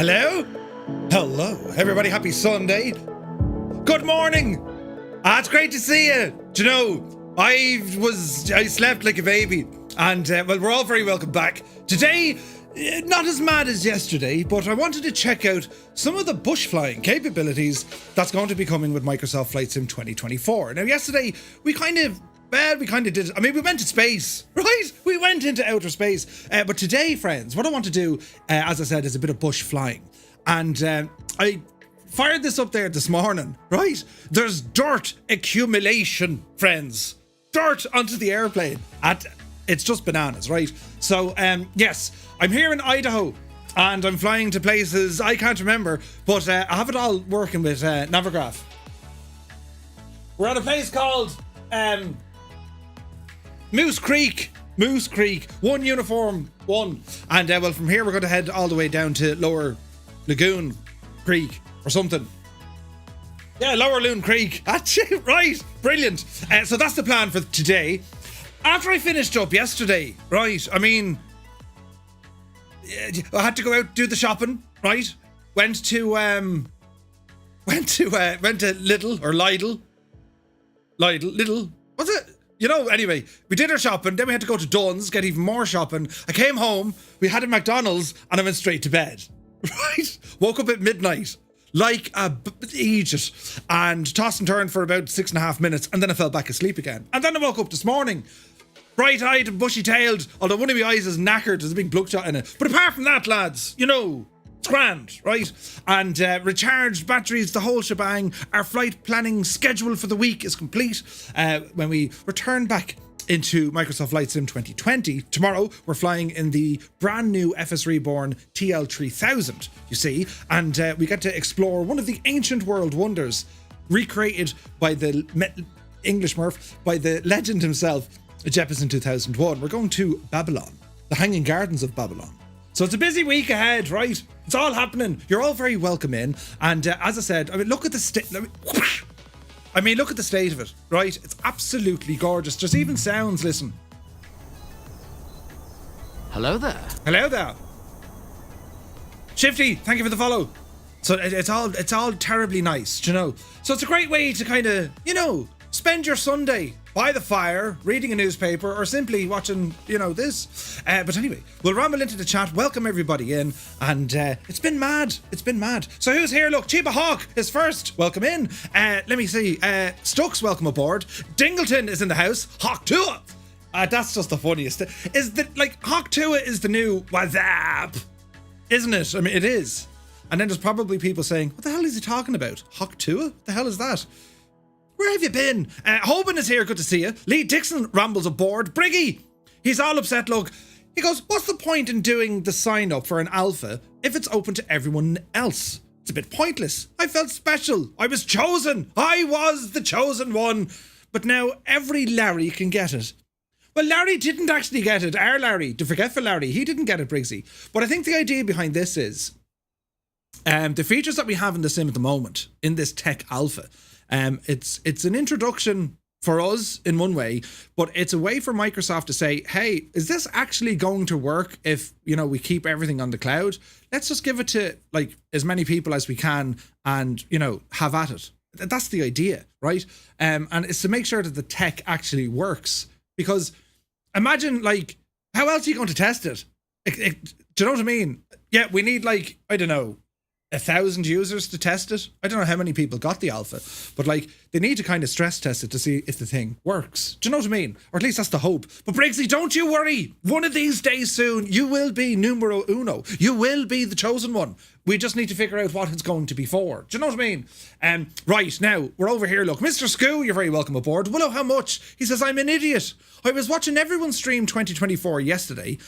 Hello? Hello, everybody. Happy Sunday. Good morning. It's great to see you. Do you know, I slept like a baby. And, well, we're all very welcome back. Today, not as mad as yesterday, but I wanted to check out some of the bush flying capabilities that's going to be coming with Microsoft Flight Sim 2024. Now, yesterday, we kind of did. I mean, we went to space, right? We went into outer space. But today, friends, what I want to do, as I said, is a bit of bush flying. And I fired this up there this morning, right? There's dirt accumulation, friends. Dirt onto the airplane. It's just bananas, right? So, yes, I'm here in Idaho. And I'm flying to places I can't remember. But I have it all working with Navigraph. We're at a place called... Moose Creek, 1 Uniform 1. And well, from here we're going to head all the way down to Lower Lagoon Creek or something. Yeah, Lower Loon Creek. Right, brilliant. So that's the plan for today. After I finished up yesterday, right, I mean, I had to go out do the shopping, right? Went to Lidl. What's it? You know, anyway, we did our shopping, then we had to go to Dunn's, get even more shopping. I came home, we had a McDonald's, and I went straight to bed. Right? Woke up at midnight, like a idiot, and tossed and turned for about 6.5 minutes, and then I fell back asleep again. And then I woke up this morning, bright-eyed and bushy-tailed, although one of my eyes is knackered, there's a big bloodshot in it. But apart from that, lads, you know, it's grand, right? And recharged batteries, the whole shebang. Our flight planning schedule for the week is complete. When we return back into Microsoft Flight Sim 2020, tomorrow we're flying in the brand new FS Reborn TL3000, you see. And we get to explore one of the ancient world wonders recreated by the English Murph, by the legend himself, Jeppesen 2001. We're going to Babylon, the Hanging Gardens of Babylon. So it's a busy week ahead, right? It's all happening. You're all very welcome in. And as I said, I mean, look at the state. Look at the state of it, right? It's absolutely gorgeous. There's even sounds. Listen. Hello there. Hello there. Shifty, thank you for the follow. So it's all terribly nice, do you know? So it's a great way to kind of, you know, spend your Sunday by the fire, reading a newspaper, or simply watching, you know, this. But anyway, we'll ramble into the chat. Welcome everybody in. And it's been mad. So who's here? Look, Chiba Hawk is first. Welcome in. Let me see. Stokes, welcome aboard. Dingleton is in the house. Hawk Tua. That's just the funniest. Hawk Tua is the new WhatsApp, isn't it? I mean, it is. And then there's probably people saying, what the hell is he talking about? Hawk Tua? The hell is that? Where have you been? Hoban is here, good to see you. Lee Dixon rambles aboard. Briggy, he's all upset, look. He goes, what's the point in doing the sign up for an alpha if it's open to everyone else? It's a bit pointless. I felt special. I was chosen. I was the chosen one. But now every Larry can get it. Well, Larry didn't actually get it. Our Larry, the forgetful Larry, he didn't get it, Briggsy. But I think the idea behind this is the features that we have in the sim at the moment, in this tech alpha, it's an introduction for us in one way, but it's a way for Microsoft to say, hey, is this actually going to work if, you know, we keep everything on the cloud? Let's just give it to like as many people as we can and, you know, have at it. That's the idea, right? And it's to make sure that the tech actually works, because imagine, like, how else are you going to test it? Do you know what I mean? Yeah, we need, like, I don't know, 1,000 users to test it. I don't know how many people got the alpha, but like they need to kind of stress test it to see if the thing works. Do you know what I mean? Or at least that's the hope. But Briggsy, don't you worry. One of these days soon, you will be numero uno. You will be the chosen one. We just need to figure out what it's going to be for. Do you know what I mean? Right, now, we're over here. Look, Mr. Scoo, you're very welcome aboard. Willow, how much? He says, I'm an idiot. I was watching everyone stream 2024 yesterday,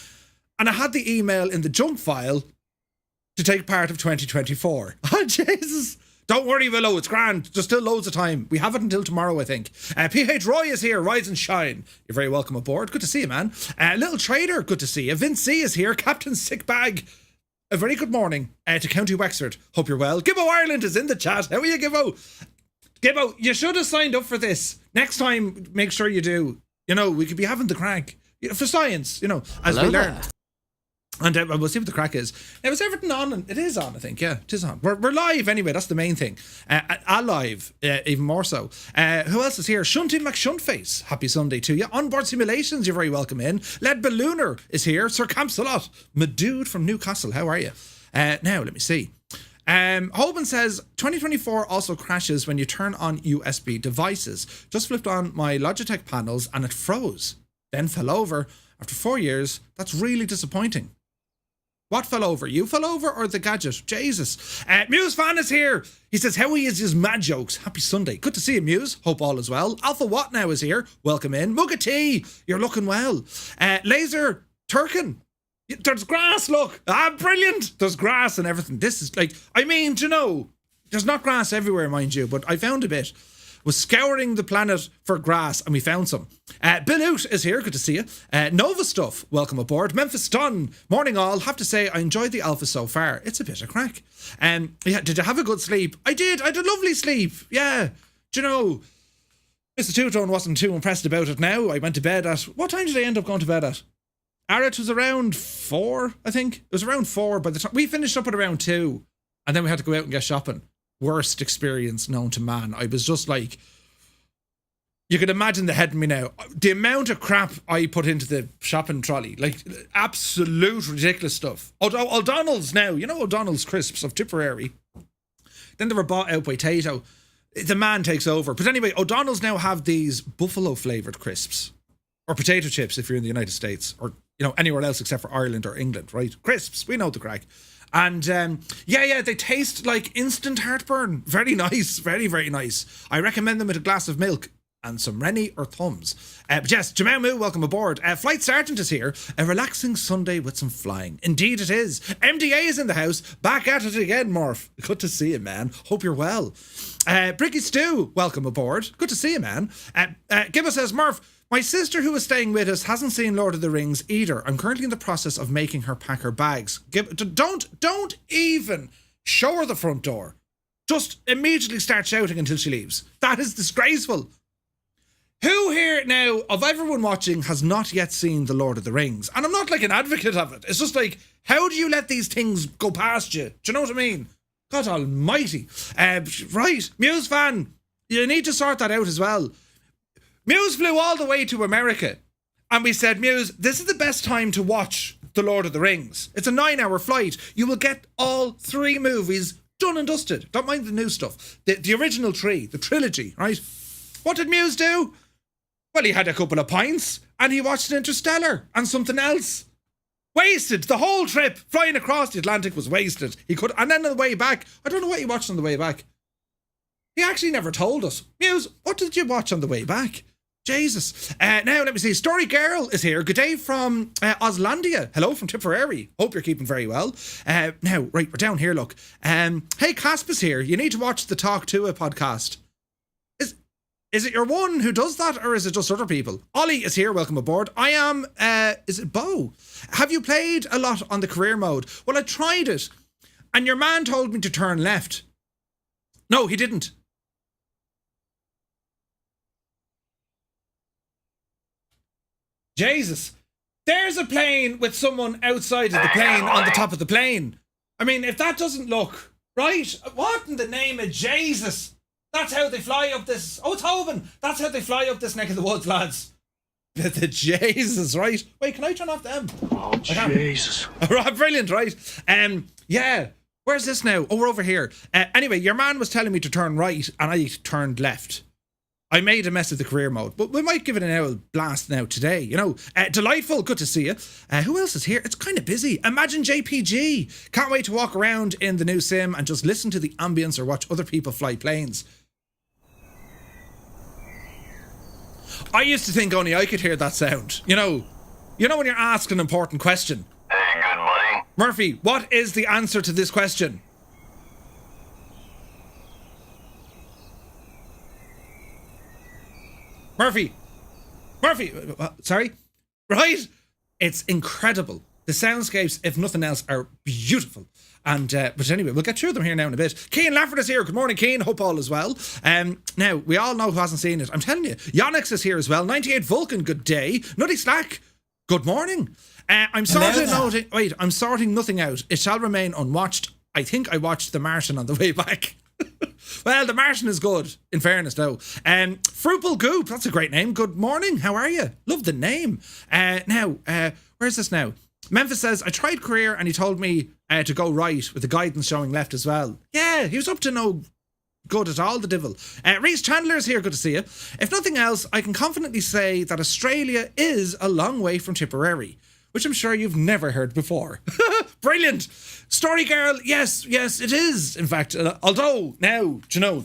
and I had the email in the junk file to take part of 2024. Oh, Jesus. Don't worry, Willow, it's grand. There's still loads of time. We have it until tomorrow, I think. PH Roy is here, rise and shine. You're very welcome aboard. Good to see you, man. Little Trader, good to see you. Vince C is here. Captain Sickbag, a very good morning to County Wexford. Hope you're well. Gibbo Ireland is in the chat. How are you, Gibbo? Gibbo, you should have signed up for this. Next time, make sure you do. You know, we could be having the crack. For science, you know, as we learn. And we'll see what the crack is. Now, is everything on? And it is on, I think. Yeah, it is on. We're live anyway. That's the main thing. Alive, even more so. Who else is here? Shunty McShuntface. Happy Sunday to you. Onboard Simulations, you're very welcome in. Led Ballooner is here. Sir Campsalot. My dude from Newcastle. How are you? Now, let me see. Hoban says 2024 also crashes when you turn on USB devices. Just flipped on my Logitech panels and it froze. Then fell over. After 4 years, that's really disappointing. What fell over? You fell over or the gadget? Jesus. Muse fan is here. He says, how he is his mad jokes. Happy Sunday. Good to see you, Muse. Hope all is well. Alpha What Now is here. Welcome in. Mugga T, you're looking well. Laser Turkin. There's grass, look. Brilliant. There's grass and everything. This is like, I mean, you know, there's not grass everywhere, mind you, but I found a bit. Was scouring the planet for grass and we found some. Bill Out is here, good to see you. Nova Stuff, welcome aboard. Memphis Dunn, morning all. Have to say I enjoyed the alpha so far. It's a bit of crack. Yeah, did you have a good sleep? I did. I had a lovely sleep. Yeah. Do you know, Mr. Two-Tone wasn't too impressed about it now. I went to bed at, what time did I end up going to bed at? It was around 4, I think. It was around 4 by the time we finished up at around 2, and then we had to go out and get shopping. Worst experience known to man. I was just like, you could imagine the head in me now. The amount of crap I put into the shopping trolley, like absolute ridiculous stuff. O'Donnell's now, you know O'Donnell's crisps of Tipperary. Then they were bought out by Tato. The man takes over. But anyway, O'Donnell's now have these buffalo flavoured crisps. Or potato chips if you're in the United States. Or, you know, anywhere else except for Ireland or England, right? Crisps, we know the crack. And yeah, they taste like instant heartburn. Very nice, very, very nice. I recommend them with a glass of milk and some Rennie or Tums. But yes, Jamel Moo, welcome aboard. Flight Sergeant is here. A relaxing Sunday with some flying. Indeed it is. MDA is in the house. Back at it again, Morph. Good to see you, man. Hope you're well. Bricky Stew, welcome aboard. Good to see you, man. Gibba says, Murph, my sister who is staying with us hasn't seen Lord of the Rings either. I'm currently in the process of making her pack her bags. Don't even show her the front door. Just immediately start shouting until she leaves. That is disgraceful. Who here now, of everyone watching, has not yet seen the Lord of the Rings? And I'm not like an advocate of it. It's just like, how do you let these things go past you? Do you know what I mean? God almighty. Right, Muse fan, you need to sort that out as well. Muse flew all the way to America and we said, Muse, this is the best time to watch The Lord of the Rings. It's a 9-hour flight. You will get all 3 movies done and dusted. Don't mind the new stuff. The original 3, the trilogy, right? What did Muse do? Well, he had a couple of pints and he watched Interstellar and something else. Wasted. The whole trip flying across the Atlantic was wasted. And then on the way back, I don't know what he watched on the way back. He actually never told us. Muse, what did you watch on the way back? Jesus. Now, let me see. Story Girl is here. Good day from Oslandia. Hello from Tipperary. Hope you're keeping very well. Now, right, we're down here, look. Hey, Casp is here. You need to watch the Talk To It podcast. Is it your one who does that, or is it just other people? Ollie is here. Welcome aboard. I am, is it Bo? Have you played a lot on the career mode? Well, I tried it, and your man told me to turn left. No, he didn't. Jesus. There's a plane with someone outside of the plane on the top of the plane. I mean, if that doesn't look right, what in the name of Jesus? That's how they fly up this. Oh, it's Hoban. That's how they fly up this neck of the woods, lads. The Jesus, right? Wait, can I turn off them? Oh, Jesus. Brilliant, right? Yeah. Where's this now? Oh, we're over here. Anyway, your man was telling me to turn right, and I turned left. I made a mess of the career mode, but we might give it an old blast now today, you know. Delightful, good to see you. Who else is here? It's kind of busy. Imagine JPG. Can't wait to walk around in the new sim and just listen to the ambience or watch other people fly planes. I used to think only I could hear that sound. You know when you're asked an important question. Hey, good buddy. Murphy, what is the answer to this question? Murphy, sorry? Right? It's incredible. The soundscapes, if nothing else, are beautiful. And but anyway, we'll get through them here now in a bit. Keane Lafford is here. Good morning, Keane. Hope all is well. Now, we all know who hasn't seen it. I'm telling you, Yonex is here as well. 98 Vulcan, good day. Nutty Slack, Good morning. I'm sorting nothing out. It shall remain unwatched. I think I watched The Martian on the way back. Well, The Martian is good, in fairness, though. Frugal Goop, that's a great name. Good morning, how are you? Love the name. Where's this now? Memphis says, I tried career and he told me to go right with the guidance showing left as well. Yeah, he was up to no good at all, the devil. Reese Chandler's here, good to see you. If nothing else, I can confidently say that Australia is a long way from Tipperary, which I'm sure you've never heard before. Brilliant. Story girl, yes, it is. In fact, although now, do you know,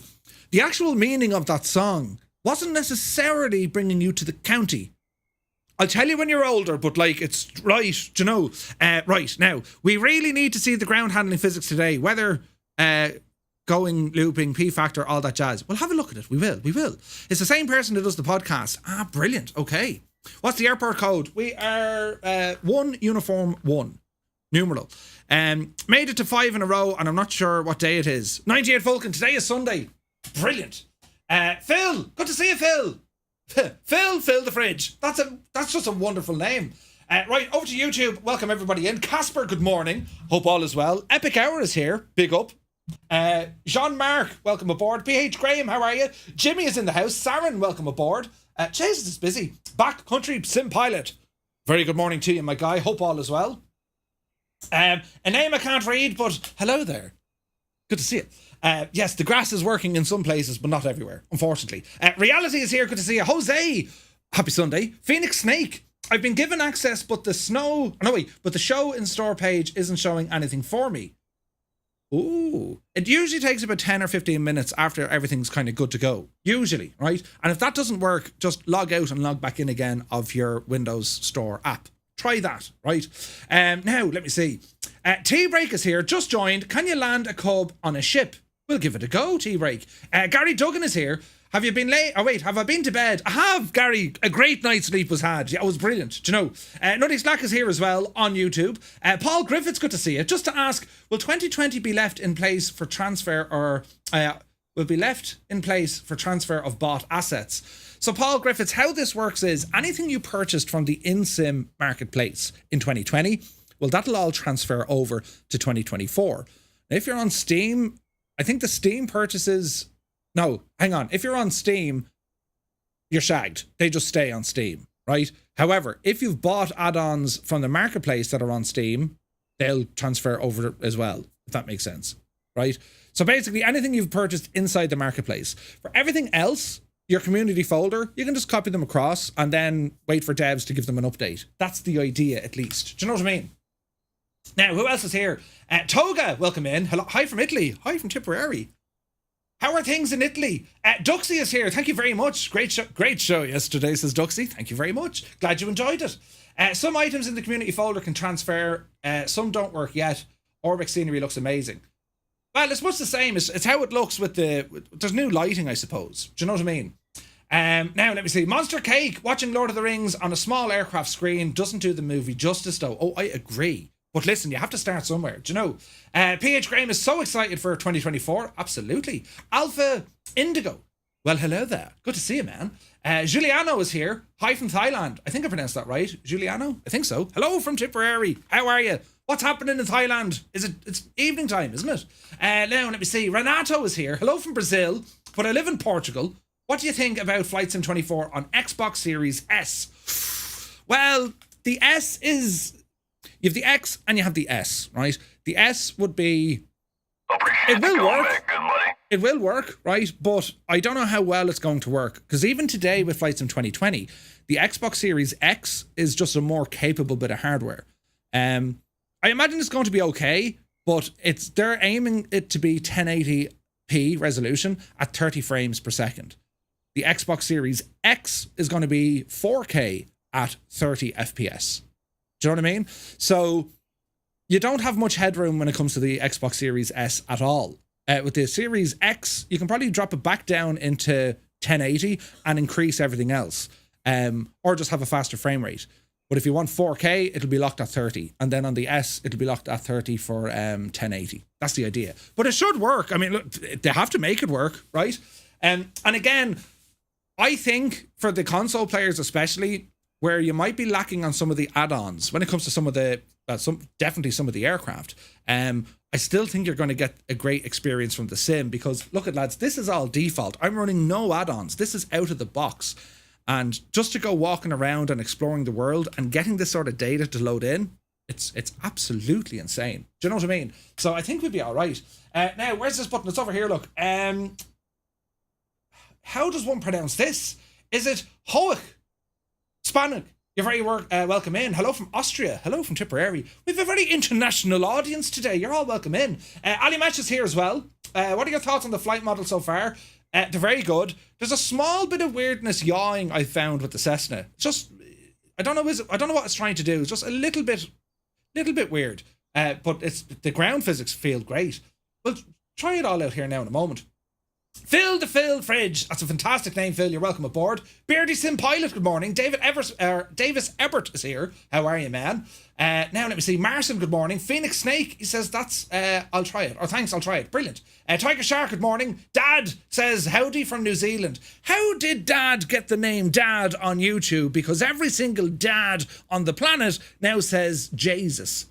the actual meaning of that song wasn't necessarily bringing you to the county. I'll tell you when you're older, but like, it's right, do you know. Right, now, we really need to see the ground handling physics today, whether going, looping, P-factor, all that jazz. We'll have a look at it, we will. It's the same person who does the podcast. Brilliant, okay. What's the airport code? We are 1 uniform 1 numeral. Made it to 5 in a row, and I'm not sure what day it is. 98 Vulcan. Today is Sunday. Brilliant. Phil, good to see you, Phil. Phil the fridge. That's just a wonderful name. Right, over to YouTube. Welcome everybody in. Casper, good morning. Hope all is well. Epic Hour is here. Big up. Jean-Marc, welcome aboard. PH Graham, how are you? Jimmy is in the house. Saren, welcome aboard. Jesus is busy. Backcountry Sim Pilot. Very good morning to you, my guy. Hope all is well. A name I can't read, but hello there. Good to see you. Yes, the grass is working in some places, but not everywhere, unfortunately. Reality is here. Good to see you. Jose, happy Sunday. Phoenix Snake. I've been given access, but the show in store page isn't showing anything for me. Ooh. It usually takes about 10 or 15 minutes after everything's kind of good to go. Usually, right? And if that doesn't work, just log out and log back in again of your Windows Store app. Try that, right? Now, let me see. T-Break is here, just joined. Can you land a cub on a ship? We'll give it a go, T-Break. Gary Duggan is here. Have you been late? Oh, wait, have I been to bed? I have, Gary. A great night's sleep was had. Yeah, it was brilliant. Do you know? Nutty Slack is here as well on YouTube. Paul Griffiths, good to see you. Just to ask, will 2020 be left in place for transfer or will be left in place for transfer of bought assets? So Paul Griffiths, how this works is anything you purchased from the InSim marketplace in 2020, well, that'll all transfer over to 2024. Now, if you're on Steam, I think the Steam purchases... No, hang on. If you're on Steam, you're shagged. They just stay on Steam, right? However, if you've bought add-ons from the marketplace that are on Steam, they'll transfer over as well, if that makes sense, right? So basically, anything you've purchased inside the marketplace. For everything else, your community folder, you can just copy them across and then wait for devs to give them an update. That's the idea, at least. Do you know what I mean? Now, who else is here? Toga, welcome in. Hello, hi from Italy. Hi from Tipperary. How are things in Italy? Duxie is here. Thank you very much. Great show yesterday, says Duxie. Thank you very much. Glad you enjoyed it. Some items in the community folder can transfer. Some don't work yet. Orbic scenery looks amazing. Well, it's much the same. It's how it looks with there's new lighting, I suppose. Do you know what I mean? Now, let me see. Monster Cake, watching Lord of the Rings on a small aircraft screen doesn't do the movie justice, though. Oh, I agree. But listen, you have to start somewhere. Do you know? PH Graham is so excited for 2024. Absolutely. Alpha Indigo. Well, hello there. Good to see you, man. Giuliano is here. Hi from Thailand. I think I pronounced that right. Giuliano? I think so. Hello from Tipperary. How are you? What's happening in Thailand? It's evening time, isn't it? Now, let me see. Renato is here. Hello from Brazil, but I live in Portugal. What do you think about Flight Sim 24 on Xbox Series S? Well, the S is... You have the X and you have the S, right? The S would be... It will work. It will work, right? But I don't know how well it's going to work. Because even today with Flight Sim 2020, the Xbox Series X is just a more capable bit of hardware. I imagine it's going to be okay, but they're aiming it to be 1080p resolution at 30 frames per second. The Xbox Series X is going to be 4K at 30 FPS. Do you know what I mean? So you don't have much headroom when it comes to the Xbox Series S at all. With the Series X, you can probably drop it back down into 1080 and increase everything else. Or just have a faster frame rate. But if you want 4K, it'll be locked at 30. And then on the S, it'll be locked at 30 for 1080. That's the idea. But it should work. I mean, look, they have to make it work, right? And again, I think for the console players especially, where you might be lacking on some of the add-ons when it comes to some of the definitely some of the aircraft. I still think you're going to get a great experience from the sim, because look at, lads, this is all default. I'm running no add-ons. This is out of the box. And just to go walking around and exploring the world and getting this sort of data to load in, it's absolutely insane. Do you know what I mean? So I think we'd be all right. Now, where's this button? It's over here, look. How does one pronounce this? Is it Hoek? Spanik? You're very welcome in. Hello from Austria. Hello from Tipperary. We have a very international audience today. You're all welcome in. Ali Match is here as well. What are your thoughts on the flight model so far? They're very good. There's a small bit of weirdness yawing I found with the Cessna. It's just, I don't know what it's trying to do. It's just a little bit weird. But the ground physics feel great. We'll try it all out here now in a moment. Phil the Phil Fridge. That's a fantastic name, Phil. You're welcome aboard. Beardy Sim Pilot, good morning. Davis Ebert is here. How are you, man? Now let me see. Marson, good morning. Phoenix Snake, he says that's I'll try it. Or thanks, I'll try it. Brilliant. Tiger Shark, good morning. Dad says howdy from New Zealand. How did Dad get the name Dad on YouTube? Because every single dad on the planet now says Jesus.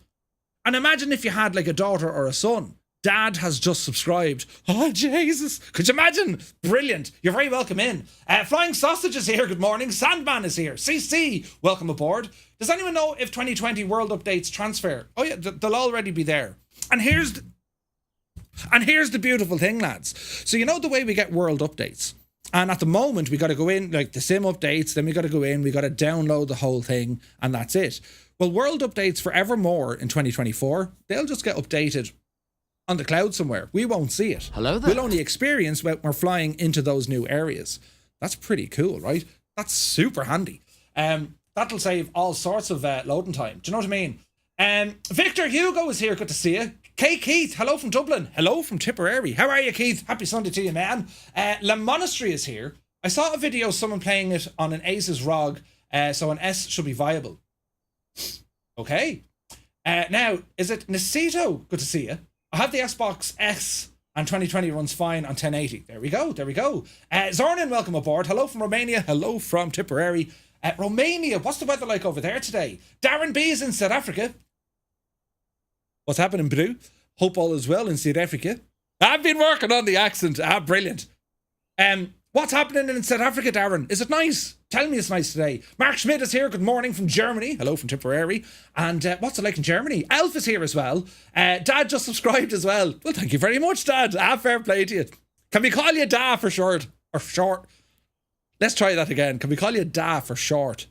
And imagine if you had like a daughter or a son. Dad has just subscribed. Oh, Jesus. Could you imagine? Brilliant. You're very welcome in. Flying Sausage is here. Good morning. Sandman is here. CC, welcome aboard. Does anyone know if 2020 World Updates transfer? Oh, yeah, they'll already be there. And here's the beautiful thing, lads. So you know the way we get World Updates? And at the moment, we got to go in, like the sim updates, then we got to go in, we got to download the whole thing, and that's it. Well, World Updates forevermore in 2024, they'll just get updated on the cloud somewhere. We won't see it. Hello there. We'll only experience when we're flying into those new areas. That's pretty cool, right? That's super handy. That'll save all sorts of loading time. Do you know what I mean? Victor Hugo is here. Good to see you. Kay Keith, hello from Dublin. Hello from Tipperary. How are you, Keith? Happy Sunday to you, man. La Monastery is here. I saw a video of someone playing it on an Aces ROG, so an S should be viable. Okay. Now, is it Nicito? Good to see you. I have the Xbox S and 2020 runs fine on 1080. There we go. Zornin, welcome aboard. Hello from Romania. Hello from Tipperary. Romania, what's the weather like over there today? Darren B is in South Africa. What's happening, bro? Hope all is well in South Africa. I've been working on the accent. Brilliant. What's happening in South Africa, Darren? Is it nice? Tell me it's nice today. Mark Schmidt is here. Good morning from Germany. Hello from Tipperary. And what's it like in Germany? Elf is here as well. Dad just subscribed as well. Well, thank you very much, Dad. Fair play to you. Can we call you Da for short? Or short? Let's try that again. Can we call you Da for short?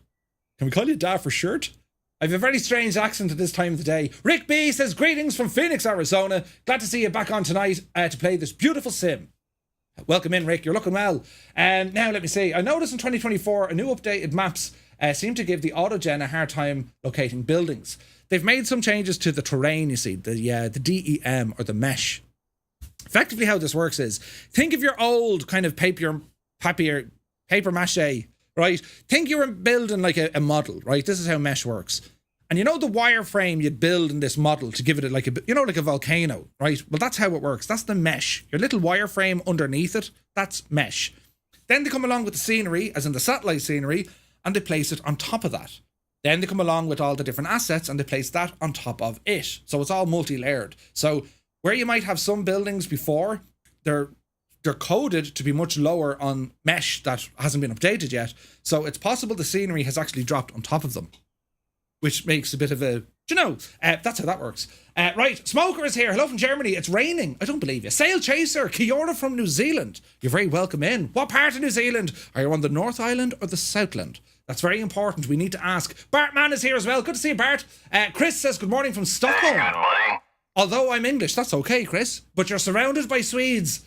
Can we call you Da for shirt? I have a very strange accent at this time of the day. Rick B says, greetings from Phoenix, Arizona. Glad to see you back on tonight to play this beautiful sim. Welcome in, Rick. You're looking well. Now, let me see. I noticed in 2024, a new updated maps seem to give the Autogen a hard time locating buildings. They've made some changes to the terrain, you see, the DEM or the mesh. Effectively, how this works is, think of your old kind of paper mache, right? Think you were building like a model, right? This is how mesh works. And you know the wireframe you'd build in this model to give it like a volcano, right? Well, that's how it works. That's the mesh. Your little wireframe underneath it, that's mesh. Then they come along with the scenery, as in the satellite scenery, and they place it on top of that. Then they come along with all the different assets and they place that on top of it. So it's all multi-layered. So where you might have some buildings before, they're coded to be much lower on mesh that hasn't been updated yet. So it's possible the scenery has actually dropped on top of them, which makes a bit of a, that's how that works. Right, Smoker is here. Hello from Germany. It's raining. I don't believe you. Sail Chaser, Kiora from New Zealand. You're very welcome in. What part of New Zealand? Are you on the North Island or the Southland? That's very important. We need to ask. Bart Mann is here as well. Good to see you, Bart. Chris says good morning from Stockholm. Good morning. Although I'm English, that's okay, Chris. But you're surrounded by Swedes.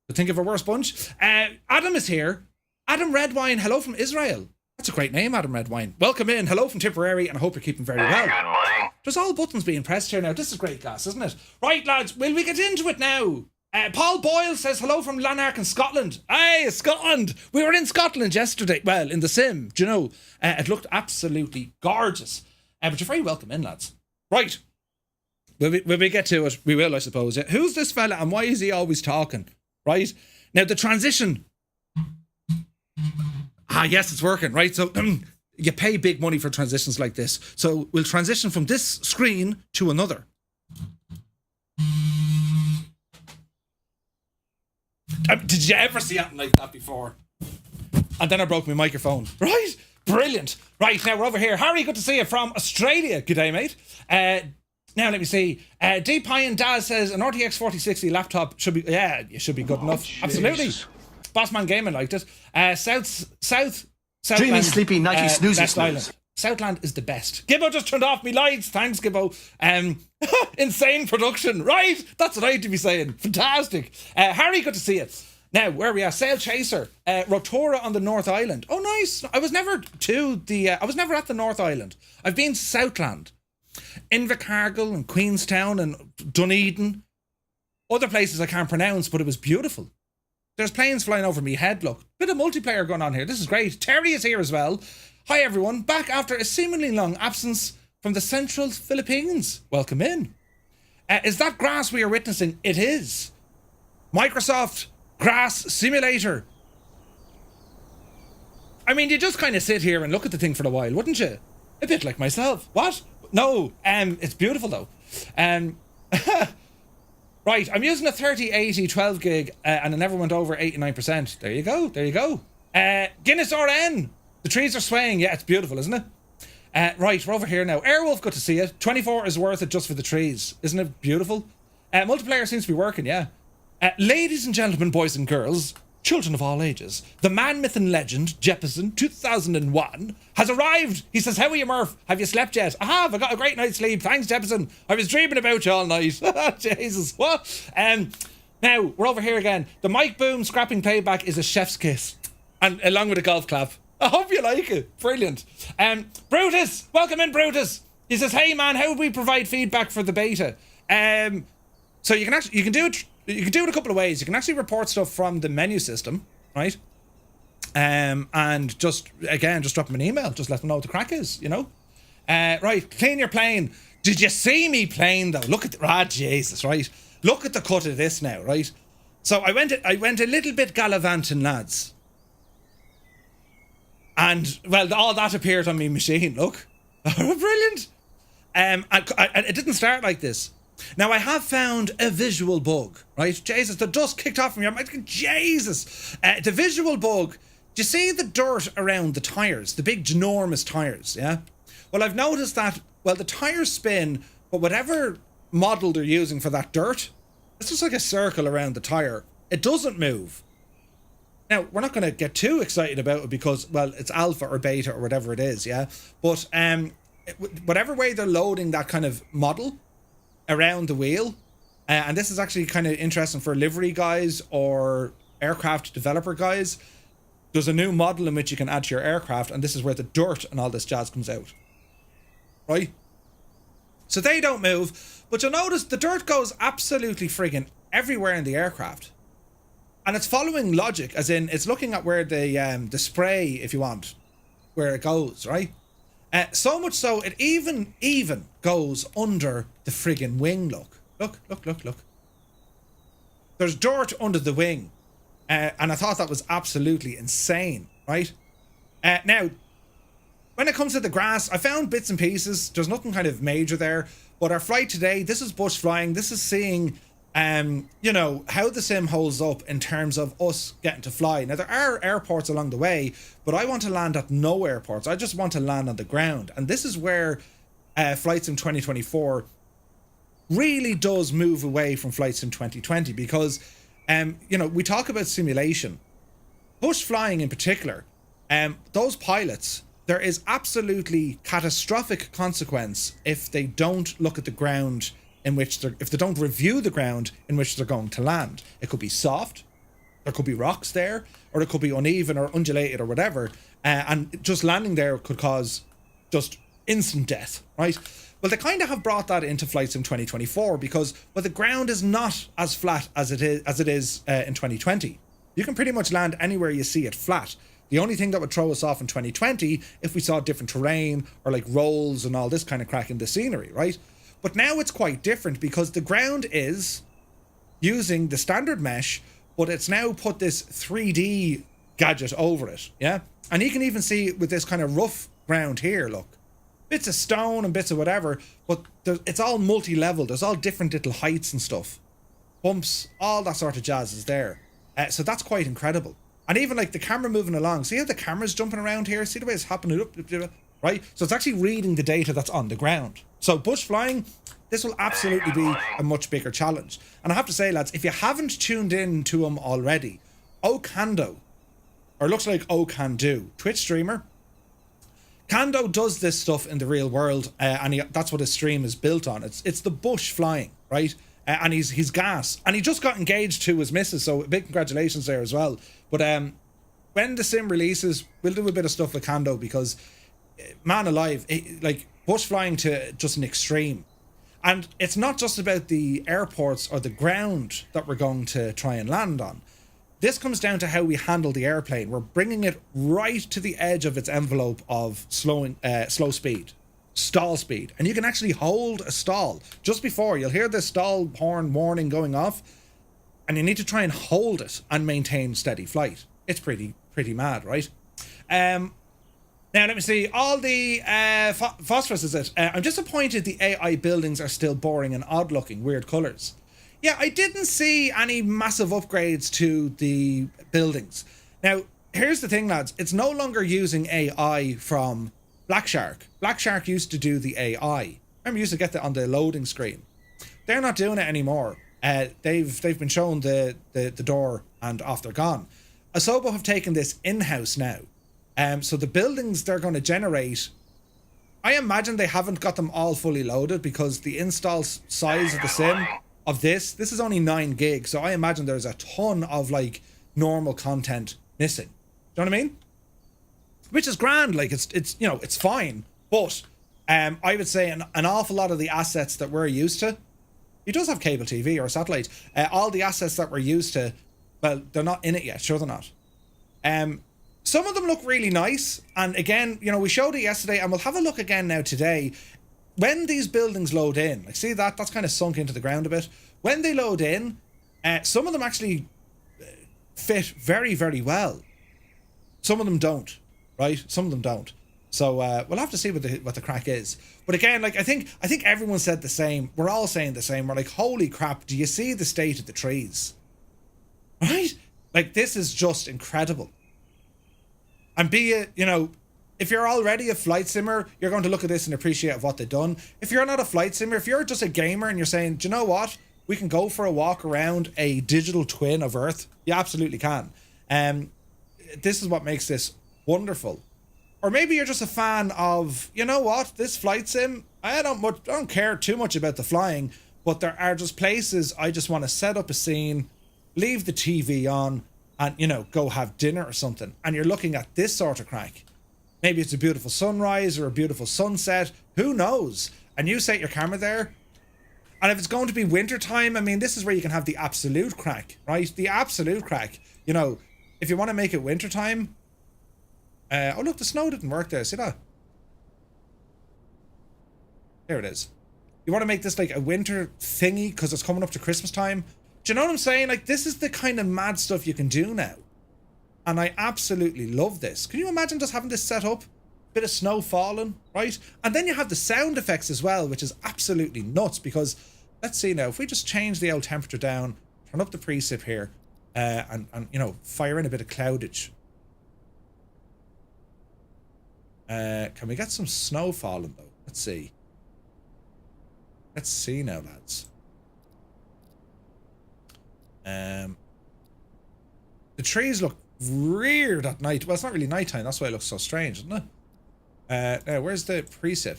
But think of a worse bunch. Adam is here. Adam Redwine. Hello from Israel. That's a great name, Adam Redwine. Welcome in. Hello from Tipperary, and I hope you're keeping very well. Good morning. There's all buttons being pressed here now. This is great gas, isn't it? Right, lads, will we get into it now? Paul Boyle says hello from Lanark in Scotland. Hey, Scotland! We were in Scotland yesterday. Well, in the sim, do you know? It looked absolutely gorgeous. But you're very welcome in, lads. Right. Will we get to it? We will, I suppose. Who's this fella and why is he always talking? Right? Now, the transition. Yes, it's working, right? So, you pay big money for transitions like this. So we'll transition from this screen to another. Did you ever see anything like that before? And then I broke my microphone. Right? Brilliant. Right, now we're over here. Harry, good to see you from Australia. G'day, mate. Now let me see. D Pie and Daz says an RTX 4060 laptop should be, yeah, it should be good enough. Jesus. Absolutely. Bossman Gaming liked it. Southland, Dreamy, sleepy, nighty, snoozy, best snooze. island. Southland is the best. Gibbo just turned off me lights. Thanks, Gibbo. Insane production. Right? That's what I had to be saying. Fantastic. Harry, good to see you. Now, where are we at? Sail Chaser. Rotorua on the North Island. Oh, nice. I was never at the North Island. I've been to Southland. Invercargill and Queenstown and Dunedin. Other places I can't pronounce, but it was beautiful. There's planes flying over me head, look. Bit of multiplayer going on here. This is great. Terry is here as well. Hi, everyone. Back after a seemingly long absence from the central Philippines. Welcome in. Is that grass we are witnessing? It is. Microsoft Grass Simulator. I mean, you just kind of sit here and look at the thing for a while, wouldn't you? A bit like myself. What? No, it's beautiful though. Right, I'm using a 3080 12 gig and it never went over 89%. There you go, there you go. Guinness RN. The trees are swaying. Yeah, it's beautiful, isn't it? Right, we're over here now. Airwolf, good to see you. 24 is worth it just for the trees. Isn't it beautiful? Multiplayer seems to be working, yeah. Ladies and gentlemen, boys and girls, children of all ages, the man, myth and legend, Jefferson, 2001, has arrived. He says, how are you, Murph? Have you slept yet? I have. I got a great night's sleep. Thanks, Jefferson. I was dreaming about you all night. Jesus, what? Now, we're over here again. The Mike Boom scrapping payback is a chef's kiss. And along with a golf clap. I hope you like it. Brilliant. Brutus, welcome in, Brutus. He says, hey, man, how would we provide feedback for the beta? So you can do it a couple of ways. You can actually report stuff from the menu system, right? And just drop them an email. Just let them know what the crack is, you know? Right, clean your plane. Did you see me playing though? Look at Jesus, right? Look at the cut of this now, right? So I went a little bit gallivanting, lads. And, well, all that appeared on my machine, look. Brilliant. It didn't start like this. Now, I have found a visual bug, right? Jesus, the dust kicked off from me. I'm like, Jesus. The visual bug, do you see the dirt around the tyres? The big, ginormous tyres, yeah? Well, I've noticed that, well, the tyres spin, but whatever model they're using for that dirt, it's just like a circle around the tyre. It doesn't move. Now, we're not going to get too excited about it because, well, it's alpha or beta or whatever it is, yeah? But whatever way they're loading that kind of model around the wheel, and this is actually kind of interesting for livery guys or aircraft developer guys, there's a new model in which you can add to your aircraft, and this is where the dirt and all this jazz comes out. Right? So they don't move, but you'll notice the dirt goes absolutely friggin' everywhere in the aircraft. And it's following logic, as in it's looking at where the spray, if you want, where it goes, right? So much so it even goes under the friggin' wing. Look. There's dirt under the wing, and I thought that was absolutely insane, right? Now, when it comes to the grass, I found bits and pieces. There's nothing kind of major there, but our flight today, this is bush flying. This is seeing you know, how the sim holds up in terms of us getting to fly. Now, there are airports along the way, but I want to land at no airports. I just want to land on the ground. And this is where Flight Sim 2024 really does move away from Flight Sim 2020 because, you know, we talk about simulation. Bush flying in particular, those pilots, there is absolutely catastrophic consequence if they don't look at the ground if they don't review the ground in which they're going to land. It could be soft, there could be rocks there, or it could be uneven or undulated or whatever, and just landing there could cause just instant death, right? Well, they kind of have brought that into Flight Sim 2024 because, well, the ground is not as flat as it is in 2020. You can pretty much land anywhere you see it flat. The only thing that would throw us off in 2020 if we saw different terrain or like rolls and all this kind of crack in the scenery, right? But now it's quite different because the ground is using the standard mesh, but it's now put this 3D gadget over it, yeah? And you can even see with this kind of rough ground here, look. Bits of stone and bits of whatever, but it's all multi-level. There's all different little heights and stuff. Bumps, all that sort of jazz is there. So that's quite incredible. And even like the camera moving along. See how the camera's jumping around here? See the way it's happening up, right? So it's actually reading the data that's on the ground. So bush flying, this will absolutely be a much bigger challenge. And I have to say, lads, if you haven't tuned in to him already, Okando, or looks like Okando, Twitch streamer. Kando does this stuff in the real world, and that's what his stream is built on. It's the bush flying, right? And he's gas, and he just got engaged to his missus, so big congratulations there as well. But when the sim releases, we'll do a bit of stuff with Kando, because man alive, like bush flying to just an extreme. And it's not just about the airports or the ground that we're going to try and land on. This comes down to how we handle the airplane. We're bringing it right to the edge of its envelope of slow speed, stall speed. And you can actually hold a stall just before. You'll hear the stall horn warning going off, and you need to try and hold it and maintain steady flight. It's pretty mad, right? Now, let me see. All the phosphorus, is it? I'm disappointed the AI buildings are still boring and odd-looking, weird colours. Yeah, I didn't see any massive upgrades to the buildings. Now, here's the thing, lads. It's no longer using AI from Black Shark. Black Shark used to do the AI. Remember, you used to get that on the loading screen. They're not doing it anymore. They've been shown the door and off they're gone. Asobo have taken this in-house now. So the buildings they're going to generate, I imagine they haven't got them all fully loaded, because the install size of the sim of this is only 9 gigs. So I imagine there's a ton of like normal content missing. Do you know what I mean? Which is grand. Like it's you know, it's fine. But I would say an awful lot of the assets that we're used to, he does have cable TV or satellite. All the assets that we're used to, well, they're not in it yet. Sure, they're not. Some of them look really nice. And again, you know, we showed it yesterday, and we'll have a look again now today. When these buildings load in, like see that's kind of sunk into the ground a bit. When they load in, some of them actually fit very, very well. Some of them don't, right? Some of them don't. So we'll have to see what the crack is. But again, like I think everyone said the same. We're all saying the same. We're like, holy crap! Do you see the state of the trees? Right? Like this is just incredible. And be it, you know, if you're already a flight simmer, you're going to look at this and appreciate what they've done. If you're not a flight simmer, if you're just a gamer and you're saying, do you know what? We can go for a walk around a digital twin of Earth. You absolutely can. This is what makes this wonderful. Or maybe you're just a fan of, you know what? This flight sim, I don't care too much about the flying, but there are just places I just want to set up a scene, leave the TV on, and, you know, go have dinner or something. And you're looking at this sort of crack. Maybe it's a beautiful sunrise or a beautiful sunset. Who knows? And you set your camera there. And if it's going to be winter time, I mean, this is where you can have the absolute crack, right? The absolute crack. You know, if you want to make it winter time. Oh, look, the snow didn't work there. See that? There it is. You want to make this like a winter thingy because it's coming up to Christmas time. Do you know what I'm saying? Like, this is the kind of mad stuff you can do now. And I absolutely love this. Can you imagine just having this set up? Bit of snow falling, right? And then you have the sound effects as well, which is absolutely nuts, because let's see now, if we just change the old temperature down, turn up the precip here, and you know, fire in a bit of cloudage. Can we get some snow falling though? Let's see. Let's see now, lads. The trees look weird at night. Well, it's not really nighttime. That's why it looks so strange, isn't it? Now, where's the precip?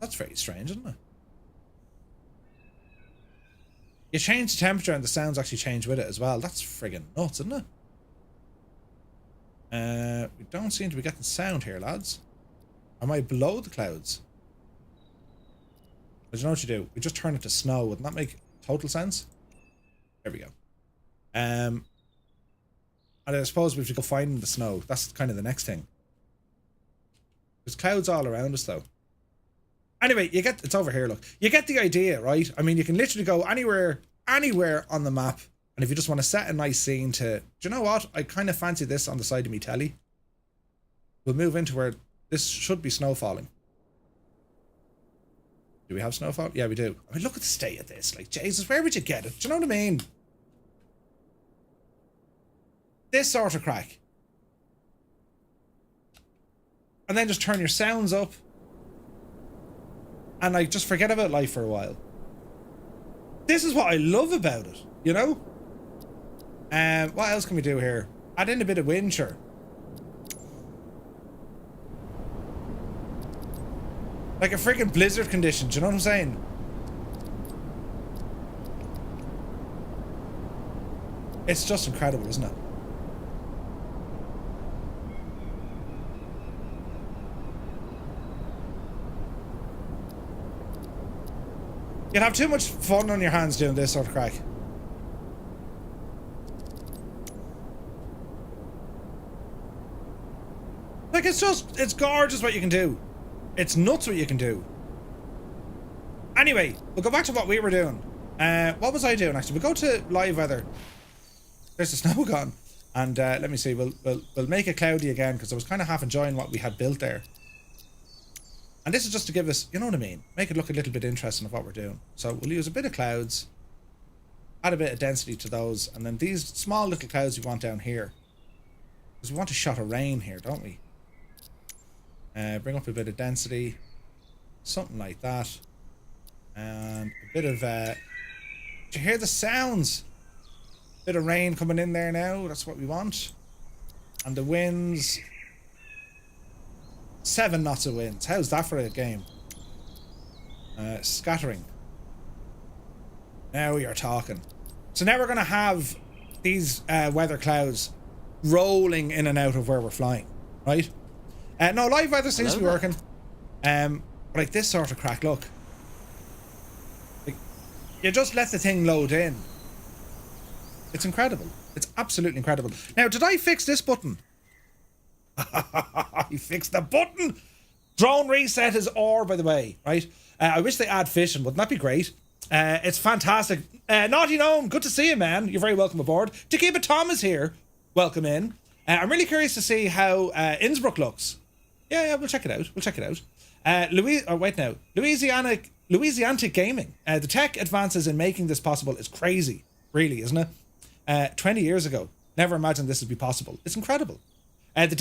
That's very strange, isn't it? You change the temperature and the sounds actually change with it as well. That's friggin' nuts, isn't it? We don't seem to be getting sound here, lads. Am I below the clouds? But you know what you do? We just turn it to snow. Wouldn't that make total sense? There we go. And I suppose we have to go find the snow. That's kind of the next thing. There's clouds all around us, though. Anyway, you get... It's over here, look. You get the idea, right? I mean, you can literally go anywhere on the map And if you just want to set a nice scene to, do you know what? I kind of fancy this on the side of me telly. We'll move into where this should be snow falling. Do we have snowfall? Yeah, we do. I mean, look at the state of this. Like, Jesus, where would you get it? Do you know what I mean? This sort of crack. And then just turn your sounds up. And like, just forget about life for a while. This is what I love about it, you know? What else can we do here? Add in a bit of wind, sure. Like a freaking blizzard condition, do you know what I'm saying? It's just incredible, isn't it? You'll have too much fun on your hands doing this sort of crack. Like, it's gorgeous what you can do. It's nuts what you can do. Anyway, we'll go back to what we were doing. What was I doing actually? We'll go to live weather. There's the snow gone. And let me see, we'll make it cloudy again because I was kind of half enjoying what we had built there. And this is just to give us, you know what I mean? Make it look a little bit interesting of what we're doing. So we'll use a bit of clouds. Add a bit of density to those. And then these small little clouds we want down here. Because we want a shot of rain here, don't we? Bring up a bit of density. Something like that. And a bit of... did you hear the sounds? Bit of rain coming in there now. That's what we want. And the winds... 7 knots of winds. How's that for a game? Scattering. Now you're talking. So now we're going to have these weather clouds rolling in and out of where we're flying, right? No, live weather seems to be working. But like this sort of crack, look. Like, you just let the thing load in. It's incredible. It's absolutely incredible. Now, did I fix this button? He fixed the button. Drone reset is or, by the way, right? I wish they add fishing. Wouldn't that be great? It's fantastic. Naughty Gnome, good to see you, man. You're very welcome aboard. Takiba Tom is here. Welcome in. I'm really curious to see how Innsbruck looks. Yeah, we'll check it out. We'll check it out. Louisiana Gaming. The tech advances in making this possible is crazy, really, isn't it? 20 years ago, never imagined this would be possible. It's incredible. The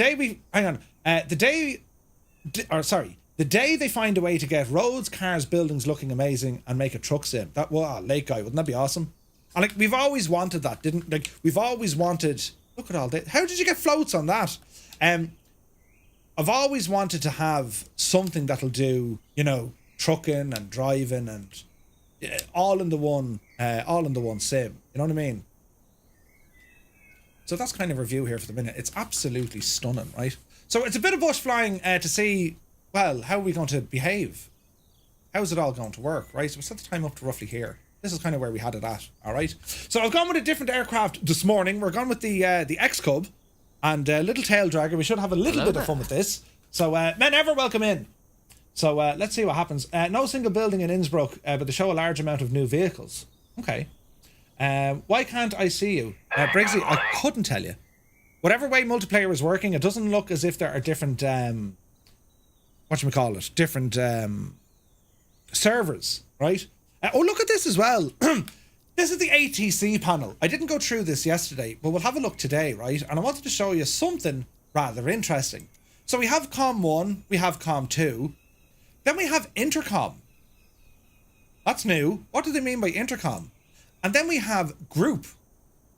day they find a way to get roads, cars, buildings looking amazing and make a truck sim. That, wow, Lake Guy, wouldn't that be awesome? And like, we've always wanted that, we've always wanted, look at all that. How did you get floats on that? I've always wanted to have something that'll do, you know, trucking and driving and all in the one sim. You know what I mean? So that's kind of review here for the minute. It's absolutely stunning, right? So it's a bit of bush flying to see, well, how are we going to behave? How's it all going to work, right? So we set the time up to roughly here. This is kind of where we had it at, all right? So I've gone with a different aircraft this morning. We're gone with the X-Cub and Little Tail Dragger. We should have a little bit of fun with this. So, men ever welcome in. So let's see what happens. No single building in Innsbruck, but they show a large amount of new vehicles. Okay. Why can't I see you? Briggsy, I couldn't tell you. Whatever way multiplayer is working, it doesn't look as if there are different, different servers, right? Oh, look at this as well. This is the ATC panel. I didn't go through this yesterday, but we'll have a look today, right? And I wanted to show you something rather interesting. So we have COM 1, we have COM 2, then we have intercom. That's new. What do they mean by intercom? And then we have group,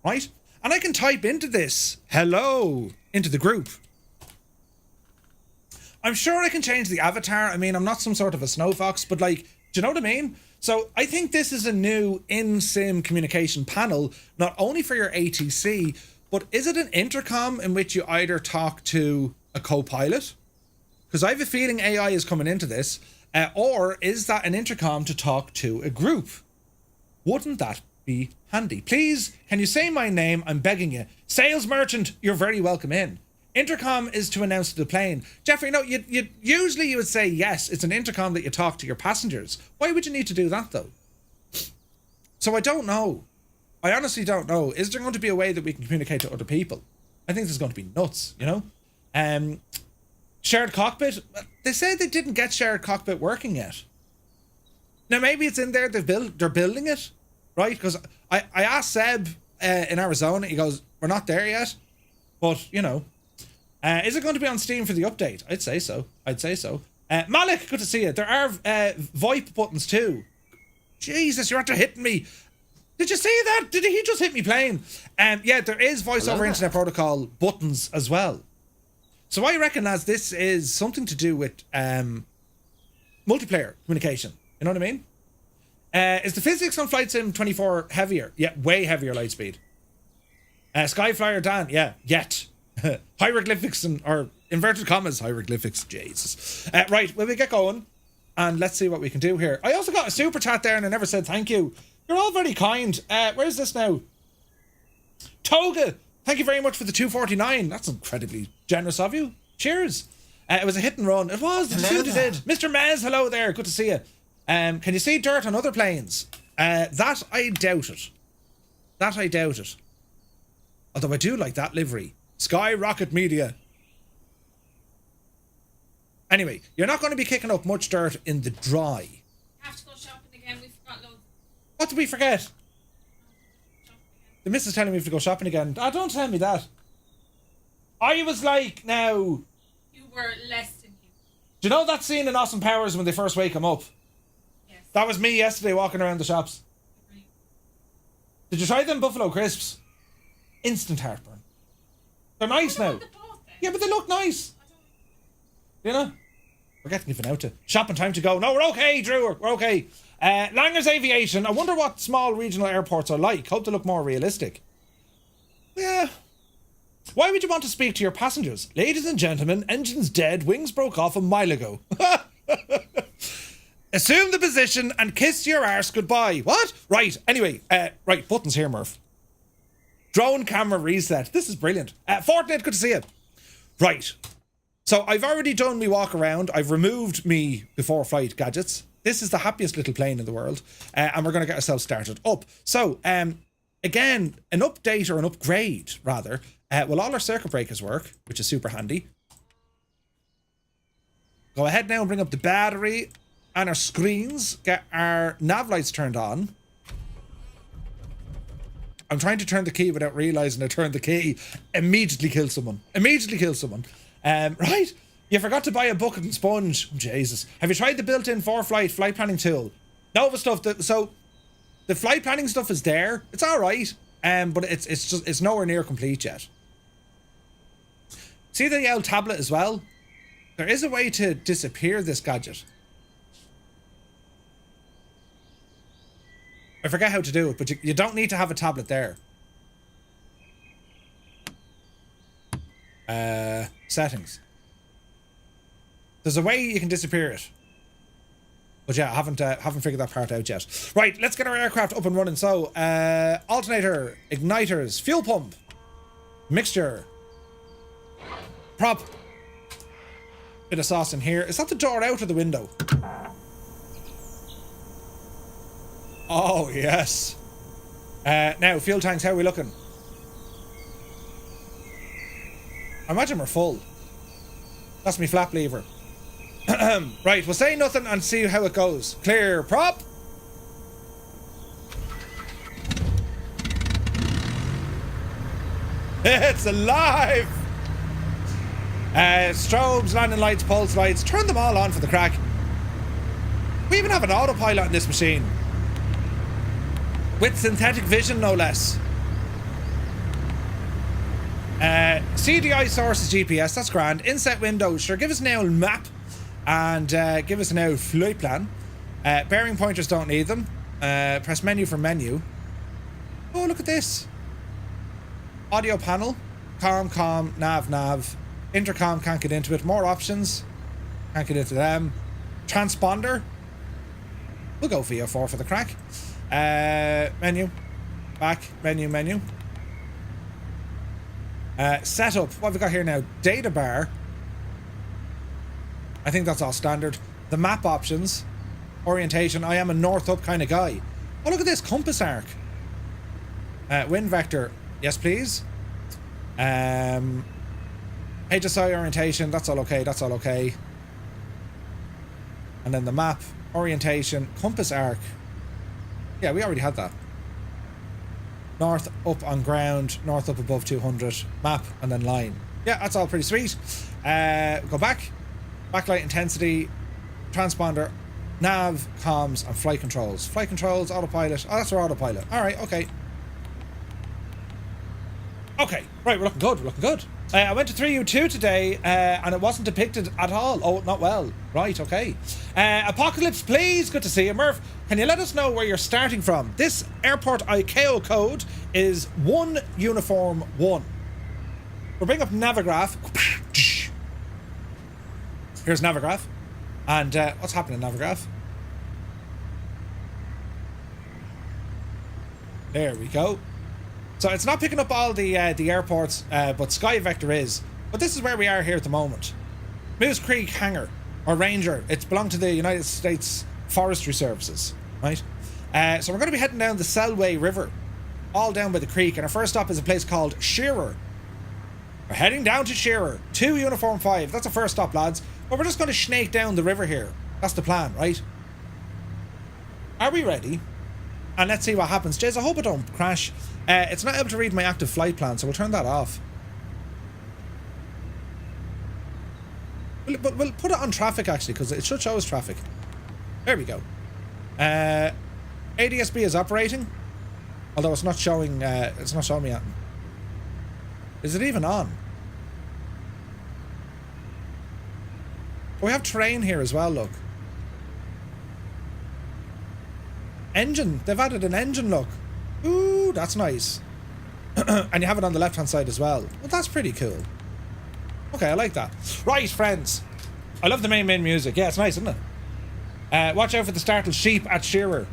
right? And I can type into this, hello, into the group. I'm sure I can change the avatar. I mean, I'm not some sort of a snow fox, but like, do you know what I mean? So I think this is a new in-sim communication panel, not only for your ATC, but is it an intercom in which you either talk to a co-pilot? Because I have a feeling AI is coming into this. Or is that an intercom to talk to a group? Wouldn't that be handy? Please, can you say my name? I'm begging you. Sales merchant, you're very welcome in. Intercom is to announce to the plane. Jeffrey, no, you usually you would say yes, it's an intercom that you talk to your passengers. Why would you need to do that though? So I don't know. I honestly don't know. Is there going to be a way that we can communicate to other people? I think this is going to be nuts, you know? Shared cockpit? They say they didn't get shared cockpit working yet. Now, maybe it's in there, they're building it, right? Because I asked Seb in Arizona, he goes, we're not there yet. But, you know, is it going to be on Steam for the update? I'd say so. Malik, good to see you. There are VoIP buttons too. Jesus, you're after hitting me. Did you see that? Did he just hit me playing? Yeah, there is voice over internet protocol buttons as well. So I reckon as this is something to do with multiplayer communication. You know what I mean? Is the physics on Flight Sim 24 heavier? Yeah, way heavier light speed. Skyflyer Dan, yeah, yet. Hieroglyphics or inverted commas hieroglyphics, Jesus. Right, well, we get going and let's see what we can do here. I also got a super chat there and I never said thank you. You're all very kind. Where's this now? Toga, thank you very much for the 249. That's incredibly generous of you. Cheers. It was a hit and run. It was. Did you see what you did? Mr. Mez, hello there. Good to see you. Can you see dirt on other planes? That I doubt it. Although I do like that livery. Skyrocket Media. Anyway, you're not going to be kicking up much dirt in the dry. Have to go shopping again. We forgot loads. What did we forget? The missus telling me we have to go shopping again. Ah, don't tell me that. I was like, now... You were less than you. Do you know that scene in Austin Powers when they first wake him up? Yes. That was me yesterday walking around the shops. Agreed. Did you try them Buffalo Crisps? Instant heartburn. They're nice now. Yeah, but they look nice. You know? We're getting even out to shopping time to go. No, we're okay, Drew. We're okay. Langer's Aviation. I wonder what small regional airports are like. Hope they look more realistic. Yeah. Why would you want to speak to your passengers? Ladies and gentlemen, engine's dead, wings broke off a mile ago. Assume the position and kiss your arse goodbye. What? Right, anyway, right, buttons here, Murph. Drone camera reset. This is brilliant. Fortnite, good to see you. Right. So I've already done me walk around. I've removed me before flight gadgets. This is the happiest little plane in the world. And we're going to get ourselves started up. So, again, an update or an upgrade, rather. Will all our circuit breakers work, which is super handy. Go ahead now and bring up the battery and our screens. Get our nav lights turned on. I'm trying to turn the key without realising I turned the key. Immediately kill someone. Right? You forgot to buy a bucket and sponge. Oh, Jesus. Have you tried the built-in for-flight flight planning tool? Nova stuff. So the flight planning stuff is there. It's all right. But it's nowhere near complete yet. See the L tablet as well? There is a way to disappear this gadget. I forget how to do it, but you don't need to have a tablet there. Settings. There's a way you can disappear it. But yeah, I haven't figured that part out yet. Right, let's get our aircraft up and running. So, alternator, igniters, fuel pump, mixture, prop. Bit of sauce in here. Is that the door out or the window? Oh, yes. Now, fuel tanks, how are we looking? I imagine we're full. That's me flap lever. Right, we'll say nothing and see how it goes. Clear prop. It's alive! Strobes, landing lights, pulse lights. Turn them all on for the crack. We even have an autopilot in this machine. With synthetic vision, no less. CDI source is GPS, that's grand. Inset window, sure, give us an old map. And give us an old flight plan. Bearing pointers, don't need them. Press menu for menu. Oh, look at this. Audio panel. Com, nav. Intercom, can't get into it. More options. Can't get into them. Transponder. We'll go VO4 for the crack. Menu. Back. Menu. Setup. What have we got here now? Data bar. I think that's all standard. The map options. Orientation. I am a north up kind of guy. Oh, look at this compass arc. Wind vector, yes please. HSI orientation, that's all okay, that's all okay. And then the map, orientation, compass arc. Yeah, we already had that. North up on ground, north up above 200, map, and then line. Yeah, that's all pretty sweet. Go back. Backlight intensity, transponder, nav, comms, and flight controls. Flight controls, autopilot. Oh, that's our autopilot. Alright, okay. Okay, right, we're looking good, we're looking good. I went to 3U2 today, and it wasn't depicted at all. Oh, not well. Right, okay. Apocalypse, please. Good to see you. Murph, can you let us know where you're starting from? This airport ICAO code is 1 uniform 1. We'll bring up Navigraph. Here's Navigraph. And what's happening, Navigraph? There we go. So it's not picking up all the airports, but Sky Vector is. But this is where we are here at the moment. Moose Creek Hangar, or Ranger. It's belonged to the United States Forestry Services, right? So we're going to be heading down the Selway River, all down by the creek. And our first stop is a place called Shearer. We're heading down to Shearer. 2 uniform 5. That's a first stop, lads. But we're just going to snake down the river here. That's the plan, right? Are we ready? And let's see what happens. Jays, I hope it don't crash. It's not able to read my active flight plan, so we'll turn that off. We'll put it on traffic, actually, because it should show us traffic. There we go. ADSB is operating, although it's not showing me anything. Is it even on? We have terrain here as well, look. Engine. They've added an engine, look. Ooh, that's nice. And you have it on the left-hand side as well. Well, that's pretty cool. Okay, I like that. Right, friends. I love the main music. Yeah, it's nice, isn't it? Watch out for the startled sheep at Shearer.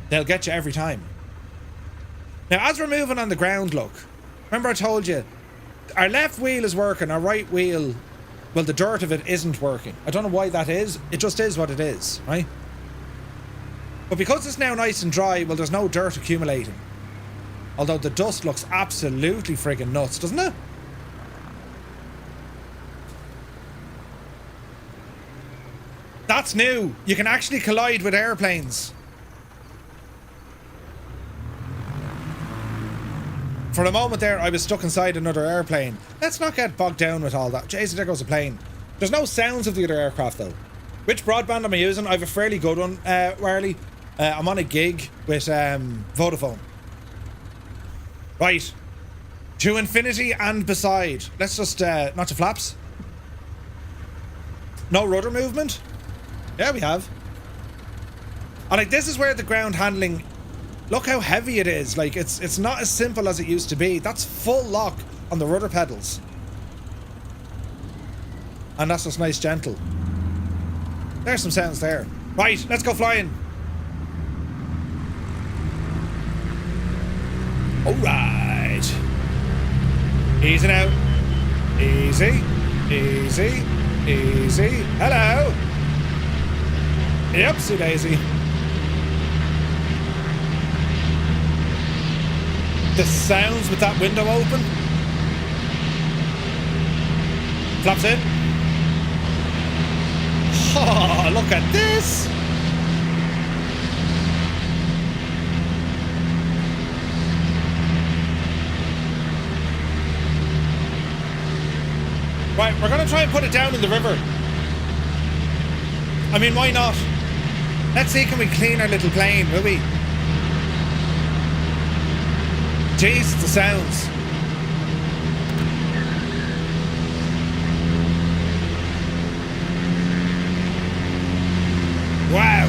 They'll get you every time. Now, as we're moving on the ground, look. Remember I told you, our left wheel is working, our right wheel, well, the dirt of it isn't working. I don't know why that is. It just is what it is, right? But because it's now nice and dry, well, there's no dirt accumulating. Although the dust looks absolutely friggin' nuts, doesn't it? That's new. You can actually collide with airplanes. For a moment there, I was stuck inside another airplane. Let's not get bogged down with all that. Jeez, there goes a plane. There's no sounds of the other aircraft, though. Which broadband am I using? I have a fairly good one, Warley. I'm on a gig with Vodafone. Right. To infinity and beside. Let's just, not to flaps. No rudder movement? Yeah, we have. And like, this is where the ground handling... Look how heavy it is. Like, it's not as simple as it used to be. That's full lock on the rudder pedals. And that's just nice gentle. There's some sounds there. Right, let's go flying. Alright. Easy now. Easy. Easy. Easy. Hello. Yepsy daisy. The sounds with that window open. Flaps in. Oh, look at this. Right, we're going to try and put it down in the river. I mean, why not? Let's see, can we clean our little plane, will we? Jeez, the sounds. Wow.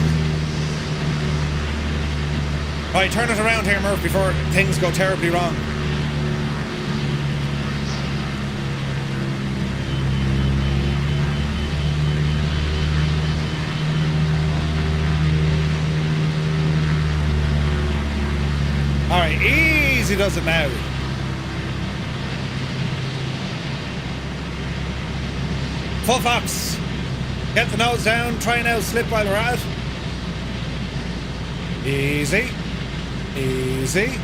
Right, turn it around here, Murph, before things go terribly wrong. Alright, easy does it now. Full flaps. Get the nose down, try and out slip while we're at it. Easy. Easy.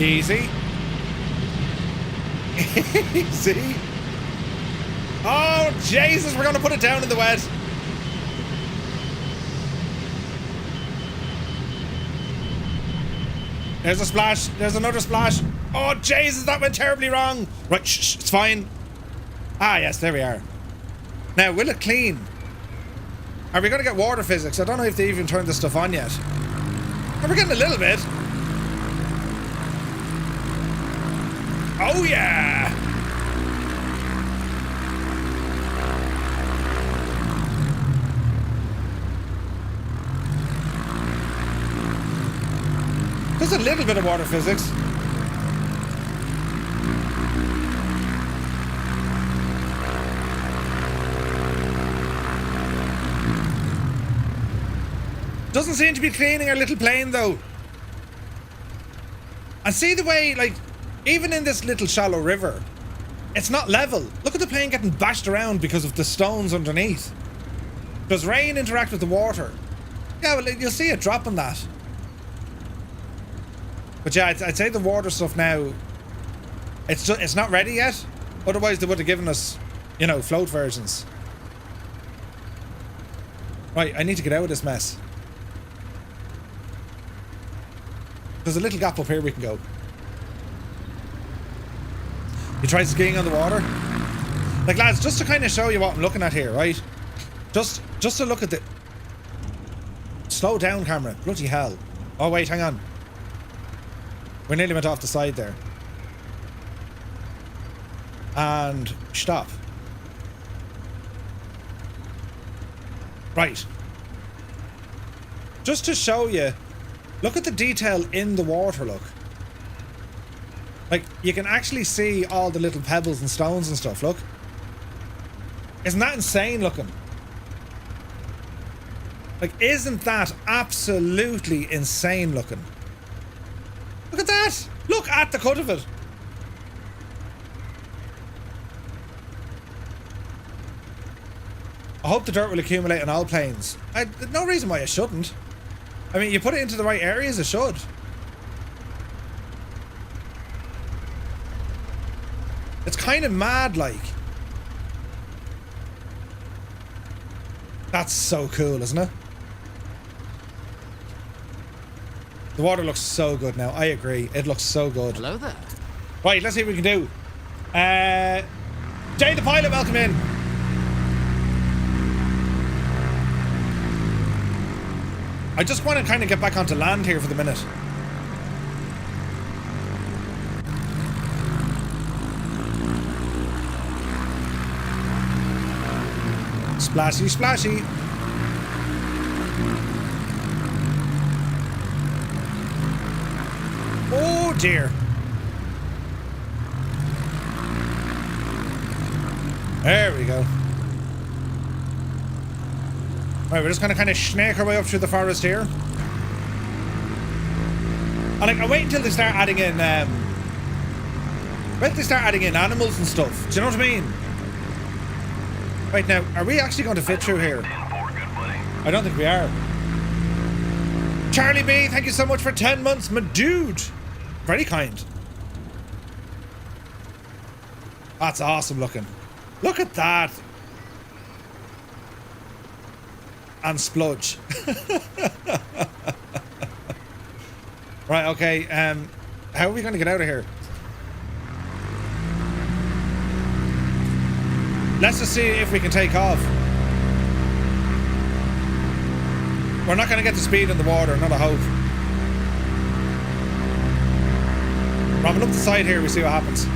Easy. Easy. Oh, Jesus, we're going to put it down in the wet. There's a splash. There's another splash. Oh, Jesus, that went terribly wrong. Right, shh, it's fine. Ah, yes, there we are. Now, will it clean? Are we going to get water physics? I don't know if they even turned this stuff on yet. Oh, we're getting a little bit. Oh, yeah. There's a little bit of water physics. Doesn't seem to be cleaning our little plane though. And see the way, like, even in this little shallow river, it's not level. Look at the plane getting bashed around because of the stones underneath. Does rain interact with the water? Yeah, well, you'll see it dropping that. But yeah, I'd say the water stuff now, it's not ready yet. Otherwise they would have given us, you know, float versions. Right, I need to get out of this mess. There's a little gap up here we can go. You tried skiing on the water? Like, lads, just to kind of show you what I'm looking at here, right? Just to look at the... Slow down, camera. Bloody hell. Oh, wait, hang on. We nearly went off the side there. And stop. Right. Just to show you, look at the detail in the water, look. Like, you can actually see all the little pebbles and stones and stuff, look. Isn't that insane looking? Like, isn't that absolutely insane looking? Look at that! Look at the cut of it! I hope the dirt will accumulate on all planes. There's no reason why it shouldn't. I mean, you put it into the right areas, it should. It's kind of mad, like. That's so cool, isn't it? The water looks so good now. I agree. It looks so good. Hello there. Right, let's see what we can do. Jay the pilot, welcome in. I just want to kind of get back onto land here for the minute. Splashy, splashy. Oh dear. There we go. Right, we're just gonna kind of snake our way up through the forest here. And like, I wait until they start adding in wait till they start adding in animals and stuff. Do you know what I mean? Right, now, are we actually going to fit through here? I don't think we are. Charlie B, thank you so much for 10 months, my dude. Very kind. That's awesome looking. Look at that. And spludge. Right, okay, how are we going to get out of here? Let's just see if we can take off. We're not going to get the speed in the water, not a hope. Robbing up the side here, we see what happens.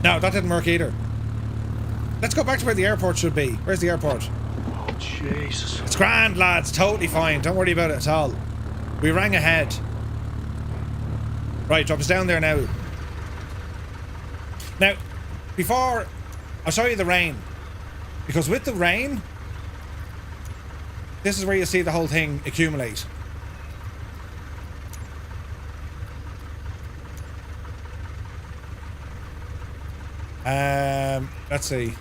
No, that didn't work either. Let's go back to where the airport should be. Where's the airport? Oh, Jesus. It's grand, lads. Totally fine. Don't worry about it at all. We rang ahead. Right, drop us down there now. Now, before... I'll show you the rain. Because with the rain, this is where you see the whole thing accumulate. Let's see.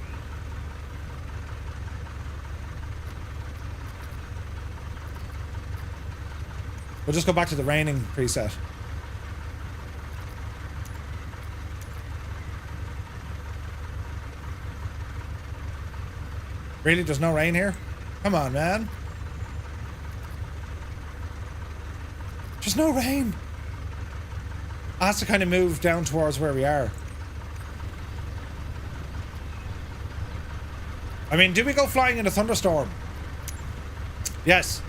We'll just go back to the raining preset. Really? There's no rain here? Come on, man. There's no rain. It has to kind of move down towards where we are. I mean, do we go flying in a thunderstorm? Yes.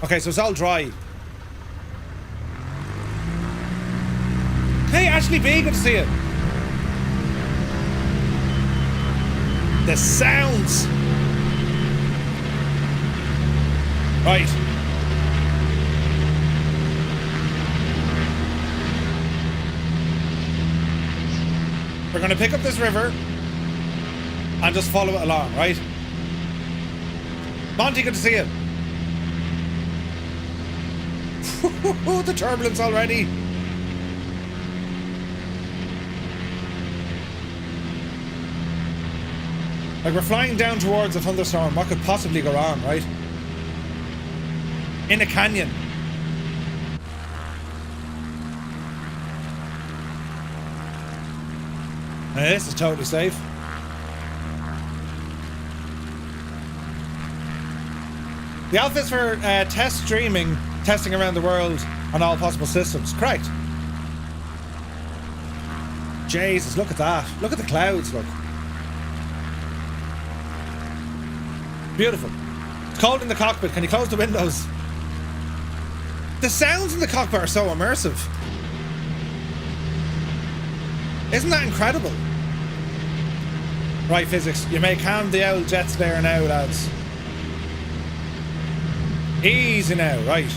Okay, so it's all dry. Hey, Ashley B, good to see you. The sounds. Right. We're going to pick up this river and just follow it along, right? Monty, good to see you. The turbulence already. Like, we're flying down towards a thunderstorm. What could possibly go wrong, right? In a canyon. Now, this is totally safe. The alpha is for test streaming, testing around the world on all possible systems. Correct. Jesus, look at that. Look at the clouds, look. Beautiful. It's cold in the cockpit. Can you close the windows? The sounds in the cockpit are so immersive. Isn't that incredible? Right, physics. You may calm the old jets there now, lads. Easy now, right.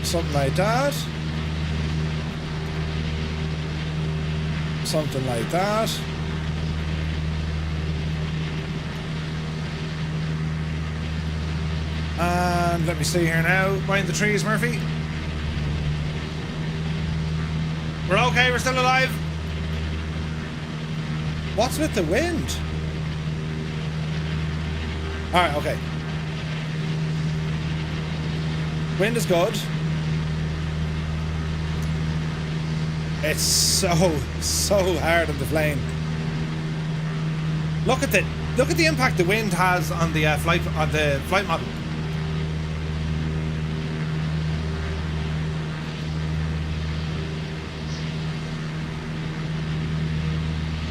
Something like that. Something like that. And let me see here now. Mind the trees, Murphy. We're okay, we're still alive. What's with the wind? Alright, okay. Wind is good. It's so hard on the plane. Look at the impact the wind has on the flight model.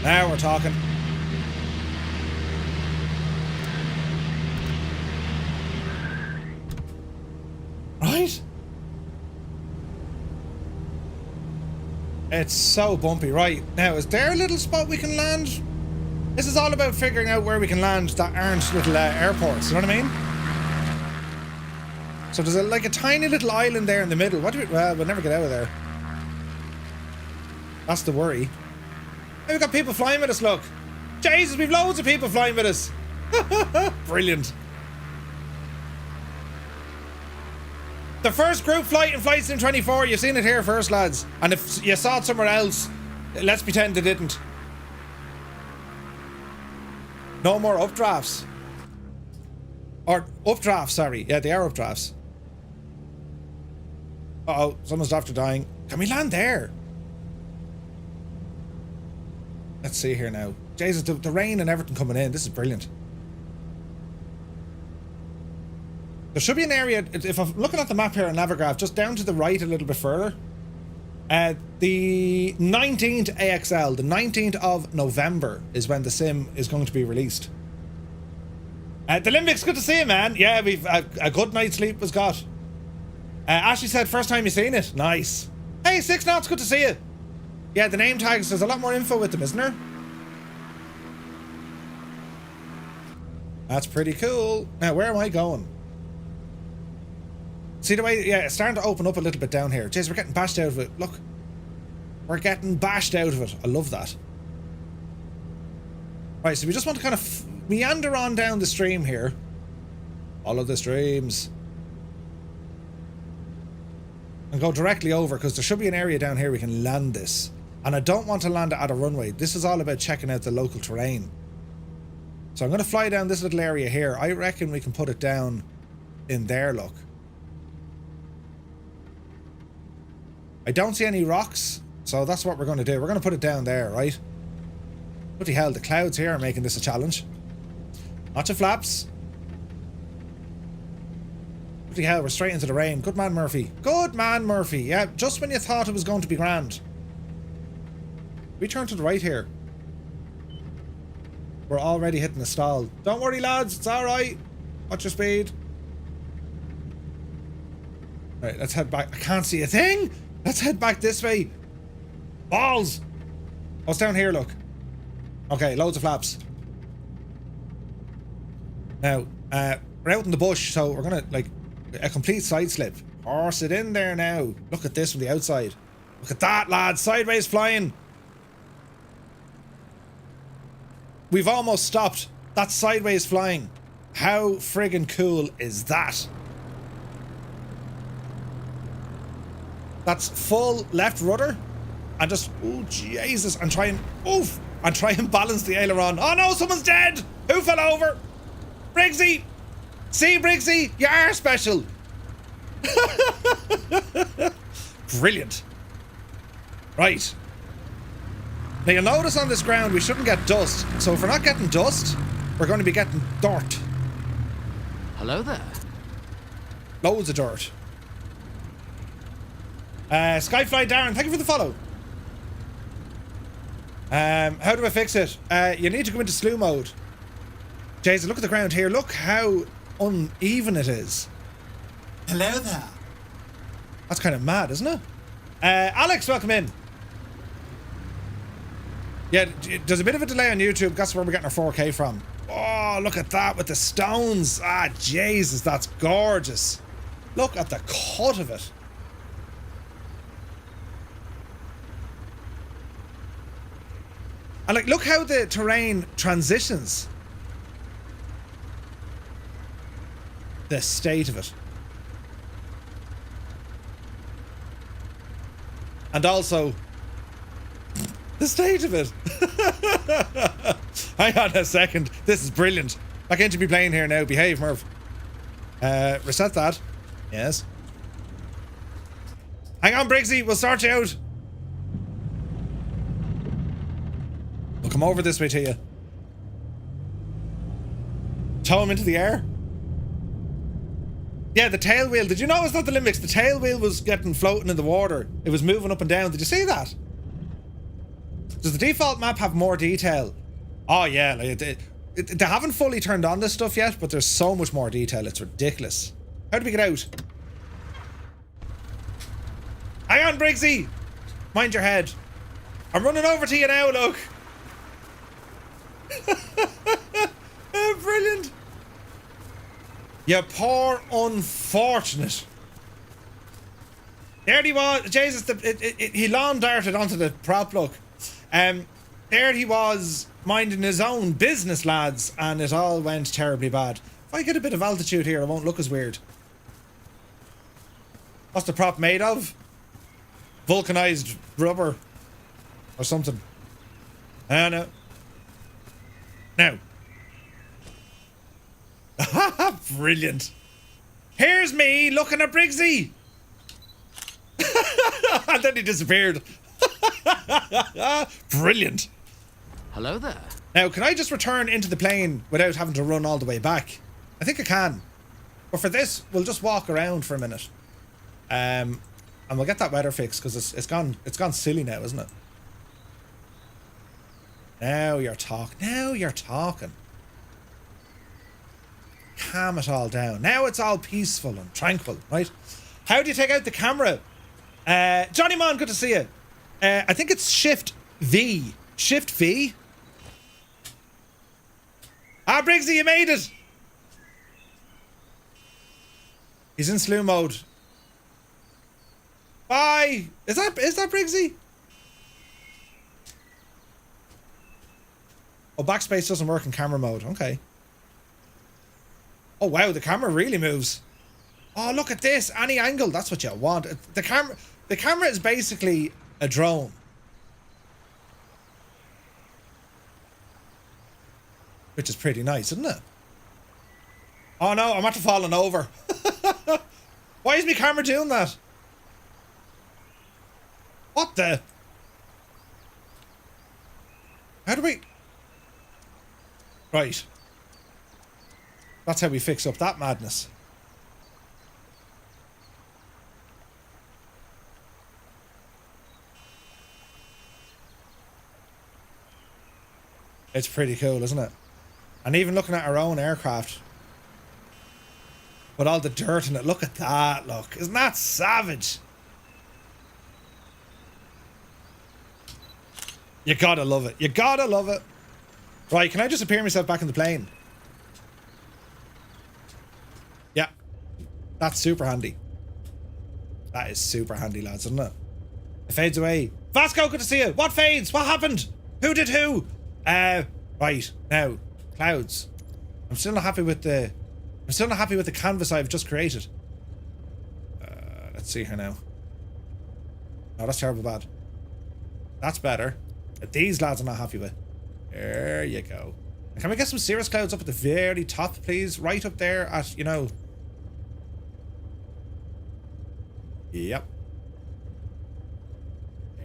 Now we're talking. Right? It's so bumpy. Right, now is there a little spot we can land? This is all about figuring out where we can land that aren't little airports, you know what I mean? So there's like a tiny little island there in the middle. Well, we'll never get out of there. That's the worry. Hey, we've got people flying with us, look. Jesus, we've loads of people flying with us. Brilliant. The first group flight in Flight Sim 24. You've seen it here first, lads. And if you saw it somewhere else, let's pretend they didn't. No more updrafts. Or updrafts, sorry. Yeah, they are updrafts. Uh-oh, someone's after dying. Can we land there? Let's see here now. Jesus, the rain and everything coming in. This is brilliant. There should be an area, if I'm looking at the map here on Navigraph, just down to the right a little bit further. The 19th AXL, the 19th of November is when the sim is going to be released. The Limbic's good to see you, man. Yeah, we've a good night's sleep was got. Ashley said, first time you seen it. Nice. Hey, 6 Knots, good to see you. Yeah, the name tags, there's a lot more info with them, isn't there? That's pretty cool. Now, where am I going? See the way, yeah, it's starting to open up a little bit down here. Jeez, we're getting bashed out of it. Look. We're getting bashed out of it. I love that. Right, so we just want to kind of meander on down the stream here. Follow the streams. And go directly over, because there should be an area down here we can land this. And I don't want to land it at a runway. This is all about checking out the local terrain. So I'm going to fly down this little area here. I reckon we can put it down in there, look. I don't see any rocks, so that's what we're going to do. We're going to put it down there, right? Bloody hell, the clouds here are making this a challenge. Lots of flaps. Bloody hell, we're straight into the rain. Good man, Murphy. Good man, Murphy. Yeah, just when you thought it was going to be grand. We turn to the right here. We're already hitting the stall. Don't worry, lads. It's alright. Watch your speed. Right, let's head back. I can't see a thing. Let's head back this way. Balls. Oh, it's down here, look. Okay, loads of flaps. Now, we're out in the bush, so we're gonna, like, a complete side slip. Horse it in there now. Look at this from the outside. Look at that, lads. Sideways flying. We've almost stopped. That's sideways flying. How friggin' cool is that? That's full left rudder. And just, oh Jesus, and try and, oof, and try and balance the aileron. Oh no, someone's dead. Who fell over? Briggsy. See, Briggsy, you are special. Brilliant. Right. Now you'll notice on this ground we shouldn't get dust. So if we're not getting dust, we're going to be getting dirt. Hello there. Loads of dirt. Skyfly Darren, thank you for the follow. How do I fix it? You need to go into slew mode. Jason, look at the ground here. Look how uneven it is. Hello there. That's kind of mad, isn't it? Alex, welcome in. Yeah, there's a bit of a delay on YouTube. That's where we're getting our 4K from. Oh, look at that with the stones. Ah, Jesus, that's gorgeous. Look at the cut of it. And like, look how the terrain transitions. The state of it. And also, the state of it. Hang on a second. This is brilliant. I can't you be playing here now. Behave, Merv. Reset that. Yes. Hang on, Briggsy. We'll sort you out. We'll come over this way to you. Tow him into the air. Yeah, the tail wheel. Did you notice that the Limbics? The tail wheel was getting floating in the water. It was moving up and down. Did you see that? Does the default map have more detail? Oh yeah, like they haven't fully turned on this stuff yet, but there's so much more detail. It's ridiculous. How do we get out? Hang on, Briggsy. Mind your head. I'm running over to you now, look. Oh, brilliant. You poor unfortunate. There he was. Jesus, he lawn darted onto the prop, look. There he was minding his own business, lads, and it all went terribly bad. If I get a bit of altitude here, it won't look as weird. What's the prop made of? Vulcanized rubber or something. I don't know. Now. Brilliant. Here's me looking at Briggsy. And then he disappeared. Brilliant. Hello there. Now, can I just return into the plane without having to run all the way back? I think I can. But for this, we'll just walk around for a minute. And we'll get that weather fixed because it's gone silly now, isn't it? Now you're talking. Now you're talking. Calm it all down. Now it's all peaceful and tranquil, right? How do you take out the camera? Johnny Mon, good to see you. I think it's Shift V. Shift V. Ah, Briggsy, you made it. He's in slew mode. Bye. Is that Briggsy? Oh, backspace doesn't work in camera mode. Okay. Oh wow, the camera really moves. Oh, look at this. Any angle. That's what you want. The camera is basically a drone. which is pretty nice, isn't it? Oh no, I'm after falling over. Why is my camera doing that? What the? How do we... Right. That's how we fix up that madness. It's pretty cool, isn't it? And even looking at our own aircraft with all the dirt in it, look at that, look. Isn't that savage? You gotta love it. You gotta love it. Right, can I just appear myself back in the plane? Yeah. That's super handy. That is super handy, lads, isn't it? It fades away. Vasco, good to see you. What fades? What happened? Who did who? Right, now, clouds. I'm still not happy with the canvas I've just created. Let's see here now. No, that's terrible bad. That's better. These lads I'm not happy with. There you go. Can we get some cirrus clouds up at the very top, please? Right up there at, you know... Yep.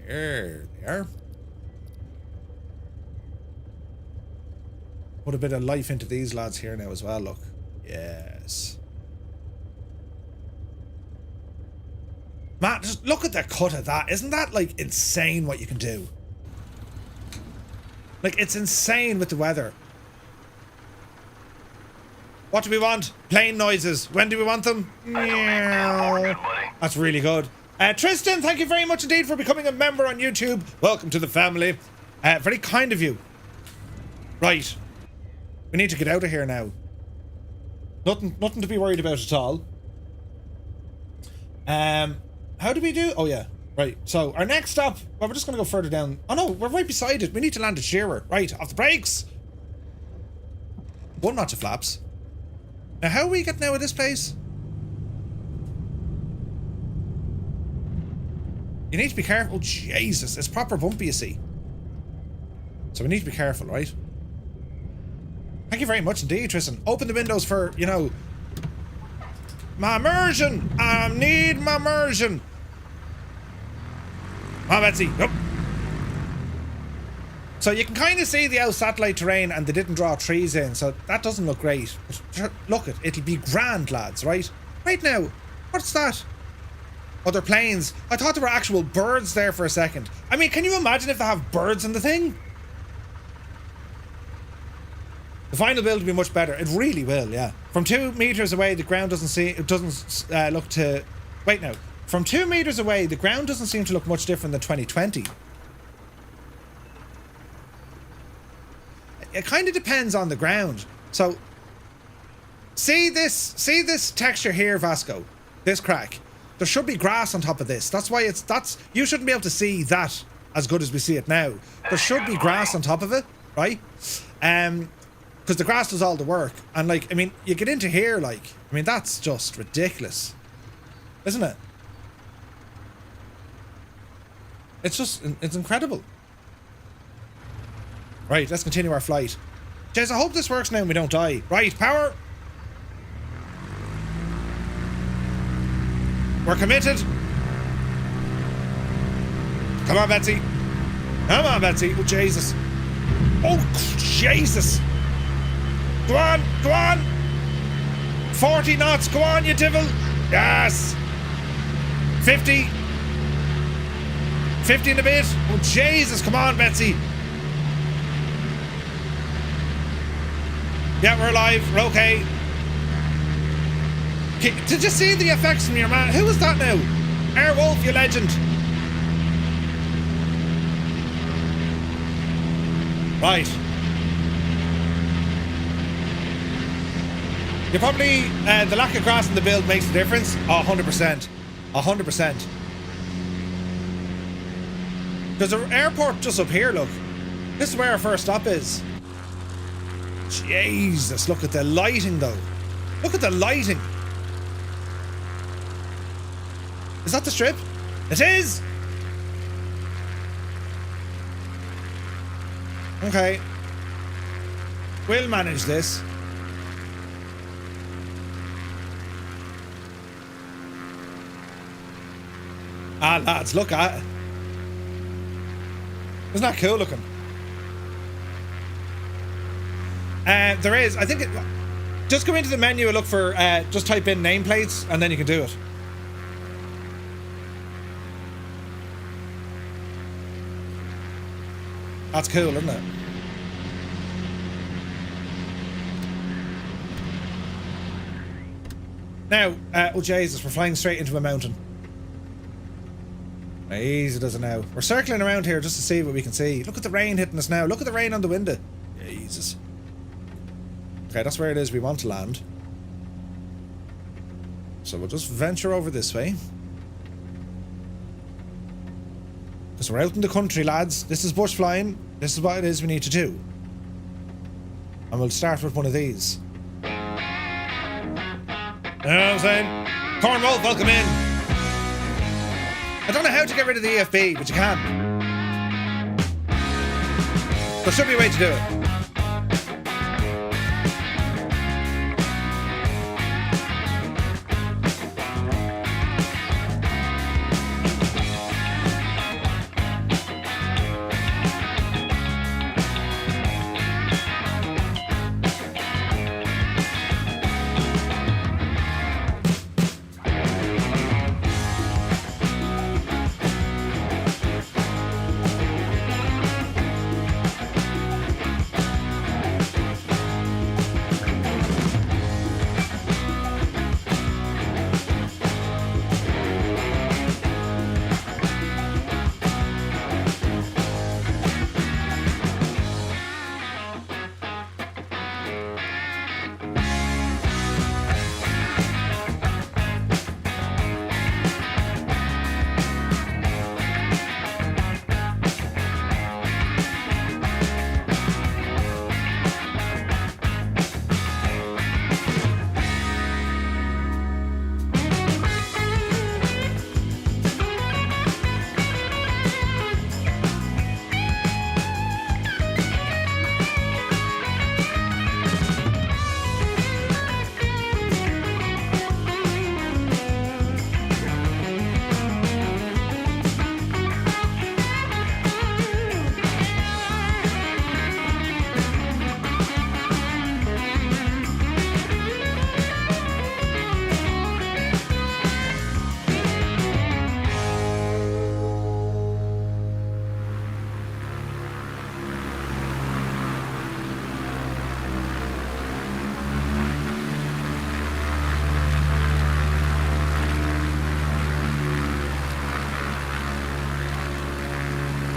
There they are. Put a bit of life into these lads here now as well, look. Yes. Matt, just look at the cut of that. Isn't that, like, insane what you can do? Like, it's insane with the weather. What do we want? Plane noises. When do we want them? Meow. That's really good. Tristan, thank you very much indeed for becoming a member on YouTube. Welcome to the family. Very kind of you. Right. We need to get out of here now. Nothing to be worried about at all. How do we do? Oh yeah, right. So our next stop. Well, we're just gonna go further down. Oh no, we're right beside it. We need to land at Shearer. Right, off the brakes. One notch of flaps. Now, how are we getting out of this place? You need to be careful. Oh Jesus, it's proper bumpy, you see. So we need to be careful, right? Thank you very much indeed, Tristan. Open the windows for, you know, my immersion. I need my immersion. Come on, Betsy. Yep. So you can kind of see the out satellite terrain, and they didn't draw trees in, so that doesn't look great. But look, it'll be grand, lads, right? Right now, what's that? Oh, they're planes. I thought there were actual birds there for a second. I mean, can you imagine if they have birds in the thing? The final build will be much better. It really will, yeah. From 2 meters away, the ground doesn't look to... Wait, no. From 2 meters away, the ground doesn't seem to look much different than 2020. It kind of depends on the ground. So, see this texture here, Vasco? This crack. There should be grass on top of this. That's why you shouldn't be able to see that as good as we see it now. There should be grass on top of it, right? Because the grass does all the work. And, like, I mean, you get into here, like, I mean, that's just ridiculous. Isn't it? It's incredible. Right, let's continue our flight. Jez, I hope this works now and we don't die. Right, power. We're committed. Come on, Betsy. Come on, Betsy. Oh, Jesus. Oh, Jesus. Go on, go on. 40 knots, go on, you devil. Yes. 50. 50 and a bit. Oh, Jesus, come on, Betsy. Yeah, we're alive. We're okay. Did you see the effects from your man? Who was that now? Airwolf, you legend. Right. You probably, the lack of grass in the build makes a difference. 100%. 100%. There's an airport just up here, look. This is where our first stop is. Jesus, look at the lighting though. Look at the lighting. Is that the strip? It is! Okay. We'll manage this. Ah, lads, look at it. Isn't that cool looking? There is, I think, just go into the menu and look for, just type in nameplates and then you can do it. That's cool, isn't it? Now, oh Jesus, we're flying straight into a mountain. Easy does it now. We're circling around here just to see what we can see. Look at the rain hitting us now. Look at the rain on the window. Jesus. Okay, that's where it is we want to land. So we'll just venture over this way. Because we're out in the country, lads. This is bush flying. This is what it is we need to do. And we'll start with one of these. You know what I'm saying? Cornwall, welcome in. I don't know how to get rid of the EFB, but you can. There should be a way to do it.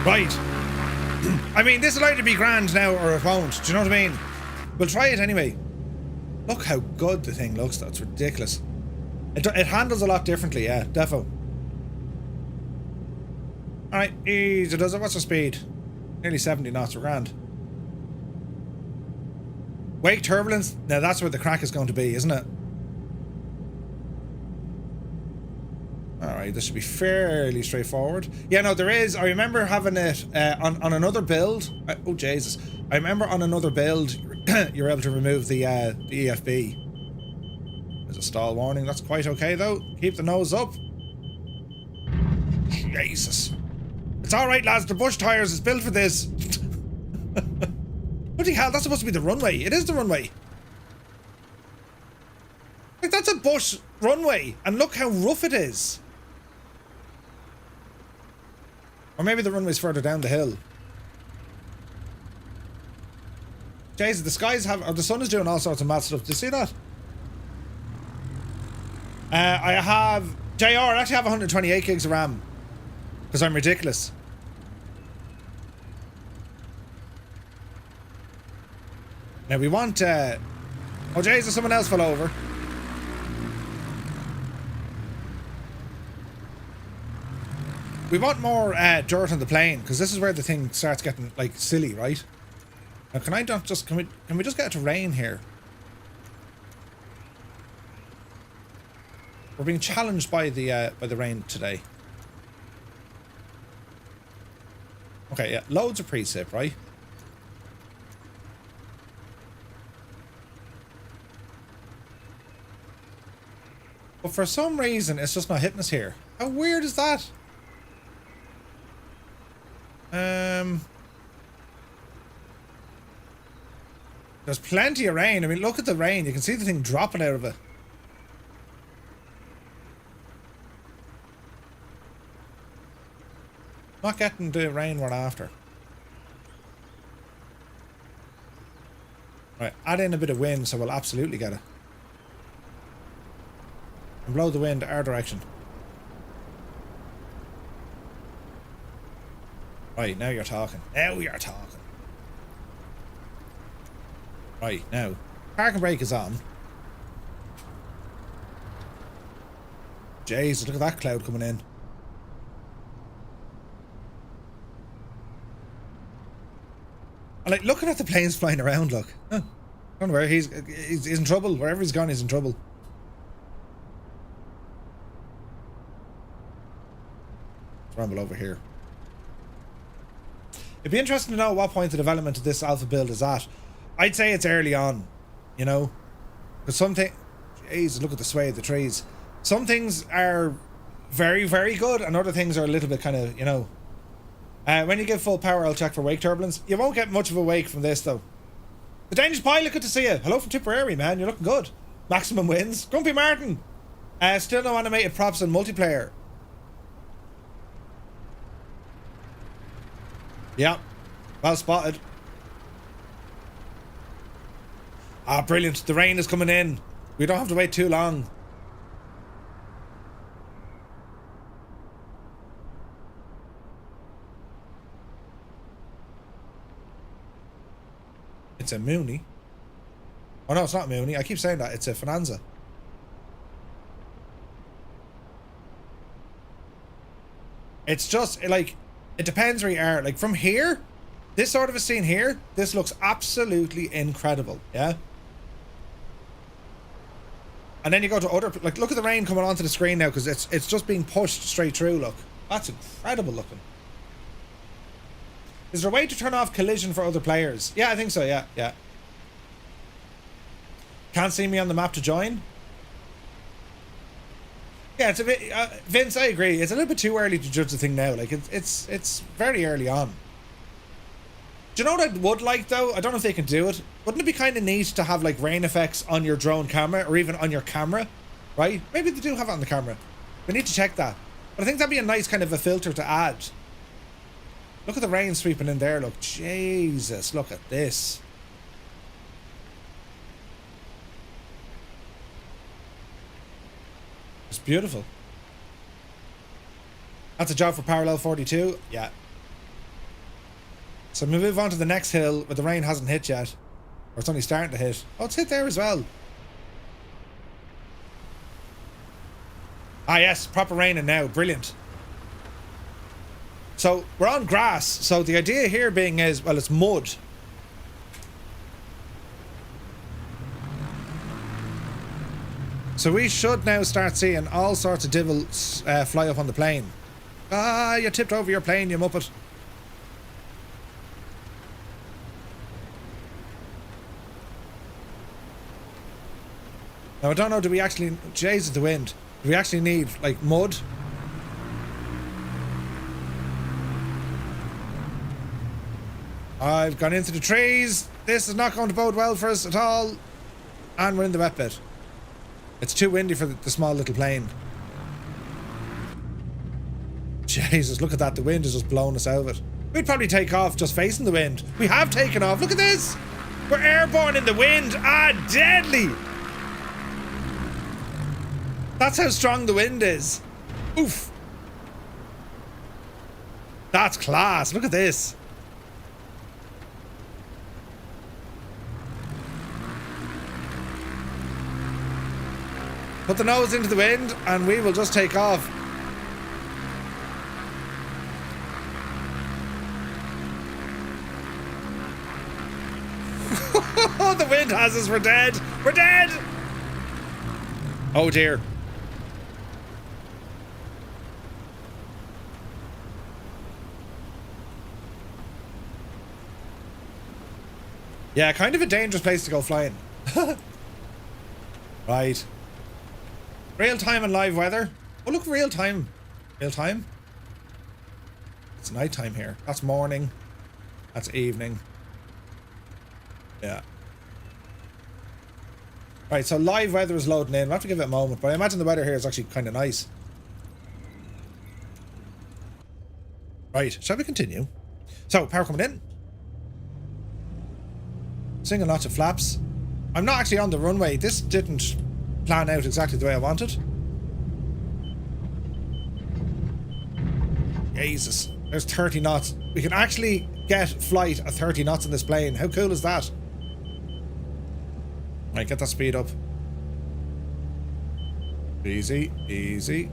Right. I mean, this will either be grand now or it won't. Do you know what I mean? We'll try it anyway. Look how good the thing looks. That's ridiculous. It handles a lot differently, yeah, defo. Alright, easy does it. What's the speed? Nearly 70 knots, we're grand. Wake turbulence? Now that's where the crack is going to be, isn't it? Alright, this should be fairly straightforward. Yeah, no, there is. I remember having it on another build. Oh, Jesus. I remember on another build, you're able to remove the EFB. There's a stall warning. That's quite okay, though. Keep the nose up. Jesus. It's alright, lads. The bush tires is built for this. What the hell? That's supposed to be the runway. It is the runway. Like, that's a bush runway. And look how rough it is. Or maybe the runway's further down the hill. Jesus, the skies have... Or the sun is doing all sorts of mad stuff. Do you see that? I have... JR, I actually have 128 gigs of RAM. Because I'm ridiculous. Now we want... Oh, Jesus, someone else fell over. We want more dirt on the plane, because this is where the thing starts getting, like, silly, right? Now, can I not just... Can we just get it to rain here? We're being challenged by the rain today. Okay, yeah. Loads of precip, right? But for some reason, it's just not hitting us here. How weird is that? There's plenty of rain. I mean, look at the rain. You can see the thing dropping out of it. Not getting the rain we're after. Right, add in a bit of wind so we'll absolutely get it. And blow the wind our direction. Right, now you're talking. Now you're talking. Right, now. Parking brake is on. Jesus, look at that cloud coming in. And like, looking at the planes flying around, look. Huh. Don't worry, he's in trouble. Wherever he's gone, he's in trouble. Let's ramble over here. It'd be interesting to know what point the development of this alpha build is at. I'd say it's early on, you know? Because something... Jeez, look at the sway of the trees. Some things are very, very good, and other things are a little bit kind of, you know... when you give full power, I'll check for wake turbulence. You won't get much of a wake from this, though. The Dangerous Pilot, good to see you. Hello from Tipperary, man. You're looking good. Maximum wins. Grumpy Martin. Still no animated props in multiplayer. Yeah. Well spotted. Ah, brilliant. The rain is coming in. We don't have to wait too long. It's a Mooney. Oh no, it's not Mooney. I keep saying that. It's a Finanza. It's just, like, it depends where you are. Like, from here, this sort of a scene here, this looks absolutely incredible, yeah? And then you go to other, like, look at the rain coming onto the screen now, because it's just being pushed straight through, look. That's incredible looking. Is there a way to turn off collision for other players? Yeah, I think so, yeah, yeah. Can't see me on the map to join? Yeah, it's a bit... Vince, I agree. It's a little bit too early to judge the thing now. Like, it's very early on. Do you know what I would like, though? I don't know if they can do it. Wouldn't it be kind of neat to have, like, rain effects on your drone camera, or even on your camera? Right? Maybe they do have it on the camera. We need to check that. But I think that'd be a nice kind of a filter to add. Look at the rain sweeping in there, look. Jesus, look at this. It's beautiful. That's a job for Parallel 42. Yeah. So we move on to the next hill where the rain hasn't hit yet. Or it's only starting to hit. Oh, it's hit there as well. Ah, yes. Proper raining now. Brilliant. So we're on grass. So the idea here being is, well, it's mud. So we should now start seeing all sorts of divils fly up on the plane. Ah, you tipped over your plane, you muppet. Now I don't know, do we actually... Jesus, the wind. Do we actually need, like, mud? I've gone into the trees. This is not going to bode well for us at all. And we're in the wet bit. It's too windy for the small little plane. Jesus, look at that. The wind is just blowing us out of it. We'd probably take off just facing the wind. We have taken off. Look at this. We're airborne in the wind. Ah, deadly. That's how strong the wind is. Oof. That's class. Look at this. Put the nose into the wind and we will just take off. The wind has us. We're dead. We're dead. Oh dear. Yeah, kind of a dangerous place to go flying. Right. Real time and live weather. Oh, look, real time. Real time. It's nighttime here. That's morning. That's evening. Yeah. Right, so live weather is loading in. We'll have to give it a moment, but I imagine the weather here is actually kind of nice. Right, shall we continue? So, power coming in. Singing lots of flaps. I'm not actually on the runway. This didn't plan out exactly the way I wanted. Jesus. There's 30 knots. We can actually get flight at 30 knots in this plane. How cool is that? Right, get that speed up. Easy, easy.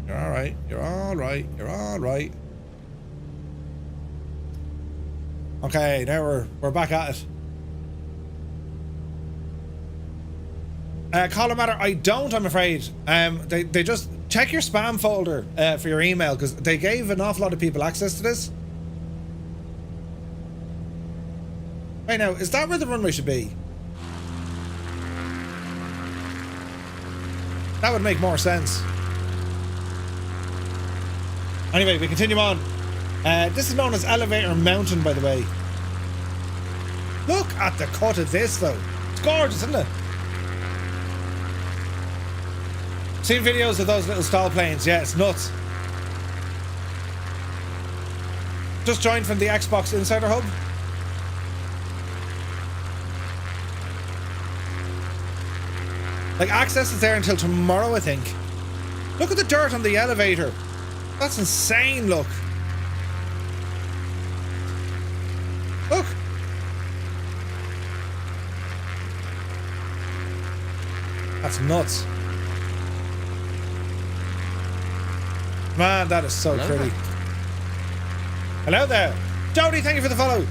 You're alright, you're alright, you're alright. Okay, now we're back at it. Caller Matter, I don't, I'm afraid. They just check your spam folder for your email, because they gave an awful lot of people access to this. Right now, is that where the runway should be? That would make more sense. Anyway, we continue on. This is known as Elevator Mountain, by the way. Look at the cut of this, though. It's gorgeous, isn't it? Seen videos of those little stall planes. Yeah, it's nuts. Just joined from the Xbox Insider Hub. Like, access is there until tomorrow, I think. Look at the dirt on the elevator. That's insane, look. Look. That's nuts. Man, that is so Hello pretty. there. Hello there. Jody, thank you for the follow.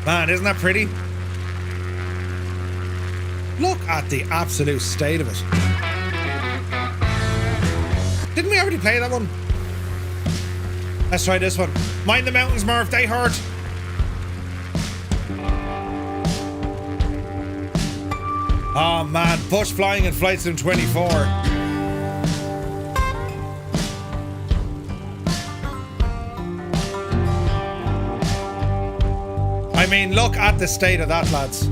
Man, isn't that pretty? Look at the absolute state of it. Didn't we already play that one? Let's try this one. Mind the mountains, Murph, they hurt. Oh man, bush flying in Flight Sim 24. I mean, look at the state of that, lads.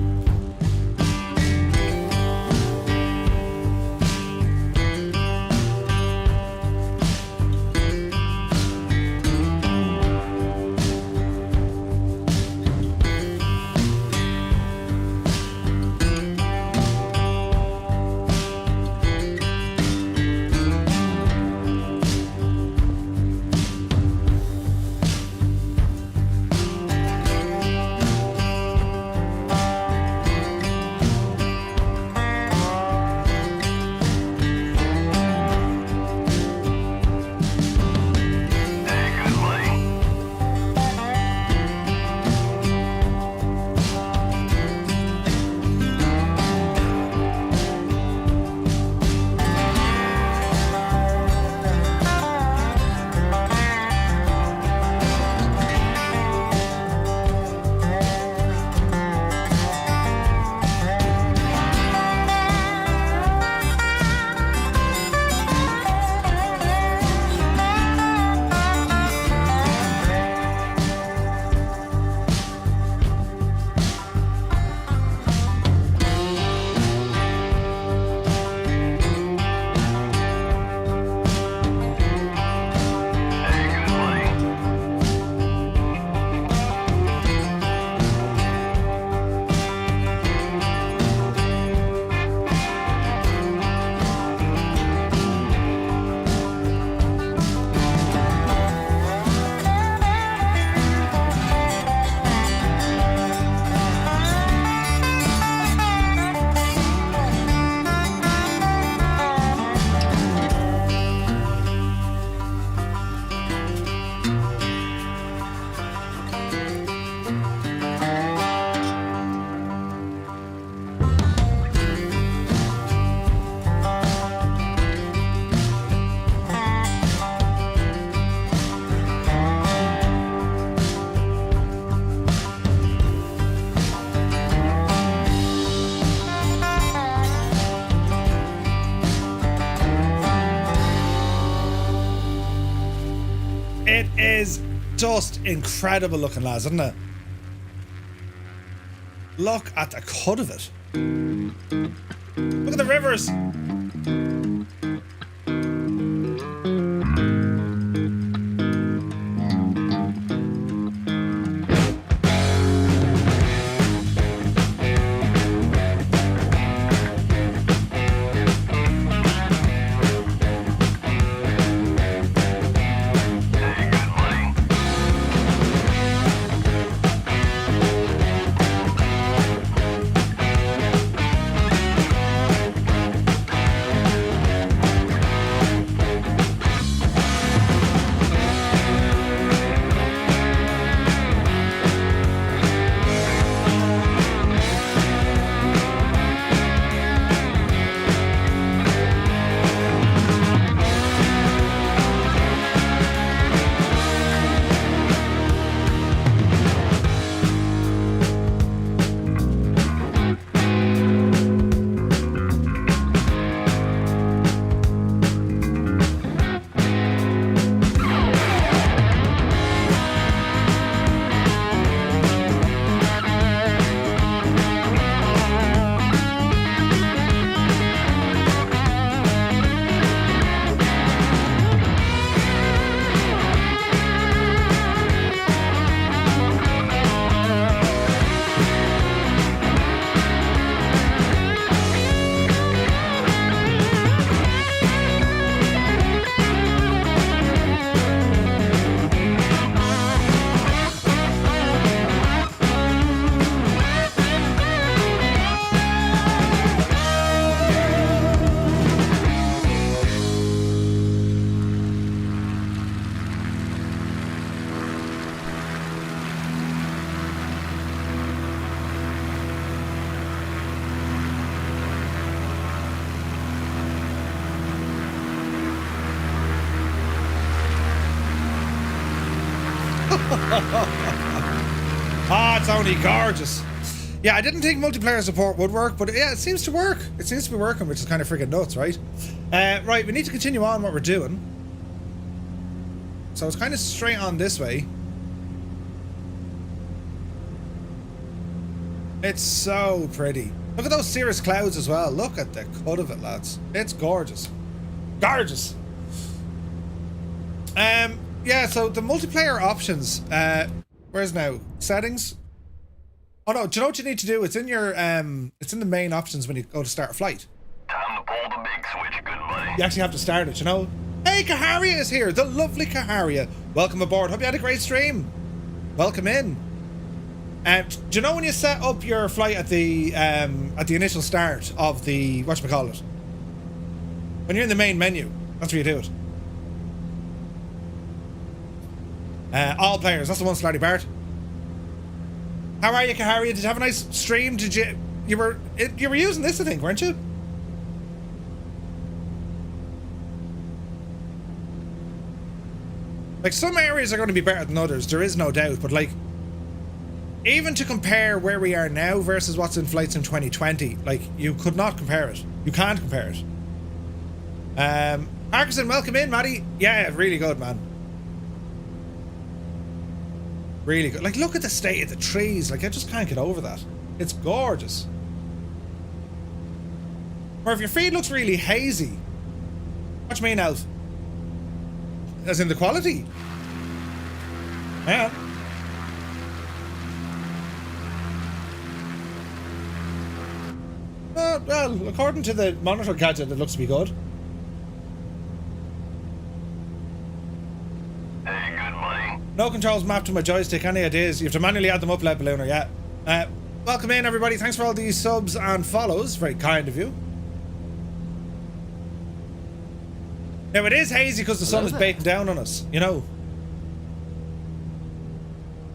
just incredible looking, lads, isn't it? Look at the cut of it. Look at the rivers. Ah, it's only gorgeous. Yeah, I didn't think multiplayer support would work, but yeah, it seems to work. It seems to be working, which is kind of freaking nuts, right? Right, we need to continue on what we're doing. So it's kind of straight on this way. It's so pretty. Look at those cirrus clouds as well. Look at the cut of it, lads. It's gorgeous. Gorgeous. Yeah, so the multiplayer options, where's now? Settings? Oh no, do you know what you need to do? It's in your, it's in the main options when you go to start a flight. Time to pull the big switch, good buddy. You actually have to start it, you know? Hey, Kaharia is here, the lovely Kaharia. Welcome aboard, hope you had a great stream. Welcome in. Do you know when you set up your flight at the initial start of the, whatchamacallit? When you're in the main menu, that's where you do it. All players, that's the one, Slarty Bart. How are you, Kaharia? Did you have a nice stream? Did you were using this, I think, weren't you? Like, some areas are going to be better than others, there is no doubt, but like, even to compare where we are now versus what's in Flight Sim 2020, like, you could not compare it. You can't compare it. Parkinson, welcome in, Matty. Yeah, really good, man. Really good. Like, look at the state of the trees. Like, I just can't get over that. It's gorgeous. Or if your feed looks really hazy. What do you mean, Alf? As in the quality? Yeah. Well, according to the monitor gadget, it looks to be good. Hey, good buddy. No controls mapped to my joystick. Any ideas? You have to manually add them up, Lead Ballooner, yeah. Welcome in, everybody. Thanks for all these subs and follows. Very kind of you. Now, it is hazy because the sun is baking down on us, you know.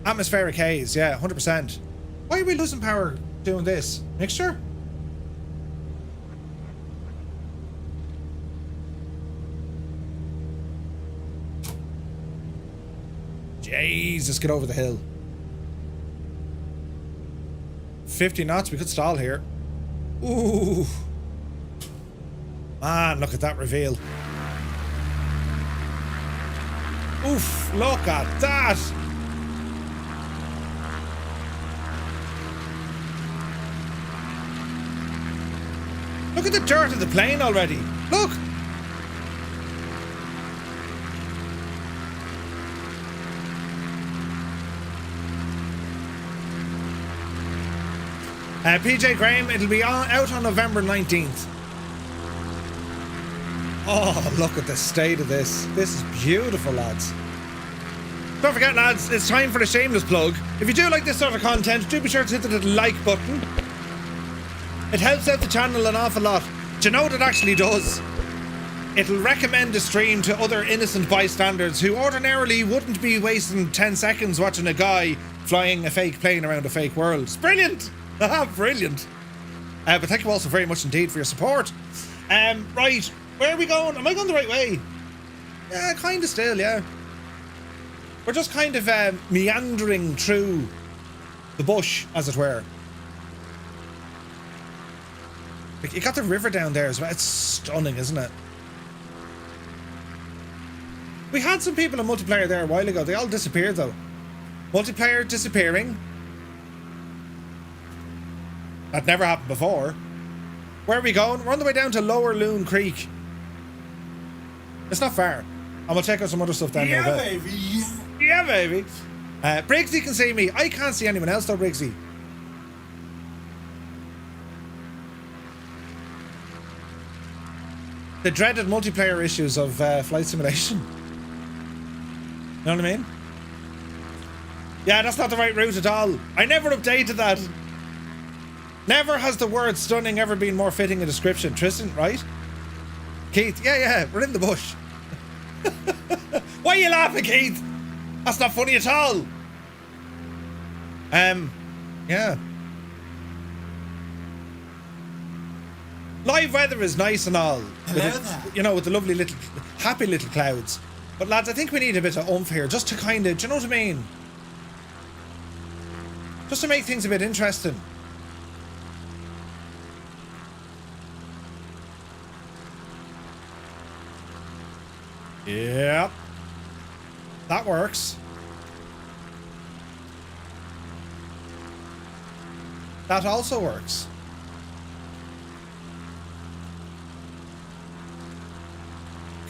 Atmospheric haze, yeah, 100%. Why are we losing power doing this? Mixture? Jesus, get over the hill. 50 knots, we could stall here. Ooh. Man, look at that reveal. Ooh. Oof, look at that. Look at the dirt of the plane already. Look. PJ Graham, it'll be out on November 19th. Oh, look at the state of this. This is beautiful, lads. Don't forget, lads, it's time for the shameless plug. If you do like this sort of content, do be sure to hit the little like button. It helps out the channel an awful lot. Do you know what it actually does? It'll recommend the stream to other innocent bystanders who ordinarily wouldn't be wasting 10 seconds watching a guy flying a fake plane around a fake world. It's brilliant! Brilliant. But thank you also very much indeed for your support. Right, where are we going? Am I going the right way? Yeah, kind of still, yeah. We're just kind of meandering through the bush, as it were. You got the river down there as well. It's stunning, isn't it? We had some people in multiplayer there a while ago. They all disappeared, though. Multiplayer disappearing. That never happened before. Where are we going? We're on the way down to Lower Loon Creek. It's not far. And we'll check out some other stuff down there. Yeah, baby. Yeah. Yeah, baby. Briggsy can see me. I can't see anyone else, though, Briggsy. The dreaded multiplayer issues of flight simulation. You know what I mean? Yeah, that's not the right route at all. I never updated that. Never has the word stunning ever been more fitting a description. Tristan, right? Keith, yeah, we're in the bush. Why are you laughing, Keith? That's not funny at all. Yeah. Live weather is nice and all. Hello there. You know, with the lovely little, happy little clouds. But lads, I think we need a bit of oomph here, just to kind of, do you know what I mean? Just to make things a bit interesting. Yep. That works. That also works.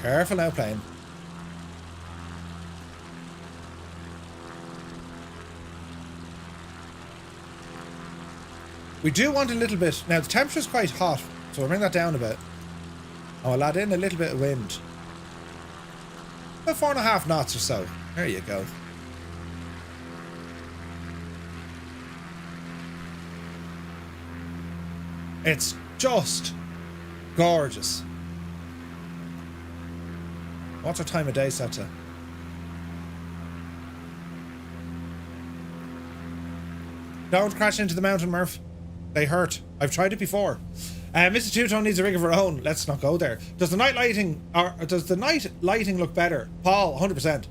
Careful now, plane. We do want a little bit. Now, the temperature's quite hot, so we'll bring that down a bit. And we'll add in a little bit of wind. About 4.5 knots or so. There you go. It's just gorgeous. What's our time of day set to? Don't crash into the mountain, Murph. They hurt. I've tried it before. Mr. Two-Tone needs a rig of her own. Let's not go there. Does the night lighting look better? Paul, 100%.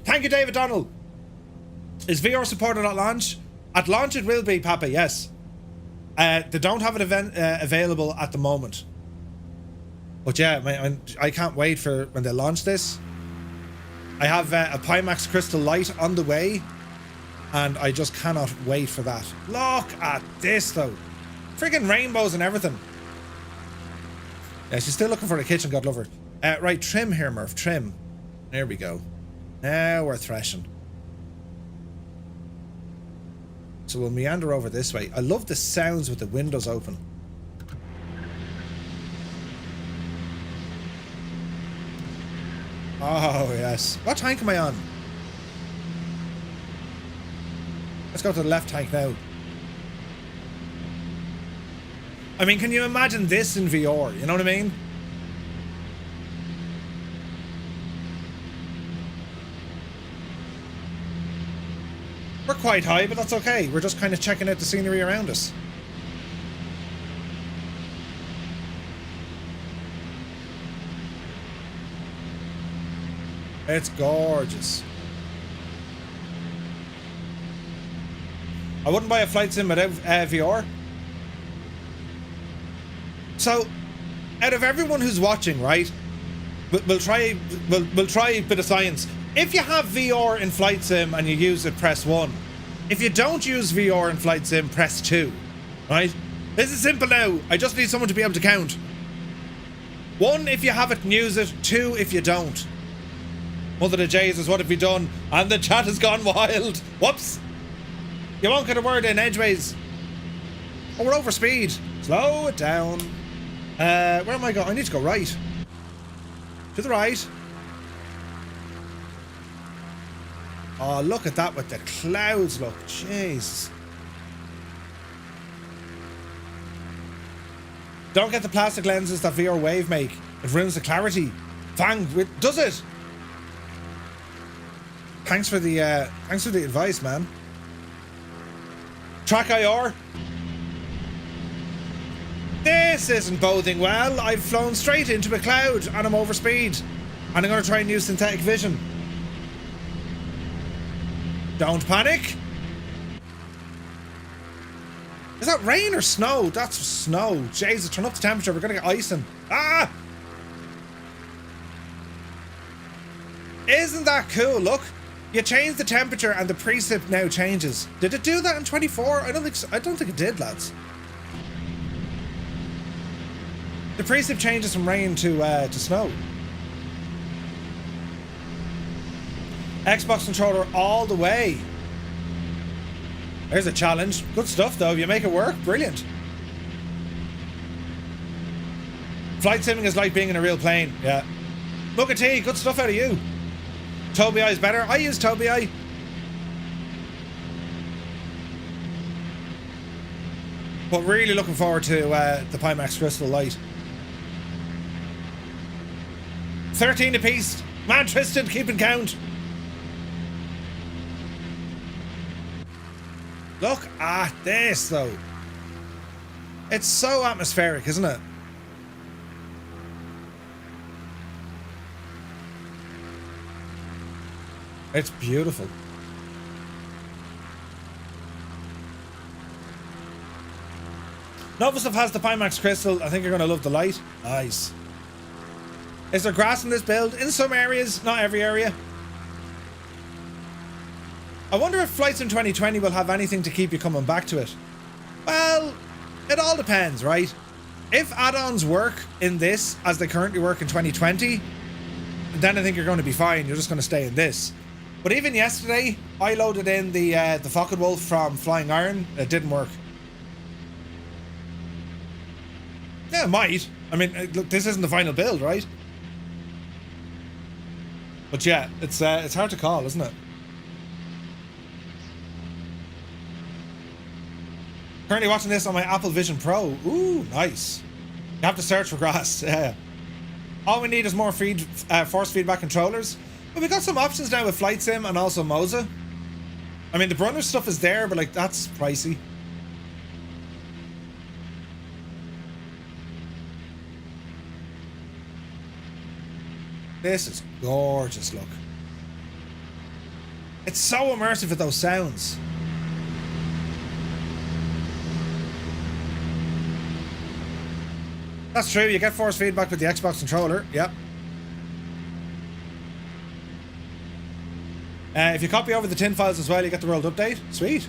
Thank you, David Donald. Is VR supported at launch? At launch it will be, Papa, yes. They don't have it available at the moment. But yeah, I can't wait for when they launch this. I have a Pimax Crystal Light on the way. And I just cannot wait for that. Look at this, though. Friggin' rainbows and everything. Yeah, she's still looking for the kitchen, God love her. Right, trim here, Murph, trim. There we go. Now we're threshing. So we'll meander over this way. I love the sounds with the windows open. Oh, yes. What tank am I on? Let's go to the left tank now. I mean, can you imagine this in VR? You know what I mean? We're quite high, but that's okay. We're just kind of checking out the scenery around us. It's gorgeous. I wouldn't buy a flight sim without VR. So, out of everyone who's watching, right? We'll try a bit of science. If you have VR in Flight Sim and you use it, press 1. If you don't use VR in Flight Sim, press 2. Right? This is simple now. I just need someone to be able to count. 1 if you have it and use it. 2 if you don't. Mother of Jesus, what have you done? And the chat has gone wild. Whoops. You won't get a word in edgeways. Oh, we're over speed. Slow it down. Where am I going? I need to go right. To the right. Oh, look at that with the clouds, look. Jeez. Don't get the plastic lenses that VR Wave make. It ruins the clarity. Fang, does it? Thanks for the advice, man. Track IR. This isn't boding well. I've flown straight into a cloud and I'm over speed. And I'm going to try and use synthetic vision. Don't panic. Is that rain or snow? That's snow. Jesus, turn up the temperature. We're going to get icing. Ah! Isn't that cool? Look. You change the temperature and the precip now changes. Did it do that in 24? I don't think it did, lads. The precip changes from rain to snow. Xbox controller all the way. There's a challenge. Good stuff though. If you make it work, brilliant. Flight simming is like being in a real plane. Yeah. Look at T, good stuff out of you. Tobii Eye is better. I use Tobii Eye. But really looking forward to the Pimax Crystal Light. 13 apiece. Man, Tristan, keeping count. Look at this, though. It's so atmospheric, isn't it? It's beautiful. Novice has the Pimax Crystal. I think you're going to love the light. Nice. Is there grass in this build? In some areas, not every area. I wonder if Flight Sim 2020 will have anything to keep you coming back to it. Well, it all depends, right? If add-ons work in this as they currently work in 2020, then I think you're going to be fine. You're just going to stay in this. But even yesterday, I loaded in the Focke Wolf from Flying Iron. It didn't work. Yeah, it might. I mean, look, this isn't the final build, right? But yeah, it's hard to call, isn't it? Currently watching this on my Apple Vision Pro. Ooh, nice. You have to search for grass. Yeah. All we need is more force feedback controllers. But we got some options now with Flight Sim and also Moza. I mean, the Brunner stuff is there, but like that's pricey. This is gorgeous, look. It's so immersive with those sounds. That's true, you get force feedback with the Xbox controller, yep. If you copy over the tin files as well, you get the world update. Sweet.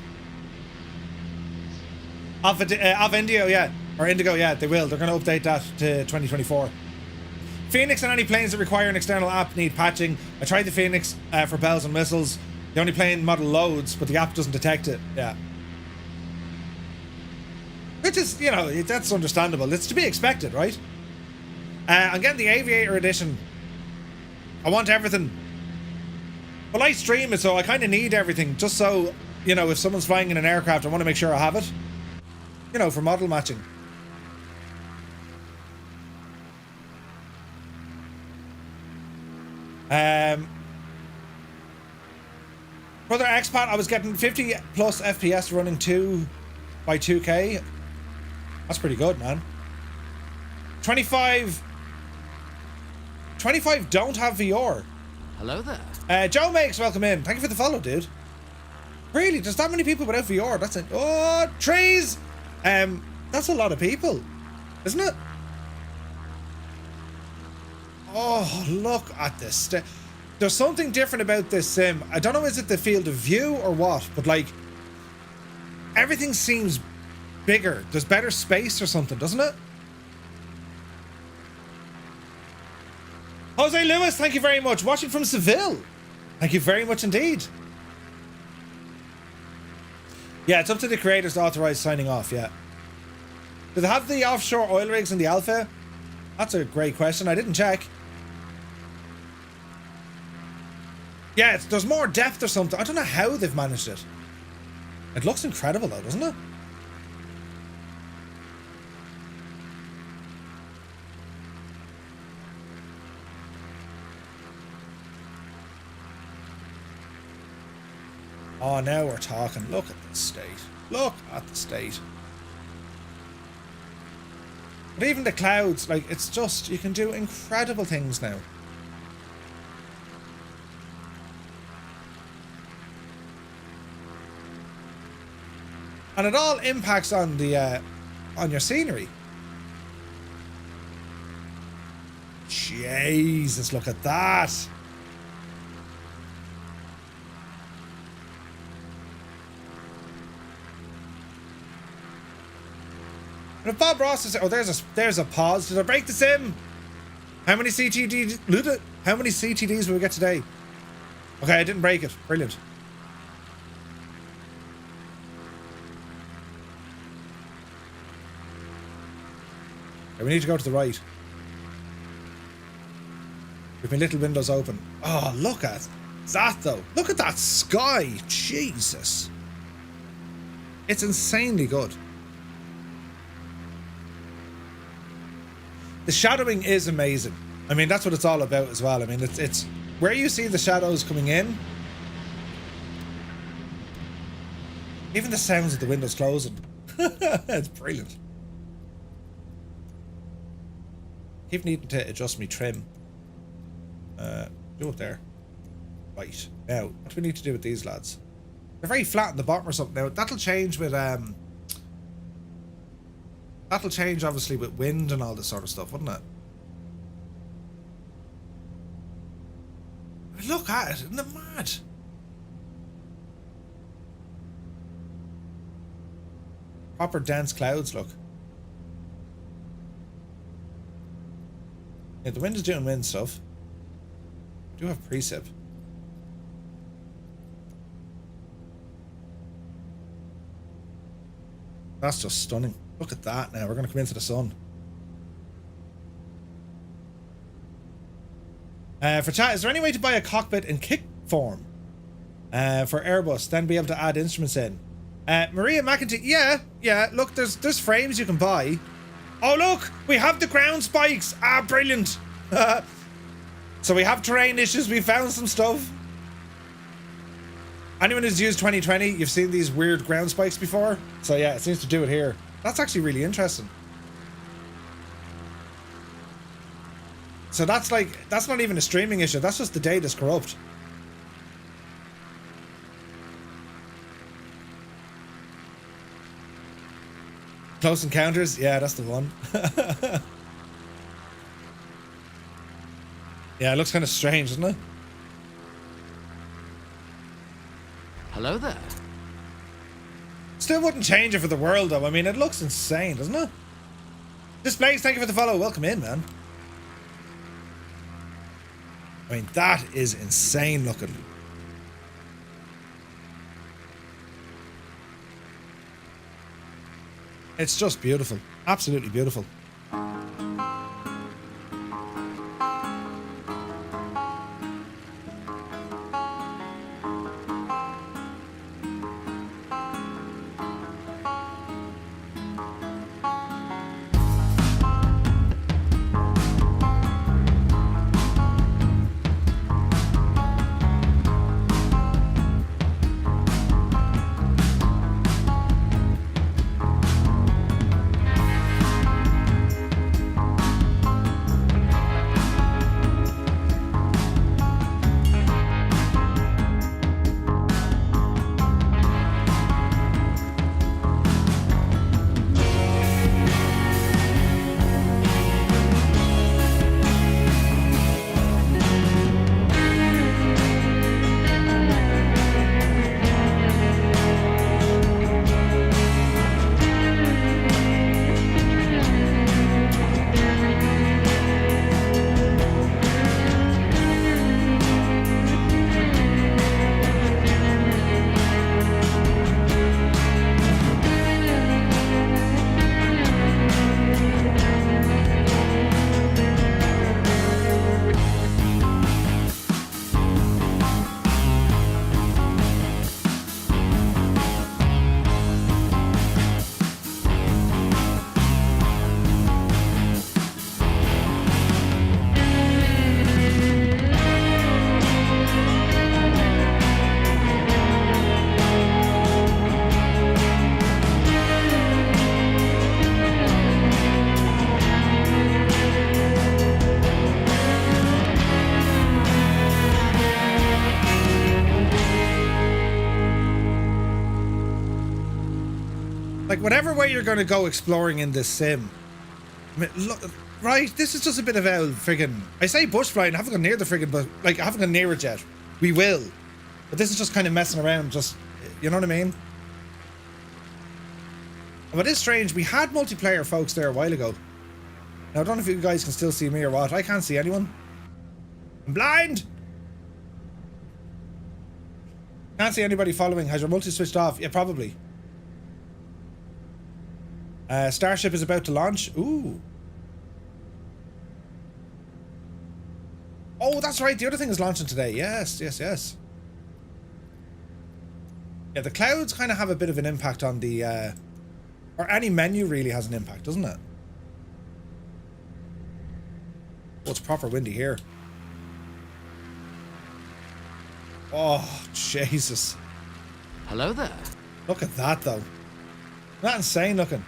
Indio, yeah. Or Indigo, yeah, they will. They're going to update that to 2024. Phoenix and any planes that require an external app need patching. I tried the Phoenix for bells and whistles. The only plane model loads, but the app doesn't detect it. Yeah. Which is, you know, that's understandable. It's to be expected, right? I'm getting the Aviator edition. I want everything. Well, I stream it, so I kind of need everything. Just so, you know, if someone's flying in an aircraft, I want to make sure I have it. You know, for model matching. For their expat, I was getting 50 plus FPS running 2 by 2K. That's pretty good, man. 25 don't have VR. Hello there. Joe Makes, welcome in. Thank you for the follow, dude. Really, there's that many people without VR. That's it. Oh, trees. That's a lot of people, isn't it? Oh, look at this. There's something different about this sim. I don't know, is it the field of view or what? But like, everything seems bigger. There's better space or something, doesn't it? Jose Lewis, thank you very much. Watching from Seville. Thank you very much indeed. Yeah, it's up to the creators to authorize signing off, yeah. Do they have the offshore oil rigs in the alpha? That's a great question. I didn't check. Yeah, there's more depth or something. I don't know how they've managed it. It looks incredible though, doesn't it? Oh, now we're talking. Look at the state. Look at the state. But even the clouds, like, it's just, you can do incredible things now. And it all impacts on the, on your scenery. Jesus, look at that. And if Bob Ross is, oh, there's a pause. Did I break the sim? How many CTDs will we get today? Okay, I didn't break it. Brilliant. Okay, we need to go to the right. With my little windows open. Oh, look at that though. Look at that sky. Jesus. It's insanely good. The shadowing is amazing. I mean, that's what it's all about as well. I mean, it's where you see the shadows coming in. Even the sounds of the windows closing. It's brilliant. Keep needing to adjust me trim. Do up there. Right. Now, what do we need to do with these lads? They're very flat in the bottom or something. Now, that'll change with that'll change obviously with wind and all this sort of stuff, wouldn't it? I mean, look at it, isn't it mad? Proper dense clouds, look. Yeah, the wind is doing wind stuff. I do have precip. That's just stunning. Look at that now. We're going to come into the sun. For chat, is there any way to buy a cockpit in kick form for Airbus, then be able to add instruments in? Maria McIntyre, yeah. Look, there's frames you can buy. Oh, look, we have the ground spikes. Ah, brilliant. So we have terrain issues. We found some stuff. Anyone who's used 2020, you've seen these weird ground spikes before. So yeah, it seems to do it here. That's actually really interesting. So that's not even a streaming issue. That's just the data's corrupt. Close Encounters? Yeah, that's the one. Yeah, it looks kind of strange, doesn't it? Hello there. Still wouldn't change it for the world, though. I mean, it looks insane, doesn't it? Displays, thank you for the follow. Welcome in, man. I mean, that is insane looking. It's just beautiful. Absolutely beautiful. Like, whatever way you're going to go exploring in this sim, I mean, look, right, this is just a bit of a friggin', I say bush flying, I haven't gone near the friggin', but like, I haven't gone near it yet. We will. But this is just kind of messing around, just, you know what I mean? But it is strange, we had multiplayer folks there a while ago. Now, I don't know if you guys can still see me or what. I can't see anyone. I'm blind! Can't see anybody following. Has your multi switched off? Yeah, probably. Starship is about to launch. Ooh. Oh, that's right. The other thing is launching today. Yes, yes, yes. Yeah, the clouds kind of have a bit of an impact on the... or any menu really has an impact, doesn't it? Oh, it's proper windy here. Oh, Jesus. Hello there. Look at that, though. Not insane looking.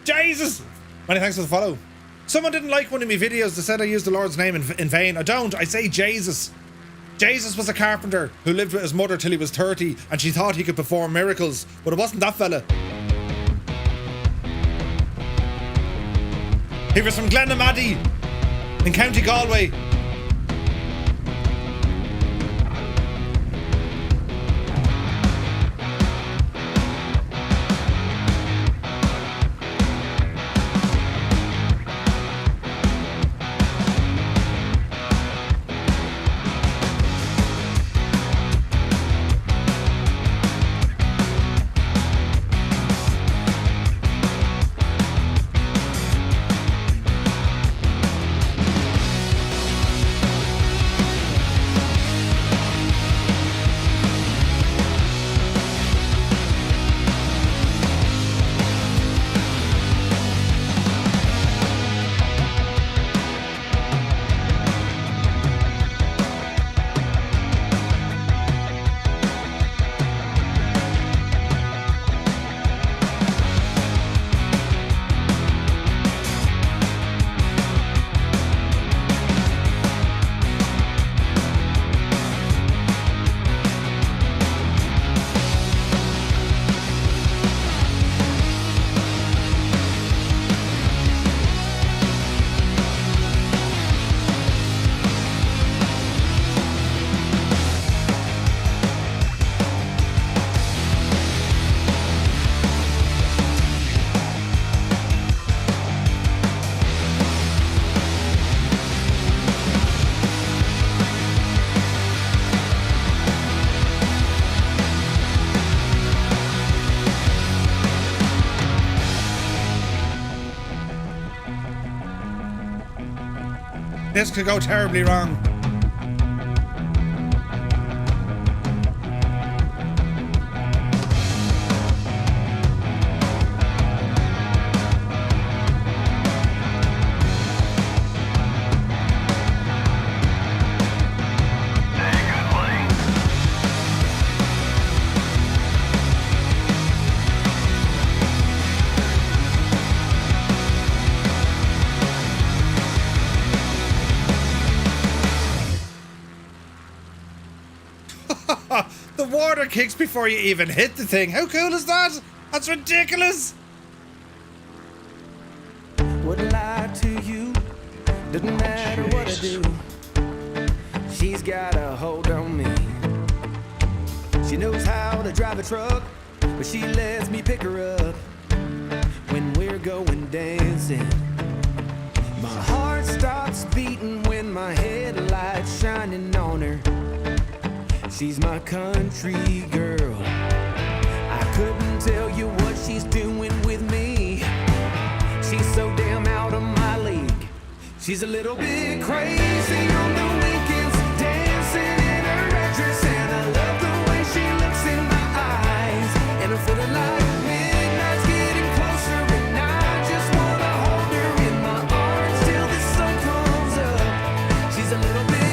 Jesus! Many thanks for the follow. Someone didn't like one of my videos that said I used the Lord's name in vain. I don't. I say Jesus. Jesus was a carpenter who lived with his mother till he was 30 and she thought he could perform miracles, but it wasn't that fella. He was from Glenamaddy in County Galway. This could go terribly wrong. The water kicks before you even hit the thing. How cool is that? That's ridiculous. Wouldn't lie to you, doesn't matter what I do. She's got a hold on me. She knows how to drive a truck, but she lets me pick her up when we're going dancing. My heart stops beating when my headlights shining on her. She's my country girl. I couldn't tell you what she's doing with me. She's so damn out of my league. She's a little bit crazy on the weekends, dancing in her red dress, and I love the way she looks in my eyes. And I'm feeling like midnight's getting closer, and I just wanna hold her in my arms till the sun comes up. She's a little bit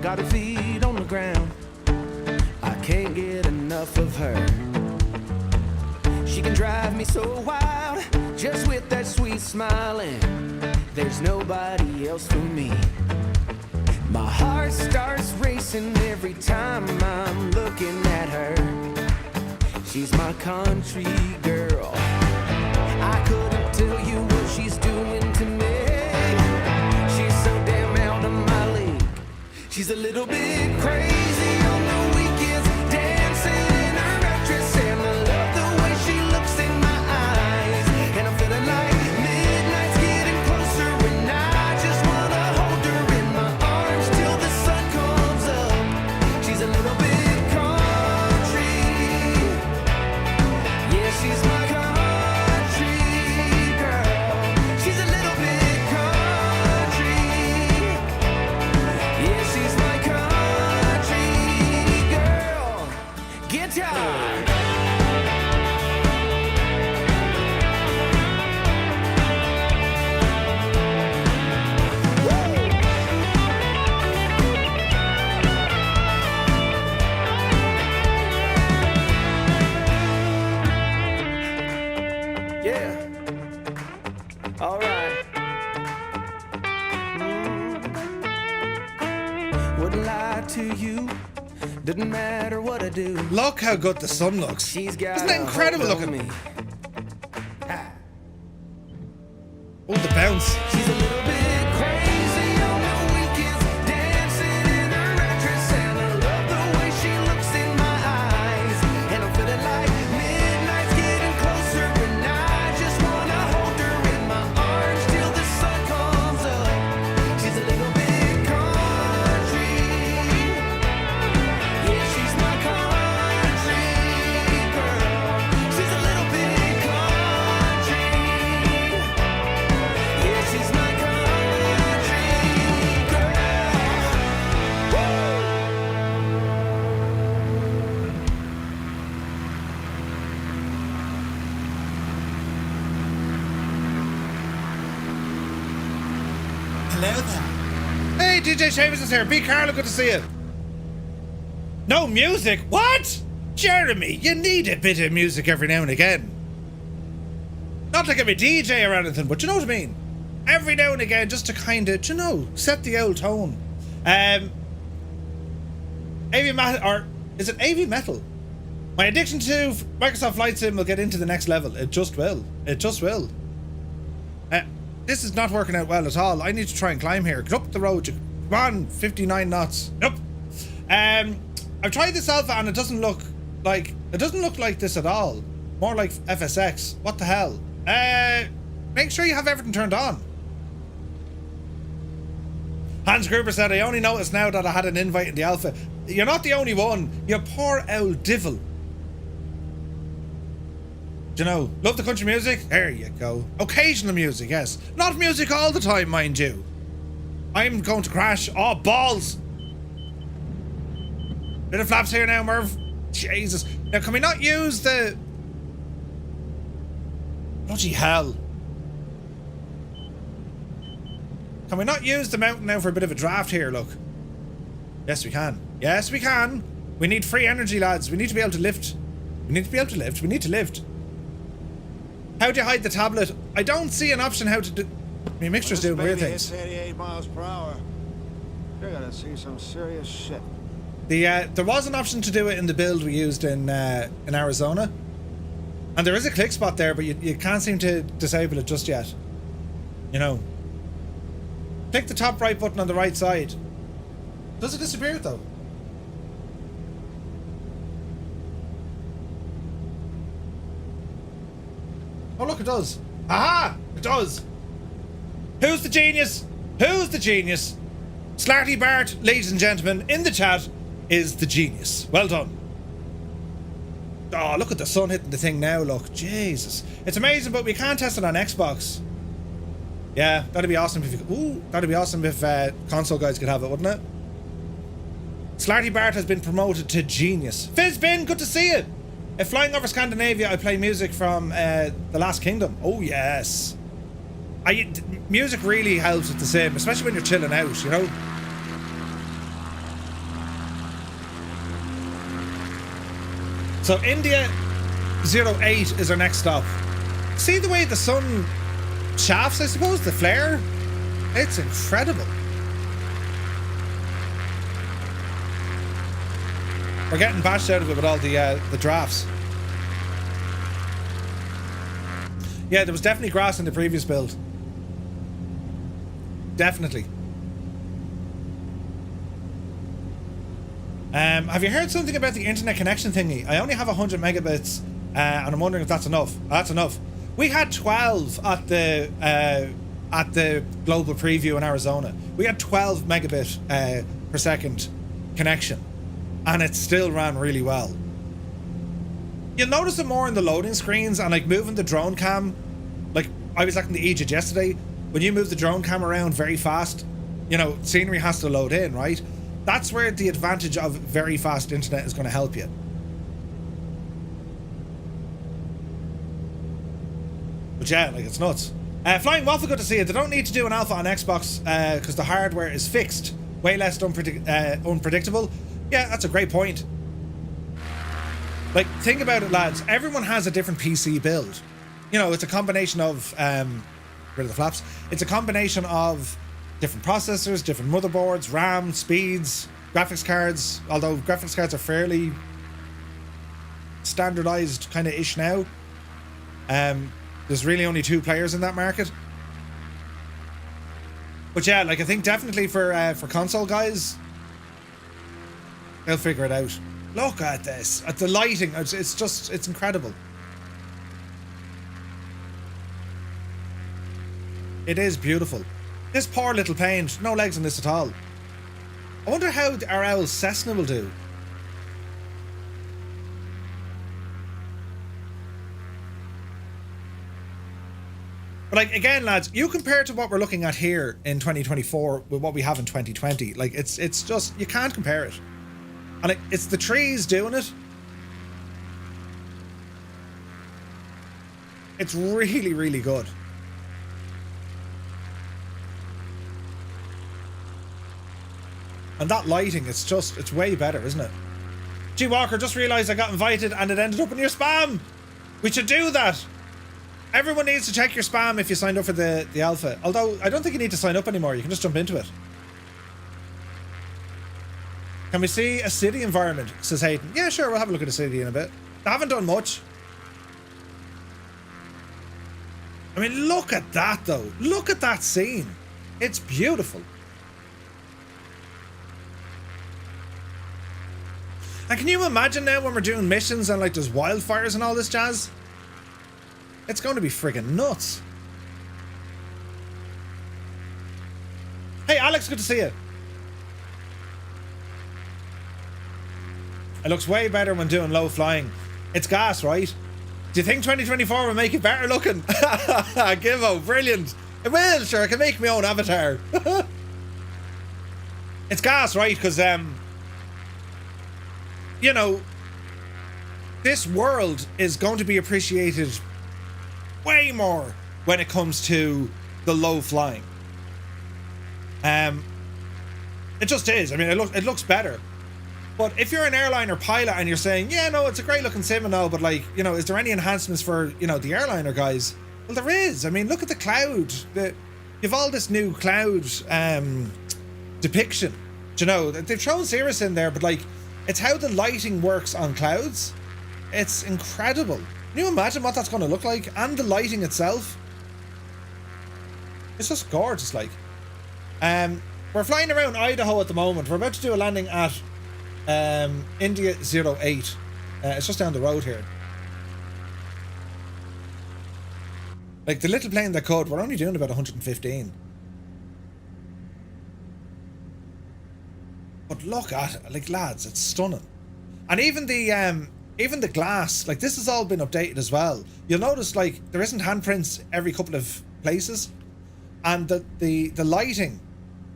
got her feet on the ground. I can't enough of her. She can drive me so wild, just with that sweet smile, and there's nobody else for me. My heart starts racing every time I'm looking at her. She's my country girl. I couldn't tell you what she's doing to me. She's so damn out of my league. She's a little bit crazy on the weekends, dancing in her red dress, and I love the way she looks in my eyes. And I'm feeling like midnight's getting closer, and I just wanna hold her in my arms till the sun comes up. She's a little bit country. Yeah, she's my country girl. She's a little bit country. Yeah, she's my country girl. Guitar. Yeah. All right. Wouldn't lie to you. Doesn't matter what I do. Look how good the sun looks. She's got Isn't that a incredible hold on looking? me. Oh, the bounce. She's a little bit crazy on the weekends, dancing in her red dress, and I love the way she looks in my eyes. And I'm feeling like midnight's getting closer, and I just wanna hold her in my arms till the sun comes up. She's a little bit country. Yeah, she's my country girl. She's a little bit country. Yeah, she's my country girl. Woo! Hello there. Hey, DJ Seamus is here. B. Carlo, good to see you. No music? What? Jeremy, you need a bit of music every now and again. Not like I'm a DJ or anything, but you know what I mean? Every now and again, just to kind of, you know, set the old tone. AV Metal, or is it AV Metal? My addiction to Microsoft Flight Sim will get into the next level. It just will. It just will. This is not working out well at all. I need to try and climb here. Get up the road. Come on, 59 knots. Nope. I've tried this alpha and it doesn't look like this at all. More like FSX. What the hell? Make sure you have everything turned on. Hans Gruber said, I only noticed now that I had an invite in the alpha. You're not the only one. You poor old devil. Do you know, love the country music? There you go. Occasional music, yes. Not music all the time, mind you. I'm going to crash. Oh, balls. Bit of flaps here now, Merv. Jesus. Now, can we not use the... Bloody hell. Can we not use the mountain now for a bit of a draft here, look? Yes, we can. Yes, we can. We need free energy, lads. We need to be able to lift. We need to be able to lift. We need to lift. How do you hide the tablet? I don't see an option how to do... My mixture's doing weird things. 88 miles per hour. You're gonna see some serious shit. There was an option to do it in the build we used in Arizona. And there is a click spot there, but you can't seem to disable it just yet. You know. Click the top right button on the right side. Does it disappear though? Oh look, it does. Aha! It does! Who's the genius? Who's the genius? Slarty Bart, ladies and gentlemen, in the chat is the genius. Well done. Oh, look at the sun hitting the thing now, look. Jesus. It's amazing, but we can't test it on Xbox. Yeah, that'd be awesome if you could. Ooh, that'd be awesome if console guys could have it, wouldn't it? Slarty Bart has been promoted to genius. Fizzbin, good to see you. If flying over Scandinavia, I play music from The Last Kingdom. Oh, yes. Music really helps with the sim, especially when you're chilling out, you know? So India 08 is our next stop. See the way the sun shafts, I suppose, the flare? It's incredible. We're getting bashed out of it with all the drafts. Yeah, there was definitely grass in the previous build. Definitely. Have you heard something about the internet connection thingy? I only have 100 megabits, and I'm wondering if that's enough. That's enough. We had 12 at the global preview in Arizona. We had 12 megabit per second connection, and it still ran really well. You'll notice it more in the loading screens and like moving the drone cam. Like I was like in the Egypt yesterday, when you move the drone cam around very fast, you know, scenery has to load in, right? That's where the advantage of very fast internet is going to help you. But yeah, like it's nuts. Flying Waffle, good to see you. They don't need to do an alpha on Xbox because the hardware is fixed. Way less unpredictable. Yeah, that's a great point. Like, think about it, lads. Everyone has a different PC build. You know, it's a combination of... rid of the flaps. It's a combination of different processors, different motherboards, RAM, speeds, graphics cards. Although graphics cards are fairly standardized kind of ish now. There's really only 2 players in that market. But yeah, like I think definitely for console guys, they'll figure it out. Look at this, at the lighting. It's incredible. It is beautiful. This poor little paint, no legs on this at all. I wonder how our owl Cessna will do. But like again, lads, you compare to what we're looking at here in 2024 with what we have in 2020. Like it's just, you can't compare it. And it's the trees doing it. It's really, really good. And that lighting, it's way better, isn't it? G Walker, just realised I got invited and it ended up in your spam. We should do that. Everyone needs to check your spam if you signed up for the alpha. Although, I don't think you need to sign up anymore. You can just jump into it. Can we see a city environment? Says Hayden. Yeah, sure, we'll have a look at the city in a bit. I haven't done much. I mean, look at that, though. Look at that scene. It's beautiful. And can you imagine now when we're doing missions and like there's wildfires and all this jazz? It's going to be friggin' nuts. Hey Alex, good to see you. It looks way better when doing low flying. It's gas, right? Do you think 2024 will make it better looking? Givo, brilliant. It will, sure, I can make my own avatar. It's gas, right? Because you know, this world is going to be appreciated way more when it comes to the low flying. It just is. I mean, it looks better. But if you're an airliner pilot and you're saying, yeah, no, it's a great looking sim and all, but like, you know, is there any enhancements for, you know, the airliner guys? Well, there is. I mean, look at the cloud. You've all this new cloud depiction. Do you know, they've shown Cirrus in there, but like, it's how the lighting works on clouds. It's incredible. Can you imagine what that's going to look like? And the lighting itself. It's just gorgeous, like. We're flying around Idaho at the moment. We're about to do a landing at India 08. It's just down the road here. Like the little plane that could, we're only doing about 115. But look at it, like lads, it's stunning. And even the glass, like this has all been updated as well. You'll notice like there isn't handprints every couple of places, and the lighting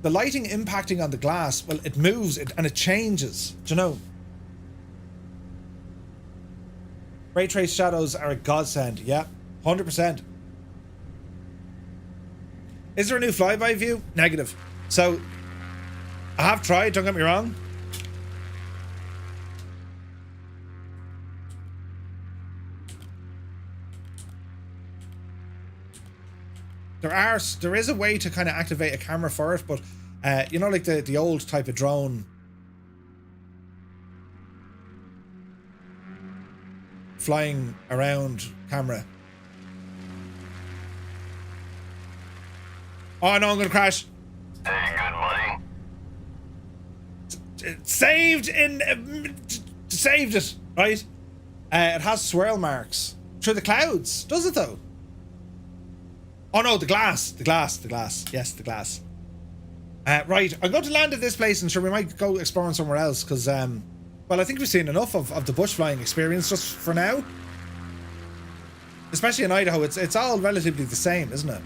impacting on the glass, well, it moves and it changes. Do you know? Ray trace shadows are a godsend. Yeah, 100%. Is there a new flyby view? Negative. So I have tried, don't get me wrong. there is a way to kind of activate a camera for it, but you know, like the old type of drone flying around camera. Oh no, I'm gonna crash. Hey, good buddy. It saved it, right? It has swirl marks through the clouds, does it though? Oh no, the glass. Yes, the glass. Right, I'm going to land at this place, and sure, we might go exploring somewhere else, because well, I think we've seen enough of the bush flying experience just for now. Especially in Idaho, it's all relatively the same, isn't it?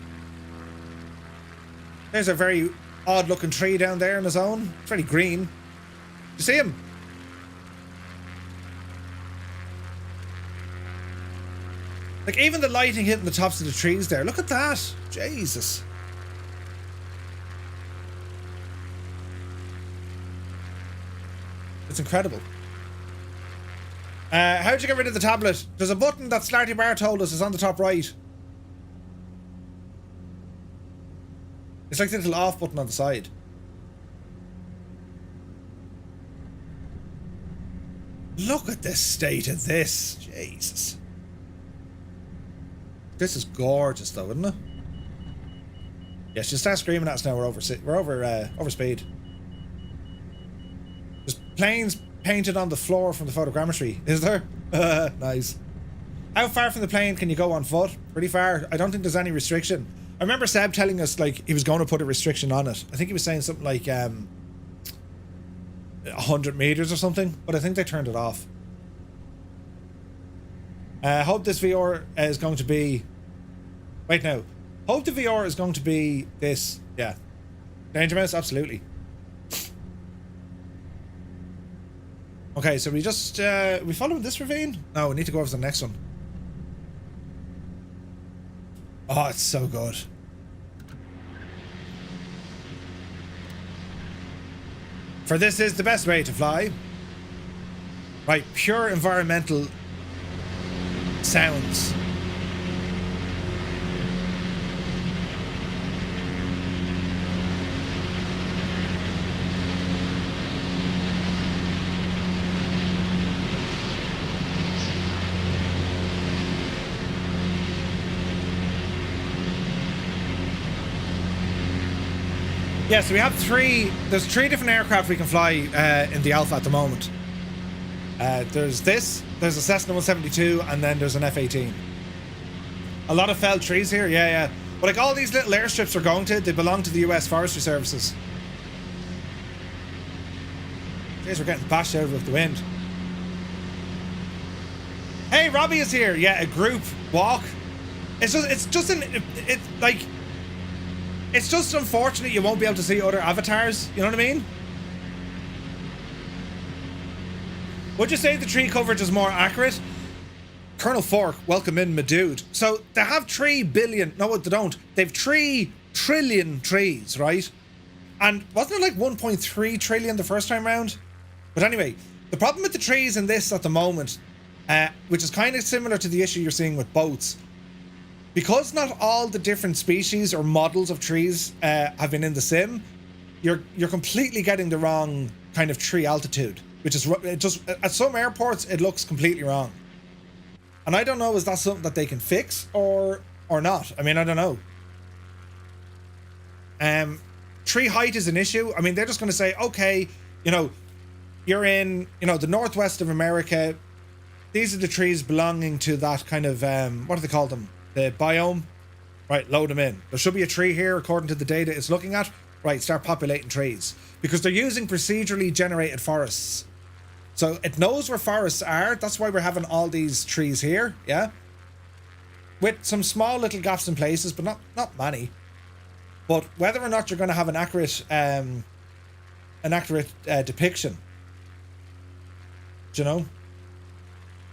There's a very odd looking tree down there in his own. It's very green. You see him? Like, even the lighting hitting the tops of the trees there. Look at that. Jesus. It's incredible. How'd you get rid of the tablet? There's a button that Slarty Bar told us is on the top right. It's like the little off button on the side. Look at the state of this. Jesus. This is gorgeous though, isn't it? Yeah, she'll start screaming at us now. We're over speed. There's planes painted on the floor from the photogrammetry, is there? Nice. How far from the plane can you go on foot? Pretty far. I don't think there's any restriction. I remember Seb telling us like he was going to put a restriction on it. I think he was saying something like 100 meters or something, but I think they turned it off. Hope this VR is going to be... Wait, no. Hope the VR is going to be this. Yeah. Danger Mouse? Absolutely. Okay, so we just... we following this ravine? No, we need to go over to the next one. Oh, it's so good. For this is the best way to fly. Right, pure environmental sounds. Yeah, so we have there's three different aircraft we can fly in the Alpha at the moment. There's a Cessna 172, and then there's an F-18. A lot of felled trees here, yeah. But like all these little airstrips are going to, they belong to the US Forestry Services. Jeez, we're getting bashed out with the wind. Hey, Robbie is here. Yeah, a group walk. It's just unfortunate you won't be able to see other avatars, you know what I mean? Would you say the tree coverage is more accurate? Colonel Fork, welcome in, my dude. So they have 3 billion, no they don't, they've 3 trillion trees, right? And wasn't it like 1.3 trillion the first time round? But anyway, the problem with the trees in this at the moment, which is kind of similar to the issue you're seeing with boats, because not all the different species or models of trees have been in the sim, you're completely getting the wrong kind of tree altitude, which is just at some airports it looks completely wrong. And I don't know, is that something that they can fix or not? I mean, I don't know. Tree height is an issue. I mean, they're just going to say, okay, you know, you're in, you know, the northwest of America. These are the trees belonging to that kind of what do they call them? The biome, right? Load them in. There should be a tree here according to the data it's looking at. Right, start populating trees because they're using procedurally generated forests. So it knows where forests are. That's why we're having all these trees here, yeah. With some small little gaps in places, but not many. But whether or not you're going to have an accurate depiction, do you know?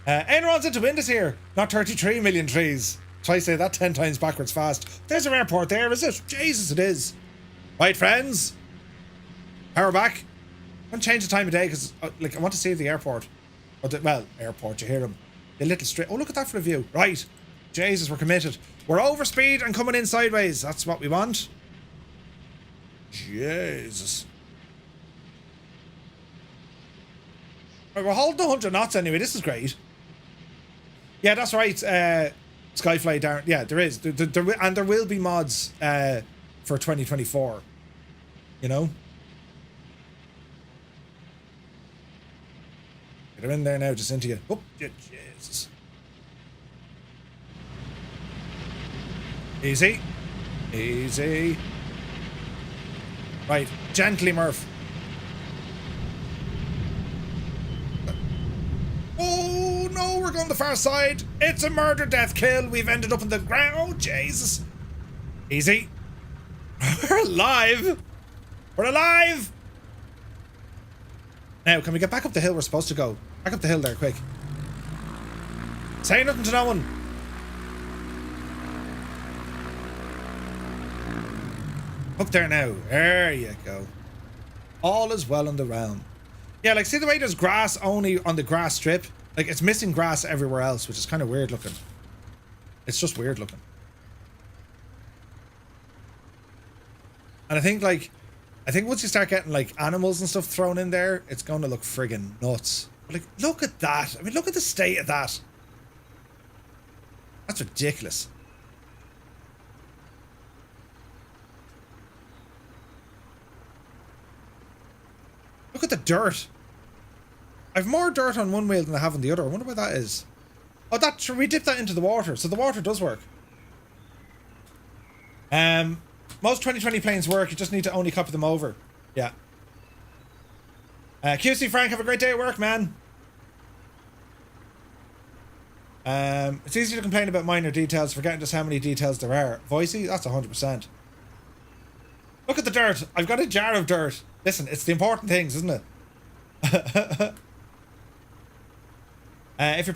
Enron's into Windows here. Not 33 million trees. Try to say that 10 times backwards fast. There's an airport there, is it? Jesus, it is. Right, friends. Power back. I'm going to change the time of day because I want to see the airport. Airport, you hear them. The little straight. Oh, look at that for a view. Right. Jesus, we're committed. We're over speed and coming in sideways. That's what we want. Jesus. Right, we're holding 100 knots anyway. This is great. Yeah, that's right. Skyfly down. Yeah, there is. And there will be mods for 2024. You know? Get her in there now, just into you. Oh, Jesus. Easy. Easy. Right, gently, Murph. Oh, no, we're going the far side. It's a murder death kill. We've ended up on the ground. Oh, Jesus. Easy. We're alive. We're alive. Now, can we get back up the hill we're supposed to go? Back up the hill there, quick. Say nothing to no one. Up there now. There you go. All is well in the realm. Yeah, like, see the way there's grass only on the grass strip? Like, it's missing grass everywhere else, which is kind of weird looking. It's just weird looking. And I think once you start getting, like, animals and stuff thrown in there, it's going to look friggin' nuts. But, like, look at that. I mean, look at the state of that. That's ridiculous. Look at the dirt. I've more dirt on one wheel than I have on the other. I wonder why that is. Oh, we dip that into the water, so the water does work. Most 2020 planes work. You just need to only copy them over. Yeah. QC Frank, have a great day at work, man. It's easy to complain about minor details, forgetting just how many details there are. Voicey, that's 100%. Look at the dirt. I've got a jar of dirt. Listen, it's the important things, isn't it? If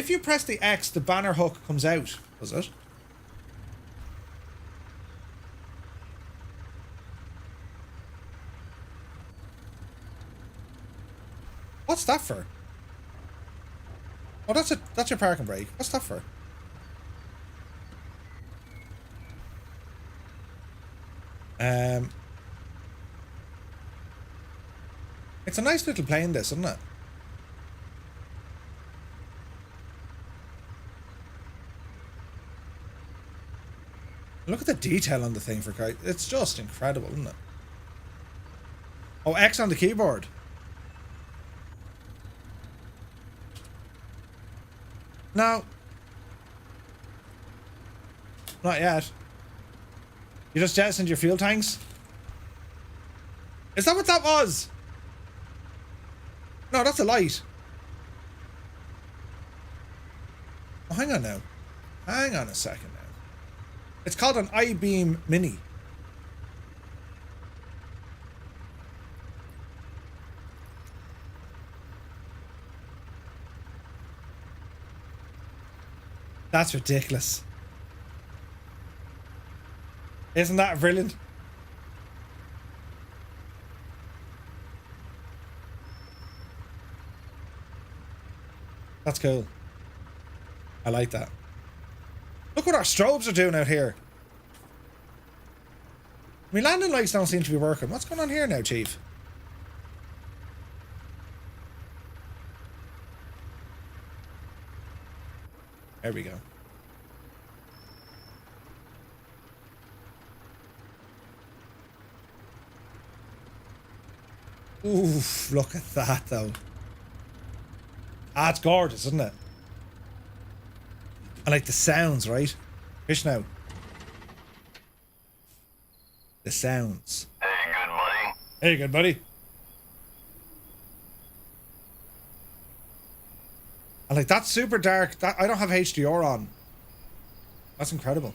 you press the X, the banner hook comes out. Was it? What's that for? Oh, that's your parking brake. What's that for? It's a nice little plane, this, isn't it? Look at the detail on the thing, for Christ. It's just incredible, isn't it? Oh, X on the keyboard. No. Not yet. You just jettisoned your fuel tanks? Is that what that was? No, that's a light. Oh, hang on now. Hang on a second now. It's called an I-beam mini. That's ridiculous. Isn't that brilliant? That's cool. I like that. Look what our strobes are doing out here. I mean, landing lights don't seem to be working. What's going on here now, Chief? There we go. Oof, look at that, though. Ah, it's gorgeous, isn't it? I like the sounds, right? Fish now. The sounds. Hey, good buddy. Hey, good buddy. I like that's super dark. That I don't have HDR on. That's incredible.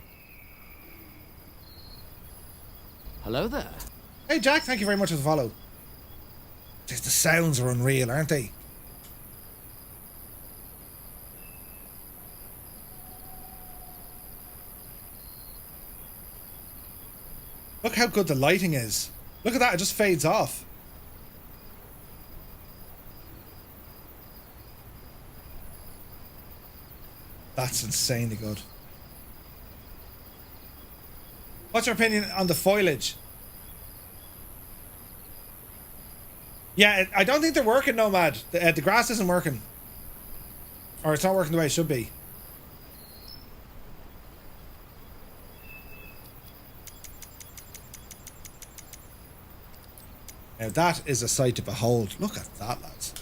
Hello there. Hey, Jack, thank you very much for the follow. Just the sounds are unreal, aren't they? Look how good the lighting is. Look at that, it just fades off. That's insanely good. What's your opinion on the foliage? Yeah, I don't think they're working, Nomad. The grass isn't working. Or it's not working the way it should be. Now that is a sight to behold. Look at that, lads.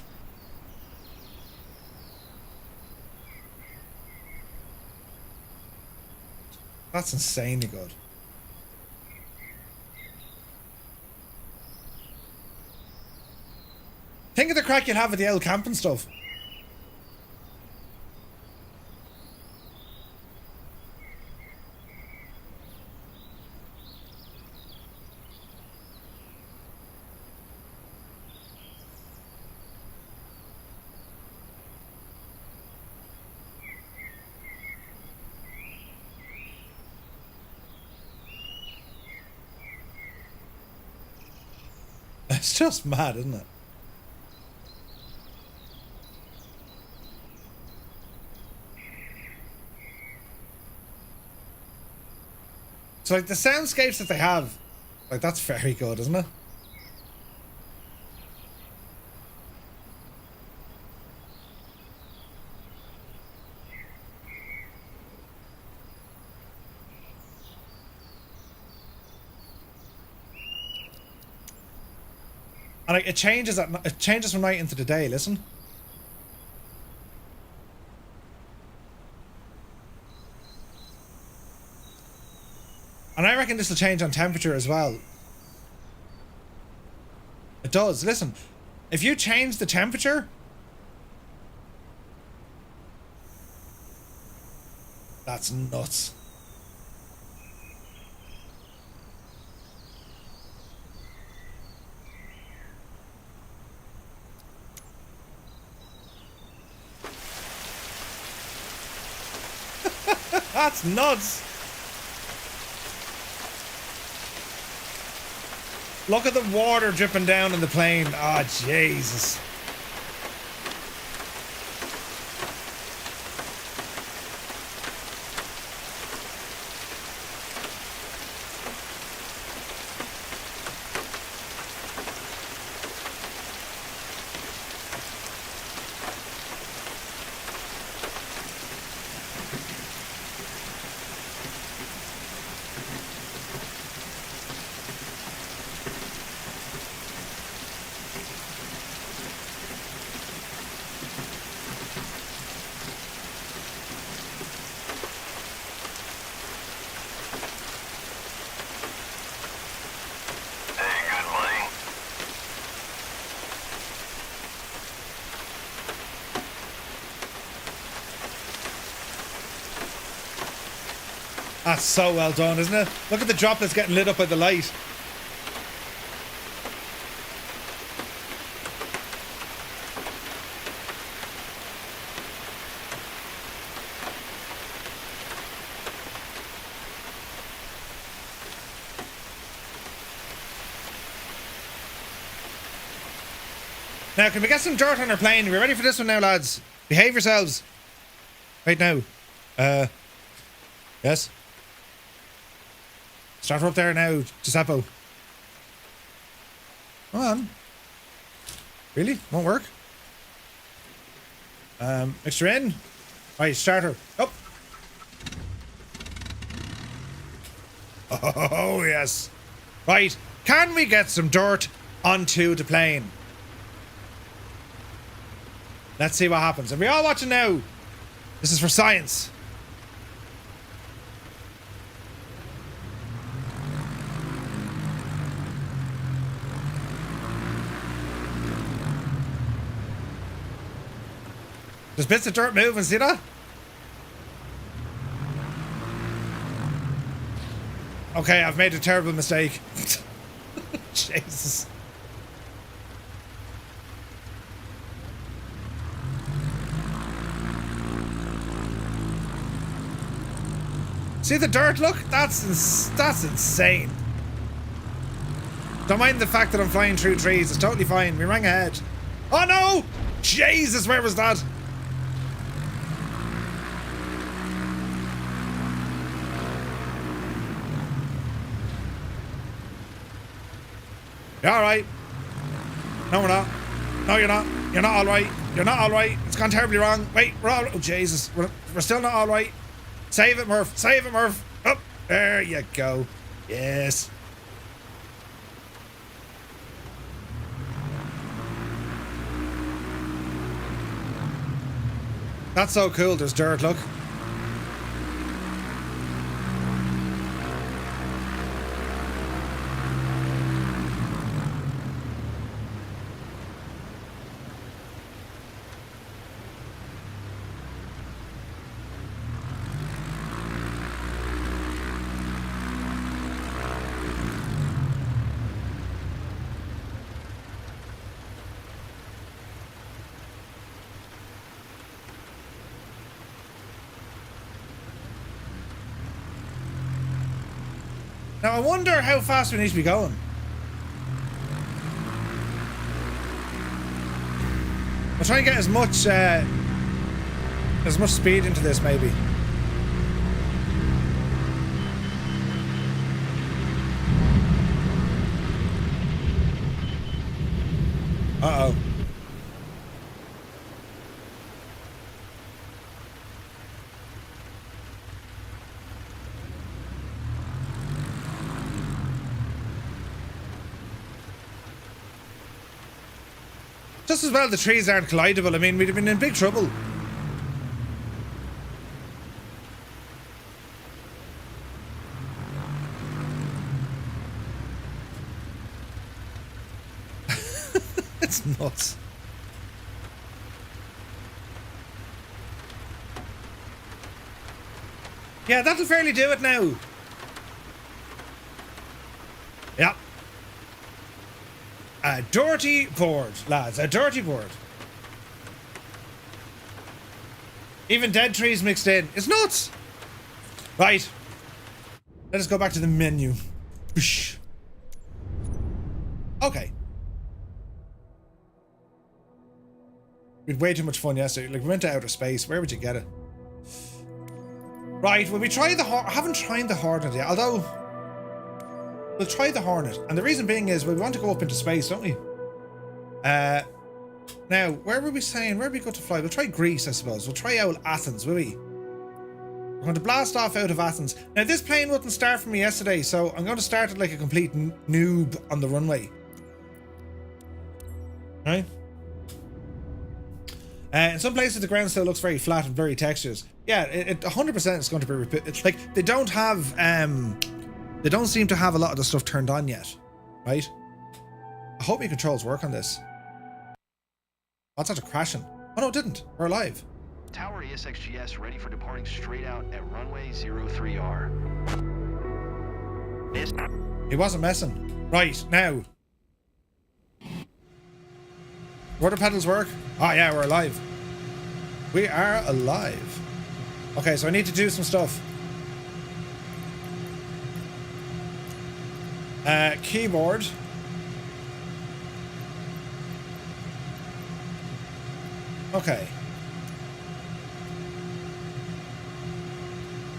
That's insanely good. Think of the crack you'll have with the old camping stuff. It's just mad, isn't it? So like the soundscapes that they have, like that's very good, isn't it? And like it changes from night into the day, listen. And I reckon this will change on temperature as well. It does. Listen, if you change the temperature, that's nuts. That's nuts. Look at the water dripping down in the plane. Ah, oh, Jesus. That's so well done, isn't it? Look at the droplets getting lit up by the light. Now, can we get some dirt on our plane? Are we ready for this one now, lads? Behave yourselves. Right now. Yes? Start her up there now, Giuseppe. Come on. Really? Won't work? Mixture in. Right, start her. Up. Oh, yes. Right. Can we get some dirt onto the plane? Let's see what happens. Are we all watching now? This is for science. There's bits of dirt moving, see that? Okay, I've made a terrible mistake. Jesus. See the dirt? Look, that's insane. Don't mind the fact that I'm flying through trees. It's totally fine. We rang ahead. Oh no! Jesus, where was that? You're all right. No, we're not. No, you're not. You're not all right. You're not all right. It's gone terribly wrong. Wait, we're all... Oh, Jesus. We're still not all right. Save it, Murph. Save it, Murph. Up. There you go. Yes. That's so cool. There's dirt, look. Now I wonder how fast we need to be going. I'll try and get as much speed into this, maybe. Uh-oh. Just as well the trees aren't collidable. I mean, we'd have been in big trouble. It's nuts. Yeah, that'll fairly do it now. Yeah. A dirty board, lads. A dirty board. Even dead trees mixed in. It's nuts. Right. Let us go back to the menu. Okay. We had way too much fun yesterday. Like, we went to outer space. Where would you get it? Right. Well, we tried the I haven't tried the Hornet yet. Although... we'll try the Hornet, and the reason being is we want to go up into space, don't we? Now, where were we saying? Where would we go to fly? We'll try Greece, I suppose. We'll try out Athens, will we? We're going to blast off out of Athens. Now, this plane wouldn't start for me yesterday, so I'm going to start it like a complete noob on the runway. Right? In some places, the ground still looks very flat and very textures. Yeah, it 100% is going to be... It's like, they don't have... they don't seem to have a lot of the stuff turned on yet, right? I hope your controls work on this. What's that, a crashing? Oh no, it didn't. We're alive. Tower ESXGS ready for departing straight out at runway 03R. He wasn't messing. Right, now. Rudder pedals work? Oh yeah, we're alive. We are alive. Okay, so I need to do some stuff. Keyboard. Okay.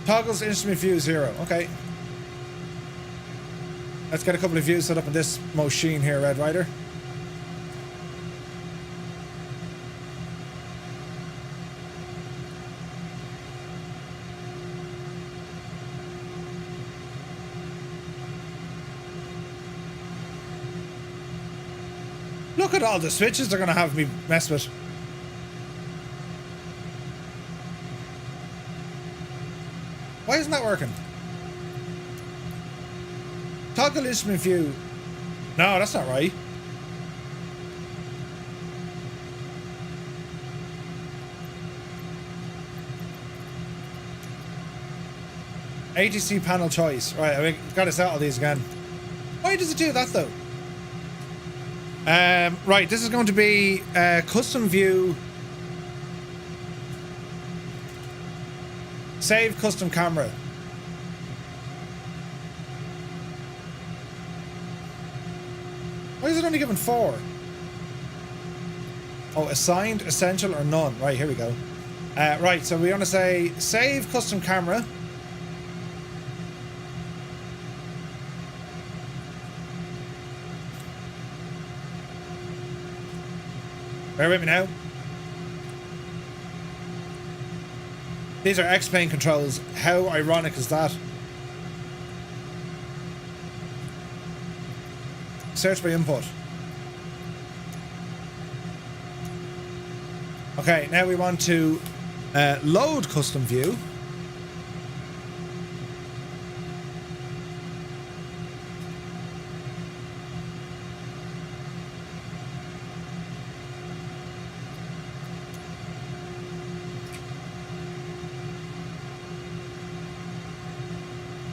Toggles instrument view 0. Okay. Let's get a couple of views set up in this machine here, Red Rider. Look at all the switches they're going to have me mess with. Why isn't that working? Toggle instrument view. No, that's not right. ATC panel choice. Right, I've got to set all these again. Why does it do that though? Right, this is going to be custom view. Save custom camera. Why is it only given 4? Oh, assigned, essential, or none. Right, here we go. Right, so we want to say save custom camera. Bear with me now. These are X-Plane controls. How ironic is that? Search by input. Okay, now we want to load custom view.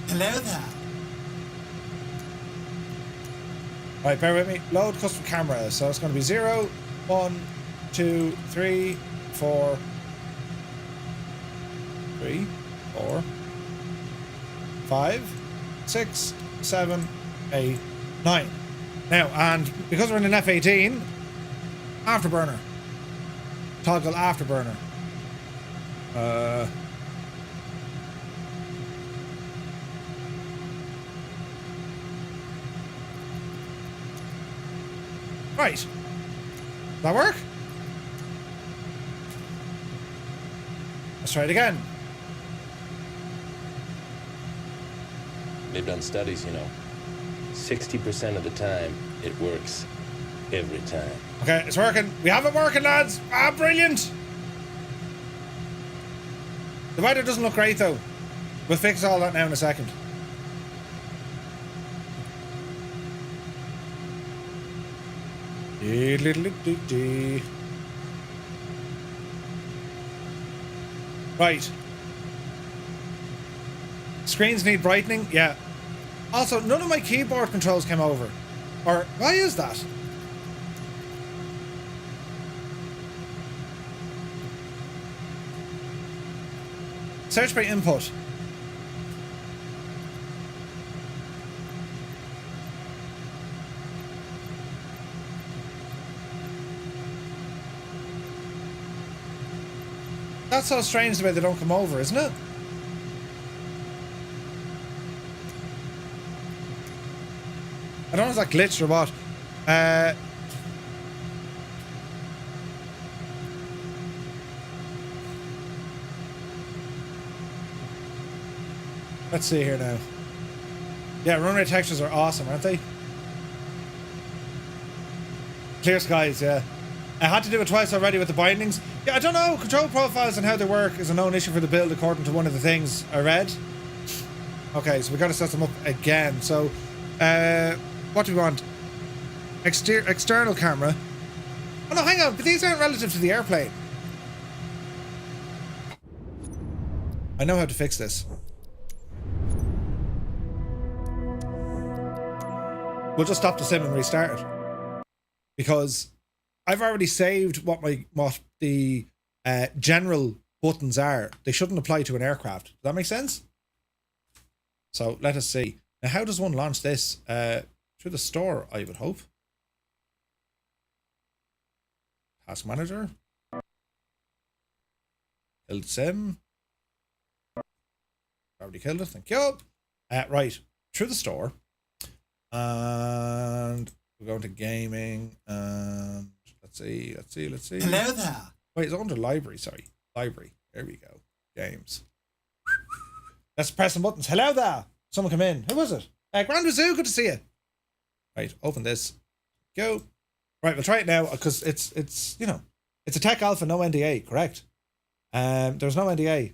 Hello there. Right, bear with me. Load custom camera. So it's going to be 0, 1, 2, 3, 4, 3, 4, 5, 6, 7, 8, 9. Now, and because we're in an F18, afterburner. Toggle afterburner. Right. Does that work? Let's try it again. They've done studies, 60% of the time, it works every time. Okay, it's working. We have it working, lads. Ah, brilliant. The weather doesn't look great, though. We'll fix all that now in a second. Right. Screens need brightening? Yeah. Also, none of my keyboard controls came over. Or, why is that? Search by input. That's so strange the way they don't come over, isn't it? I don't know if that glitched or what. Let's see here now. Yeah, runway textures are awesome, aren't they? Clear skies, yeah. I had to do it twice already with the bindings. Yeah, I don't know. Control profiles and how they work is a known issue for the build, according to one of the things I read. Okay, so we got to set them up again. So, what do we want? External camera. Oh no, hang on. But these aren't relative to the airplane. I know how to fix this. We'll just stop the sim and restart it. Because I've already saved what the general buttons are. They shouldn't apply to an aircraft. Does that make sense? So let us see. Now, how does one launch this? Through the store, I would hope. Task manager. Killed sim. Already killed it. Thank you. Right. Through the store. And we're going to gaming. And let's see. Hello there. Wait, it's under library. Sorry. Library. There we go. Games. Let's press some buttons. Hello there. Someone come in. Who was it? Grand Wazoo. Good to see you. Right. Open this. Go. Right. We'll try it now because it's it's a tech alpha, no NDA. Correct. There's no NDA.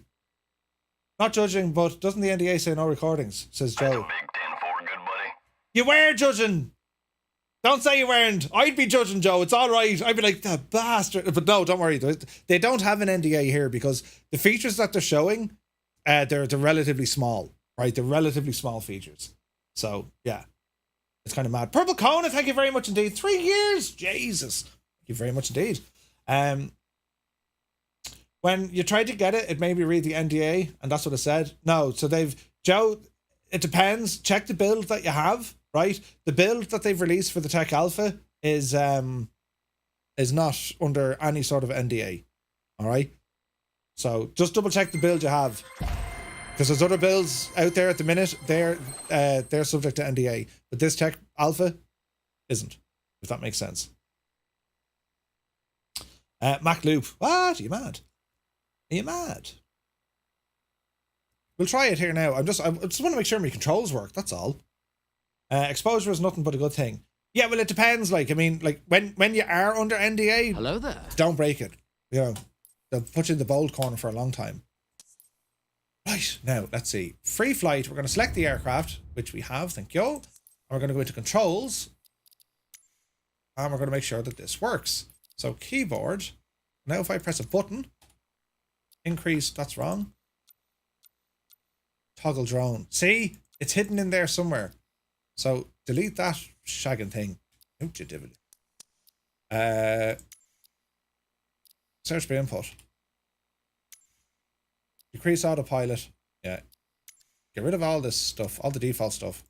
Not judging, but doesn't the NDA say no recordings? Says Joe. That's a big 10-4, good buddy. You were judging. Don't say you weren't. I'd be judging, Joe. It's all right. I'd be like, the bastard. But no, don't worry. They don't have an NDA here because the features that they're showing, they're relatively small, right? They're relatively small features. So, yeah. It's kind of mad. Purple Kona, thank you very much indeed. 3 years. Jesus. Thank you very much indeed. When you tried to get it, it made me read the NDA, and that's what it said. No, so Joe, it depends. Check the build that you have, right? The build that they've released for the Tech Alpha is not under any sort of NDA. All right? So just double check the build you have. Because there's other builds out there at the minute, they're subject to NDA. But this Tech Alpha isn't, if that makes sense. Mac Loop. What? Are you mad? Are you mad? We'll try it here now. I just want to make sure my controls work. That's all. Exposure is nothing but a good thing. Yeah, well, it depends. Like, I mean, like when you are under NDA, Hello there. don't break it. You know, they'll put you in the bold corner for a long time. Right, now, let's see. Free flight. We're going to select the aircraft, which we have, thank you. And we're going to go into controls. And we're going to make sure that this works. So, keyboard. Now, if I press a button, increase, that's wrong. Toggle drone. See? It's hidden in there somewhere. So, delete that shagging thing. Out you divil. Search by input. Decrease autopilot. Yeah. Get rid of all this stuff, all the default stuff.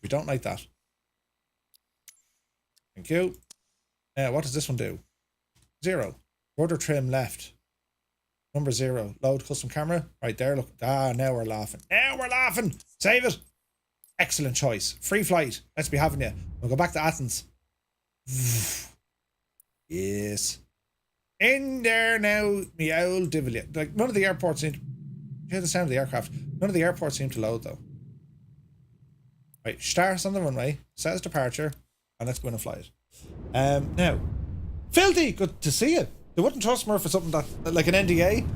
We don't like that. Thank you. What does this one do? 0. Rudder trim left. Number 0. Load custom camera. Right there, look. Ah, now we're laughing. Now we're laughing. Save it. Excellent choice. Free flight. Let's be having you. We'll go back to Athens. Yes. In there now, me old divil. Like, none of the airports seem to... Hear the sound of the aircraft. None of the airports seem to load, though. Right, start on the runway. Says departure. And let's go in and fly it. Now. Filthy! Good to see you. They wouldn't trust me for something that... Like an NDA.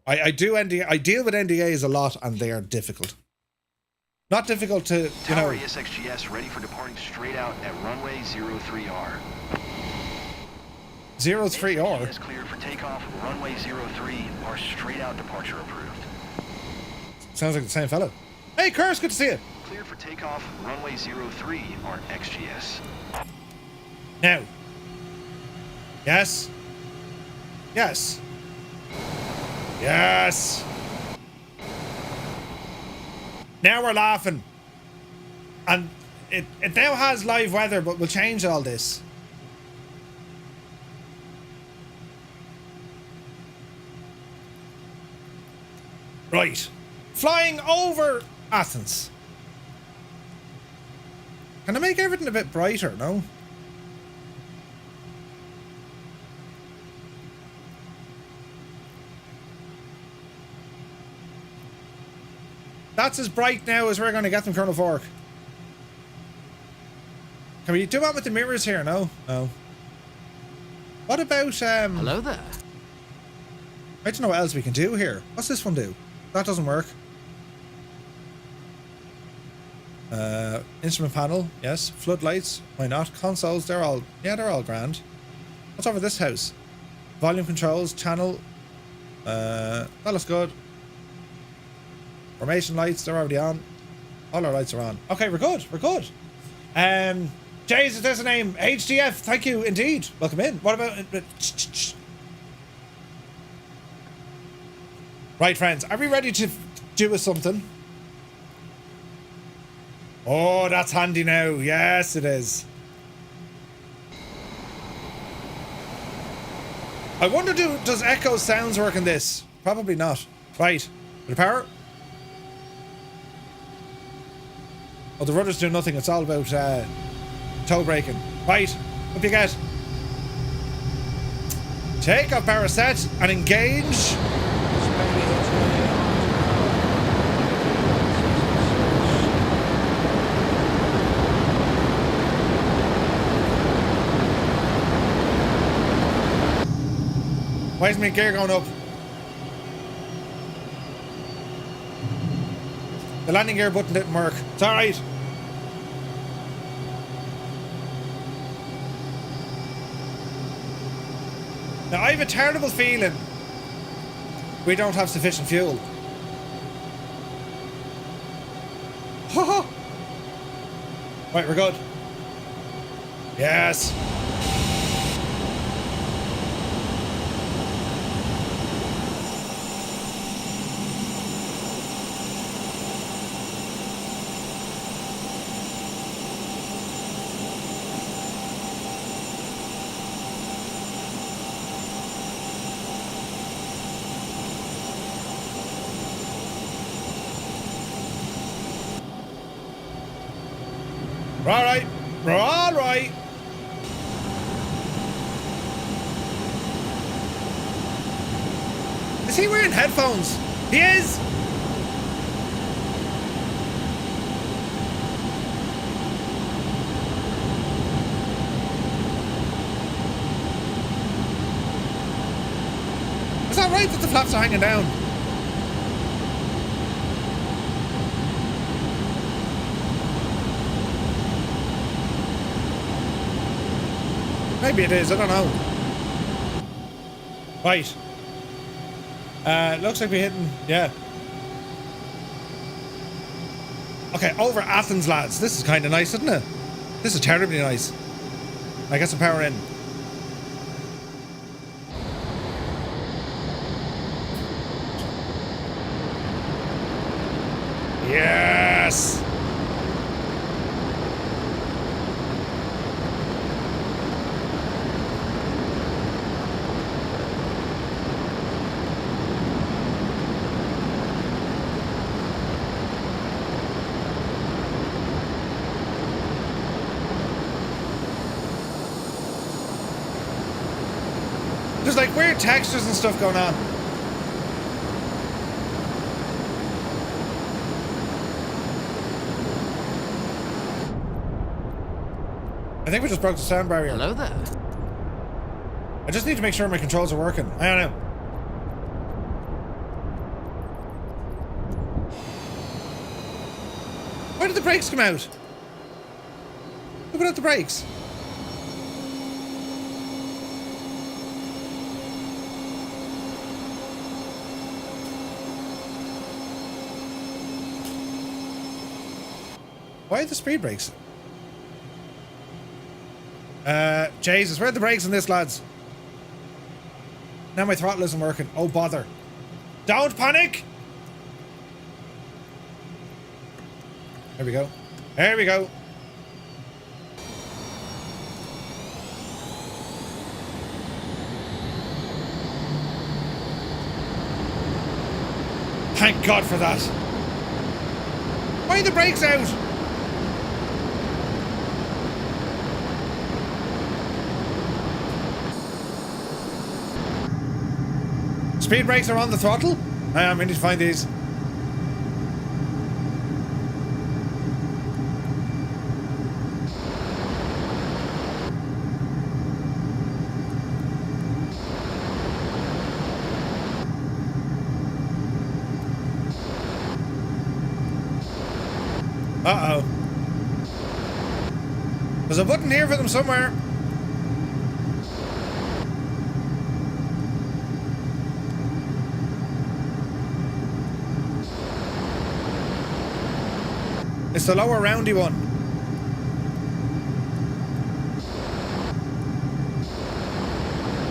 I deal with NDAs a lot, and they are difficult. Not difficult to, you Tower know... ESXGS ready for departing straight out at runway 03R. 03R? Is cleared for takeoff. Runway 03. Our straight out departure approved. Sounds like the same fellow. Hey, Curse, good to see you. Cleared for takeoff. Runway 03 on XGS. Now. Yes. Yes. Yes. Now we're laughing. And it now has live weather, but we'll change all this. Right. Flying over Athens. Can I make everything a bit brighter, no? That's as bright now as we're going to get them, Colonel Fork. Can we do that with the mirrors here? No? No. What about, Hello there. I don't know what else we can do here. What's this one do? That doesn't work. Instrument panel, yes. Floodlights, why not? Consoles, they're all grand. What's over this house? Volume controls, channel. That looks good. Formation lights, they're already on. All our lights are on. Okay, we're good. We're good. Jays, if there's a name. HDF, thank you indeed. Welcome in. What about... Right, friends, are we ready to do something? Oh, that's handy now. Yes, it is. I wonder, does echo sounds work in this? Probably not. Right, the power. Oh, the rudder's doing nothing. It's all about toe braking. Right, up you get. Take off power set and engage. Why is my gear going up? The landing gear button didn't work. It's alright. Now, I have a terrible feeling we don't have sufficient fuel. Right, we're good. Yes. We're all right. We're all right. Is he wearing headphones? He is! Is that right that the flaps are hanging down? Maybe it is, I don't know. Right. Looks like we're hitting, yeah. Okay, over Athens, lads. This is kind of nice, isn't it? This is terribly nice. I get some power in. Yes! There's like weird textures and stuff going on. I think we just broke the sound barrier. Hello there. I just need to make sure my controls are working. I don't know. Why did the brakes come out? Who put out the brakes? Why are the speed brakes? Jesus, where are the brakes on this, lads? Now my throttle isn't working. Oh, bother. Don't panic! There we go. There we go. Thank God for that. Why are the brakes out? Speed brakes are on the throttle? I need to find these. Uh-oh. There's a button here for them somewhere. It's the lower roundy one.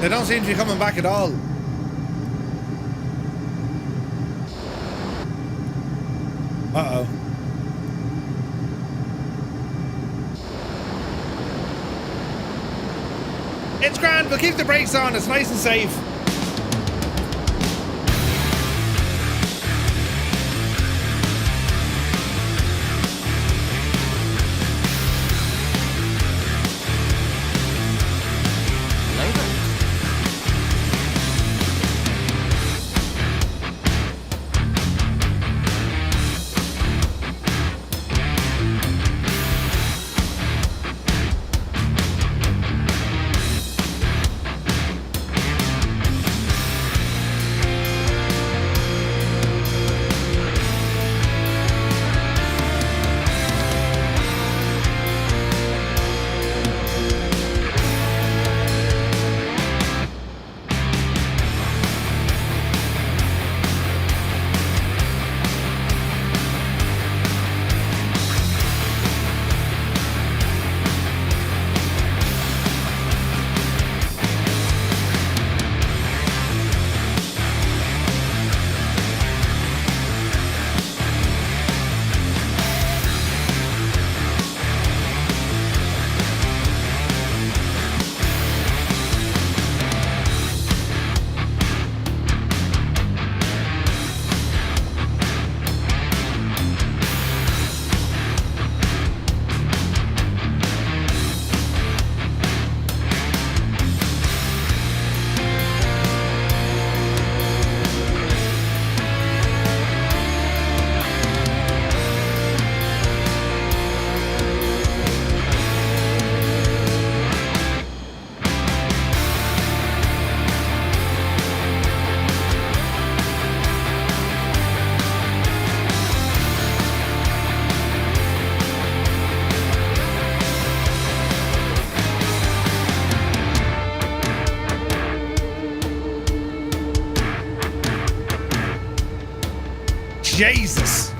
They don't seem to be coming back at all. Uh-oh. It's grand, we'll keep the brakes on, it's nice and safe. Jesus.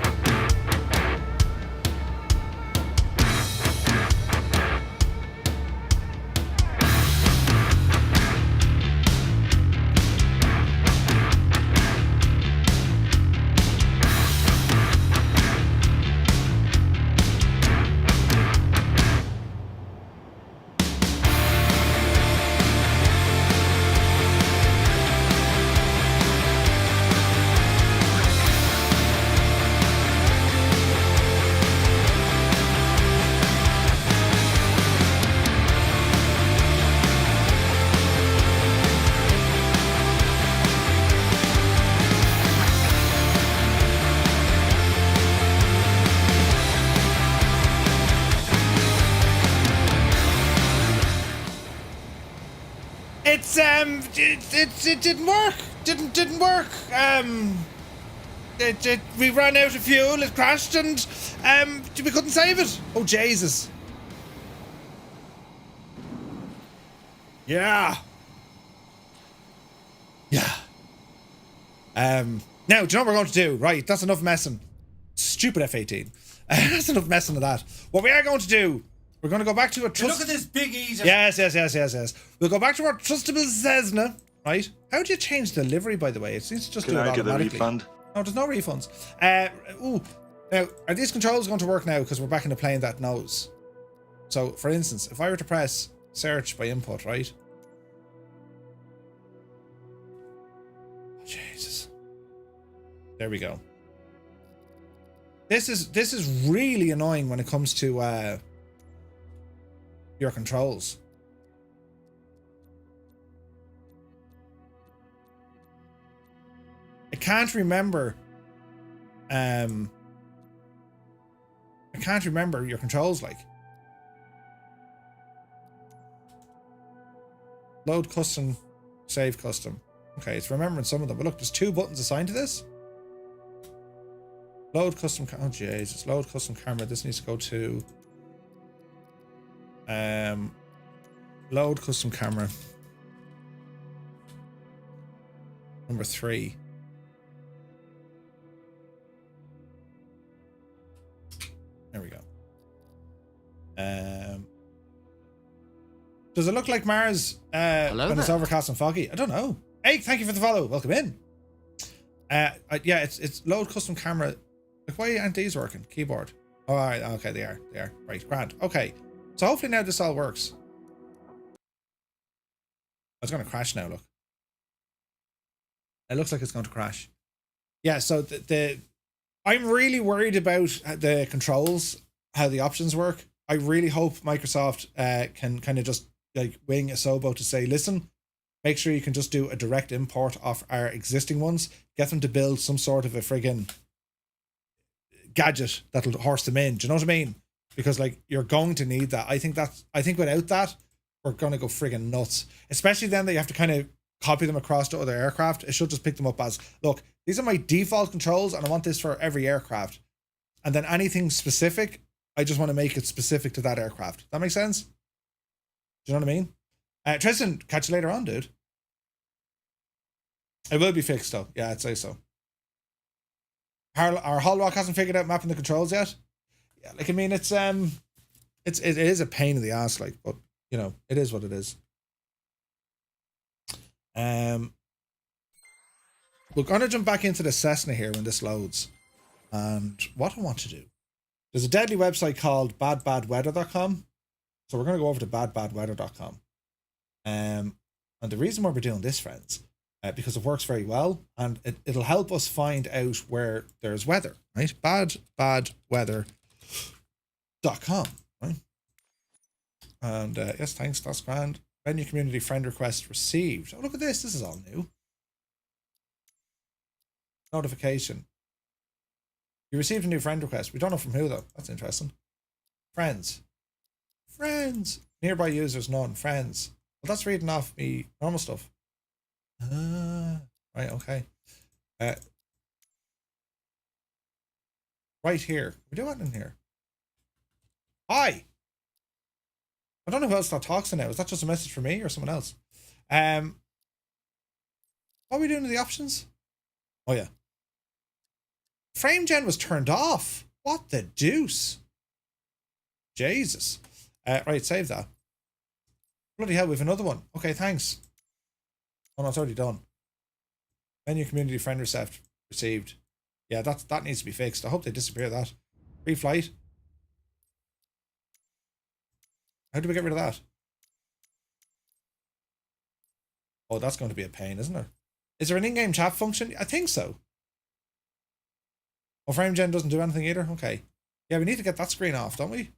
It didn't work. Didn't work. We ran out of fuel. It crashed, and we couldn't save it. Oh Jesus. Yeah. Yeah. Now, do you know what we're going to do? Right, that's enough messing. Stupid F-18. That's enough messing of that. What we are going to do, we're going to go back to a Look at this big eater. Yes. We'll go back to our trustable Cessna, right? How do you change the livery, by the way? It seems to just Can do it I get a automatically. refund? No, there's no refunds. Now, are these controls going to work now? Because we're back in the plane that knows. So, for instance, if I were to press search by input, right? Oh, Jesus. There we go. This is really annoying when it comes to your controls. I can't remember your controls, like. Load custom, save custom. Okay, it's remembering some of them. But look, there's 2 buttons assigned to this. Load custom, oh Jesus, load custom camera. This needs to go to load custom camera. Number 3. There we go. Does it look like Mars when it's overcast and foggy? I don't know. Hey, thank you for the follow. Welcome in. Yeah, it's load custom camera. Like, why aren't these working? Keyboard. Oh, all right. Okay, they are. They are. Right, grand. Okay. So hopefully now this all works. It's going to crash now, look. It looks like it's going to crash. Yeah, so I'm really worried about the controls, how the options work. I really hope Microsoft can kind of just like wing a Sobo to say, listen, make sure you can just do a direct import of our existing ones. Get them to build some sort of a friggin' gadget that'll horse them in. Do you know what I mean? Because like you're going to need that. I think without that, we're gonna go friggin' nuts. Especially then that you have to kind of copy them across to other aircraft. It should just pick them up as, look, these are my default controls and I want this for every aircraft. And then anything specific, I just want to make it specific to that aircraft. That makes sense? Do you know what I mean? Tristan, catch you later on, dude. It will be fixed though. Yeah, I'd say so. Our Hallrock hasn't figured out mapping the controls yet. Yeah, like I mean, it is a pain in the ass, like, but you know, it is what it is. We're gonna jump back into the Cessna here when this loads, and what I want to do. There's a deadly website called badbadweather.com, so we're gonna go over to badbadweather.com. And the reason why we're doing this, friends, because it works very well, and it'll help us find out where there's weather, right? Badbadweather.com, right? And yes, thanks, that's grand. Venue community friend request received. Oh, look at this. This is all new. Notification. You received a new friend request. We don't know from who, though. That's interesting. Friends. Friends. Nearby users, none. Friends. Well, that's reading off me normal stuff. Right, okay. Right here. We do what in here? Hi. I don't know who else that talks to now. Is that just a message for me or someone else? What are we doing in the options? Oh yeah. frame gen was turned off. What the deuce? Jesus. Right, save that. Bloody hell, we've another one. Okay, thanks. Oh no, it's already done. Menu community friend received. Yeah, that needs to be fixed. I hope they disappear that. Free flight. How do we get rid of that? Oh, that's going to be a pain, isn't it? Is there an in-game chat function? I think so. Oh, frame gen doesn't do anything either? Okay. Yeah, we need to get that screen off, don't we?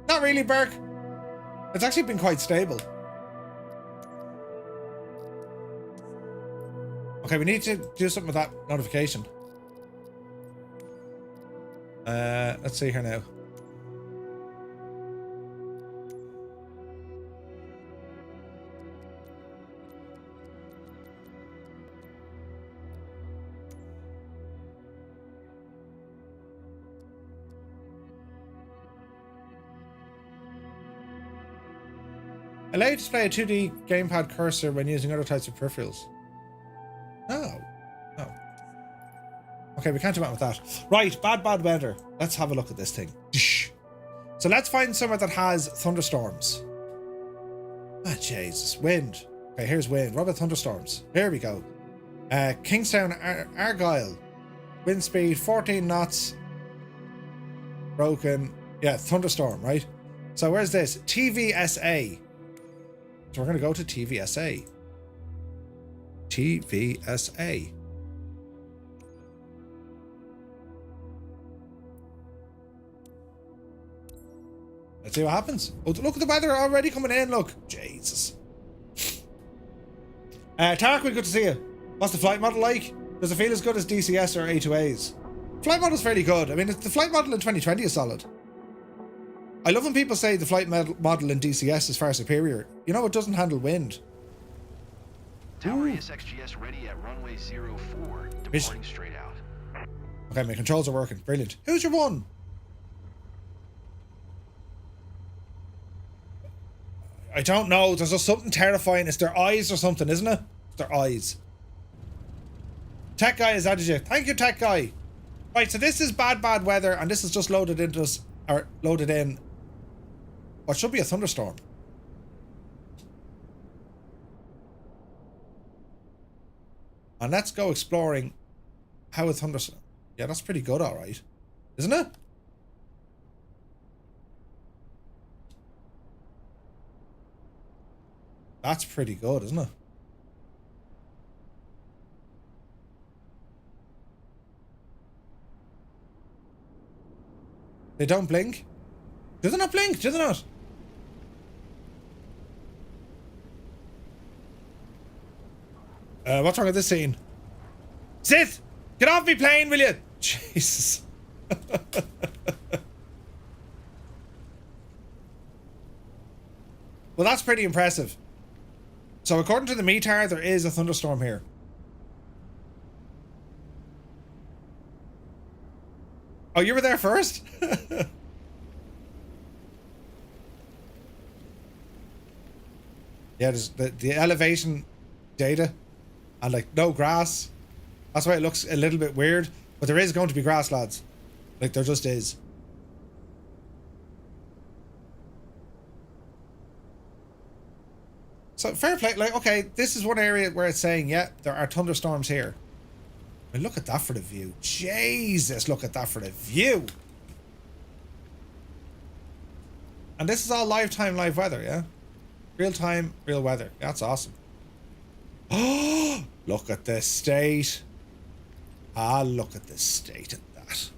Not really, Burke. It's actually been quite stable. Okay, we need to do something with that notification. Let's see here now. Allow you to display a 2D gamepad cursor when using other types of peripherals. No. Oh. Okay, we can't do that with that. Right, bad weather. Let's have a look at this thing. So let's find somewhere that has thunderstorms. Ah, Jesus. Wind. Okay, here's wind. What about thunderstorms? Here we go. Kingstown, Argyle. Wind speed 14 knots. Broken. Yeah, thunderstorm, right? So where's this? TVSA. So we're going to go to TVSA. TVSA. Let's see what happens. Oh, look at the weather already coming in. Look. Jesus. Tarek, good to see you. What's the flight model like? Does it feel as good as DCS or A2As? Flight model's fairly good. I mean, the flight model in 2020 is solid. I love when people say the flight model in DCS is far superior. You know, it doesn't handle wind. Tower ASXGS ready at runway 04, departing straight out. Okay, my controls are working. Brilliant. Who's your one? I don't know. There's just something terrifying. It's their eyes or something, isn't it? It's their eyes. Tech guy has added you. Thank you, tech guy. Right, so this is bad weather, and this is just loaded into us, or loaded in what should be a thunderstorm. And let's go exploring how a thunderstorm. Yeah, that's pretty good, all right, isn't it? That's pretty good, isn't it? They don't blink? Do they not blink? Do they not? What's wrong with this scene? Sith! Get off me plane, will you? Jesus. Well, that's pretty impressive. So according to the METAR, there is a thunderstorm here. Oh, you were there first? Yeah, there's the elevation data and like no grass. That's why it looks a little bit weird. But there is going to be grass, lads. Like there just is. So fair play. Like, okay, this is one area where it's saying, yeah, there are thunderstorms here. I mean, look at that for the view. Jesus, look at that for the view. And this is all live weather, yeah? Real time, real weather. Yeah, that's awesome. Oh, look at the state. Ah, look at the state of that.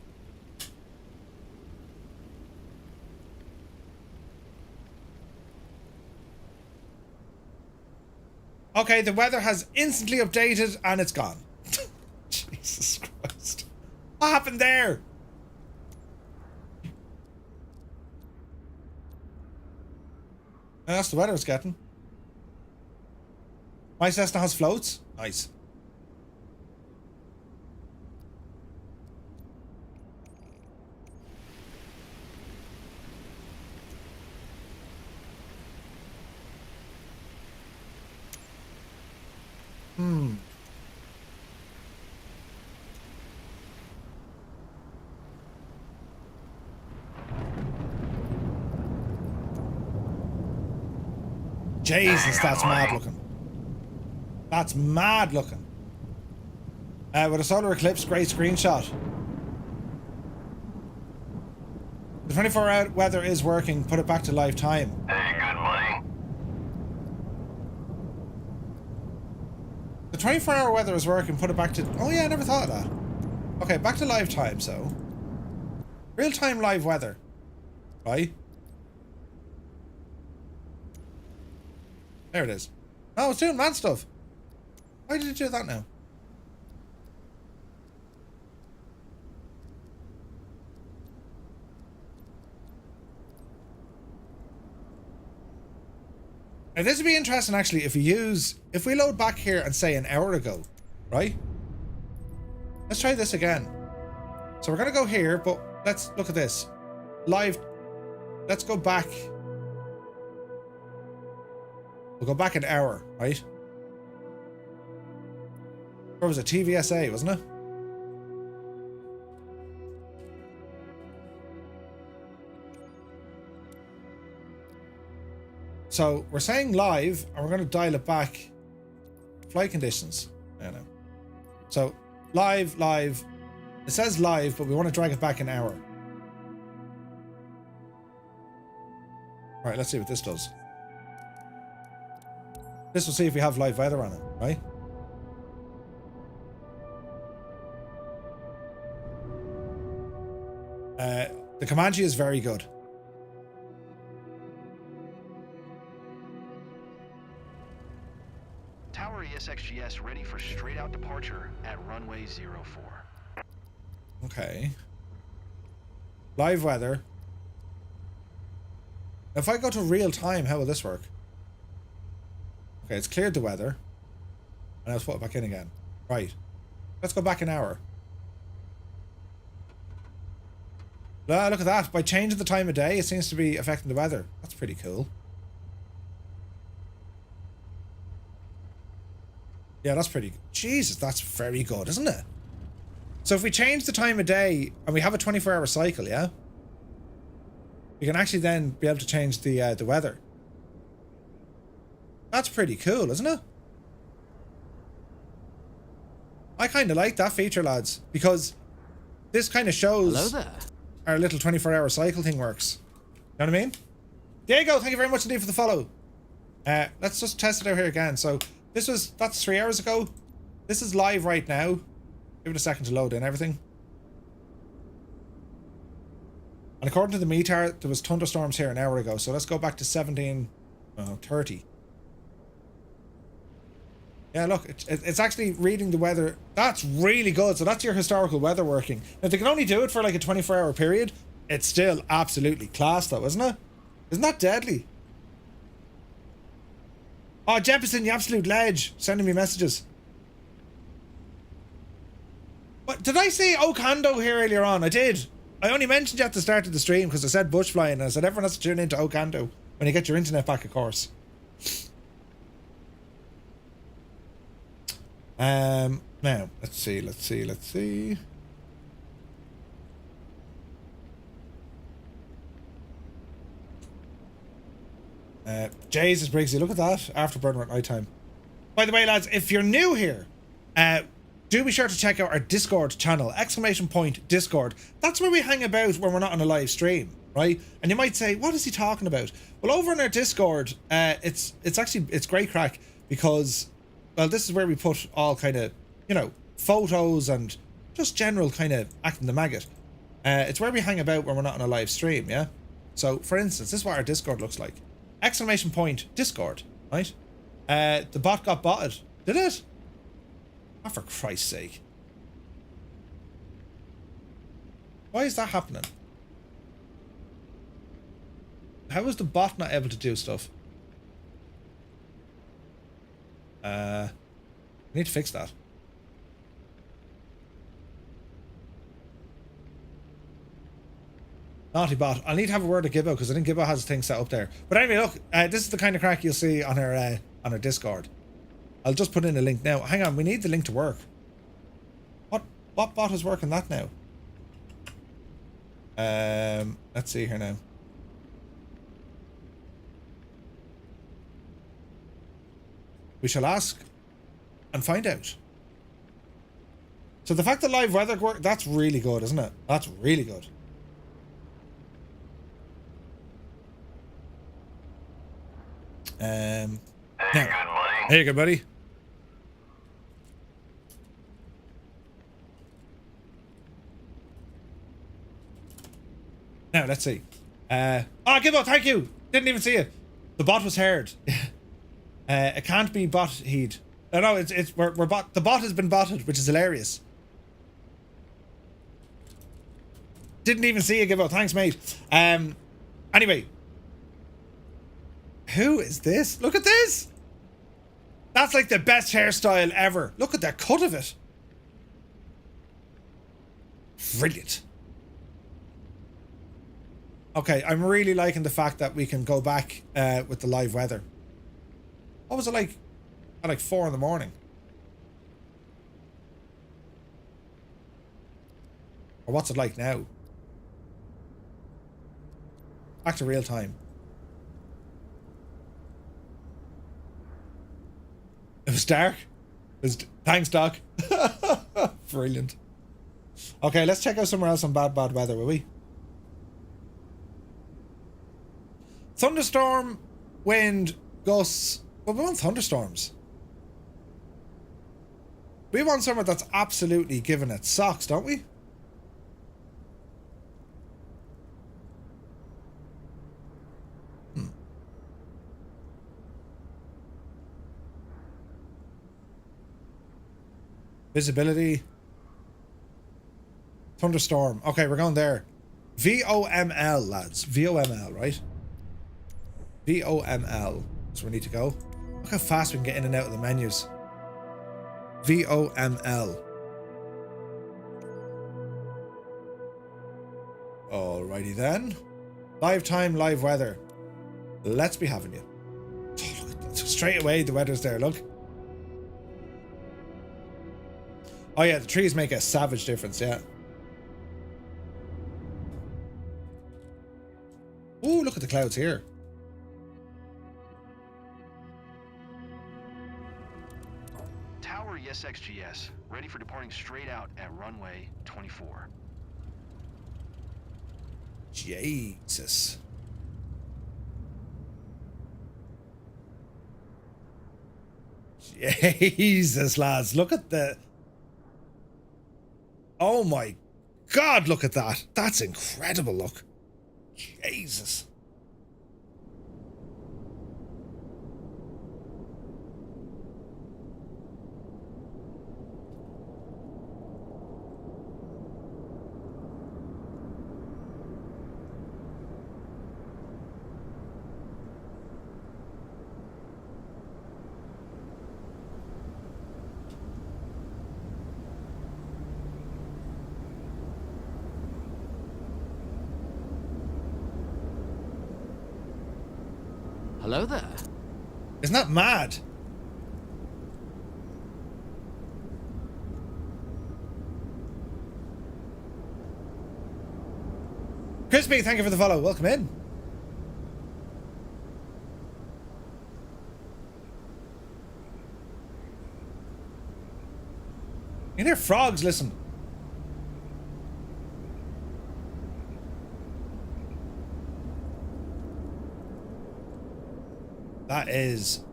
Okay, the weather has instantly updated and it's gone. Jesus Christ. What happened there? And that's the weather it's getting. My Cessna has floats. Nice. Jesus, that's mad looking. That's mad looking. With a solar eclipse, great screenshot. The 24-hour weather is working. Put it back to live time. Hey, good buddy. The 24-hour weather is working. Put it back to... Oh yeah, I never thought of that. Okay, back to live time, so. Real-time live weather. Right? There it is. Oh, it's doing mad stuff. Why did it do that now? Now this would be interesting actually if we load back here and say an hour ago, right? Let's try this again. So we're gonna go here, but let's look at this. Live, let's go back. We'll go back an hour, right? Or was it TVSA, wasn't it? So we're saying live, and we're going to dial it back. Flight conditions. I don't know. So live. It says live, but we want to drag it back an hour. All right, let's see what this does. This will see if we have live weather on it, right? The Comanche is very good. Tower ESXGS ready for straight out departure at runway 04. Okay. Live weather. If I go to real time, how will this work? Okay, it's cleared the weather. And let's put it back in again. Right. Let's go back an hour. Ah, look at that. By changing the time of day, it seems to be affecting the weather. That's pretty cool. Yeah, that's pretty good. Jesus, that's very good, isn't it? So if we change the time of day and we have a 24-hour cycle, yeah? We can actually then be able to change the weather. That's pretty cool, isn't it? I kind of like that feature, lads, because this kind of shows Hello there. our little 24-hour cycle thing works. You know what I mean? Diego, thank you very much indeed for the follow. Let's just test it out here again. So that's 3 hours ago. This is live right now. Give it a second to load in everything. And according to the METAR, there was thunderstorms here an hour ago. So let's go back to 17:30. Yeah, look, it's actually reading the weather. That's really good. So that's your historical weather working. Now, they can only do it for like a 24-hour period. It's still absolutely class though, isn't it? Isn't that deadly? Oh, Jefferson, you absolute ledge. Sending me messages. What, did I say Okando here earlier on? I did. I only mentioned you at the start of the stream because I said bush flying and I said everyone has to tune into Okando when you get your internet back, of course. Now, let's see. Jesus Briggsy, look at that. Afterburner at night time. By the way, lads, if you're new here, do be sure to check out our Discord channel, ! Discord. That's where we hang about when we're not on a live stream, right? And you might say, what is he talking about? Well, over on our Discord, it's great crack because, well, this is where we put all kind of, you know, photos and just general kind of acting the maggot. It's where we hang about when we're not on a live stream, yeah? So, for instance, this is what our Discord looks like. ! Discord, right? The bot got botted. Did it? Oh, for Christ's sake. Why is that happening? How is the bot not able to do stuff? I need to fix that. Naughty bot. I'll need to have a word with Gibbo because I think Gibbo has things set up there. But anyway, look, this is the kind of crack you'll see on our Discord. I'll just put in a link now. Hang on, we need the link to work. What bot is working that now? Let's see here now. We shall ask and find out. So the fact that live weather work, that's really good, isn't it? That's really good. Hey, Now, good buddy. there you go, buddy. Now let's see. Oh, Gibbo, thank you. Didn't even see it. The bot was heard. It can't be bot heed. No, we're bot. The bot has been botted, which is hilarious. Didn't even see it, Gibbo. Thanks, mate. Anyway, who is this? Look at this. That's like the best hairstyle ever. Look at the cut of it. Brilliant. Okay, I'm really liking the fact that we can go back with the live weather. What was it like at like 4 in the morning? Or what's it like now? Back to real time. It was dark. Thanks, Doc. Brilliant. Okay, let's check out somewhere else on bad weather, will we? Thunderstorm, wind, gusts. Well, we want thunderstorms. We want somewhere that's absolutely giving it socks, don't we? Visibility. Thunderstorm. Okay, we're going there. VOML, lads. VOML, right? VOML. That's where we need to go. Look how fast we can get in and out of the menus. VOML. Alrighty then. Live time, live weather. Let's be having you. Oh, look at that. Straight away, the weather's there, look. Oh yeah, the trees make a savage difference, yeah. Ooh, look at the clouds here. Tower ESXGS, ready for departing straight out at runway 24. Jesus. Jesus, lads, look at the... Oh my God, look at that. That's incredible, look. Jesus. Hello there. Isn't that mad? Crispy, thank you for the follow. Welcome in. You can hear frogs, listen. That is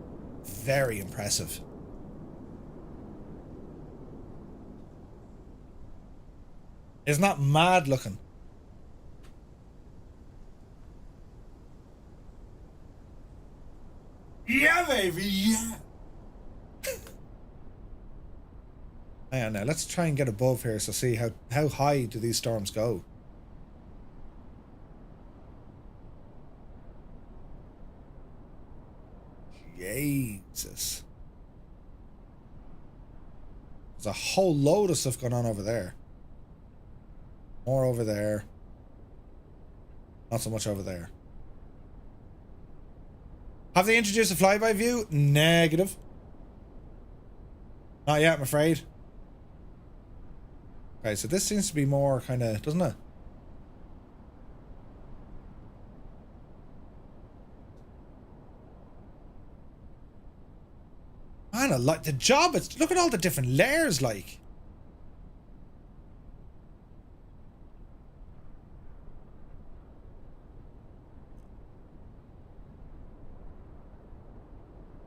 very impressive. Isn't that mad looking? Yeah, baby, yeah. Hang on now, let's try and get above here so see how high do these storms go. Jesus. There's a whole load of stuff going on over there. More over there. Not so much over there. Have they introduced a flyby view? Negative. Not yet, I'm afraid. Okay, so this seems to be more kind of, doesn't it? Man, I like the job. It's, look at all the different layers, like.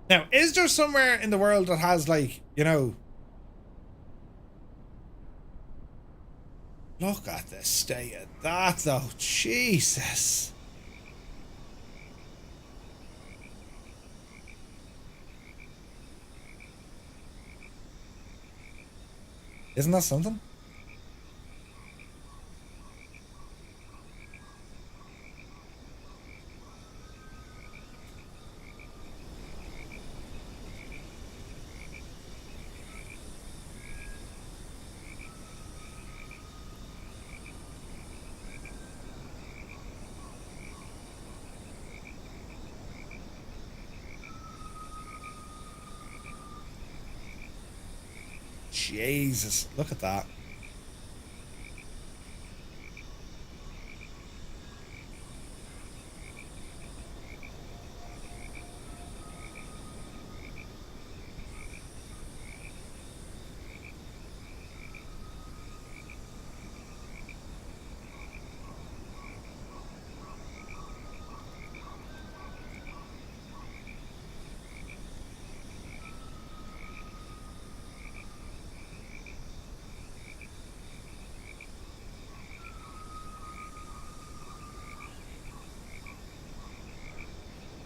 Now, is there somewhere in the world that has, like, you know... Look at the state of that, though. Jesus. Isn't that something? Jesus, look at that.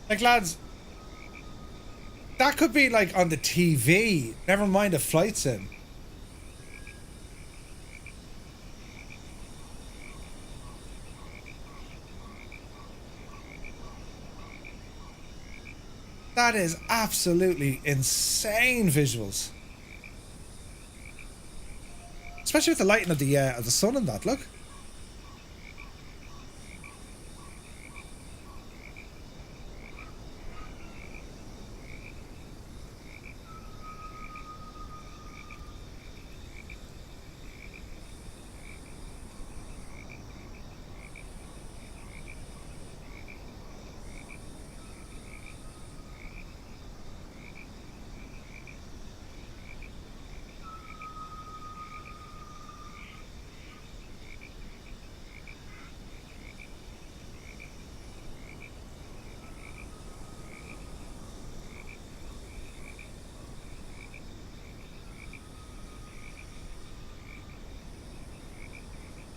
Like, lads, that could be like on the TV. Never mind a flight sim. That is absolutely insane visuals. Especially with the lighting of the sun and that, look.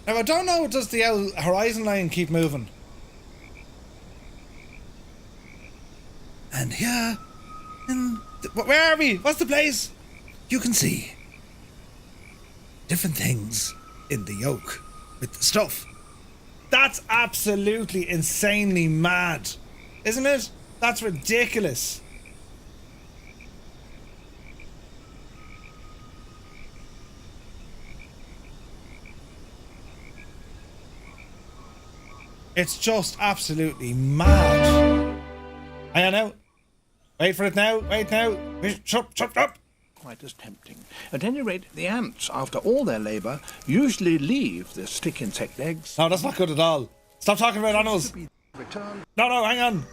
Now, I don't know, does the horizon line keep moving? And here, where are we? What's the place? You can see different things in the yoke with the stuff. That's absolutely insanely mad, isn't it? That's ridiculous. It's just absolutely mad. Hang on now. Wait for it now. Wait now. Chop, chop, chop. Quite as tempting. At any rate, the ants, after all their labour, usually leave the stick insect eggs. No, that's not good at all. Stop talking about animals. No, hang on.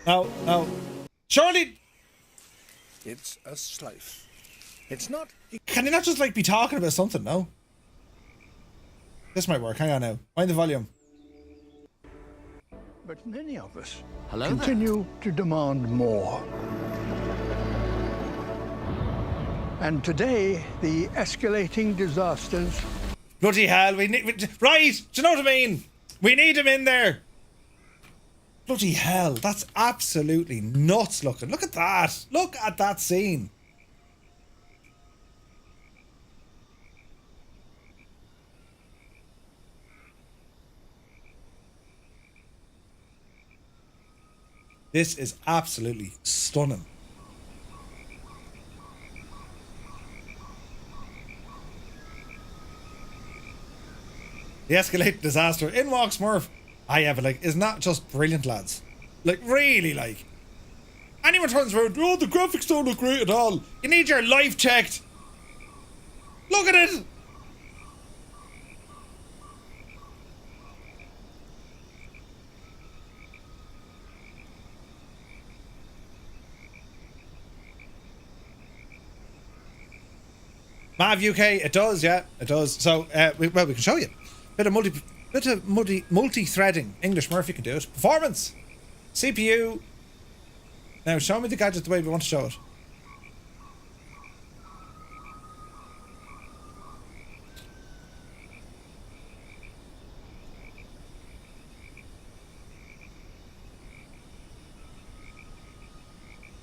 No. Surely... It's a sloth. It's not... Can you not just, like, be talking about something, no? This might work. Hang on now. Mind the volume. But many of us Hello continue to demand more. And today, the escalating disasters... Bloody hell, right, do you know what I mean? We need him in there. Bloody hell, that's absolutely nuts looking. Look at that. Look at that scene. This is absolutely stunning. The escalated disaster. In walks Murph. Yeah, but like, isn't that just brilliant, lads? Like, really, like. Anyone turns around, oh, the graphics don't look great at all. You need your life checked. Look at it. Mav UK, it does, yeah, it does. So, we can show you. Bit of multi-threading. English Murphy can do it. Performance. CPU. Now, show me the gadget the way we want to show it.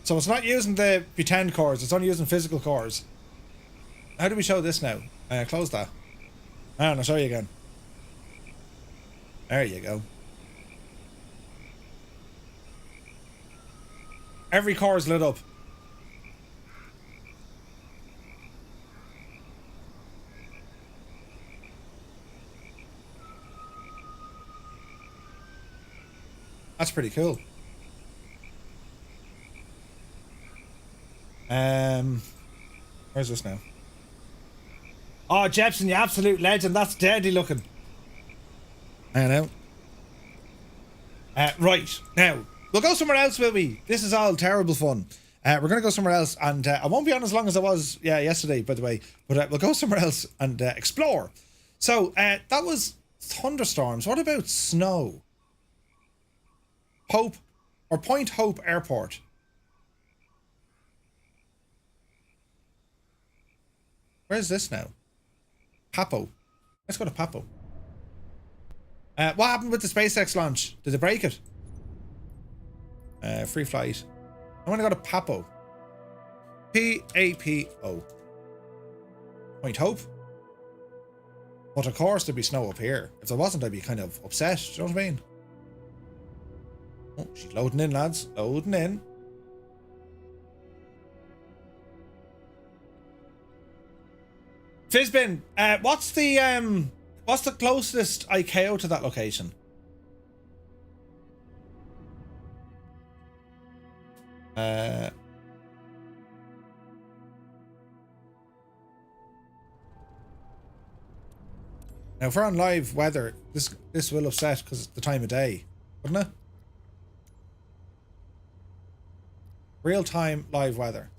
So it's not using the pretend cores, it's only using physical cores. How do we show this now? Close that. I'll show you again. There you go. Every core is lit up. That's pretty cool. Where's this now? Oh, Jepson, you absolute legend. That's deadly looking. I know. Right. Now, we'll go somewhere else, will we? This is all terrible fun. We're going to go somewhere else, and I won't be on as long as I was yesterday, by the way, but we'll go somewhere else and explore. So, that was thunderstorms. What about snow? Hope, or Point Hope Airport. Where's this now? Papo. Let's go to Papo. What happened with the SpaceX launch? Did they break it? Free flight. I want to go to Papo. P-A-P-O. Point Hope. But of course there'd be snow up here. If there wasn't, I'd be kind of upset. Do you know what I mean? Oh, she's loading in, lads. Loading in. Fizbin, what's the closest IKEA to that location? Now, if we're on live weather, this will upset because it's the time of day, wouldn't it? Real time live weather.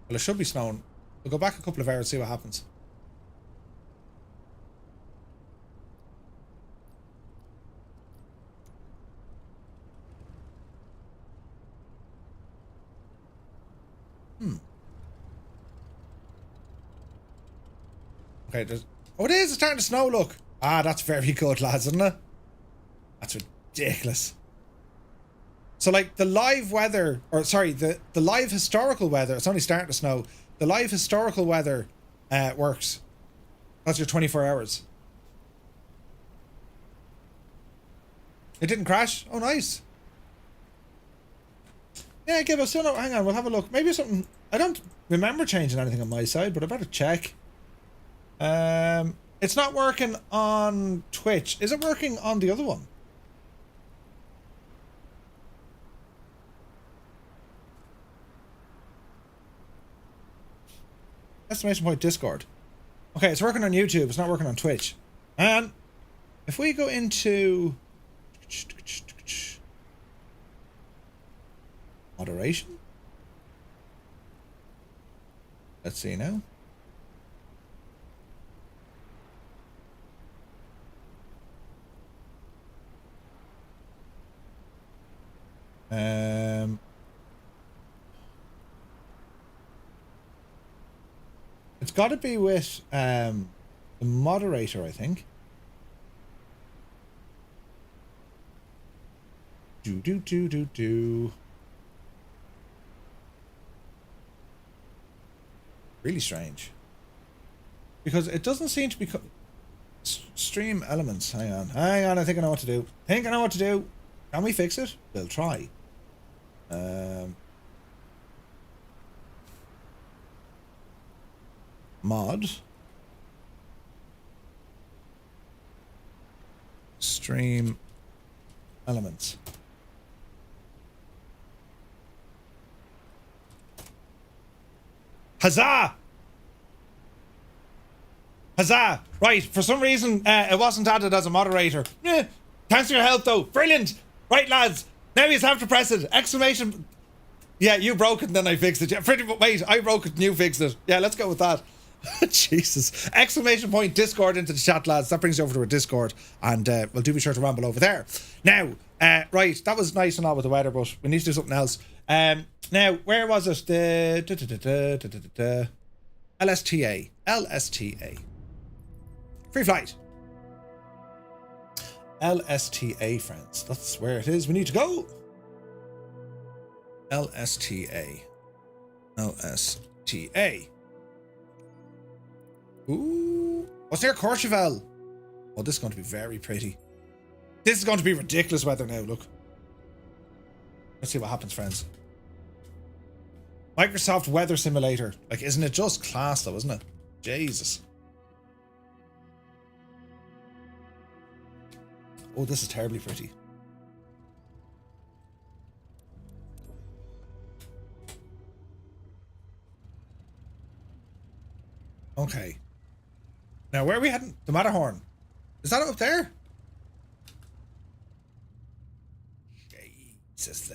Well, it should be snowing. We'll go back a couple of hours, see what happens. Okay, oh, it is! It's starting to snow, look! Ah, that's very good, lads, isn't it? That's ridiculous. So, like, the live weather, or sorry, the live historical weather, it's only starting to snow. The live historical weather works. That's your 24 hours. It didn't crash? Oh, nice. Yeah, give us, hang on, we'll have a look. Maybe something, I don't remember changing anything on my side, but I better check. It's not working on Twitch. Is it working on the other one? Exclamation point Discord. Okay, it's working on YouTube. It's not working on Twitch. And if we go into moderation, let's see now. It's got to be with the moderator, I think. Do. Really strange. Because it doesn't seem to be stream elements. Hang on, I think I know what to do. Can we fix it? We'll try. Mod. Stream elements. Huzzah! Huzzah! Right, for some reason it wasn't added as a moderator. Thanks for your help though. Brilliant! Right lads, now you have to press it. Exclamation. Yeah, you broke it and then I fixed it. Yeah, pretty much. Wait, I broke it and you fixed it. Yeah, let's go with that. Jesus. Exclamation point Discord into the chat, lads. That brings you over to our Discord and we'll be sure to ramble over there. Now, right, that was nice and all with the weather, but we need to do something else. Now, where was it? LSTA. LSTA. Free flight. LSTA, friends. That's where it is. We need to go. LSTA. LSTA. Ooh. What's near Courchevel? Oh, this is going to be very pretty. This is going to be ridiculous weather now, look. Let's see what happens, friends. Microsoft Weather Simulator. Like, isn't it just class though, isn't it? Jesus. Oh, this is terribly pretty. Okay. Now, where are we heading? The Matterhorn. Is that up there? Jesus,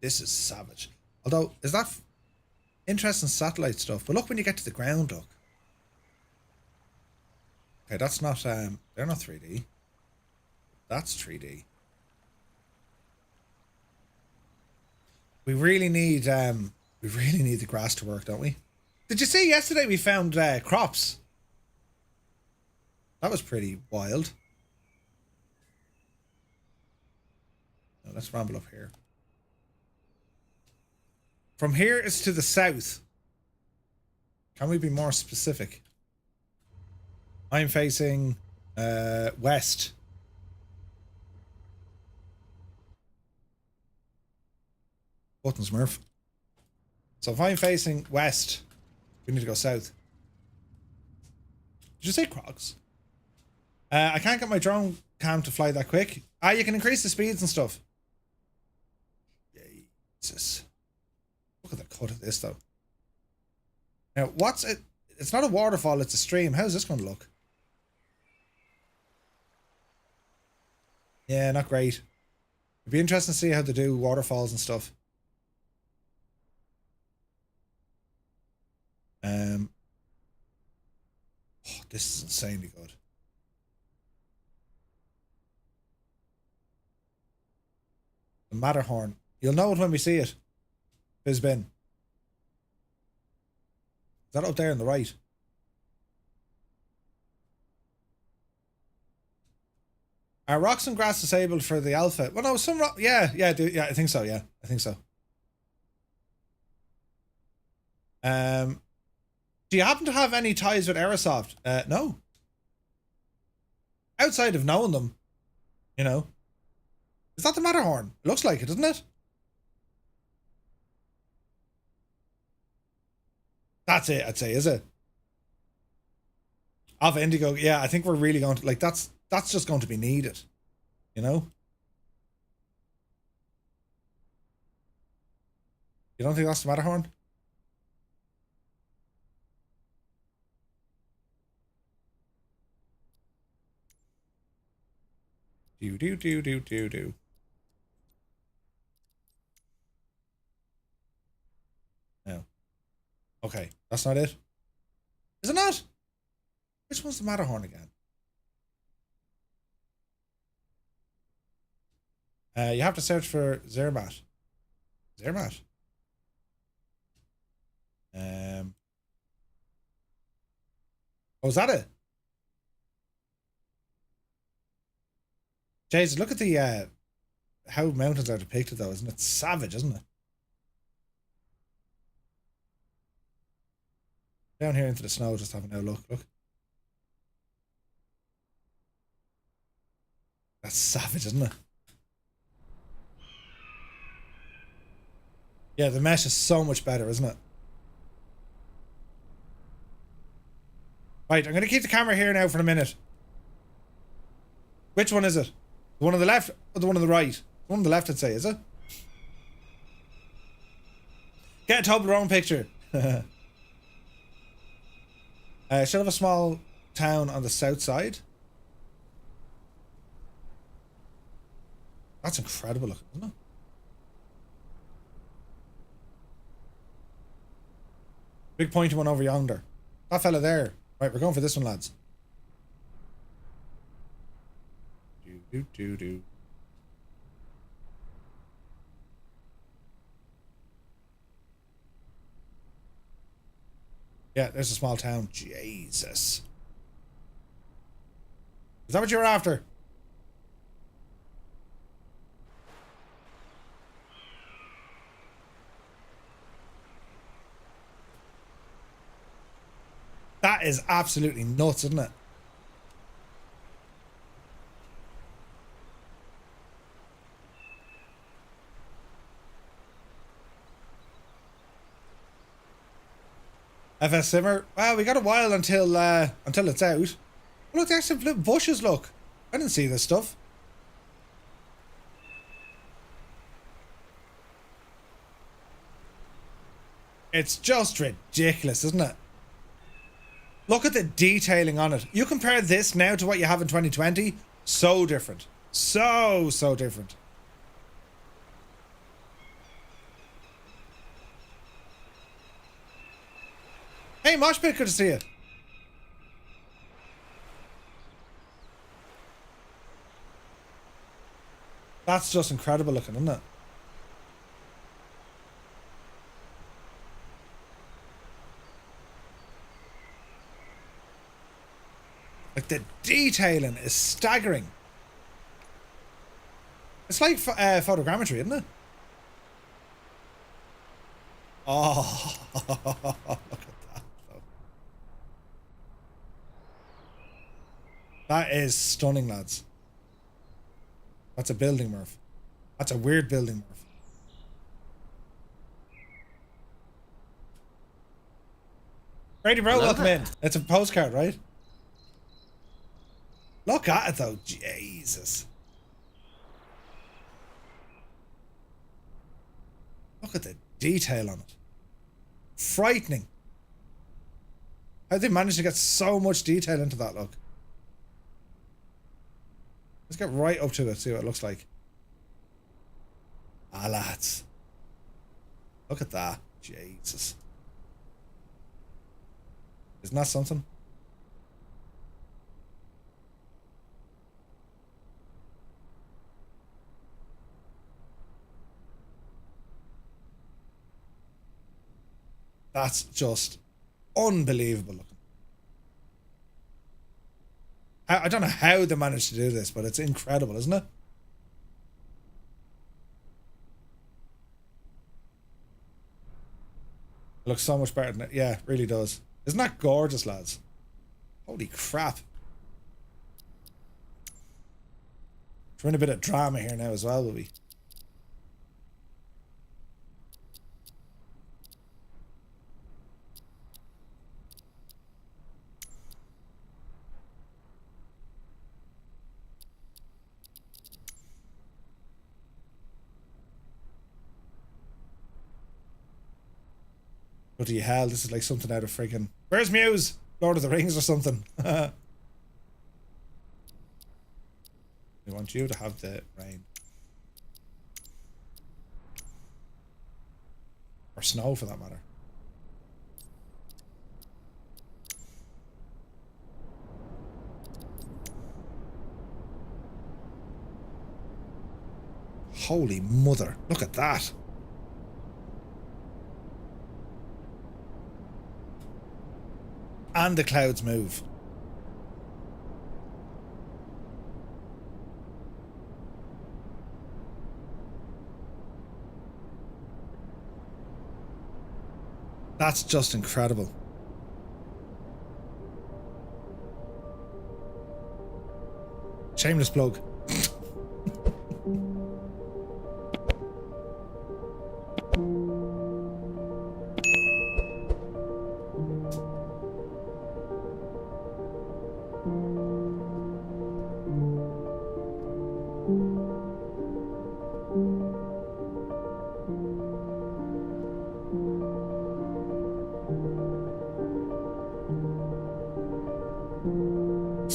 this is savage. Although, is that interesting satellite stuff? But look when you get to the ground, look. Okay, that's not, they're not 3D. That's 3D. We really need the grass to work, don't we? Did you see yesterday we found crops? That was pretty wild. Now let's ramble up here. From here is to the south. Can we be more specific? I'm facing west. Buttons, Murph. So if I'm facing west, we need to go south. Did you say Crocs? I can't get my drone cam to fly that quick. You can increase the speeds and stuff. Jesus. Look at the cut of this though. Now, what's it? It's not a waterfall, it's a stream. How's this going to look? Yeah, not great. It'd be interesting to see how they do waterfalls and stuff. Oh, this is insanely good. The Matterhorn. You'll know it when we see it. Fizbin. Is that up there on the right? Are rocks and grass disabled for the alpha? Well, no, some rock. Yeah, I think so. Yeah, I think so. Do you happen to have any ties with Aerosoft? No. Outside of knowing them, you know. Is that the Matterhorn? It looks like it, doesn't it? That's it, I'd say, is it? Alpha Indigo, yeah, I think we're really going to, like, that's just going to be needed, you know? You don't think that's the Matterhorn? Do. No. Okay, that's not it. Is it not? Which one's the Matterhorn again? You have to search for Zermatt. Zermatt. Oh, is that it? Jesus, look at the how mountains are depicted though, isn't it? Savage, isn't it? Down here into the snow, just having a look. That's savage, isn't it? Yeah, the mesh is so much better, isn't it? Right, I'm going to keep the camera here now for a minute. Which one is it? The one on the left or the one on the right? The one on the left, I'd say, is it? Get a Toblerone picture. Should have a small town on the south side. That's incredible looking, isn't it? Big pointy one over yonder. That fella there. Right, we're going for this one, lads. Do. Yeah, there's a small town. Jesus. Is that what you're after? That is absolutely nuts, isn't it? FS Simmer. Well, we got a while until it's out. Look, there's some little bushes, look. I didn't see this stuff. It's just ridiculous, isn't it? Look at the detailing on it. You compare this now to what you have in 2020, so different. So different. Hey, Moshpit, good to see you. That's just incredible looking, isn't it? Like, the detailing is staggering. It's like photogrammetry, isn't it? Oh, look at that. That is stunning, lads. That's a building, Murph. That's a weird building, Murph. Grady Bro, welcome in. It's a postcard, right? Look at it, though. Jesus. Look at the detail on it. Frightening. How'd they manage to get so much detail into that, look? Let's get right up to it, see what it looks like. Ah, lads. Look at that. Jesus. Isn't that something? That's just unbelievable looking. I don't know how they managed to do this, but it's incredible, isn't it? It looks so much better than it. Yeah, it really does. Isn't that gorgeous, lads? Holy crap. We're in a bit of drama here now as well, will we? Bloody hell, this is like something out of friggin'... Where's Muse? Lord of the Rings or something. We want you to have the rain. Or snow, for that matter. Holy mother, look at that. And the clouds move. That's just incredible. Shameless plug.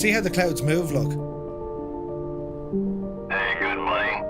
See how the clouds move, look. Hey, good buddy.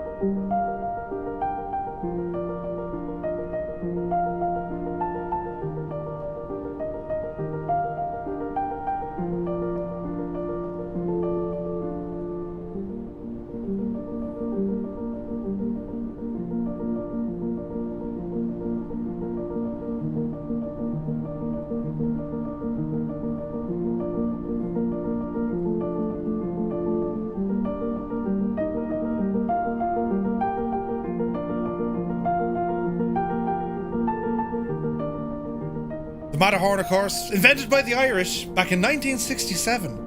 The Matterhorn, of course, invented by the Irish back in 1967.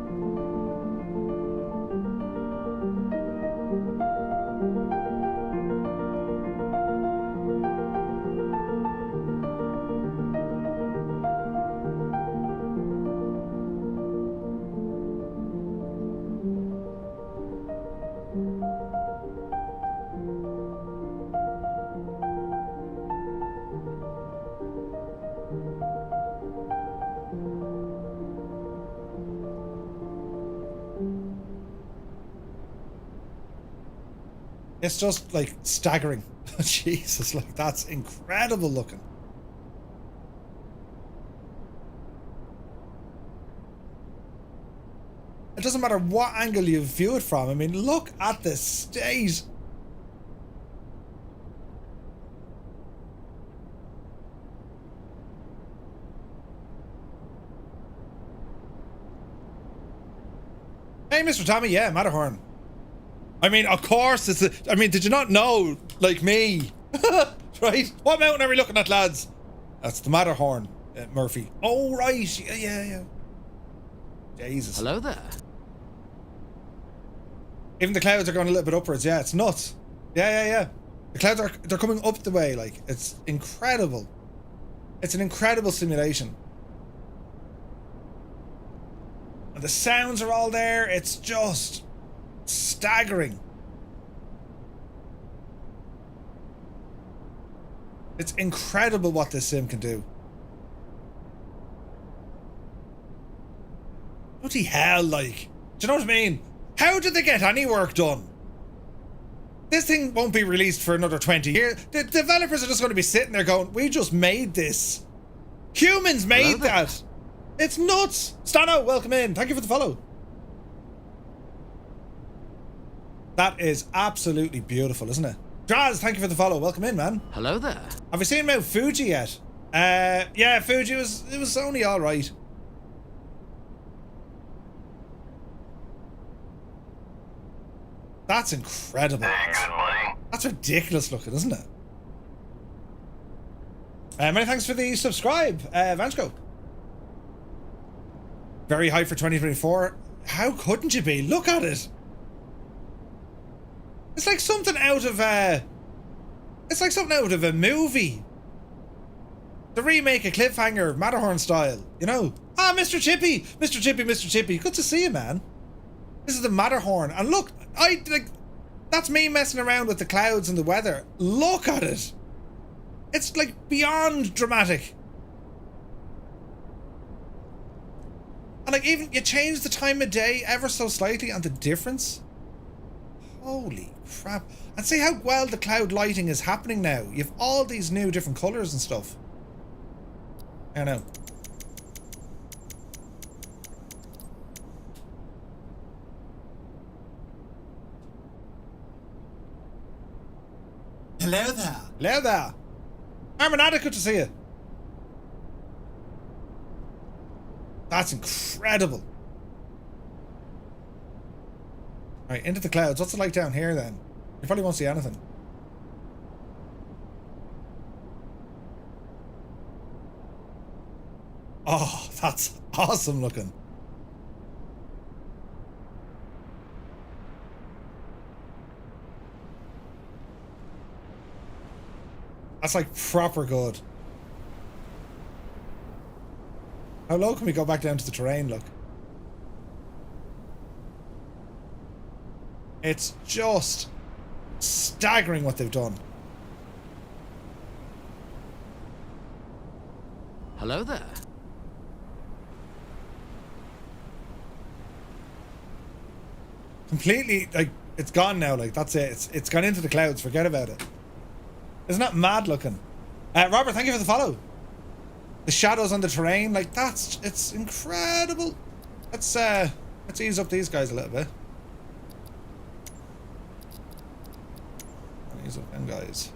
It's just like staggering. Jesus, like that's incredible looking. It doesn't matter what angle you view it from. I mean, look at the state. Hey, Mr. Tommy, yeah, Matterhorn. I mean, of course, I mean, did you not know, like me? Right? What mountain are we looking at, lads? That's the Matterhorn, Murphy. Oh, right. Yeah. Jesus. Hello there. Even the clouds are going a little bit upwards. Yeah, it's nuts. Yeah. The clouds they're coming up the way. Like, it's incredible. It's an incredible simulation. And the sounds are all there. It's just staggering. It's incredible what this sim can do. Bloody hell, like. Do you know what I mean? How did they get any work done? This thing won't be released for another 20 years. The developers are just going to be sitting there going, we just made this. Humans made that. It's nuts. Stano, welcome in. Thank you for the follow. That is absolutely beautiful, isn't it? Draz, thank you for the follow. Welcome in, man. Hello there. Have you seen Mount Fuji yet? Yeah, Fuji was only all right. That's incredible. Hey, good buddy. That's ridiculous looking, isn't it? Many thanks for the subscribe, Vansko. Very high for 2024. How couldn't you be? Look at it. It's like something out of it's like something out of a movie. The remake of Cliffhanger, Matterhorn style, you know. Ah, Mr. Chippy. Good to see you, man. This is the Matterhorn. And look, that's me messing around with the clouds and the weather. Look at it. It's like beyond dramatic. And like even you change the time of day ever so slightly and the difference. Holy crap. And see how well the cloud lighting is happening now. You have all these new different colours and stuff. I know. Hello there. Hello there. Armanada, good to see you. That's incredible. Alright, into the clouds. What's it like down here then? You probably won't see anything. Oh, that's awesome looking. That's like proper good. How low can we go back down to the terrain, look? It's just staggering what they've done. Hello there. Completely, like, it's gone now. Like, that's it. It's gone into the clouds. Forget about it. Isn't that mad looking? Robert, thank you for the follow. The shadows on the terrain, like, it's incredible. Let's ease up these guys a little bit. Ease up them guys.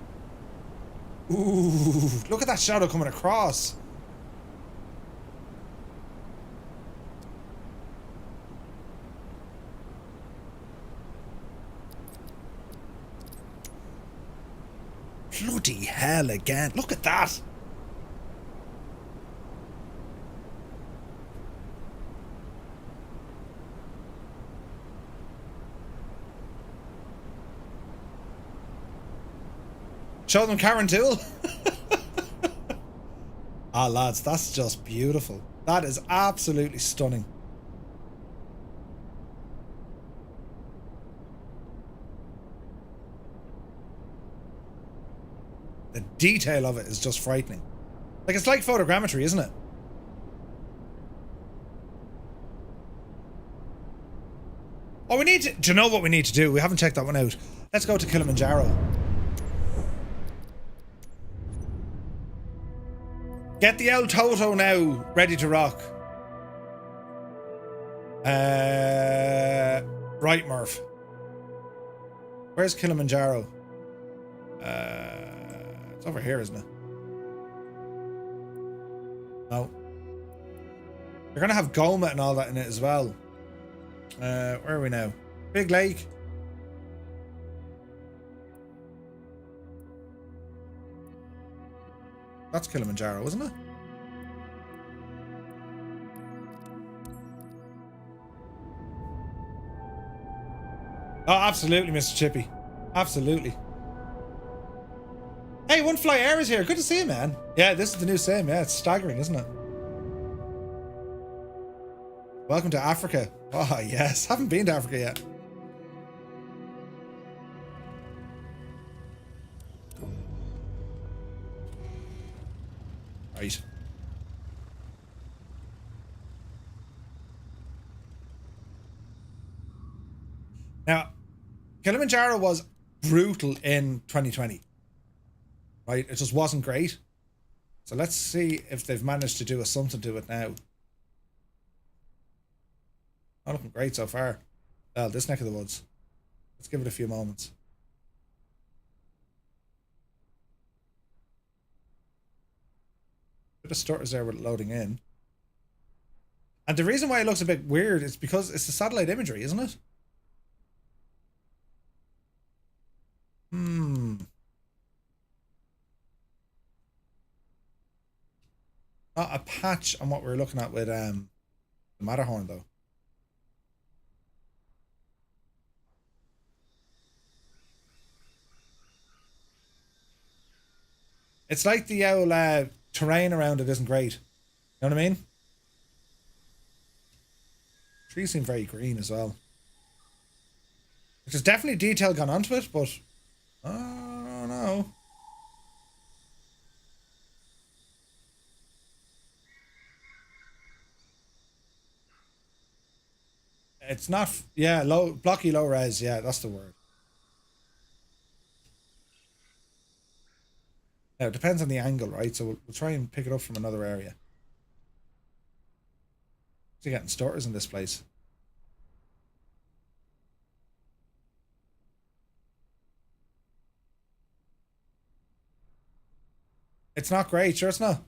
Ooh, look at that shadow coming across. Bloody hell again. Look at that. Show them Karen Tool. Ah, lads, that's just beautiful. That is absolutely stunning. The detail of it is just frightening. Like, it's like photogrammetry, isn't it? Oh, we need to... Do you know what we need to do? We haven't checked that one out. Let's go to Kilimanjaro. Get the El Toto now ready to rock. Right, Murph. Where's Kilimanjaro? It's over here, isn't it? No. You're gonna have Goma and all that in it as well. Where are we now? Big Lake. That's Kilimanjaro, isn't it? Oh, absolutely, Mr. Chippy. Absolutely. Hey, One Fly Air is here. Good to see you, man. Yeah, this is the new sim. Yeah, it's staggering, isn't it? Welcome to Africa. Oh, yes. Haven't been to Africa yet. Right. Now, Kilimanjaro was brutal in 2020. Right? It just wasn't great. So let's see if they've managed to do something to it now. Not looking great so far. Well, this neck of the woods. Let's give it a few moments. Bit of stutters there with it loading in. And the reason why it looks a bit weird is because it's the satellite imagery, isn't it? Not a patch on what we were looking at with the Matterhorn, though. It's like the old terrain around it isn't great. You know what I mean? Trees seem very green as well. There's definitely detail gone onto it, but I don't know. It's not, yeah, blocky low res, yeah, that's the word. Now, it depends on the angle, right? So we'll try and pick it up from another area. So you're getting starters in this place. It's not great, sure it's not.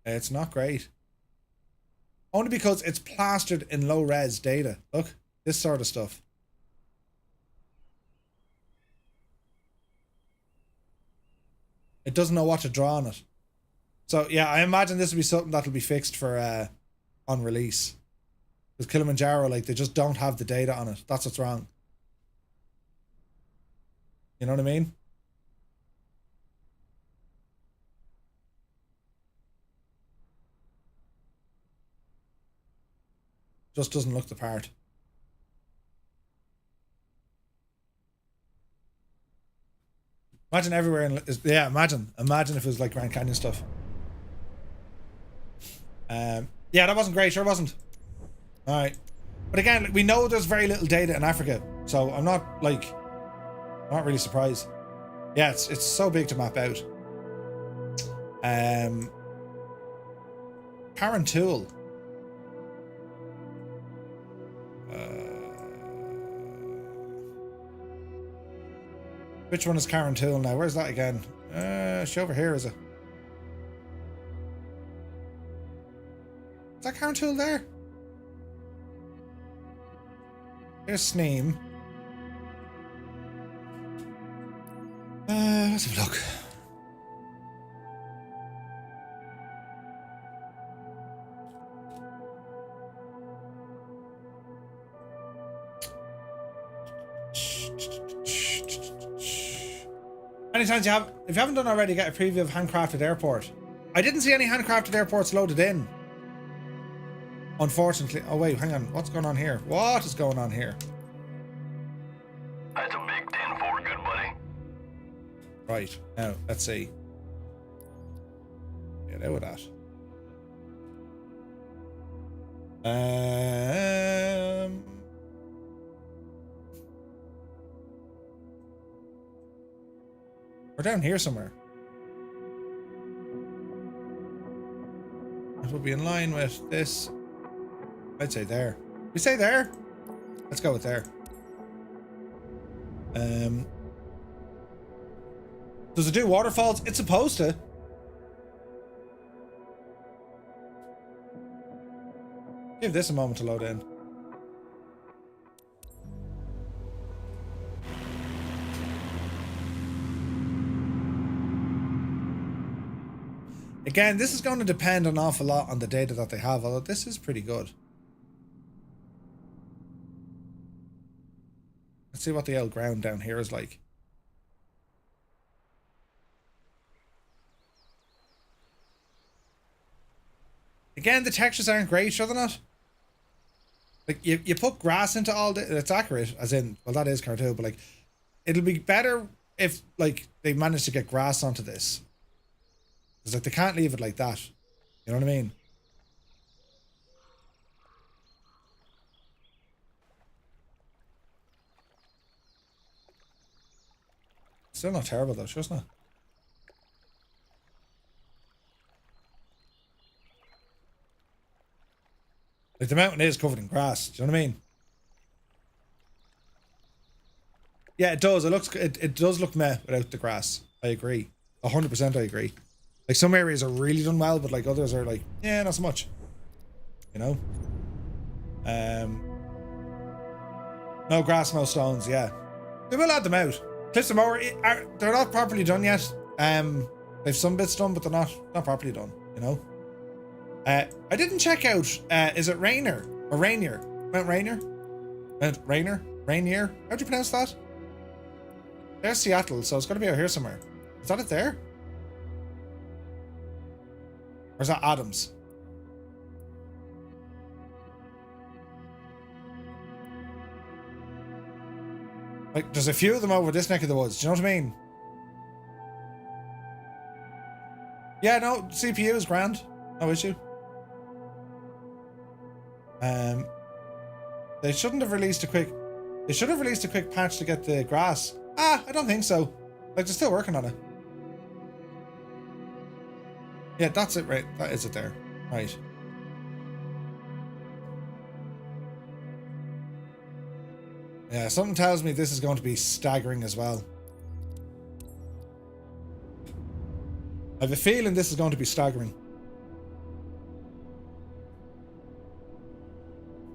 It's not great. Only because it's plastered in low res data. Look, this sort of stuff. It doesn't know what to draw on it. So yeah, I imagine this will be something that'll be fixed for on release. Because Kilimanjaro, like, they just don't have the data on it. That's what's wrong. You know what I mean? Just doesn't look the part. Imagine everywhere in, yeah, imagine if it was like Grand Canyon stuff. Yeah, that wasn't great, sure wasn't. Alright. But again, we know there's very little data in Africa, so I'm not really surprised. Yeah, it's so big to map out. Karen Tool. Which one is Karen Tool now? Where's that again? She over here, is it? Is that Karen Tool there? Here's Sneem. Let's have a look. Anytime you have, if you haven't done already, get a preview of Handcrafted Airport. I didn't see any Handcrafted Airports loaded in. Unfortunately. Oh wait, hang on. What's going on here? What is going on here? That's a big 10-4, good buddy. Right, now, let's see. Get out with that. We're down here somewhere. It will be in line with this. I'd say there. We say there? Let's go with there. Does it do waterfalls? It's supposed to. Give this a moment to load in. Again, this is going to depend an awful lot on the data that they have, although this is pretty good. Let's see what the old ground down here is like. Again, the textures aren't great, are they not? Like, you put grass into all the... It's accurate, as in... Well, that is cartoon, but, like... It'll be better if, like, they manage to get grass onto this. Because, like, they can't leave it like that. You know what I mean? Still not terrible, though, sure, isn't it? Like, the mountain is covered in grass. Do you know what I mean? Yeah, it does. It does look meh without the grass. I agree. 100% I agree. Like, some areas are really done well, but like others are like, yeah, not so much. You know? No grass, no stones, yeah. They will add them out. Cliffs of Moher, they're not properly done yet. They've some bits done, but they're not properly done, you know? I didn't check out, is it Rainier? Or Rainier? Mount Rainier? Mount Rainier? Rainier? How do you pronounce that? There's Seattle, so it's got to be out here somewhere. Is that it there? Or is that Adams? Like, there's a few of them over this neck of the woods. Do you know what I mean? Yeah, no, CPU is grand. No issue. They shouldn't have released a quick... They should have released a quick patch to get the grass. I don't think so. Like, they're still working on it. Yeah, that's it, right? That is it there. Right. Yeah, something tells me this is going to be staggering as well. I have a feeling this is going to be staggering.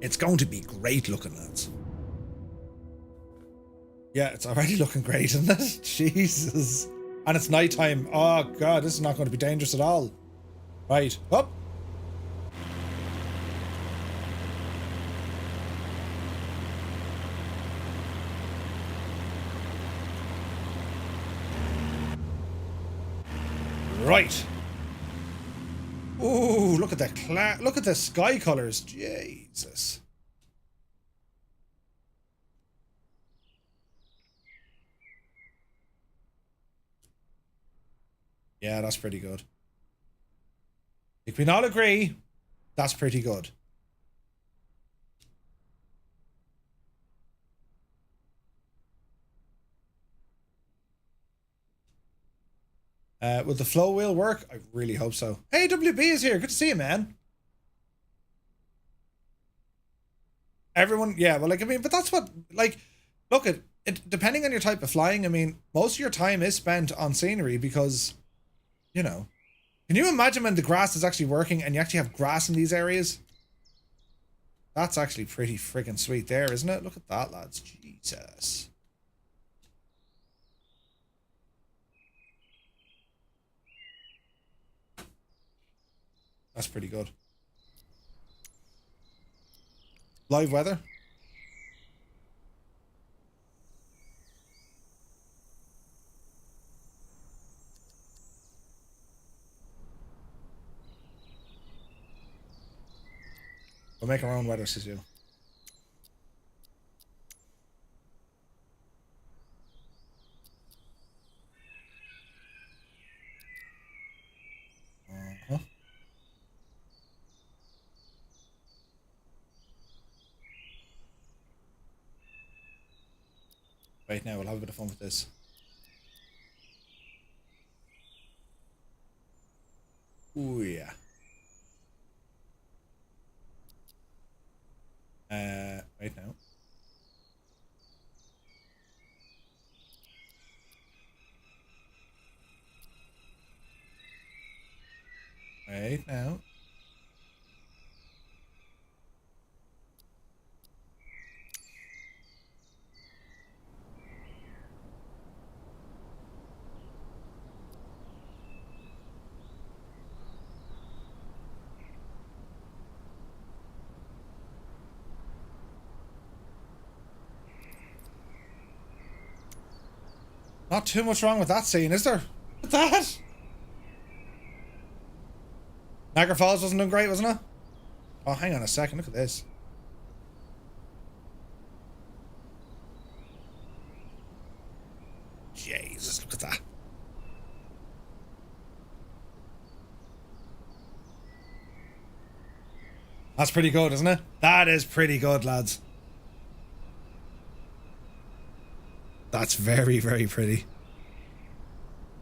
It's going to be great looking, lads. Yeah, it's already looking great, isn't it? Jesus. And it's nighttime. Oh, God, this is not going to be dangerous at all. Right, up. Right. Ooh, look at the look at the sky colors. Jesus. Yeah, that's pretty good. If we can all agree, that's pretty good. Will the flow wheel work? I really hope so. Hey, WB is here. Good to see you, man. Everyone, yeah, well, like, I mean, but that's what, like, look, it depending on your type of flying, I mean, most of your time is spent on scenery because, you know, can you imagine when the grass is actually working and you actually have grass in these areas? That's actually pretty friggin' sweet there, isn't it? Look at that, lads. Jesus. That's pretty good. Live weather. We'll make our own weather, says you. Uh-huh. Right now, we'll have a bit of fun with this. Ooh, yeah. Right now. Right now. Not too much wrong with that scene, is there? What's that? Niagara Falls wasn't doing great, wasn't it? Oh, hang on a second. Look at this. Jesus, look at that. That's pretty good, isn't it? That is pretty good, lads. That's very, very pretty.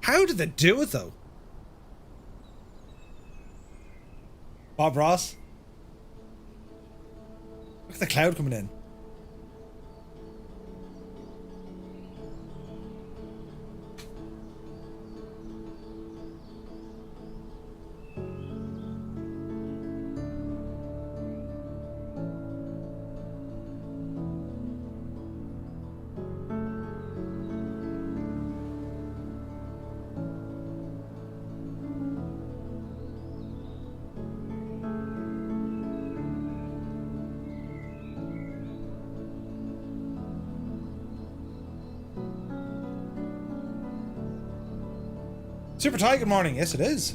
How did they do it, though? Bob Ross. Look at the cloud coming in. Super Ty, good morning. Yes, it is.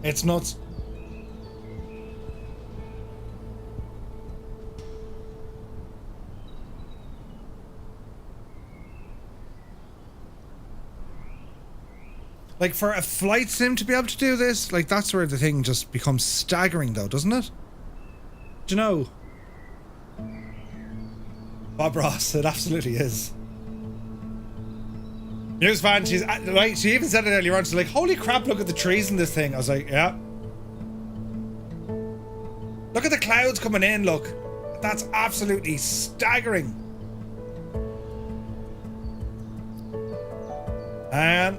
It's nuts. Like, for a flight sim to be able to do this, like, that's where the thing just becomes staggering, though, doesn't it? Do you know? Bob Ross, it absolutely is. News fan, she's right. She even said it earlier on. She's like, "Holy crap! Look at the trees in this thing." I was like, "Yeah." Look at the clouds coming in. Look, that's absolutely staggering. And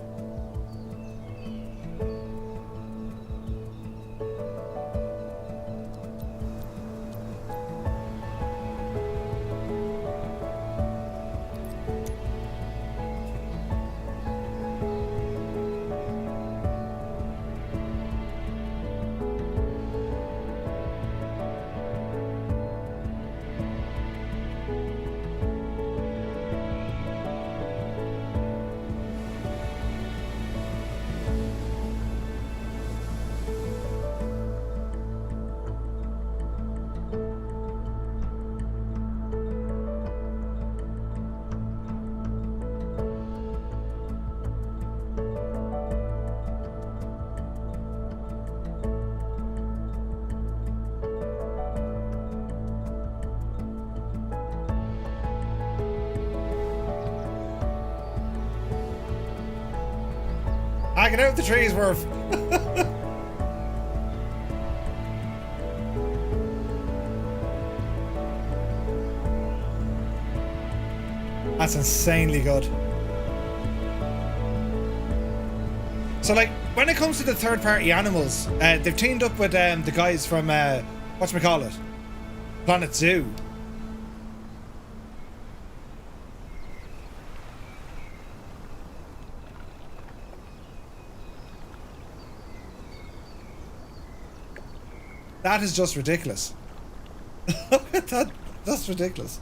Hanging out the trees, Murph. That's insanely good. So, like, when it comes to the third-party animals, they've teamed up with the guys from, whatchamacallit? Planet Zoo. That is just ridiculous. Look at that. That's ridiculous.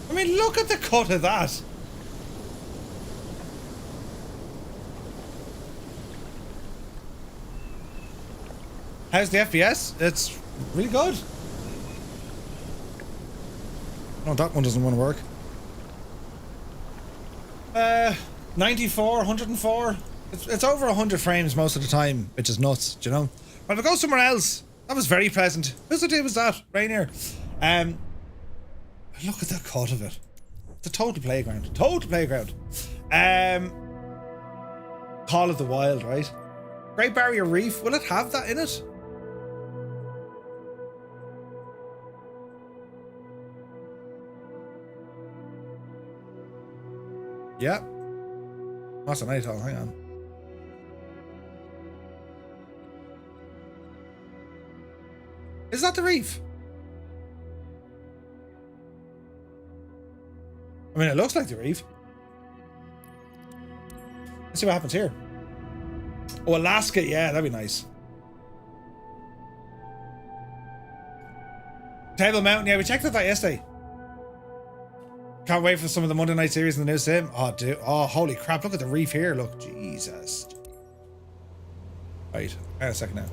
I mean, look at the cut of that. How's the FPS? It's really good. Oh, that one doesn't want to work. 94, 104. It's over 100 frames most of the time, which is nuts, do you know? But if I go somewhere else, that was very pleasant. Whose idea was that? Rainier. Look at the cut of it. It's a total playground. Total playground. Call of the Wild, right? Great Barrier Reef. Will it have that in it? Yeah. That's a night hall. Hang on. Is that the reef? I mean, it looks like the reef. Let's see what happens here. Oh, Alaska. Yeah, that'd be nice. Table Mountain. Yeah, we checked that yesterday. Can't wait for some of the Monday night series in the new sim. Oh, dude. Oh, holy crap. Look at the reef here. Look. Jesus. Right. Hang on a second now.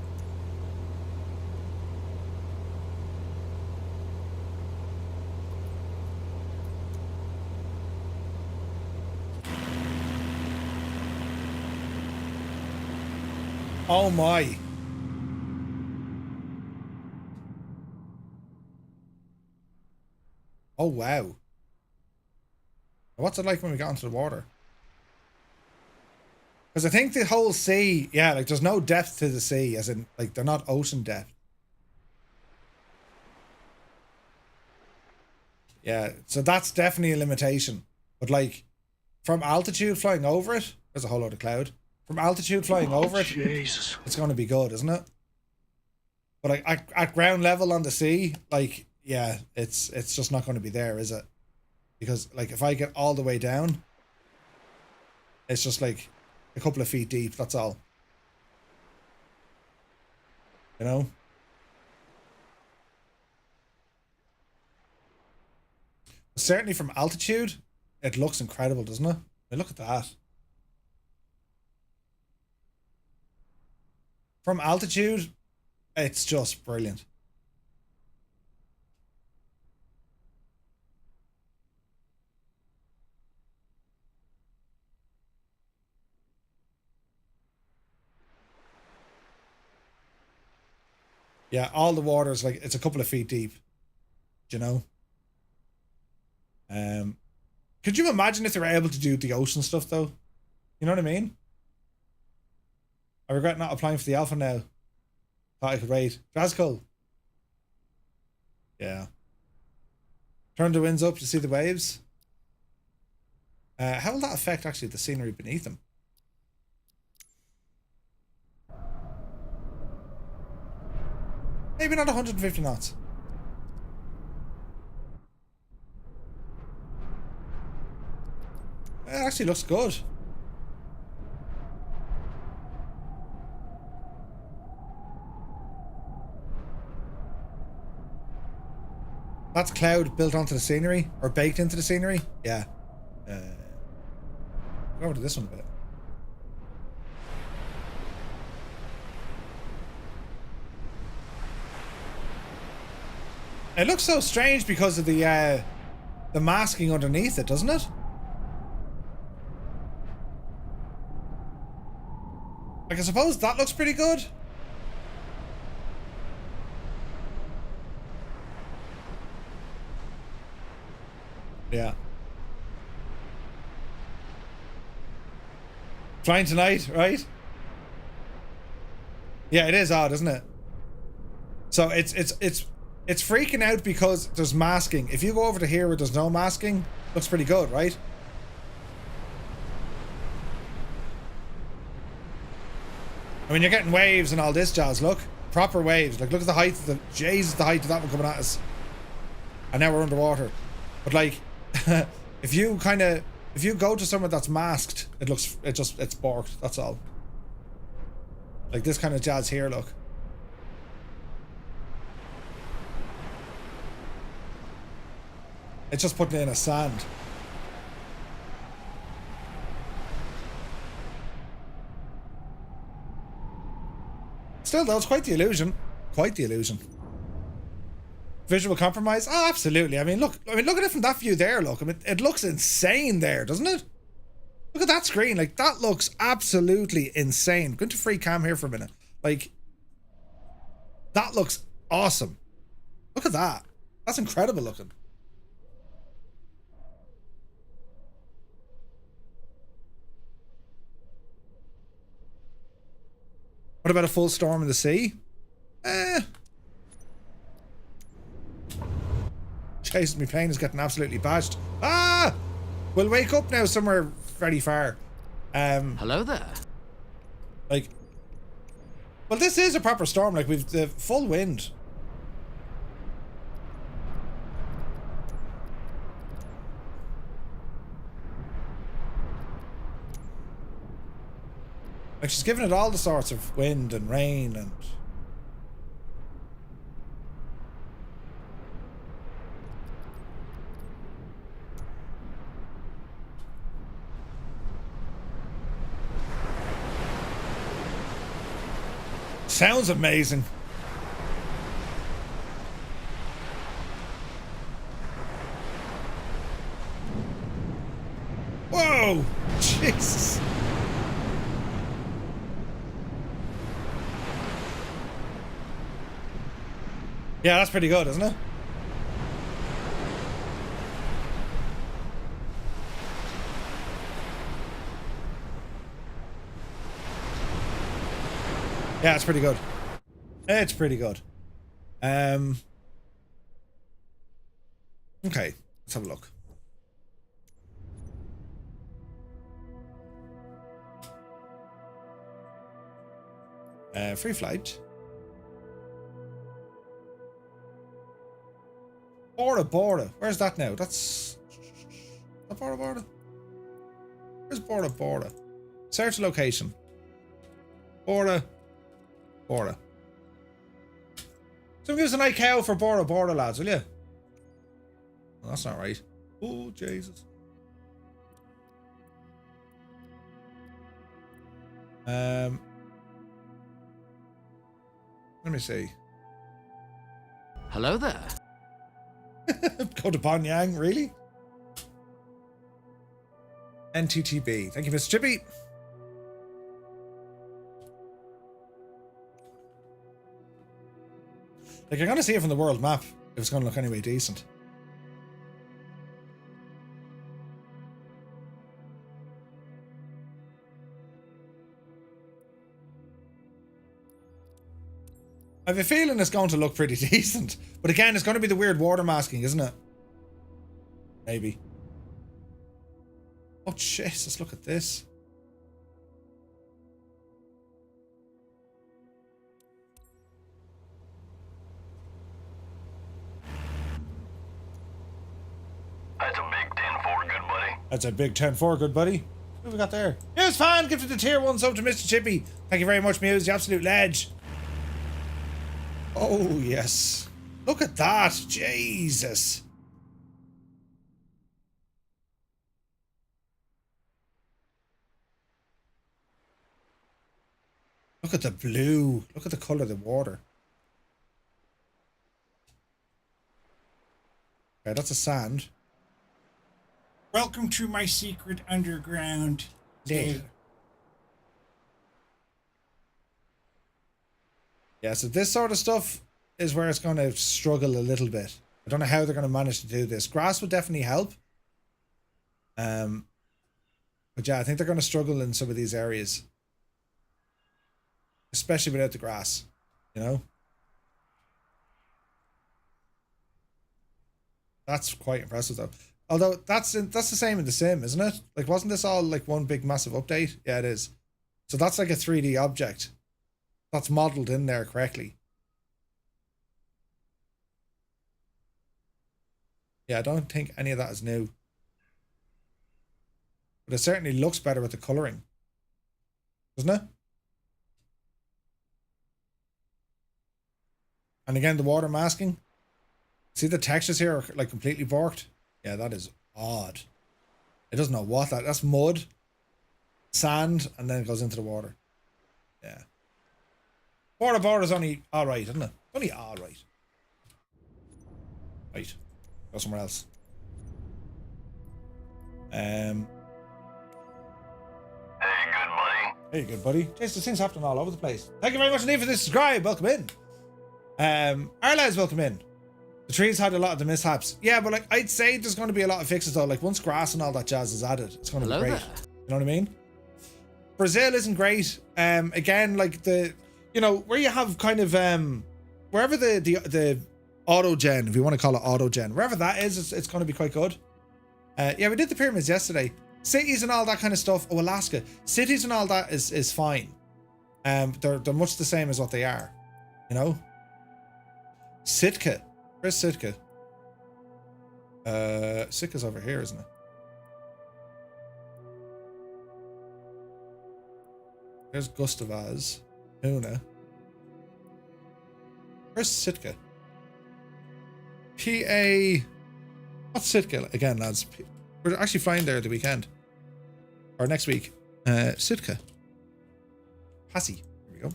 Oh my. Oh wow. What's it like when we got into the water? Because I think the whole sea, yeah, like there's no depth to the sea, as in, like, they're not ocean depth. Yeah, so that's definitely a limitation. But like, from altitude flying over it, there's a whole load of cloud. From altitude flying over it, Jesus. It's going to be good, isn't it? But like at ground level on the sea, like, yeah, it's just not going to be there, is it? Because like if I get all the way down, it's just like a couple of feet deep, that's all. You know? Certainly from altitude, it looks incredible, doesn't it? I mean, look at that. From altitude, it's just brilliant. Yeah, all the water is like, it's a couple of feet deep. Do you know? Could you imagine if they were able to do the ocean stuff though? You know what I mean? I regret not applying for the alpha now. Thought I could wait. Glasgow. Yeah. Turn the winds up to see the waves. How will that affect actually the scenery beneath them? Maybe not 150 knots. It actually looks good. That's cloud built onto the scenery, or baked into the scenery. Yeah. Go over to this one a bit. It looks so strange because of the the masking underneath it, doesn't it? Like, I suppose that looks pretty good. Yeah. Flying tonight, right? Yeah, it is odd, isn't it? So it's freaking out because there's masking. If you go over to here where there's no masking, looks pretty good, right? I mean, you're getting waves and all this jazz. Look, proper waves. Like, look at the height of the Jesus, the height of that one coming at us. And now we're underwater. But like, if you go to somewhere that's masked, it's borked. That's all. Like this kind of jazz here. Look. It's just putting it in a sand. Still, though, it's quite the illusion. Quite the illusion. Visual compromise? Oh, absolutely. I mean, look at it from that view there. Look, I mean, it looks insane there, doesn't it? Look at that screen. Like, that looks absolutely insane. Go into free cam here for a minute. Like, that looks awesome. Look at that. That's incredible looking. What about a full storm in the sea? Jesus, my plane is getting absolutely bashed. Ah! We'll wake up now somewhere very far. Hello there. Like, well, this is a proper storm. Like, we've the full wind. Like, she's giving it all the sorts of wind and rain and... Sounds amazing. Whoa! Jesus. Yeah, that's pretty good, isn't it? Yeah, it's pretty good. It's pretty good. Okay, let's have a look. Free flight. Bora. Where's that now? That's... Bora. Where's Bora? Search location. Bora. So give us a night cow for Bora, lads, will you? Well, that's not right. Oh, Jesus. Let me see. Hello there. Go to Pyongyang, really? NTTB. Thank you, Mr. Chippy. Like, you're gonna see it from the world map if it's gonna look anyway decent. I have a feeling it's going to look pretty decent. But again, it's going to be the weird water masking, isn't it? Maybe. Oh, Jesus, look at this. That's a big 10-4, good buddy. That's a big 10-4, good buddy. What have we got there? Muse fan, gifted the tier 1 sub to Mr. Chippy. Thank you very much, Muse, the absolute ledge. Oh, yes. Look at that. Jesus. Look at the blue. Look at the colour of the water. Okay, that's a sand. Welcome to my secret underground lair. Yeah, so this sort of stuff is where it's going to struggle a little bit. I don't know how they're going to manage to do this. Grass would definitely help. But yeah, I think they're going to struggle in some of these areas. Especially without the grass, you know? That's quite impressive though. Although that's the same in the sim, isn't it? Like, wasn't this all like one big massive update? Yeah, it is. So that's like a 3D object. That's modeled in there correctly. Yeah, I don't think any of that is new. But it certainly looks better with the coloring. Doesn't it? And again, the water masking. See the textures here are like completely borked? Yeah, that is odd. It doesn't know what that's mud, sand, and then it goes into the water. Yeah. Water border's only alright, isn't it? Only alright. Right. Go somewhere else. Hey, good buddy. Hey, good buddy. Jeez, this thing's happening all over the place. Thank you very much indeed for this subscribe. Welcome in. Our lads, welcome in. The trees had a lot of the mishaps. Yeah, but like I'd say there's going to be a lot of fixes though. Like once grass and all that jazz is added, it's going to be great. You know what I mean? Brazil isn't great. Again, like where you have kind of wherever the auto gen, if you want to call it auto gen, wherever that is, it's going to be quite good. Yeah, we did the pyramids yesterday. Cities and all that kind of stuff. Oh, Alaska. Cities and all that is fine. They're much the same as what they are. You know? Sitka. Where's Sitka? Sitka's over here, isn't it? There's Gustavaz. Huna. Where's Sitka? PA. What's Sitka again, lads? We're actually flying there the weekend. Or next week. Sitka. Passy. Here we go.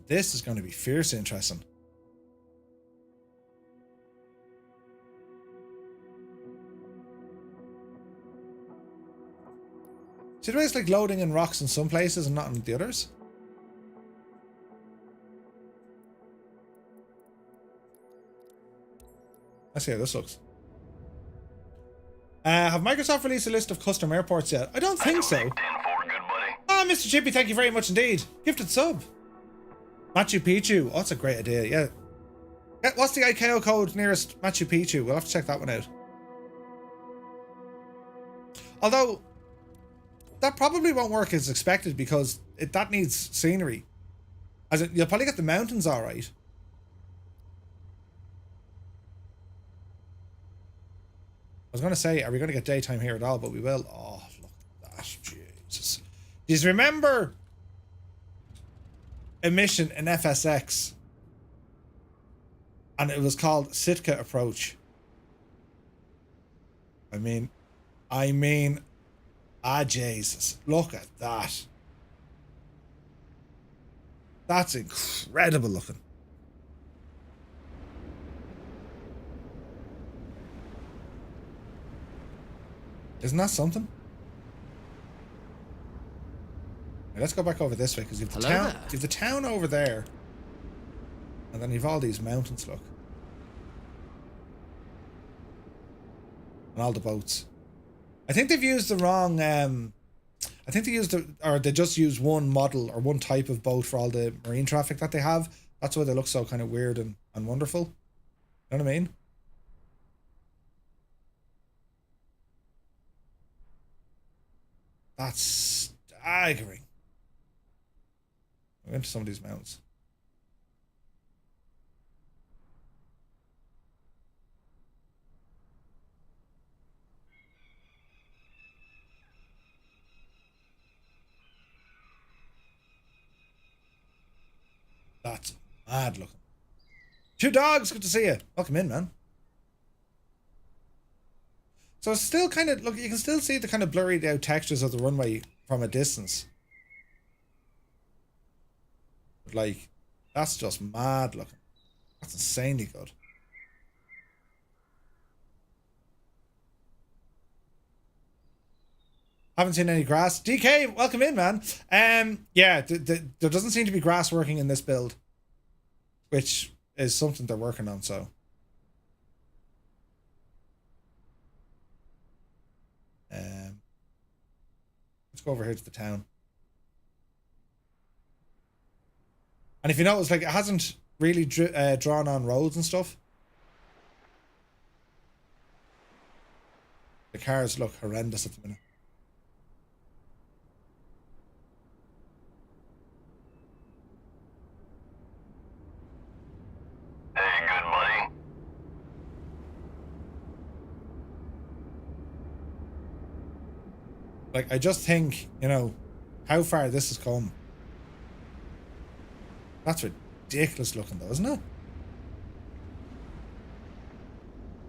This is going to be fierce interesting. See the way it's like loading in rocks in some places and not in the others? Let's see how this looks. Have Microsoft released a list of custom airports yet? I don't think so. Ah, Mr. Chippy, thank you very much indeed. Gifted sub. Machu Picchu. Oh, that's a great idea, yeah. What's the ICAO code nearest Machu Picchu? We'll have to check that one out. Although, that probably won't work as expected because that needs scenery. As in, you'll probably get the mountains all right. I was going to say, are we going to get daytime here at all? But we will. Oh, look at that. Jesus. Do you remember a mission in FSX? And it was called Sitka Approach. I mean, Jesus. Look at that. That's incredible looking. Isn't that something? Now let's go back over this way because you've the town over there, and then you've all these mountains. Look, and all the boats. I think they've used the wrong. I think they just use one model or one type of boat for all the marine traffic that they have. That's why they look so kind of weird and wonderful. You know what I mean? That's staggering. I went to some of these mountains. That's mad looking. Two dogs, good to see you. Welcome in, man. So it's still kind of, look, you can still see the kind of blurred out textures of the runway from a distance. But like, that's just mad looking. That's insanely good. Haven't seen any grass. DK, welcome in, man. Yeah, there doesn't seem to be grass working in this build, which is something they're working on. So, let's go over here to the town. And if you notice, like, it hasn't really drawn on roads and stuff. The cars look horrendous at the minute. Hey, good money. Like, I just think, you know, how far this has come. That's ridiculous looking though, isn't it?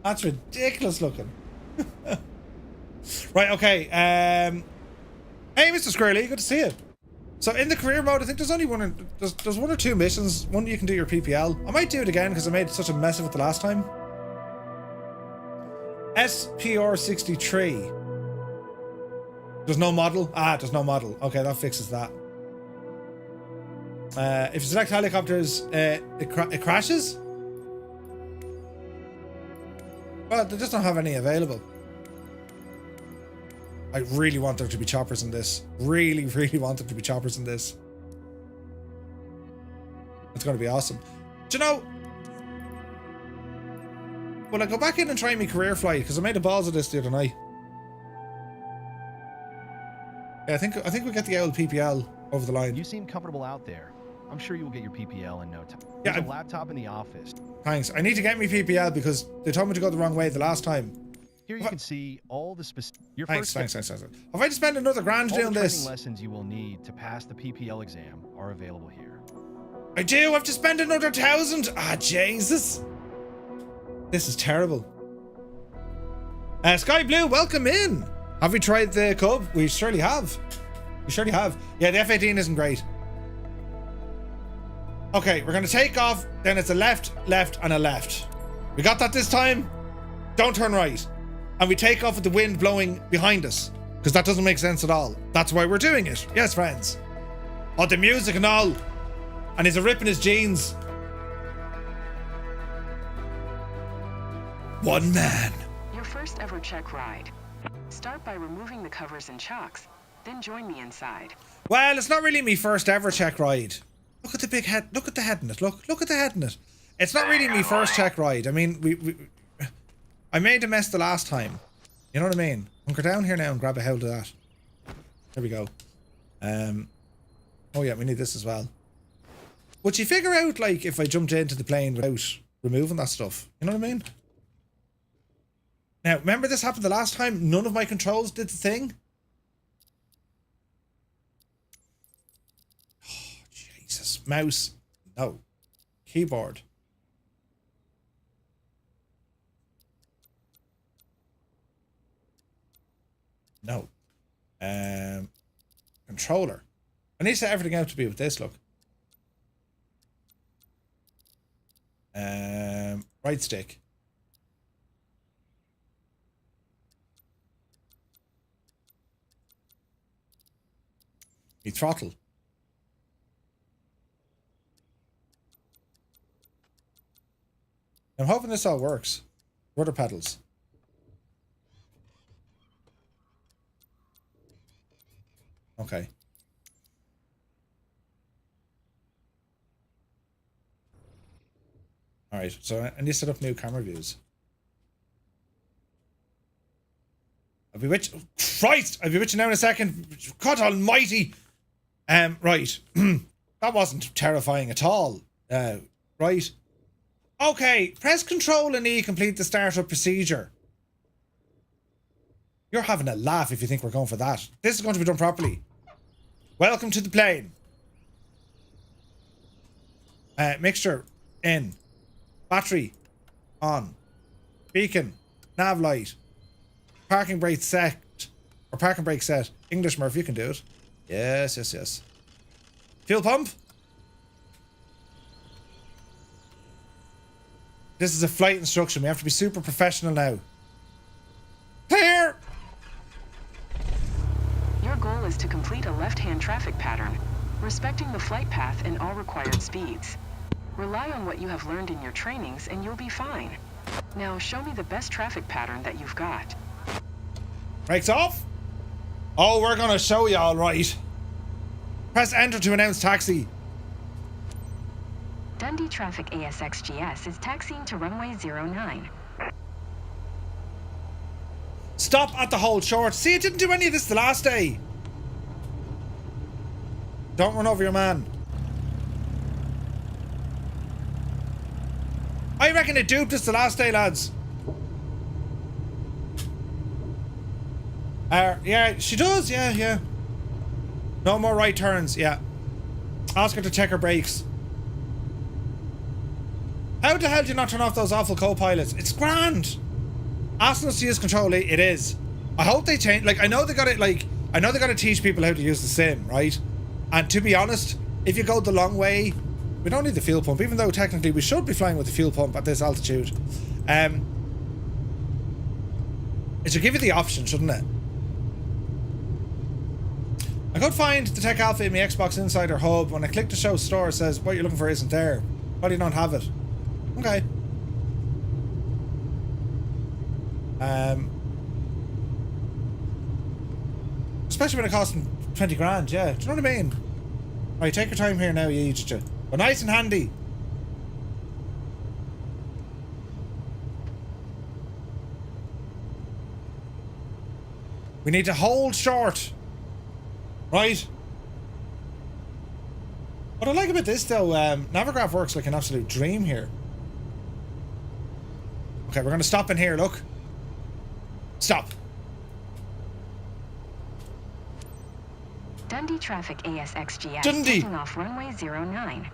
That's ridiculous looking. Right, okay. Hey, Mr. Squirrely, good to see you. So in the career mode, I think there's only there's one or two missions. One you can do your PPL. I might do it again because I made such a mess of it the last time. SPR63. There's no model? Ah, there's no model. Okay, that fixes that. If you select helicopters, it crashes? Well, they just don't have any available. I really want there to be choppers in this. Really, really want there to be choppers in this. It's going to be awesome. Do you know, will I go back in and try my career flight? Because I made a balls of this the other night. Yeah, I think we'll get the old PPL over the line. You seem comfortable out there. I'm sure you will get your PPL in no time. Yeah, There's a laptop in the office. Thanks. I need to get me PPL because they told me to go the wrong way the last time. Here you can see all the specific. Thanks. Have I just spent another grand doing this? All the training lessons you will need to pass the PPL exam are available here. I do. I have to spend another 1,000. Ah, Jesus. This is terrible. Sky Blue, welcome in. Have we tried the Cub? We surely have. Yeah, the F-18 isn't great. Okay, we're going to take off. Then it's a left, and a left. We got that this time? Don't turn right. And we take off with the wind blowing behind us. Because that doesn't make sense at all. That's why we're doing it. Yes, friends. Oh, the music and all. And he's ripping his jeans. One man. Your first ever check ride. Start by removing the covers and chocks. Then join me inside. Well, it's not really me first ever check ride. Look at the big head. Look at the head in it. Look at the head in it. It's not really me first check ride. I mean, I made a mess the last time. You know what I mean? I'm going to go down here now and grab a hold of that. There we go. Oh yeah, we need this as well. Would you figure out, like, if I jumped into the plane without removing that stuff? You know what I mean? Now, remember this happened the last time? None of my controls did the thing? Oh, Jesus. Mouse. No. Keyboard. No. Controller. I need to set everything out to be with this, look. Right stick. The throttle. I'm hoping this all works. Rudder pedals. Okay. Alright, so I need to set up new camera views. I'll be with you. Christ! I'll be with you now in a second. God almighty! Right. That wasn't terrifying at all. Right. Okay, press Control and E, complete the startup procedure. You're having a laugh if you think we're going for that. This is going to be done properly. Welcome to the plane. Mixture in. Battery on. Beacon. Nav light. Parking brake set. Or parking brake set. English Murphy, you can do it. Yes. Fuel pump. This is a flight instruction. We have to be super professional now. Clear! Your goal is to complete a left-hand traffic pattern, respecting the flight path and all required speeds. Rely on what you have learned in your trainings and you'll be fine. Now show me the best traffic pattern that you've got. Brakes off. Oh, we're gonna show you all right. Press enter to announce taxi. Dundee Traffic ASXGS is taxiing to runway 09. Stop at the hold short. See, it didn't do any of this the last day. Don't run over your man. I reckon it duped us the last day, lads. Yeah, she does. Yeah. No more right turns. Yeah. Ask her to check her brakes. How the hell do you not turn off those awful co-pilots? It's grand. Asking us to use control, it is. I hope they change. Like, I know they got it. Like, I know they got to teach people how to use the sim, right? And to be honest, if you go the long way, we don't need the fuel pump, even though technically we should be flying with the fuel pump at this altitude. It should give you the option, shouldn't it? I could find the Tech Alpha in my Xbox Insider hub. When I click to show store, it says what you're looking for isn't there. Why do you not have it? Okay. Especially when it costs them 20 grand, yeah. Do you know what I mean? Right, take your time here now, you each. But nice and handy. We need to hold short. Right. What I like about this though, Navigraph works like an absolute dream here. Okay, we're gonna stop in here, look. Stop. Dundee Traffic ASXGS Dundee. taking off runway 09.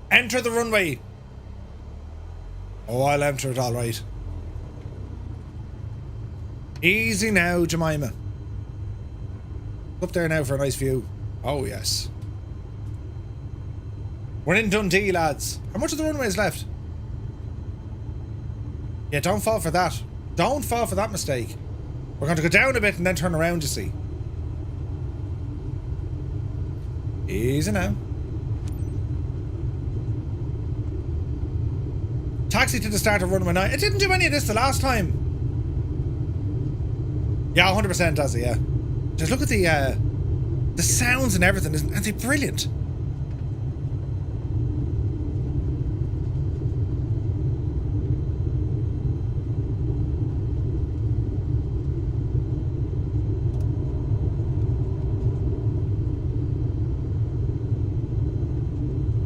Enter the runway. Oh, I'll enter it all right. Easy now, Jemima. Up there now for a nice view. Oh, yes. We're in Dundee, lads. How much of the runway is left? Yeah, don't fall for that. Don't fall for that mistake. We're going to go down a bit and then turn around, you see. Easy now. Taxi to the start of runway 9. It didn't do any of this the last time. Yeah, 100% does it, yeah. Just look at the sounds and everything, aren't they brilliant?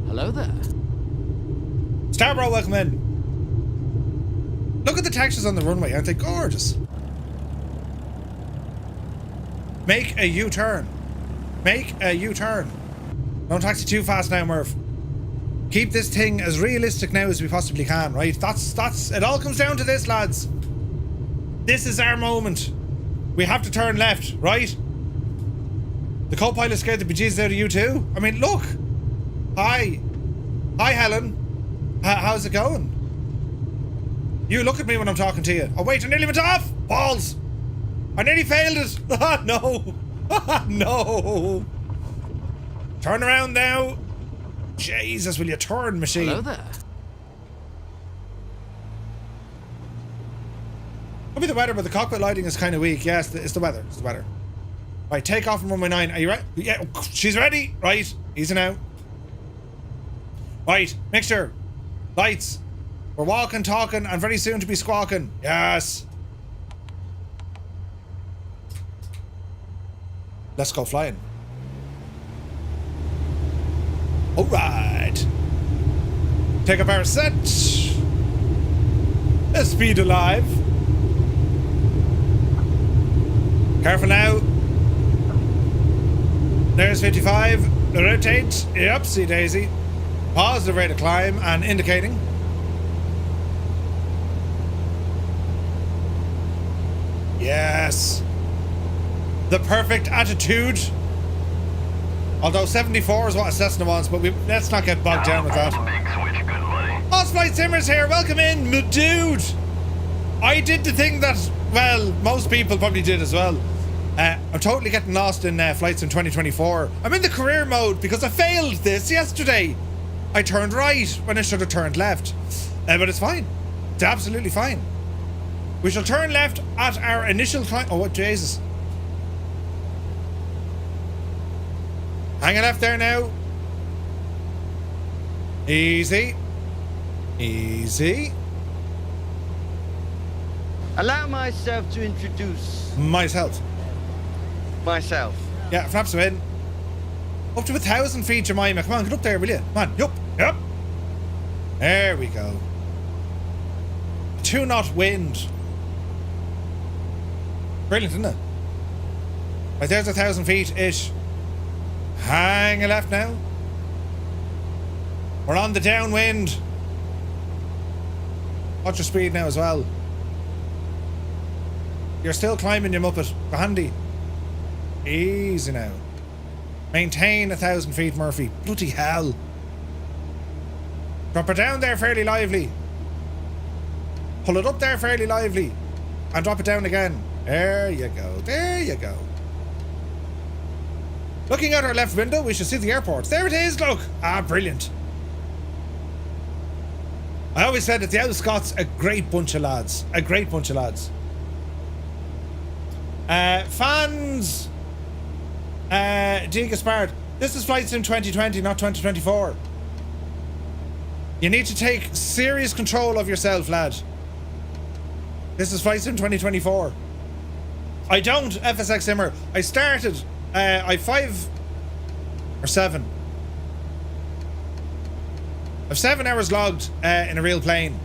Hello there. Starbro, welcome in. Look at the textures on the runway, aren't they gorgeous? Make a U-turn. Make a U-turn. Don't taxi too fast now, Murph. Keep this thing as realistic now as we possibly can, right? That's it. All comes down to this, lads. This is our moment. We have to turn left, right? The co-pilot scared the bejesus out of you too. I mean, look. Hi, Helen. How's it going? You look at me when I'm talking to you. Oh wait, I nearly went off. Balls. I nearly failed it. No. No. Turn around now. Jesus, will you turn, machine? Hello there. Could be the weather, but the cockpit lighting is kind of weak. Yes, it's the weather. It's the weather. Right, take off from runway 9. Are you ready? Yeah, she's ready. Right, easy now. Right, mixture. Lights. We're walking, talking, and very soon to be squawking. Yes. Let's go flying. Alright. Take up our set. Speed alive. Careful now. There's 55. Rotate. Upsy daisy. Positive rate of climb and indicating. Yes. The perfect attitude. Although 74 is what a Cessna wants, but let's not get bogged down with that. Big switch, good money. Boss Flight Simmers here, welcome in, my dude. I did the thing that, well, most people probably did as well. I'm totally getting lost in flights in 2024. I'm in the career mode because I failed this yesterday. I turned right when I should have turned left. But it's fine. It's absolutely fine. We shall turn left at our initial climb. Oh, what Jesus. Hang a left there now. Easy. Easy. Allow myself to introduce Myself. Yeah, flaps are in. Up to 1,000 feet, Jemima. Come on, get up there, will you? Come on, yup, yup. There we go. 2-knot wind. Brilliant, isn't it? Right, there's 1,000 feet-ish. Hang a left now. We're on the downwind. Watch your speed now as well. You're still climbing, you muppet. Go handy. Easy now. Maintain 1,000 feet, Murphy. Bloody hell. Drop it down there fairly lively. Pull it up there fairly lively. And drop it down again. There you go. There you go. Looking out our left window, we should see the airport. There it is, look. Ah, brilliant. I always said that the Owl Scots, a great bunch of lads. A great bunch of lads. Fans. D. Gaspard. This is Flight Sim 2020, not 2024. You need to take serious control of yourself, lad. This is Flight Sim 2024. I don't, FSX Simmer. I started, I 5 or 7. I've 7 hours logged in a real plane.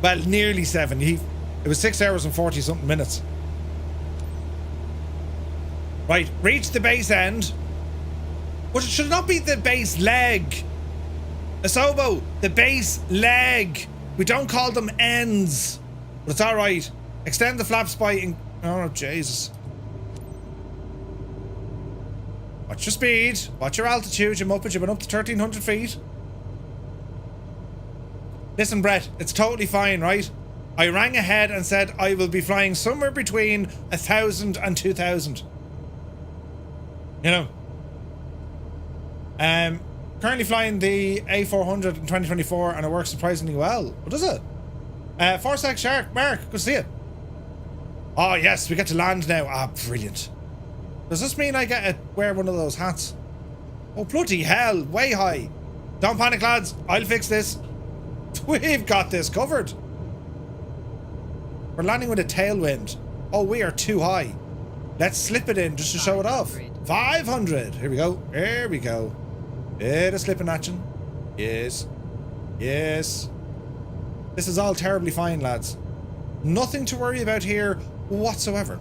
Well, nearly 7. It was 6 hours and 40 something minutes. Right, reach the base end. But it should not be the base leg. Asobo, the base leg. We don't call them ends. But it's alright. Extend the flaps by... Oh, Jesus. Watch your speed. Watch your altitude. You've been up to 1,300 feet. Listen, Brett, it's totally fine, right? I rang ahead and said I will be flying somewhere between 1,000 and 2,000. You know. Currently flying the A400 in 2024 and it works surprisingly well. What is it? Forsec Shark, Mark, good to see you. Oh yes, we get to land now. Ah, brilliant. Does this mean I get to wear one of those hats? Oh, bloody hell, way high. Don't panic, lads. I'll fix this. We've got this covered. We're landing with a tailwind. Oh, we are too high. Let's slip it in just to show it off. 500. Here we go. Here we go. Bit of slipping action. Yes. Yes. This is all terribly fine, lads. Nothing to worry about here whatsoever.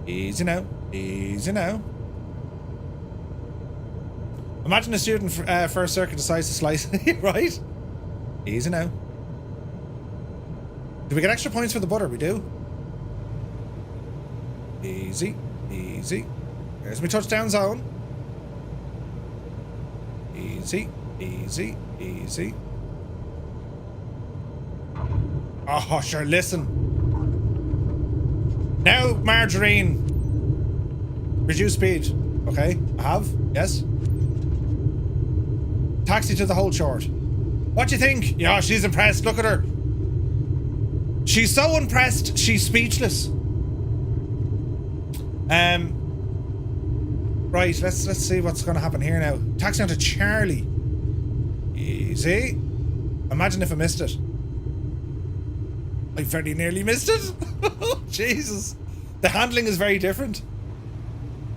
Easy now. Easy now. Imagine a student first circuit decides to slice it, right? Easy now. Do we get extra points for the butter? We do. Easy. Easy. There's my touchdown zone. Easy. Easy. Easy. Oh, sure, listen. Now, Margarine. Reduce speed. Okay, I have. Yes. Taxi to the hold short. What do you think? Yeah, she's impressed. Look at her. She's so impressed, she's speechless. Right, let's see what's going to happen here now. Taxi on to Charlie. Easy. Imagine if I missed it. I very nearly missed it. Jesus. The handling is very different.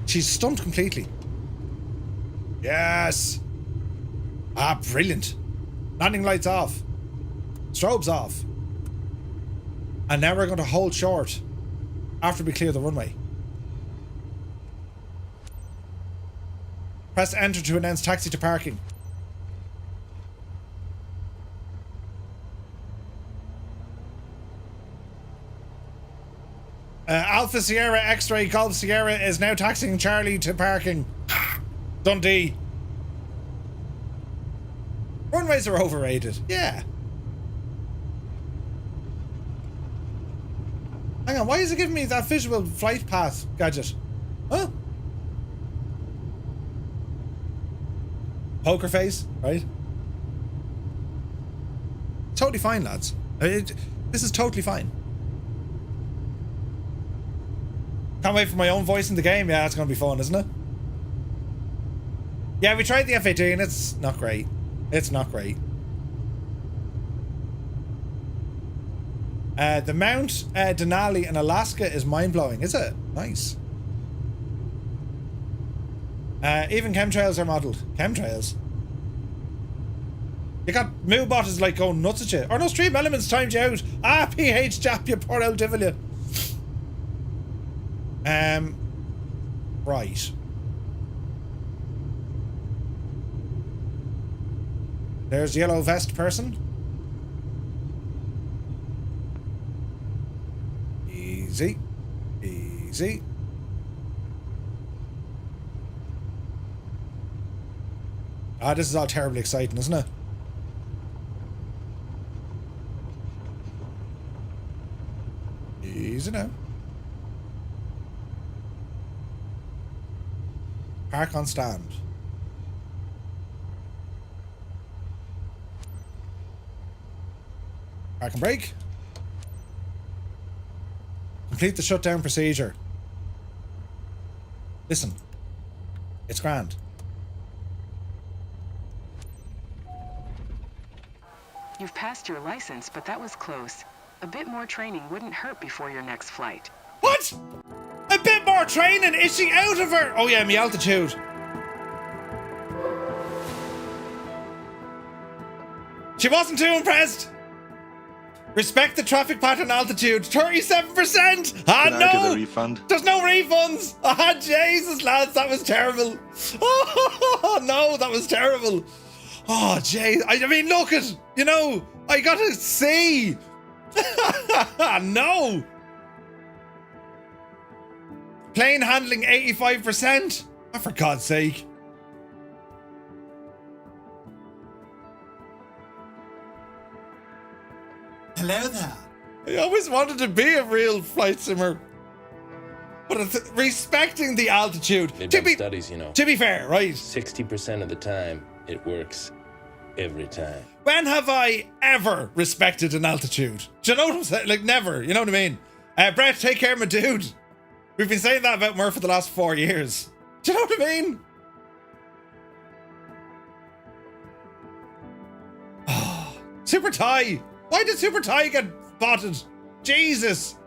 She's stumped completely. Yes. Ah, brilliant. Landing lights off. Strobes off. And now we're going to hold short after we clear the runway. Press enter to announce taxi to parking. Alpha Sierra X-Ray Golf Sierra is now taxing Charlie to parking. Dundee. Runways are overrated. Yeah. Hang on, why is it giving me that visual flight path gadget? Huh? Poker face, right? Totally fine, lads. This is totally fine. Can't wait for my own voice in the game. Yeah, it's gonna be fun, isn't it? Yeah, we tried the F-18. It's not great. It's not great. The Mount Denali in Alaska is mind-blowing, is it? Nice. Even chemtrails are modelled. Chemtrails? You got Moobot is like going nuts at you. Or no, Stream Elements timed you out. Ah, PH Jap, you poor old devil, you. Right. There's yellow vest person. Easy. Easy. Ah, this is all terribly exciting, isn't it? Easy now. Park on stand. Park and brake. Complete the shutdown procedure. Listen. It's grand. You've passed your license, but that was close. A bit more training wouldn't hurt before your next flight. What? A bit more training? Is she out of her? Oh yeah, me altitude. She wasn't too impressed. Respect the traffic pattern altitude. 37%. Ah Can I no. get a refund? There's no refunds. Ah Jesus, lads, that was terrible. Oh no, that was terrible. Oh jeez. I mean, look at, you know, I gotta see. No. Plane handling 85%. Oh, for God's sake. Hello there. I always wanted to be a real flight simmer. But it's respecting the altitude. They've done studies, you know. To be fair, right? 60% of the time, it works every time. When have I ever respected an altitude? Do you know what I'm saying? Like, never. You know what I mean? Brett, take care, my dude. We've been saying that about Murph for the last 4 years. Do you know what I mean? Oh, Super Tie. Why did Super Tie get botted? Jesus.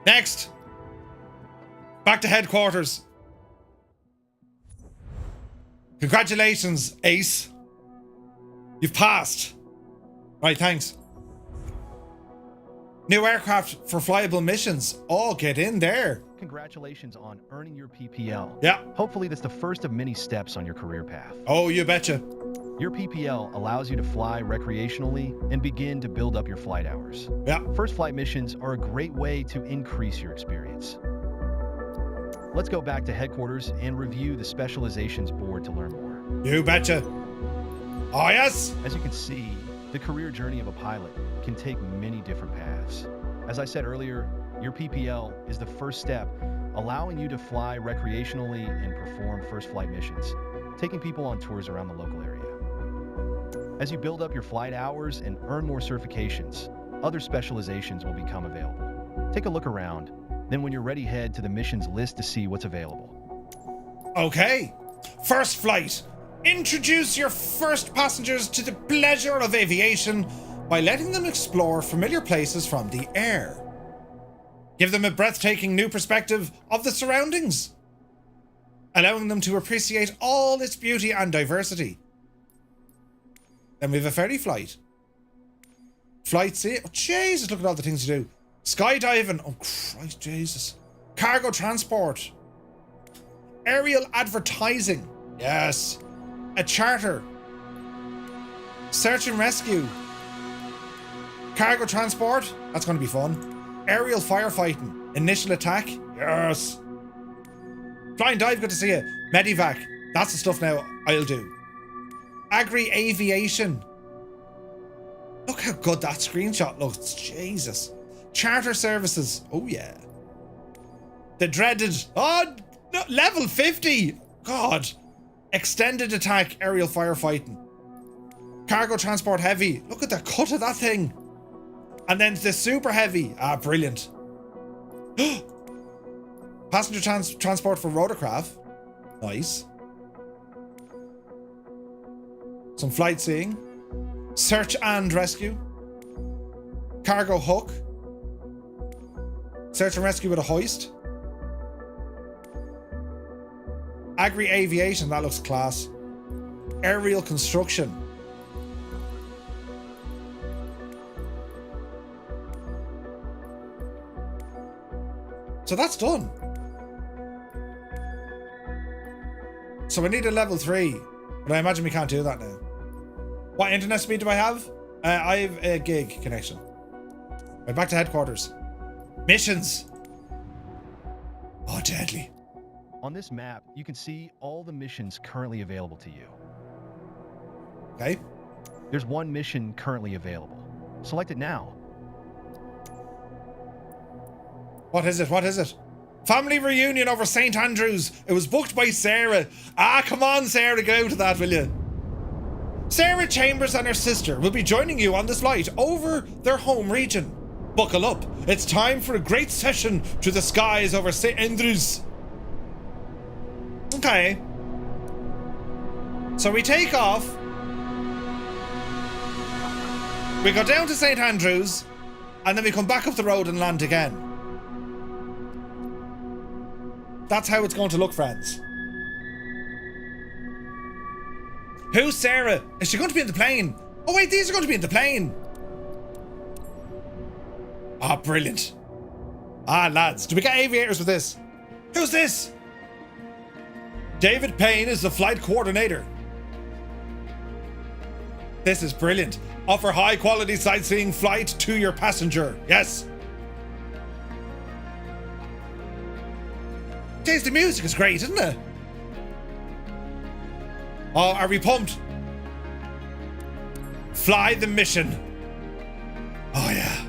Next. Back to headquarters. Congratulations, Ace. You've passed. Right, thanks. New aircraft for flyable missions. Oh, get in there. Congratulations on earning your PPL. Yeah. Hopefully that's the first of many steps on your career path. Oh, you betcha. Your PPL allows you to fly recreationally and begin to build up your flight hours. Yeah. First flight missions are a great way to increase your experience. Let's go back to headquarters and review the specializations board to learn more. You betcha. Oh, yes. As you can see, the career journey of a pilot can take many different paths. As I said earlier, your PPL is the first step, allowing you to fly recreationally and perform first flight missions, taking people on tours around the local area. As you build up your flight hours and earn more certifications, other specializations will become available. Take a look around, then when you're ready, head to the missions list to see what's available. Okay. First flight. Introduce your first passengers to the pleasure of aviation by letting them explore familiar places from the air. Give them a breathtaking new perspective of the surroundings, allowing them to appreciate all its beauty and diversity. Then we have a ferry flight. Flight C. Oh, Jesus, look at all the things to do. Skydiving. Oh, Christ, Jesus. Cargo transport. Aerial advertising. Yes. A charter. Search and rescue. Cargo transport. That's going to be fun. Aerial firefighting. Initial attack. Yes. Flying dive, good to see you. Medivac. That's the stuff now I'll do. Agri-aviation. Look how good that screenshot looks. Jesus. Charter services. Oh, yeah. The dreaded... Oh, no, level 50. God. Extended attack aerial firefighting. Cargo transport heavy. Look at the cut of that thing. And then the super heavy. Ah, brilliant. Passenger transport for rotorcraft. Nice. Some flight seeing. Search and rescue. Cargo hook. Search and rescue with a hoist. Agri-aviation, that looks class. Aerial construction. So that's done. So we need a level 3, but I imagine we can't do that now. What internet speed do I have? I have a gig connection. Right, back to headquarters. Missions. Oh, deadly. On this map, you can see all the missions currently available to you. Okay. There's one mission currently available. Select it now. What is it? What is it? Family reunion over St. Andrews. It was booked by Sarah. Ah, come on, Sarah, go to that, will you? Sarah Chambers and her sister will be joining you on this flight over their home region. Buckle up. It's time for a great session to the skies over St. Andrews. Okay. So we take off. We go down to St. Andrews, and then we come back up the road and land again. That's how it's going to look, friends. Who's Sarah? Is she going to be in the plane? Oh wait, these are going to be in the plane. Ah, brilliant. Ah, lads, do we get aviators with this? Who's this? David Payne is the flight coordinator. This is brilliant. Offer high quality sightseeing flight to your passenger. Yes. Jeez, the music is great, isn't it? Oh, are we pumped? Fly the mission. Oh, yeah.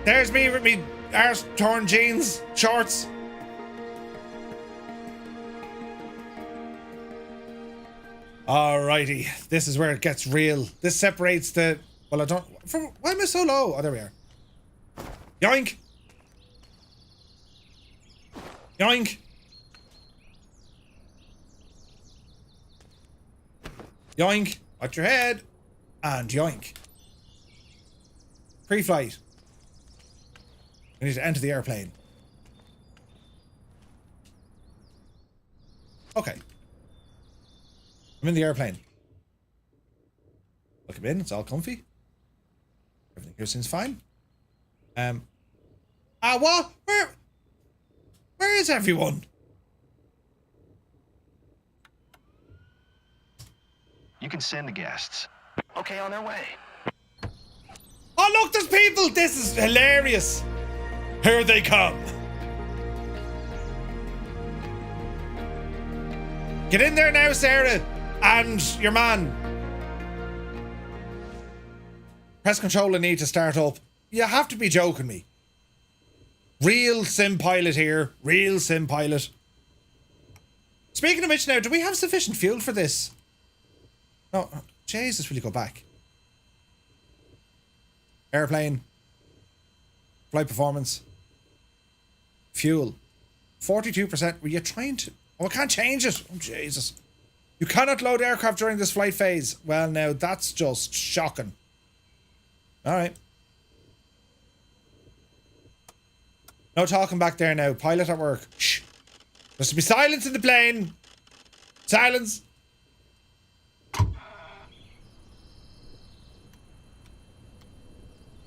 There's me with me arse torn jeans, shorts. Alrighty, this is where it gets real. This separates the... Well, I don't... Why am I so low? Oh, there we are. Yoink! Yoink! Yoink! Watch your head! And yoink. Pre-flight. We need to enter the airplane. Okay. I'm in the airplane. Look, I'm in, it's all comfy. Everything here seems fine. What? Where is everyone? You can send the guests. Okay, on their way. Oh, look, there's people! This is hilarious! Here they come. Get in there now, Sarah! And your man. Press control and need to start up. You have to be joking me. Real sim pilot here. Real sim pilot. Speaking of which now, do we have sufficient fuel for this? No. Jesus, will you go back? Airplane. Flight performance. Fuel. 42%. Were you trying to... Oh, I can't change it. Oh, Jesus. You cannot load aircraft during this flight phase. Well, now, that's just shocking. Alright. No talking back there now. Pilot at work. Shh. There's to be silence in the plane. Silence.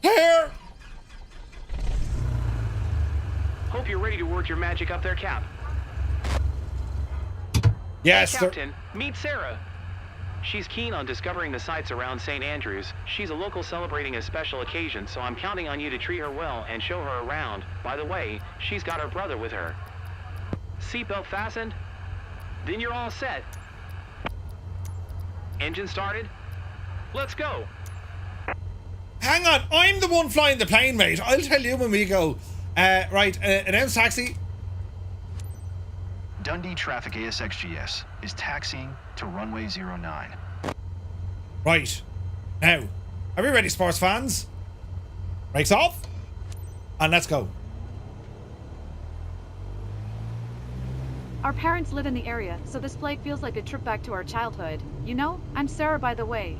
Here. Hope you're ready to work your magic up there, Cap. Yes, hey, Captain. Meet Sarah. She's keen on discovering the sights around St. Andrews. She's a local celebrating a special occasion, so I'm counting on you to treat her well and show her around. By the way, she's got her brother with her. Seatbelt fastened? Then you're all set. Engine started? Let's go. Hang on, I'm the one flying the plane, mate. I'll tell you when we go. Right, announce taxi. Dundee Traffic ASXGS is taxiing to runway 09. Right. Now, are we ready, sports fans? Brakes off. And let's go. Our parents live in the area, so this flight feels like a trip back to our childhood. You know, I'm Sarah, by the way.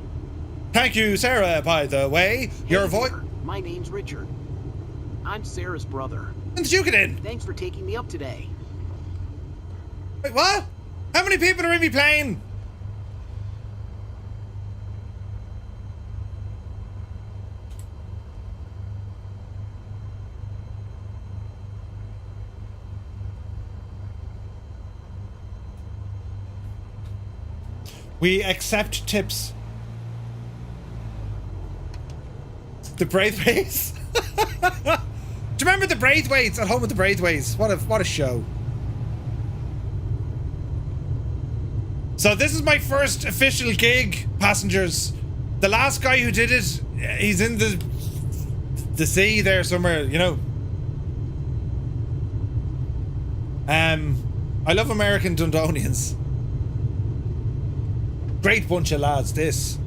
Thank you, Sarah, by the way. Your voice... My name's Richard. I'm Sarah's brother. When did you get in? Thanks for taking me up today. Wait, what? How many people are in me plane? We accept tips. The Braithways? Do you remember the Braithways? At Home with the Braithways? What a show. So this is my first official gig, passengers. The last guy who did it, he's in the sea there somewhere, you know. I love American Dundonians. Great bunch of lads, this.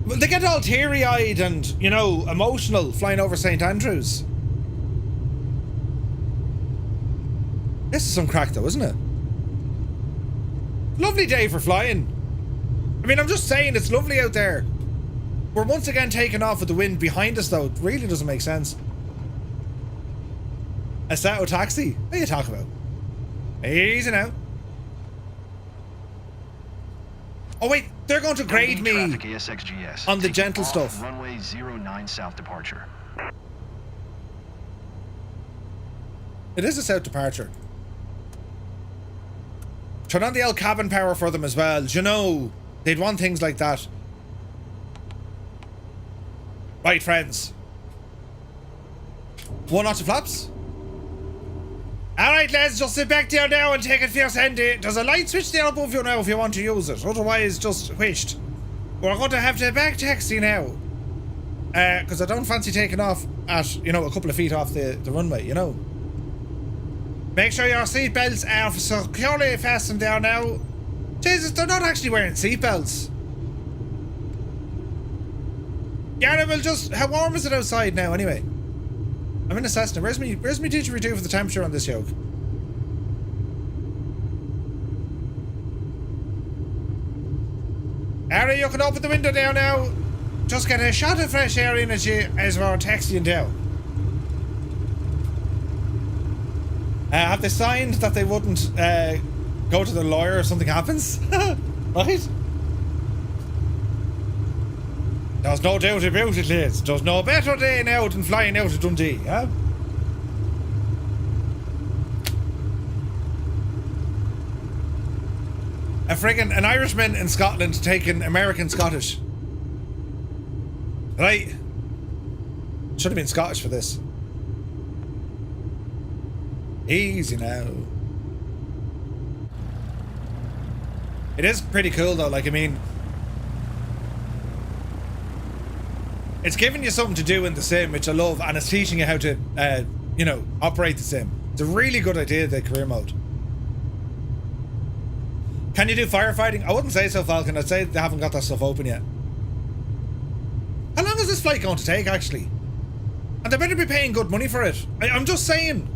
Well, they get all teary-eyed and, you know, emotional flying over St. Andrews. This is some crack though, isn't it? Lovely day for flying. I mean, I'm just saying, it's lovely out there. We're once again taking off with the wind behind us though. It really doesn't make sense. A Sato taxi? What are you talking about? Easy now. Oh wait, they're going to grade me ASXGS, on the gentle stuff. Runway 09 south departure. It is a south departure. Turn on the L cabin power for them as well. You know, they'd want things like that. Right, friends. One notch of flaps. Alright, lads, just sit back there now and take it fierce handy. There's a light switch there above you now if you want to use it. Otherwise, just whisht. We're going to have to back taxi now. Because I don't fancy taking off at, you know, a couple of feet off the runway, you know. Make sure your seatbelts are securely fastened there now. Jesus, they're not actually wearing seatbelts. Yeah, well, just, how warm is it outside now anyway? I'm in a Cessna. Where's me didgeridoo for the temperature on this yoke? Harry, you can open the window there now. Just get a shot of fresh air in as we're taxiing down. Have they signed that they wouldn't go to the lawyer if something happens? Right? There's no doubt about it, lads. There's no better day now than flying out of Dundee, huh? An Irishman in Scotland taking American Scottish. Right. Should have been Scottish for this. Easy now. It is pretty cool though, like, I mean, it's giving you something to do in the sim, which I love, and it's teaching you how to, you know, operate the sim. It's a really good idea, the career mode. Can you do firefighting? I wouldn't say so, Falcon. I'd say they haven't got that stuff open yet. How long is this flight going to take, actually? And they better be paying good money for it. I'm just saying.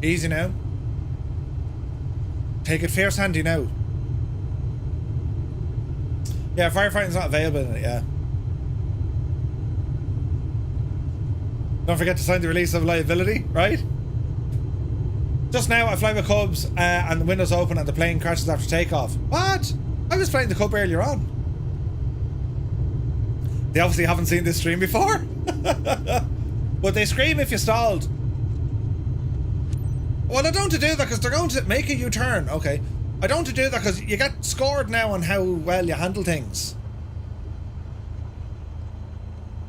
Easy now. Take it fierce handy now. Yeah, firefighting's not available in it, yeah. Don't forget to sign the release of liability, right? Just now I fly with Cubs and the windows open and the plane crashes after takeoff. What? I was flying the Cub earlier on. They obviously haven't seen this stream before. But they scream if you stalled. Well, I don't want to do that because they're going to make a U-turn. Okay. I don't want to do that because you get scored now on how well you handle things.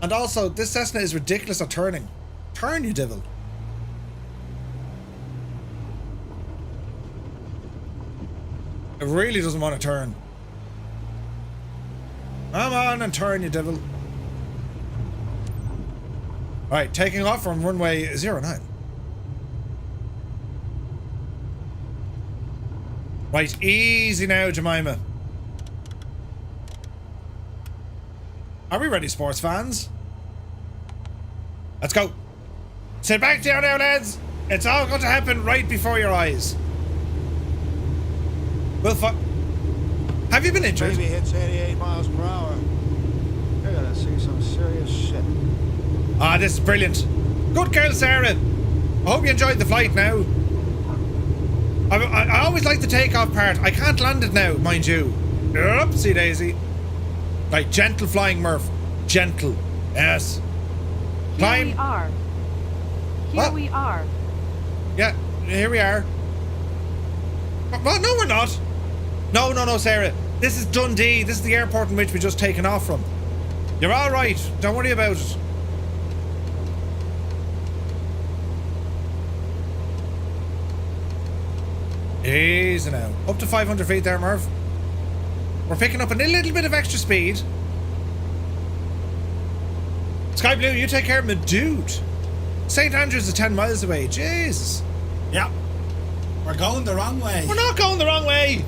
And also, this Cessna is ridiculous at turning. Turn, you devil. It really doesn't want to turn. Come on and turn, you devil. Right, taking off from runway 09. Right, easy now, Jemima. Are we ready, sports fans? Let's go. Sit back down now, lads. It's all going to happen right before your eyes. Well, have you been injured? Baby hits 88 miles per hour. You're gonna see some serious shit. Ah, this is brilliant. Good girl, Sarah. I hope you enjoyed the flight now. I always like the takeoff part. I can't land it now, mind you. Oopsie daisy. Right, gentle flying, Murph. Gentle. Yes. Climb. Here we are. What? We are. Yeah, here we are. Well, no, we're not. No, Sarah. This is Dundee. This is the airport in which we just taken off from. You're all right. Don't worry about it. Easy now. Up to 500 feet there, Murph. We're picking up a little bit of extra speed. Sky Blue, you take care of me, dude. St. Andrews is 10 miles away. Jesus. Yeah. We're going the wrong way. We're not going the wrong way.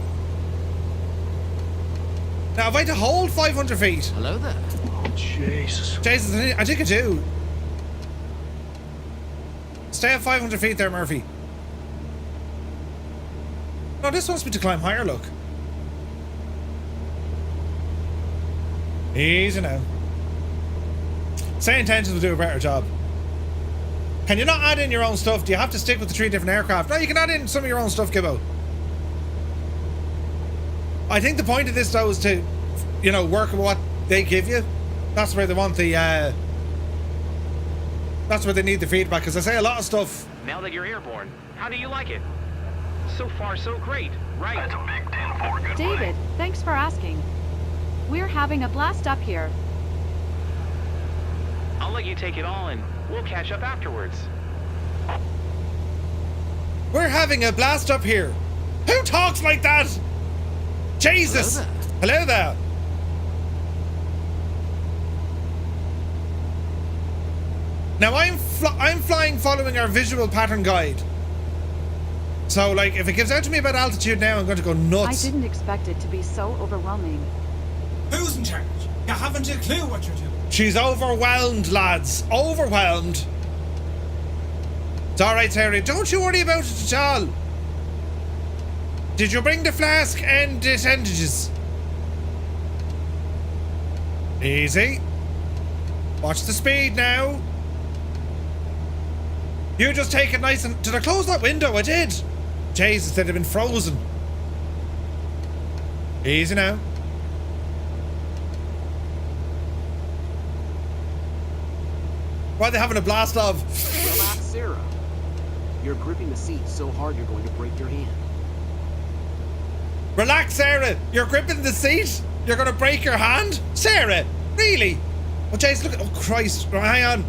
Now, if I had to hold 500 feet. Hello there. Oh, Jesus. Jesus, I think I do. Stay at 500 feet there, Murphy. No, this wants me to climb higher, look. Easy now. Say Intentions will do a better job. Can you not add in your own stuff? Do you have to stick with the 3 different aircraft? No, you can add in some of your own stuff, Gibbo. I think the point of this, though, is to, you know, work with what they give you. That's where they want the, that's where they need the feedback, because I say a lot of stuff. Now that you're airborne, how do you like it? So far, so great, right? That's a big 10-4 good David, thanks for asking. We're having a blast up here. I'll let you take it all and we'll catch up afterwards. We're having a blast up here. Who talks like that? Jesus. Hello there. Now I'm flying following our visual pattern guide. So, like, if it gives out to me about altitude now, I'm going to go nuts. I didn't expect it to be so overwhelming. Who's in charge? You haven't a clue what you're doing. She's overwhelmed, lads. Overwhelmed. It's alright, Terry. Don't you worry about it at all. Did you bring the flask and the sentences? Easy. Watch the speed now. You just take it nice and... Did I close that window? I did. Jesus, they'd have been frozen. Easy now. What are they having a blast of? Relax, Sarah. You're gripping the seat so hard you're going to break your hand. Relax, Sarah. You're gripping the seat? You're going to break your hand? Sarah, really? Oh, jeez, look at... Oh, Christ. Hang on.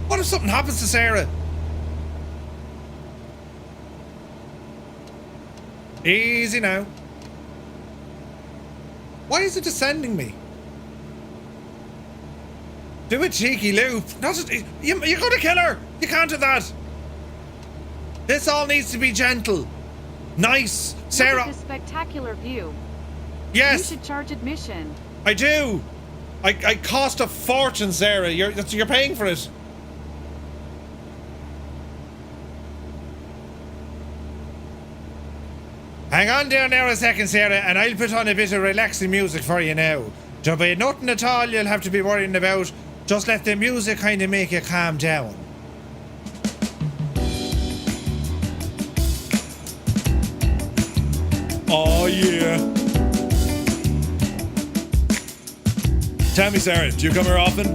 What if something happens to Sarah? Easy now. Why is it descending me? Do a cheeky loop. Not just, you're going to kill her. You can't do that. This all needs to be gentle. Nice. Sarah. Look at this spectacular view. Yes. You should charge admission. I do. I cost a fortune, Sarah. You're paying for it. Hang on down there a second, Sarah, and I'll put on a bit of relaxing music for you now. There'll be nothing at all you'll have to be worrying about. Just let the music kind of make you calm down. Oh, yeah. Tell me, Sarah, do you come here often?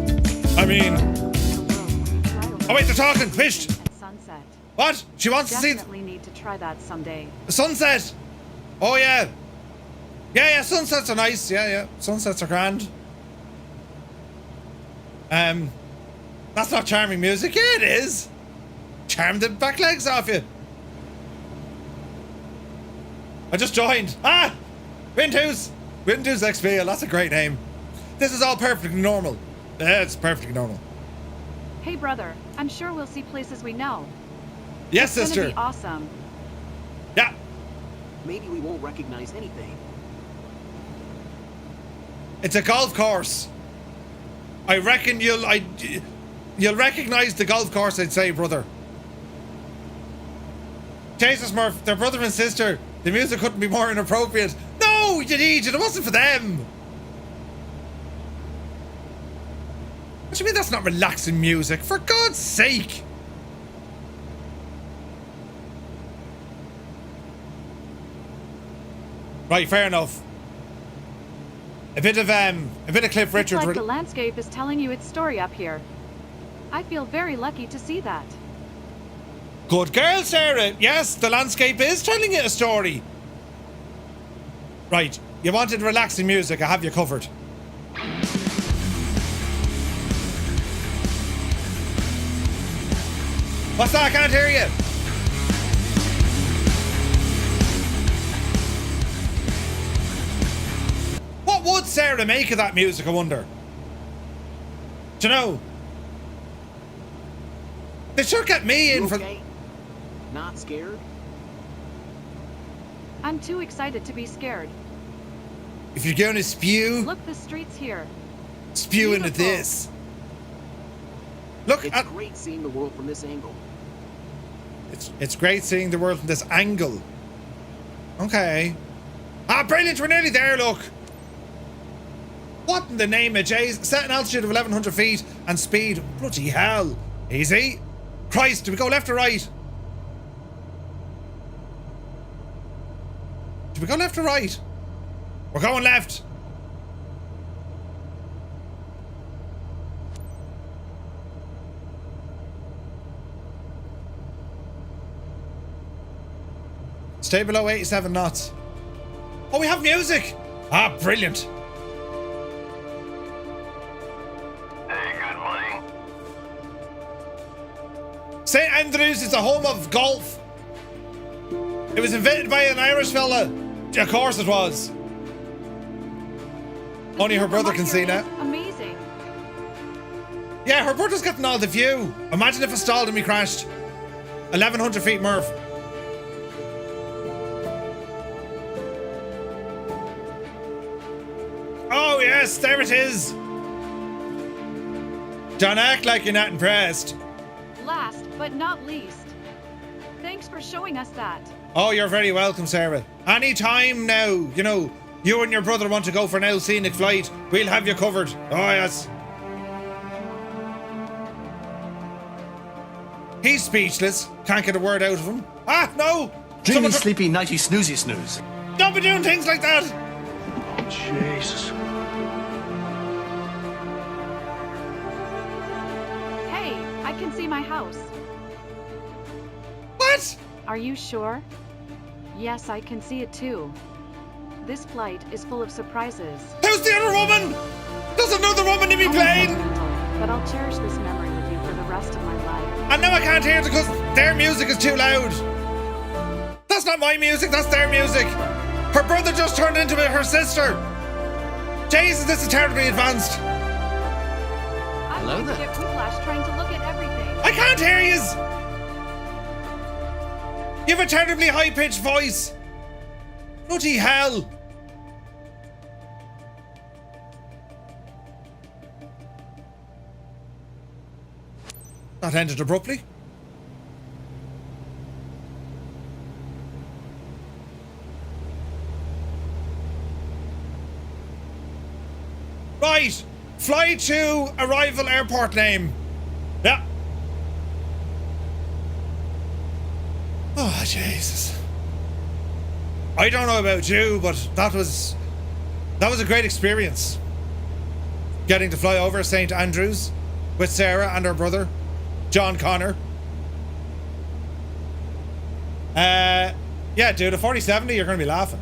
I mean... Oh, wait, they're talking. Fished. Sunset. What? She wants to see... Definitely try that someday. Sunset! Oh, yeah. Yeah, sunsets are nice. Yeah. Sunsets are grand. That's not charming music. Yeah, it is. Charm the back legs off you. I just joined. Ah! Windows XP. That's a great name. This is all perfectly normal. Yeah, it's perfectly normal. Hey, brother. I'm sure we'll see places we know. Yes, it's sister. Gonna be awesome. Yeah. Maybe we won't recognize anything. It's a golf course. I reckon you'll recognize the golf course, I'd say, brother. Jesus, Murph, they're brother and sister. The music couldn't be more inappropriate. No, you idiot, it wasn't for them. What do you mean that's not relaxing music? For God's sake. Right, fair enough. A bit of Cliff Richard. It's like the landscape is telling you its story up here. I feel very lucky to see that. Good girl, Sarah. Yes, the landscape is telling you a story. Right, you wanted relaxing music. I have you covered. What's that? I can't hear you. What would Sarah make of that music, I wonder? Do you know? They sure get me in for... Not scared? I'm too excited to be scared. If you're going to spew... Look, the streets here. Spew into this. Look, it's great seeing the world from this angle. It's great seeing the world from this angle. Okay. Ah, brilliant, we're nearly there, look. What in the name of Jay's? Set an altitude of 1,100 feet and speed. Bloody hell. Easy. Christ, do we go left or right? Do we go left or right? We're going left. Stay below 87 knots. Oh, we have music. Ah, brilliant. Hey, good morning. St. Andrews is the home of golf. It was invented by an Irish fella. Of course it was. Only her brother can see now. Amazing. Yeah, her brother's getting all the view. Imagine if it stalled and we crashed. 1,100 feet, Murph. Oh yes, there it is. Don't act like you're not impressed. Last but not least, thanks for showing us that. Oh, you're very welcome, Sarah. Anytime now, you know, you and your brother want to go for an old scenic flight, we'll have you covered. Oh, yes. He's speechless. Can't get a word out of him. Ah, no! Dreamy, sleepy, nighty, snoozy snooze. Don't be doing things like that! Oh, Jesus. Hey, I can see my house. What? Are you sure? Yes, I can see it too. This flight is full of surprises. Who's the other woman? There's another woman in me plane! But I'll cherish this memory with you for the rest of my life. And now I can't hear it because their music is too loud. That's not my music, that's their music. Her brother just turned into her sister. Jesus, this is terribly advanced. I'm going to get whiplash trying to look at everything. I can't hear yous. You have a terribly high-pitched voice. Bloody hell. That ended abruptly. Right. Fly to arrival airport name. Yeah. Oh, Jesus. I don't know about you, but that was a great experience. Getting to fly over St. Andrews with Sarah and her brother, John Connor. Yeah, dude, a 4070, you're going to be laughing.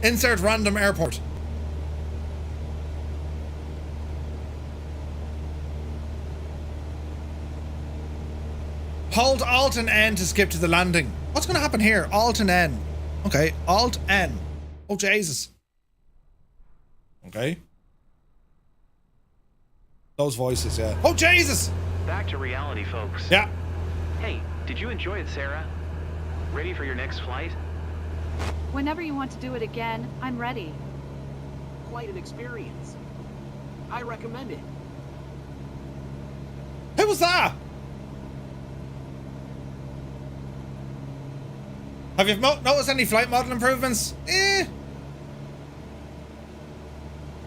Insert random airport. Hold Alt and N to skip to the landing. What's going to happen here? Alt and N. Okay, Alt N. Oh, Jesus. Okay. Those voices, yeah. Oh, Jesus! Back to reality, folks. Yeah. Hey, did you enjoy it, Sarah? Ready for your next flight? Whenever you want to do it again, I'm ready. Quite an experience. I recommend it. Who was that? Have you noticed any flight model improvements?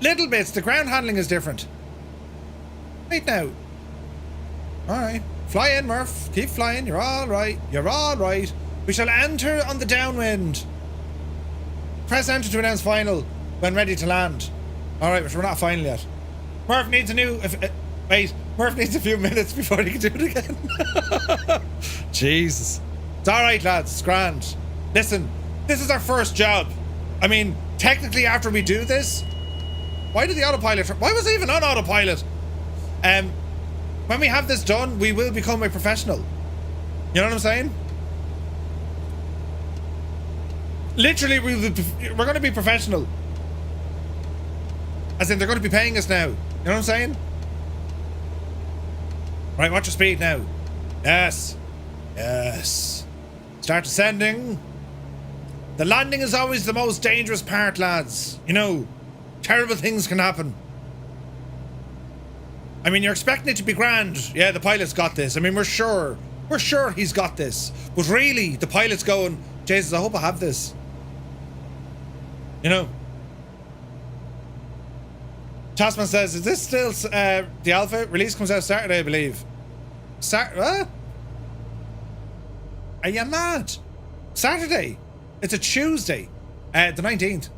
Little bits. The ground handling is different. Right now. Alright. Fly in, Murph. Keep flying. You're alright. You're alright. We shall enter on the downwind. Press enter to announce final when ready to land. Alright, but we're not final yet. Murph needs a new... wait. Murph needs a few minutes before he can do it again. Jesus. It's alright, lads. It's grand. Listen, this is our first job. I mean, technically after we do this... Why did the autopilot... Why was I even on autopilot? When we have this done, we will become a professional. You know what I'm saying? Literally, we're going to be professional. As in, they're going to be paying us now. You know what I'm saying? Right, watch your speed now. Yes. Yes. Start descending. The landing is always the most dangerous part, lads. You know, terrible things can happen. I mean, you're expecting it to be grand. Yeah, the pilot's got this. I mean, we're sure he's got this. But really, the pilot's going, Jesus, I hope I have this. You know? Tasman says, is this still the alpha? Release comes out Saturday, I believe. What? Are you mad? Saturday? It's a Tuesday. The 19th.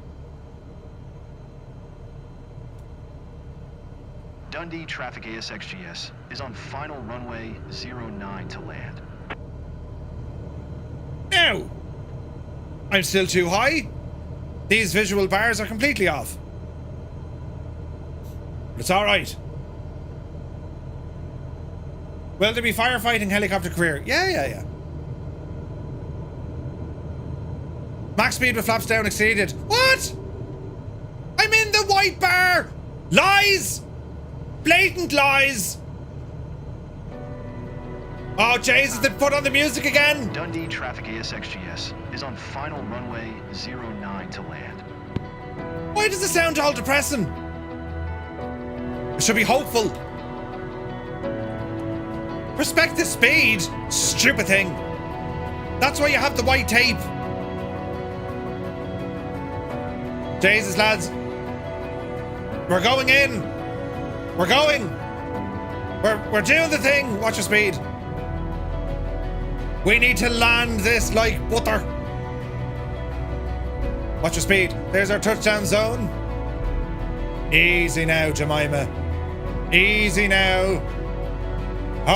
Dundee Traffic ASXGS is on final runway 09 to land. No! I'm still too high. These visual bars are completely off. It's alright. Will there be firefighting helicopter career? Yeah. Max speed with flaps down exceeded. What? I'm in the white bar! Lies! Blatant lies! Oh, Jesus, they put on the music again! Dundee Traffic ASXGS is on final runway 09 to land. Why does it sound all depressing? It should be hopeful. Respect the speed, stupid thing. That's why you have the white tape. Jesus, lads. We're going in. We're going. We're doing the thing. Watch your speed. We need to land this like butter. Watch your speed. There's our touchdown zone. Easy now, Jemima. Easy now.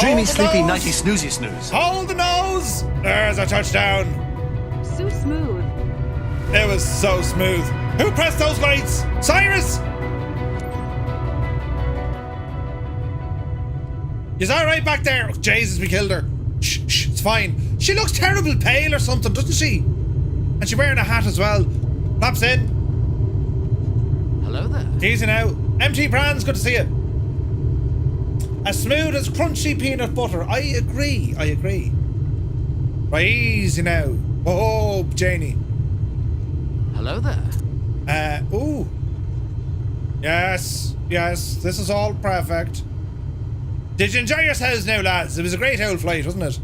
Dreamy, sleepy, nighty, snoozy, snooze. Hold the nose. There's our touchdown. So smooth. It was so smooth. Who pressed those lights? Cyrus! Is that right back there? Oh, Jesus, we killed her. Shh, it's fine. She looks terrible pale or something, doesn't she? And she's wearing a hat as well. Flaps in. Hello there. Easy now. MT Brands, good to see you. As smooth as crunchy peanut butter. I agree. Right, easy now. Oh, Janie. Hello there. Ooh. Yes, this is all perfect. Did you enjoy yourselves now, lads? It was a great old flight, wasn't it?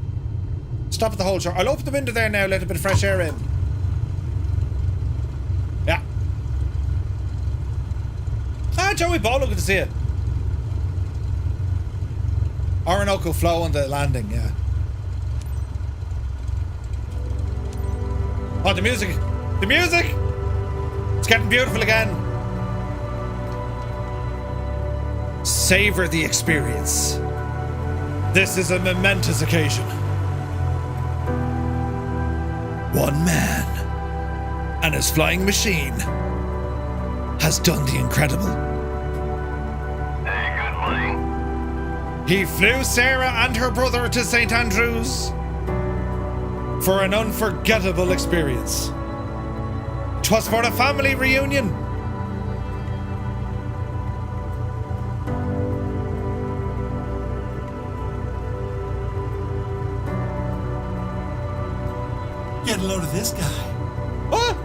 Stop at the whole shore. I'll open the window there now, let a bit of fresh air in. Yeah. Ah, Joey Bolo, good to see you. Orinoco flow on the landing, yeah. Oh, the music! The music! It's getting beautiful again. Savor the experience. This is a momentous occasion. One man and his flying machine has done the incredible. Hey, good morning. He flew Sarah and her brother to St. Andrews for an unforgettable experience. 'Twas for a family reunion. Get a load of this guy. What?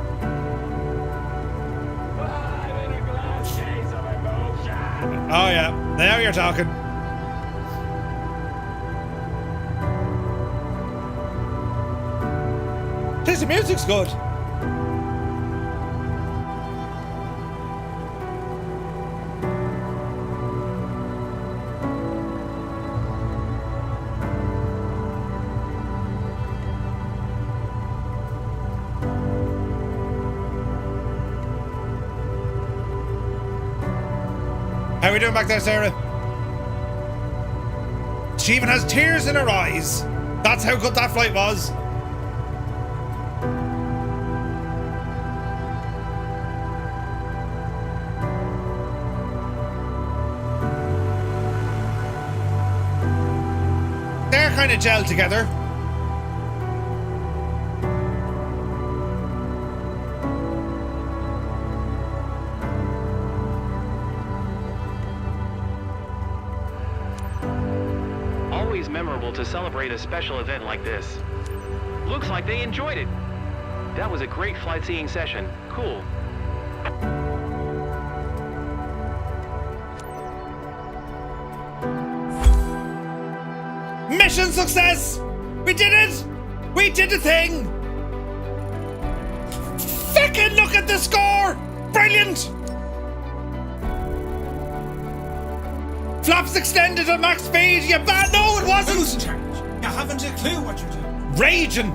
Oh yeah, now you're talking. This the music's good. How are we doing back there, Sarah? She even has tears in her eyes. That's how good that flight was. They're kind of gelled together. Always memorable to celebrate a special event like this. Looks like they enjoyed it. That was a great flight seeing session. Cool. Mission success! We did it! We did the thing! Fucking look at the score! Brilliant! Flaps extended at max speed, you bad. No, it wasn't! You haven't a clue what you're doing. Raging!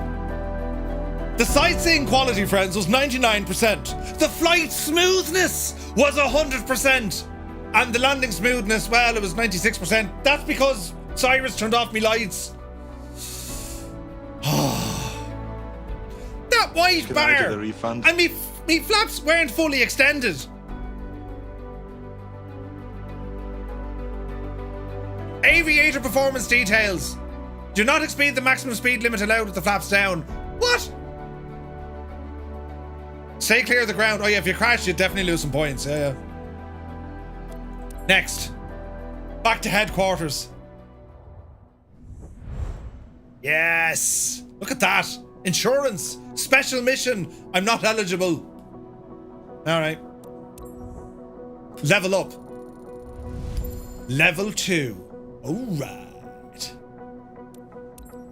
The sightseeing quality, friends, was 99%. The flight smoothness was 100%. And the landing smoothness, well, it was 96%. That's because Cyrus turned off me lights. That white Can I get bar! a refund? And me flaps weren't fully extended. Aviator performance details. Do not exceed the maximum speed limit allowed with the flaps down. What? Stay clear of the ground. Oh yeah, if you crash, you'd definitely lose some points. Yeah. Next. Back to headquarters. Yes. Look at that. Insurance. Special mission. I'm not eligible. Alright. Level up. Level 2. Alright.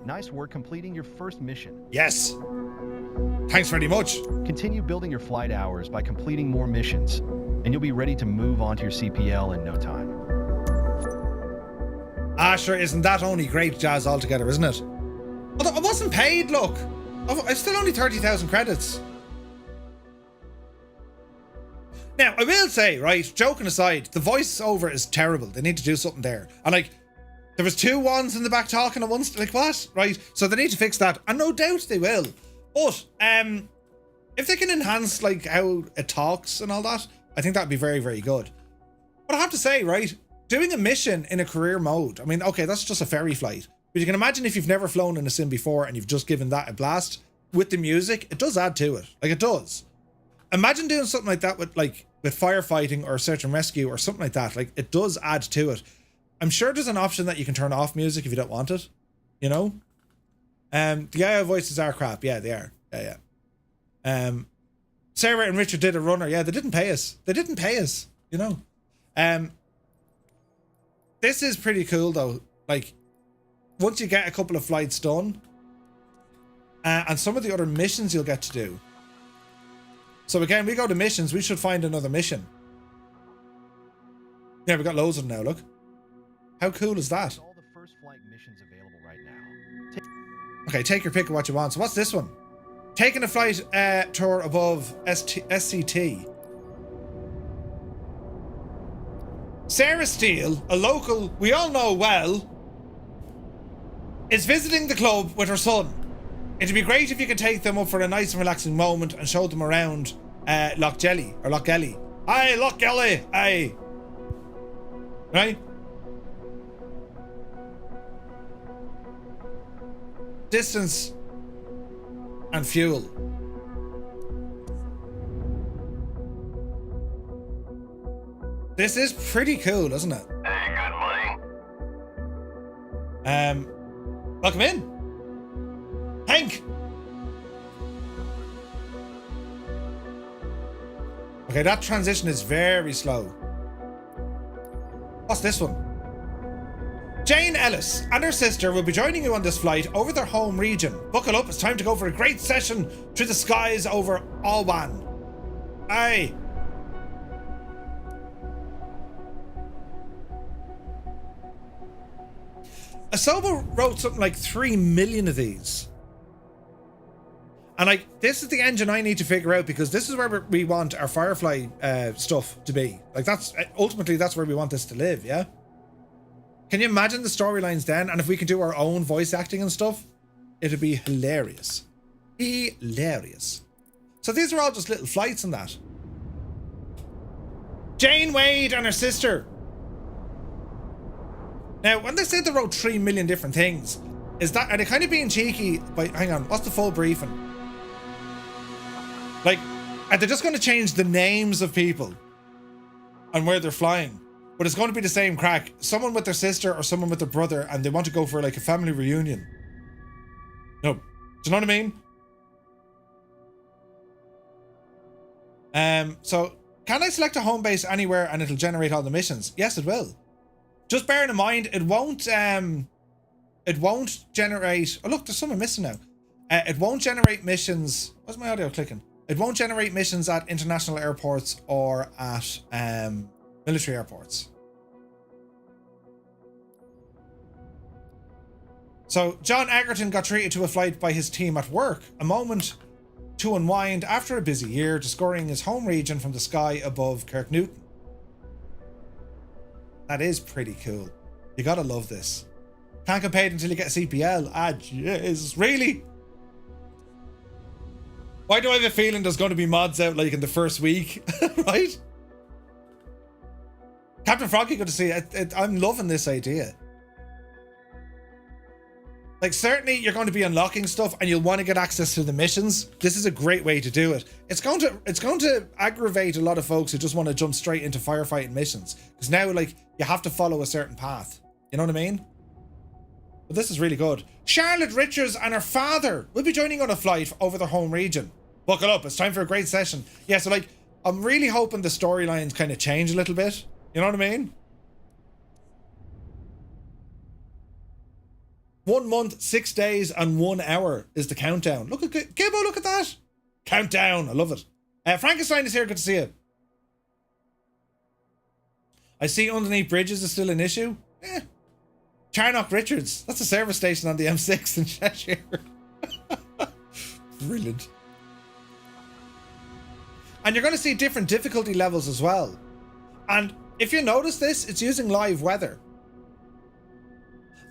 Nice work completing your first mission. Yes. Thanks very much. Continue building your flight hours by completing more missions, and you'll be ready to move on to your CPL in no time. Sure, isn't that only great jazz altogether, isn't it? Although I wasn't paid, look. I've still only 30,000 credits. Now, I will say, right, joking aside, the voiceover is terrible. They need to do something there. And like, there was two wands in the back talking at once, like what? Right, so they need to fix that. And no doubt they will. But, if they can enhance like how it talks and all that, I think that'd be very, very good. But I have to say, right, doing a mission in a career mode, I mean, okay, that's just a ferry flight. But you can imagine if you've never flown in a sim before and you've just given that a blast with the music, it does add to it. Like it does. Imagine doing something like that with firefighting or search and rescue or something like that. Like it does add to it. I'm sure there's an option that you can turn off music if you don't want it. You know? The AI voices are crap. Yeah, they are. Yeah. Sarah and Richard did a runner. Yeah, they didn't pay us. You know? This is pretty cool though. Like, once you get a couple of flights done, and some of the other missions you'll get to do. So again, we go to missions, we should find another mission. Yeah, we got loads of them now, look. How cool is that? All the first flight missions available right now. Okay, take your pick of what you want. So what's this one? Taking a flight tour above SCT. Sarah Steele, a local we all know well, is visiting the club with her son. It'd be great if you could take them up for a nice and relaxing moment and show them around Loch Gelly or Loch Gelly. Aye, Loch Gelly, aye. Right? Distance and fuel. This is pretty cool, isn't it? Hey, good morning. Welcome in. Hank. Okay, that transition is very slow. What's this one? Jane Ellis and her sister will be joining you on this flight over their home region. Buckle up, it's time to go for a great session through the skies over Alban. Aye. Asobo wrote something like 3 million of these. And like, this is the engine I need to figure out, because this is where we want our Firefly stuff to be. Like, that's ultimately that's where we want this to live, yeah? Can you imagine the storylines then? And if we can do our own voice acting and stuff, it'd be hilarious. Hilarious. So these are all just little flights and that. Jane Wade and her sister. Now, when they said they wrote 3 million different things, are they kind of being cheeky by, hang on, what's the full briefing? Like, are they just going to change the names of people and where they're flying? But it's going to be the same crack. Someone with their sister or someone with their brother, and they want to go for like a family reunion. No. Do you know what I mean? So, can I select a home base anywhere and it'll generate all the missions? Yes, it will. Just bearing in mind, it won't generate... Oh, look, there's someone missing now. It won't generate missions... What's my audio clicking? It won't generate missions at international airports or at military airports. So, John Egerton got treated to a flight by his team at work. A moment to unwind after a busy year, discovering his home region from the sky above Kirknewton. That is pretty cool. You gotta love this. Can't get paid until you get a CPL. Ah, Jesus, really? Why do I have a feeling there's going to be mods out like in the first week, right? Captain Froggy, good to see you. I'm loving this idea. Like, certainly you're going to be unlocking stuff and you'll want to get access to the missions. This is a great way to do it. It's going to aggravate a lot of folks who just want to jump straight into firefighting missions. Because now, like, you have to follow a certain path. You know what I mean? But this is really good. Charlotte Richards and her father will be joining on a flight over their home region. Buckle up, it's time for a great session. Yeah, so like, I'm really hoping the storylines kind of change a little bit. You know what I mean? 1 month, 6 days, and 1 hour is the countdown. Look at Gibbo, look at that. Countdown, I love it. Frankenstein is here, good to see you. I see underneath bridges is still an issue. Eh. Charnock Richards, that's a service station on the M6 in Cheshire. Brilliant. And you're going to see different difficulty levels as well. And if you notice this, it's using live weather.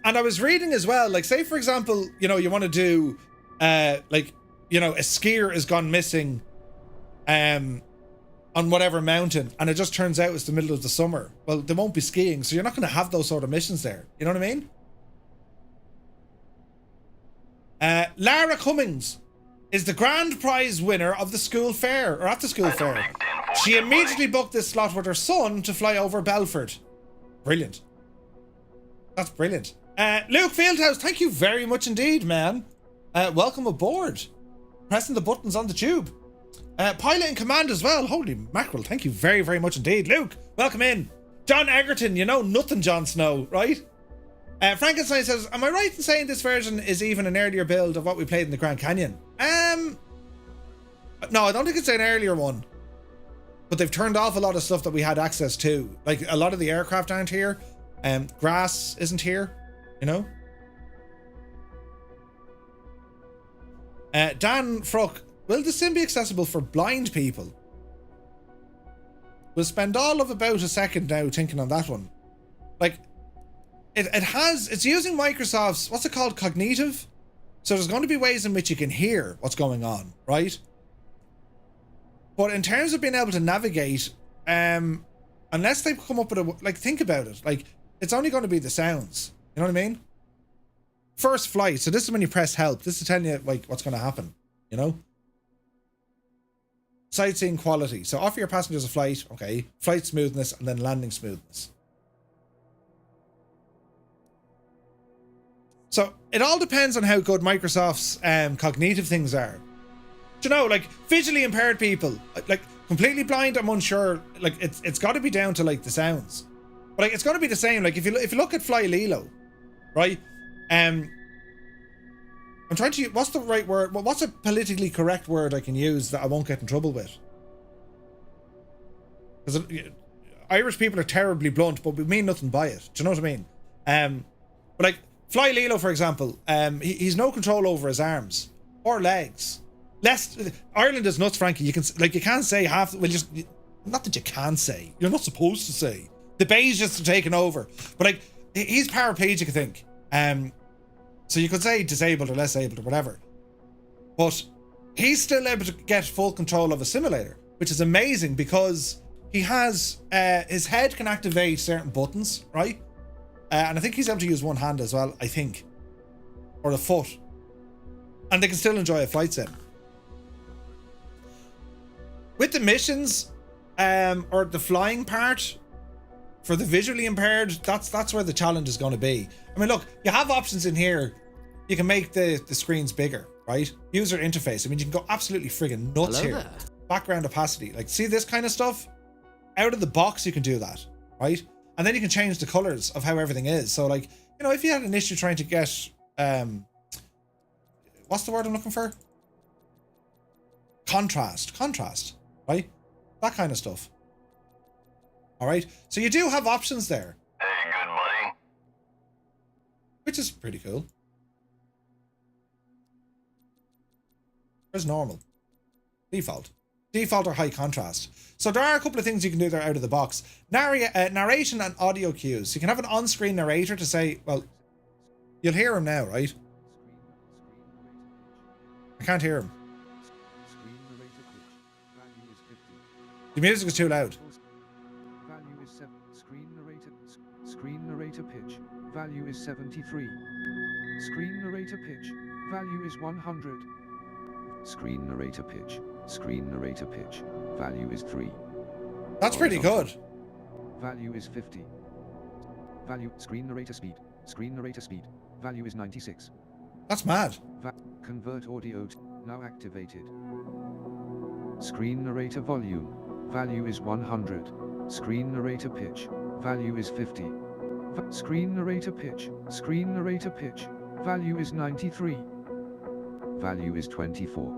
And I was reading as well, like, say for example, you know, you want to do, like, you know, a skier has gone missing on whatever mountain, and it just turns out it's the middle of the summer. Well, they won't be skiing, so you're not going to have those sort of missions there. You know what I mean? Lara Cummings is the grand prize winner of the school fair, or at the school fair. She immediately booked this slot with her son to fly over Belford. Brilliant. That's brilliant. Luke Fieldhouse, thank you very much indeed, man. Welcome aboard. Pressing the buttons on the tube. Pilot in command as well. Holy mackerel, thank you very, very much indeed. Luke, welcome in. John Egerton, you know nothing Jon Snow, right? Frankenstein says, am I right in saying this version is even an earlier build of what we played in the Grand Canyon? No, I don't think it's an earlier one. But they've turned off a lot of stuff that we had access to. Like, a lot of the aircraft aren't here. Grass isn't here, you know? Dan Fruck, will the sim be accessible for blind people? We'll spend all of about a second now thinking on that one. Like, it's using Microsoft's, what's it called, cognitive So there's going to be ways in which you can hear what's going on, right? But in terms of being able to navigate, unless they come up with a, like, think about it, like, it's only going to be the sounds. You know what I mean? First flight. So this is when you press help. This is telling you, like, what's going to happen, you know? Sightseeing quality. So offer your passengers a flight. Okay. Flight smoothness and then landing smoothness. So it all depends on how good Microsoft's cognitive things are. Do you know, like, visually impaired people, like, completely blind, I'm unsure. Like, it's got to be down to, like, the sounds. But, like, it's going to be the same. Like, if you look at Fly Lilo, right? I'm trying to, what's the right word? Well, what's a politically correct word I can use that I won't get in trouble with? Because Irish people are terribly blunt, but we mean nothing by it. Do you know what I mean? But, like, Fly Lilo, for example, he's no control over his arms or legs. Ireland is nuts, Frankie. You can't say half. Well, just not that you can say. You're not supposed to say. The Bay's just taken over, but, like, he's paraplegic, I think. So you could say disabled or less able or whatever, but he's still able to get full control of a simulator, which is amazing because he has his head can activate certain buttons, right? And I think he's able to use one hand as well, I think, or a foot, and they can still enjoy a flight sim. With the missions, or the flying part, for the visually impaired, that's where the challenge is going to be. I mean, look, you have options in here. You can make the screens bigger, right? User interface. I mean, you can go absolutely friggin' nuts here. There. Background opacity. Like, see this kind of stuff? Out of the box, you can do that, right? And then you can change the colors of how everything is. So, like, you know, if you had an issue trying to get, what's the word I'm looking for? Contrast, right? That kind of stuff. All right. So you do have options there. Hey, good money. Which is pretty cool. Where's normal? Default or high contrast. So there are a couple of things you can do there out of the box. Narration and audio cues. You can have an on-screen narrator to say, well, you'll hear him now, right? I can't hear him. The music is too loud. Value is 7. Screen narrator pitch. Value is 73. Screen narrator pitch. Value is 100. Screen narrator pitch. Screen narrator pitch. Value is 3. That's pretty good. Value is 50. Value screen narrator speed. Screen narrator speed. Value is 96. That's mad. Convert audio now activated. Screen narrator volume. Value is 100. Screen narrator pitch. Value is 50. Screen narrator pitch. Screen narrator pitch. Value is 93. Value is 24.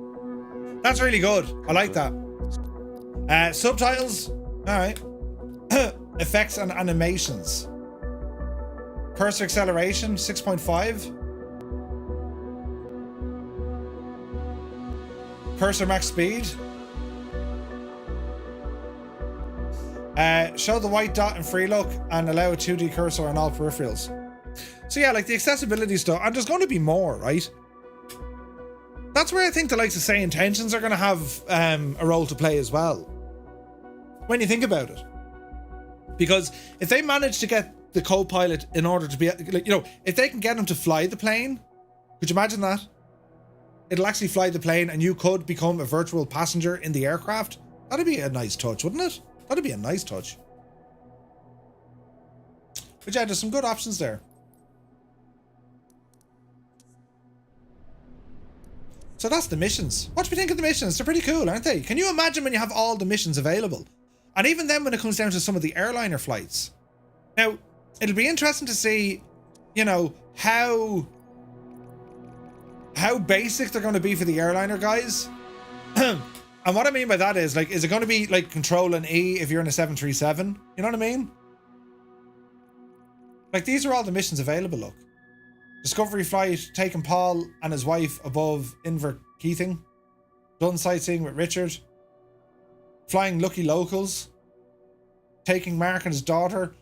That's really good. I like that. Subtitles. All right. Effects and animations. Cursor acceleration 6.5. Cursor max speed. Show the white dot in free look and allow a 2D cursor on all peripherals. So yeah, like the accessibility stuff, and there's going to be more, right? That's where I think the likes of Say Intentions are going to have a role to play as well, when you think about it. Because if they manage to get the co-pilot in order to be, like, you know, if they can get him to fly the plane, could you imagine that? It'll actually fly the plane and you could become a virtual passenger in the aircraft. That'd be a nice touch, wouldn't it? That'd be a nice touch. But yeah, there's some good options there. So that's the missions. What do you think of the missions? They're pretty cool, aren't they? Can you imagine when you have all the missions available? And even then when it comes down to some of the airliner flights. Now, it'll be interesting to see, you know, how basic they're going to be for the airliner guys. And what I mean by that is, like, is it going to be like Control and E if you're in a 737? You know what I mean? Like, these are all the missions available, look. Discovery flight, taking Paul and his wife above Inverkeithing. Done sightseeing with Richard. Flying lucky locals. Taking Mark and his daughter.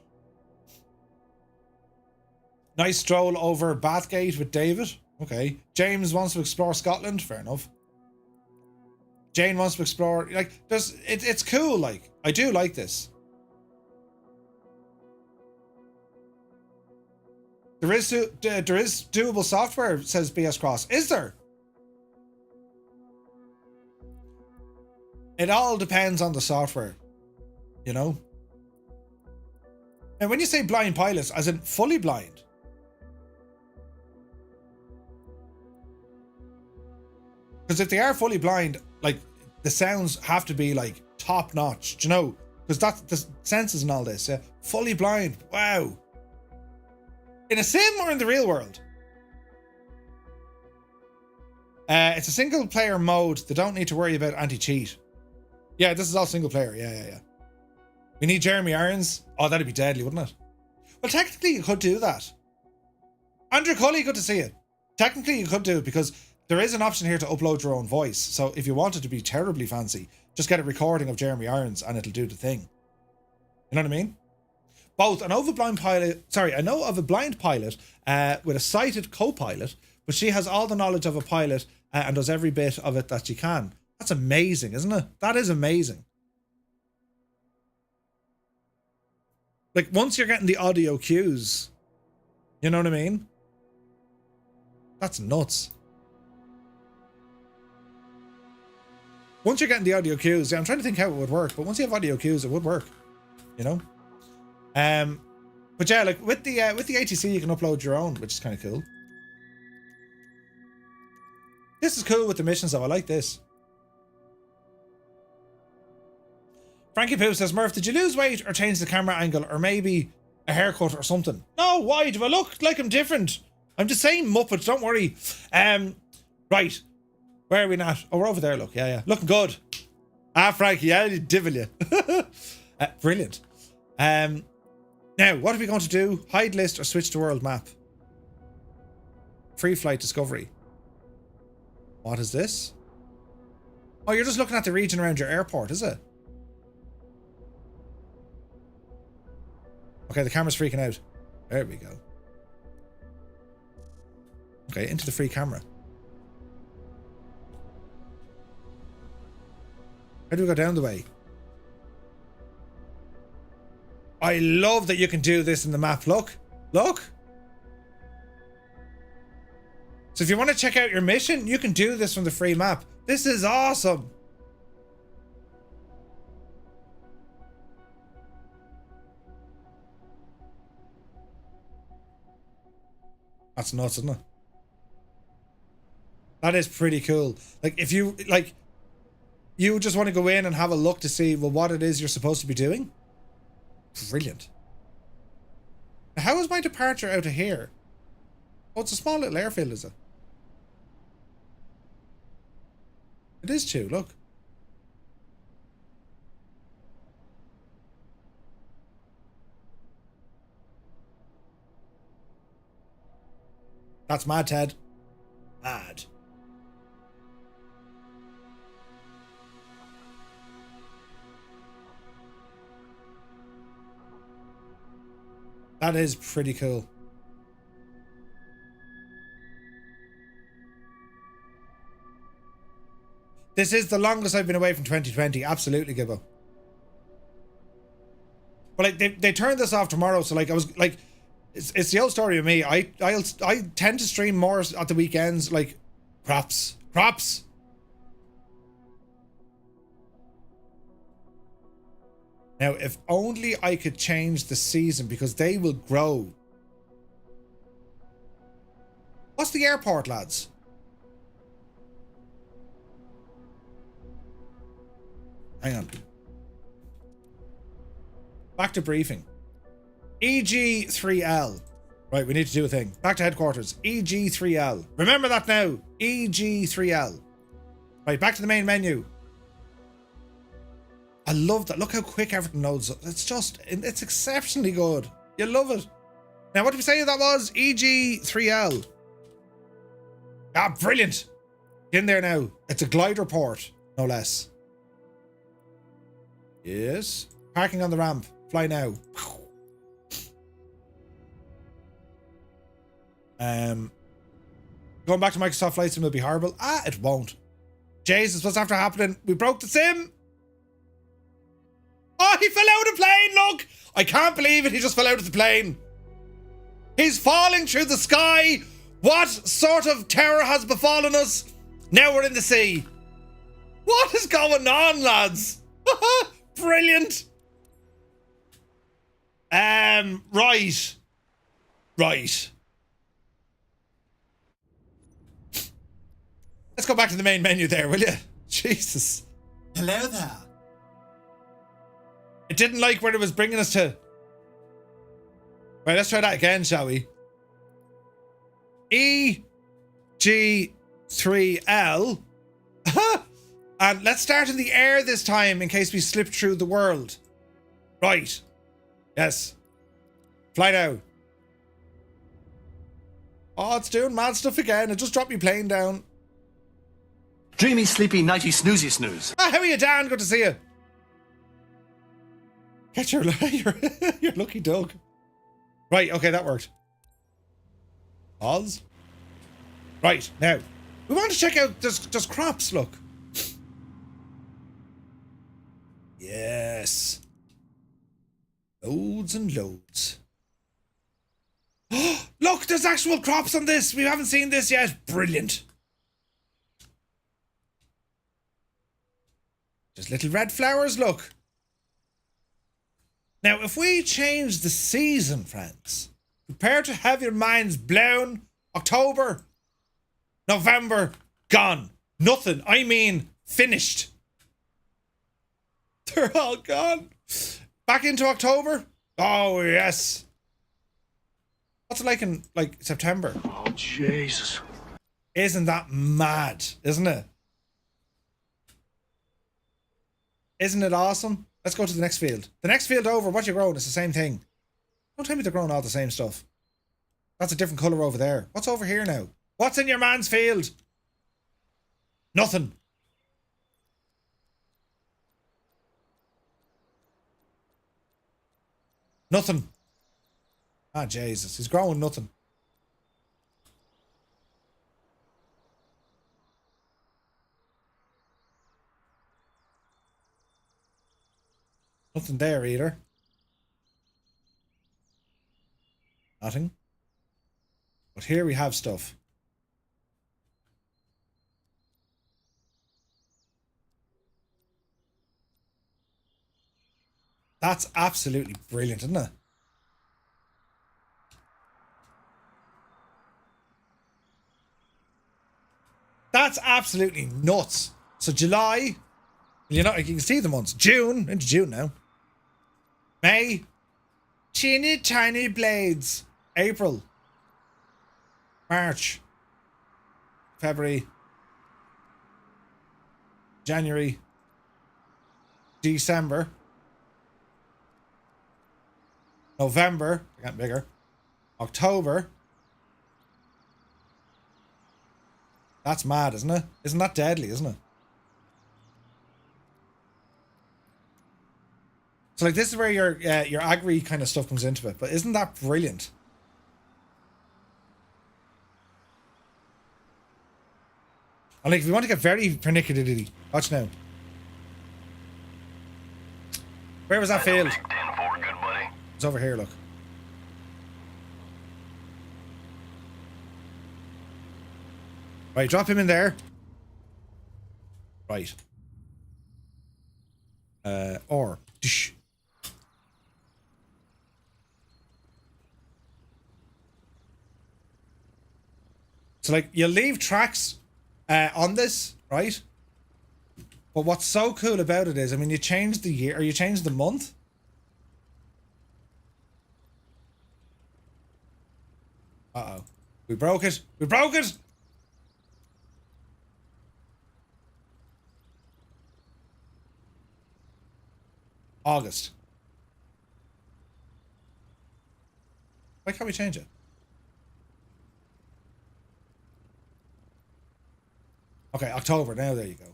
Nice stroll over Bathgate with David. Okay. James wants to explore Scotland. Fair enough. Jane wants to explore. Like, it's cool. Like, I do like this. There is doable software, says BS Cross. Is there? It all depends on the software, you know? And when you say blind pilots, as in fully blind, because if they are fully blind, like, the sounds have to be like top notch, do you know? Because that's the senses and all this. Yeah, fully blind. Wow. In a sim or in the real world? It's a single player mode. They don't need to worry about anti-cheat. Yeah, this is all single player. Yeah. We need Jeremy Irons. Oh, that'd be deadly, wouldn't it? Well, technically you could do that. Andrew Cully, good to see you. Technically you could do it because there is an option here to upload your own voice. So if you wanted to be terribly fancy, just get a recording of Jeremy Irons and it'll do the thing. You know what I mean? Both. I know of a blind pilot with a sighted co-pilot, but she has all the knowledge of a pilot and does every bit of it that she can. That's amazing, isn't it? That is amazing. Like, once you're getting the audio cues, you know what I mean? That's nuts. Once you're getting the audio cues, yeah, I'm trying to think how it would work, but once you have audio cues, it would work, you know? But yeah, like with the ATC, you can upload your own, which is kind of cool. This is cool with the missions, though. I like this. Frankie Pooh says, Murph, did you lose weight or change the camera angle or maybe a haircut or something? No, why? Do I look like I'm different? I'm the same Muppet, don't worry. Right. Where are we not? Oh, we're over there, look. Yeah. Looking good. Frankie, yeah, divil you. Brilliant. Now, what are we going to do? Hide list or switch to world map? Free flight discovery. What is this? Oh, you're just looking at the region around your airport, is it? Okay, the camera's freaking out. There we go. Okay, into the free camera. How do we go down the way? I love that you can do this in the map. Look. So if you want to check out your mission, you can do this from the free map. This is awesome. That's nuts, isn't it? That is pretty cool. Like, if you, like, you just want to go in and have a look to see, well, what it is you're supposed to be doing. Brilliant. Now, how is my departure out of here? Oh, it's a small little airfield, is it? It is too, look. That's mad, Ted. Mad. That is pretty cool. This is the longest I've been away from 2020. Absolutely, Gibbo. But like they turned this off tomorrow, so like I was like, it's the old story of me. I tend to stream more at the weekends, like crops. Now, if only I could change the season, because they will grow. What's the airport, lads? Hang on. Back to briefing. EG3L. Right, we need to do a thing. Back to headquarters. EG3L. Remember that now. EG3L. Right, back to the main menu. I love that. Look how quick everything loads up. It's exceptionally good. You love it. Now, what did we say that was? EG3L. Ah, brilliant. Get in there now. It's a glider port, no less. Yes. Parking on the ramp. Fly now. Going back to Microsoft Flight Sim will be horrible. Ah, it won't. Jesus, what's after happening? We broke the sim. Oh, he fell out of the plane, look. I can't believe it. He just fell out of the plane. He's falling through the sky. What sort of terror has befallen us? Now we're in the sea. What is going on, lads? Brilliant. Right. Let's go back to the main menu there, will you? Jesus. Hello there. It didn't like where it was bringing us to. Right, let's try that again, shall we? EG3L. And let's start in the air this time in case we slip through the world. Right. Yes. Fly now. Oh, it's doing mad stuff again. It just dropped me plane down. Dreamy, sleepy, nighty, snoozy, snooze. Ah, how are you, Dan? Good to see you. Get your your lucky dog. Right, okay, that worked. Pause. Right, now. We want to check out there's crops, look. Yes. Loads and loads. Look, there's actual crops on this. We haven't seen this yet. Brilliant. Just little red flowers, look. Now, if we change the season, friends, prepare to have your minds blown. October, November, gone. Nothing. I mean, finished. They're all gone. Back into October. Oh, yes. What's it like in, September? Oh, Jesus. Isn't that mad, isn't it? Isn't it awesome? Let's go to the next field. The next field over, what you're growing is the same thing. Don't tell me they're growing all the same stuff. That's a different colour over there. What's over here now? What's in your man's field? Nothing. Nothing. Ah, Jesus. He's growing nothing. Nothing there either. Nothing. But here we have stuff. That's absolutely brilliant, isn't it? That's absolutely nuts. So July, you can see the months. June, into June now. May, teeny tiny blades. April, March, February, January, December, November, they're getting bigger, October. That's mad, isn't it? Isn't that deadly, isn't it? So like this is where your agri kind of stuff comes into it, but isn't that brilliant? And like if we want to get very pernickety, watch now. Where was that field? It's over here, look. Right, drop him in there. Right. Or. Dish. So like you leave tracks on this, right? But what's so cool about it is, I mean, you change the year or you change the month. Uh-oh. We broke it. We broke it! August. Why can't we change it? Okay, October. Now there you go.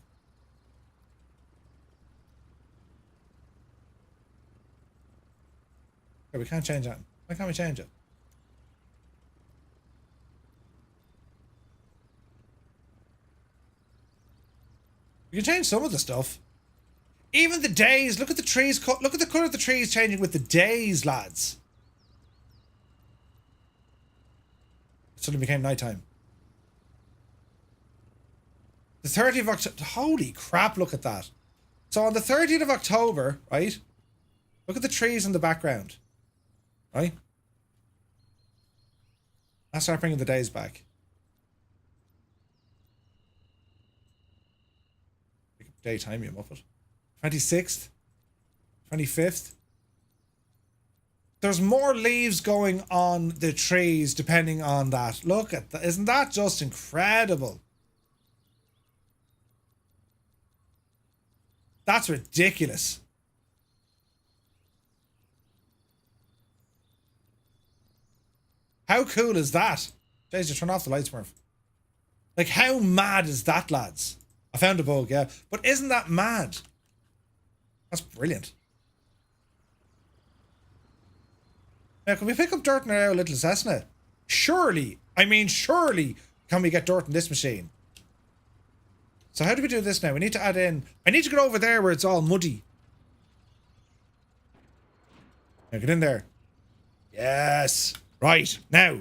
Okay, we can't change that. Why can't we change it? We can change some of the stuff. Even the days. Look at the trees. Look at the colour of the trees changing with the days, lads. It suddenly became nighttime. The 30th of October. Holy crap, look at that. So on the 30th of October, right? Look at the trees in the background. Right? I'll start bringing the days back. Daytime, you muppet. 26th. 25th. There's more leaves going on the trees depending on that. Look at that. Isn't that just incredible? That's ridiculous. How cool is that? Jeez, you turn off the lights, Murph. Like, how mad is that, lads? I found a bug, yeah. But isn't that mad? That's brilliant. Now, can we pick up dirt in our little Cessna? Surely, surely can we get dirt in this machine? So how do we do this now? We need to add in... I need to get over there where it's all muddy. Now, get in there. Yes. Right. Now,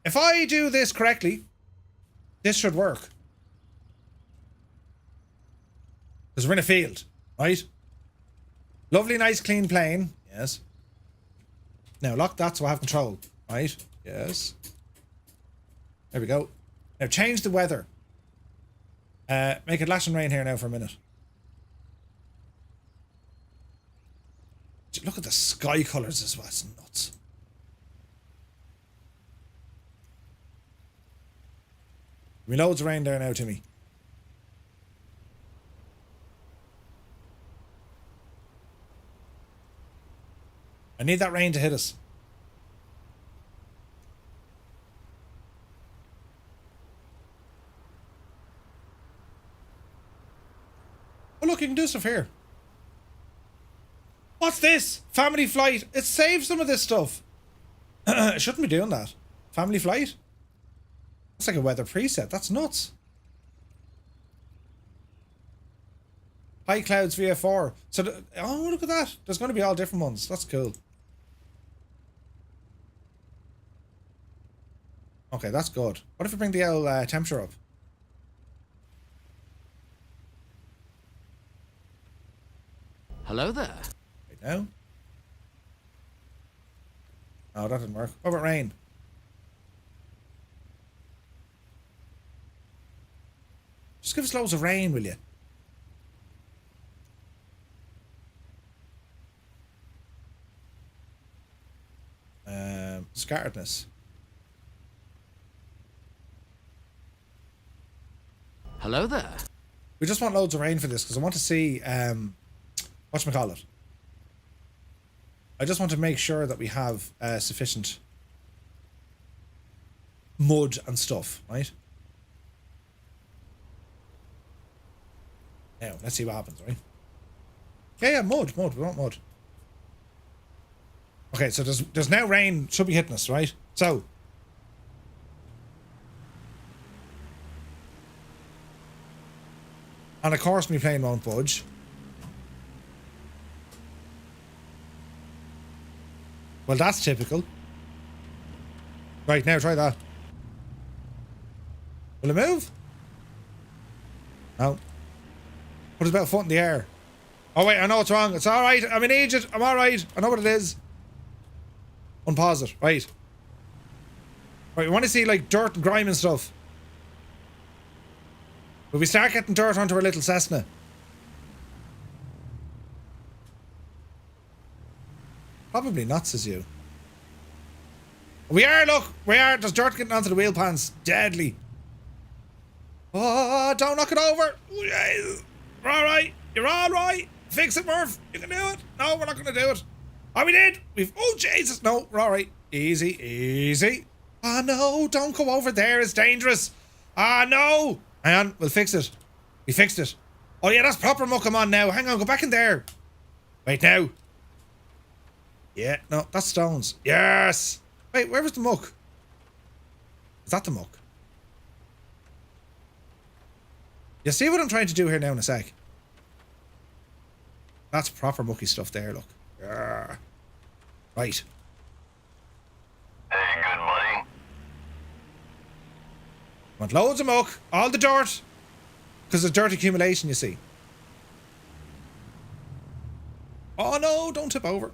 if I do this correctly, this should work. Because we're in a field, right? Lovely, nice, clean plane. Yes. Now, lock that so I have control. Right? Yes. There we go. Now, change the weather. Make it lash and rain here now for a minute. Look at the sky colours as well. It's nuts. We loads of rain there now, Timmy. I need that rain to hit us. Oh look, you can do stuff here. What's this? Family flight. It saved some of this stuff. It shouldn't be doing that. Family flight? That's like a weather preset. That's nuts. High clouds VF4. So, oh, look at that. There's going to be all different ones. That's cool. Okay, that's good. What if we bring the old temperature up? Hello there. Right now. Oh, that didn't work. What about rain? Just give us loads of rain, will you? Scatteredness. Hello there. We just want loads of rain for this because I want to see whatchamacallit. I just want to make sure that we have sufficient mud and stuff, right? Now, let's see what happens, right? Yeah, mud. We want mud. Okay, so there's now rain should be hitting us, right? So and of course my plane won't budge. Well, that's typical. Right, now try that. Will it move? No. Put it about a foot in the air. Oh wait, I know what's wrong. It's alright. I'm in Egypt. I'm alright. I know what it is. Unpause it. Right. Right, we want to see like dirt and grime and stuff. Will we start getting dirt onto our little Cessna? Probably not, says you. We are, look! We are! There's dirt getting onto the wheel pans. Deadly. Oh, don't knock it over! We're alright! You're alright! Fix it, Murph! You can do it! No, we're not gonna do it! Oh, we did! Oh, Jesus! No, we're alright. Easy, easy. Ah, no, don't go over there. It's dangerous. Ah, no! Hang on, we'll fix it. We fixed it. Oh, yeah, that's proper muck. I'm on now. Hang on, go back in there. Wait, now. Yeah, no, that's stones. Yes! Wait, where was the muck? Is that the muck? You see what I'm trying to do here now in a sec? That's proper mucky stuff there, look. Yeah. Right. Hey, good buddy. Want loads of muck, all the dirt. Because there's dirt accumulation, you see. Oh no, don't tip over.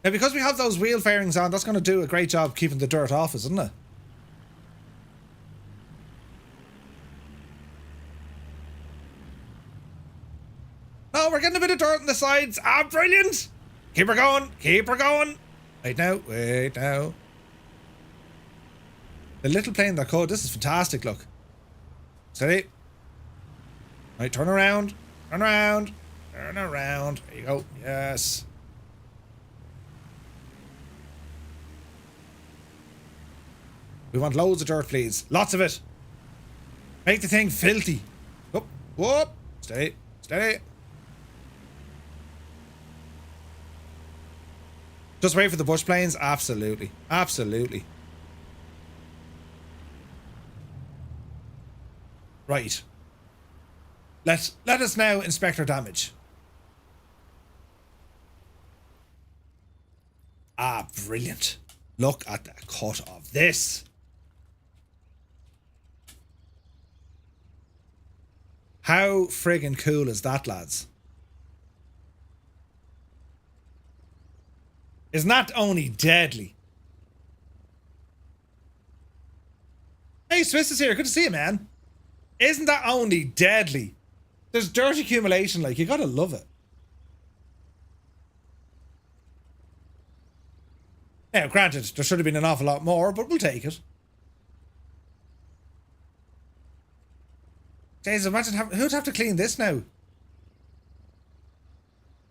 Now, because we have those wheel fairings on, that's going to do a great job keeping the dirt off us, isn't it? Oh, we're getting a bit of dirt on the sides. Ah, brilliant. Keep her going. Keep her going. Wait now. Wait now. The little plane that could. This is fantastic, look. Steady. Right, turn around. Turn around. Turn around. There you go. Yes. We want loads of dirt, please. Lots of it. Make the thing filthy. Whoop. Whoop. Steady. Steady. Just wait for the bush planes? Absolutely. Absolutely. Right. Let us now inspect our damage. Ah, brilliant. Look at the cut of this. How friggin' cool is that, lads? Isn't that only deadly? Hey, Swiss is here. Good to see you, man. Isn't that only deadly? There's dirt accumulation, like, you gotta love it. Now, granted, there should have been an awful lot more, but we'll take it. Jeez, imagine who'd have to clean this now?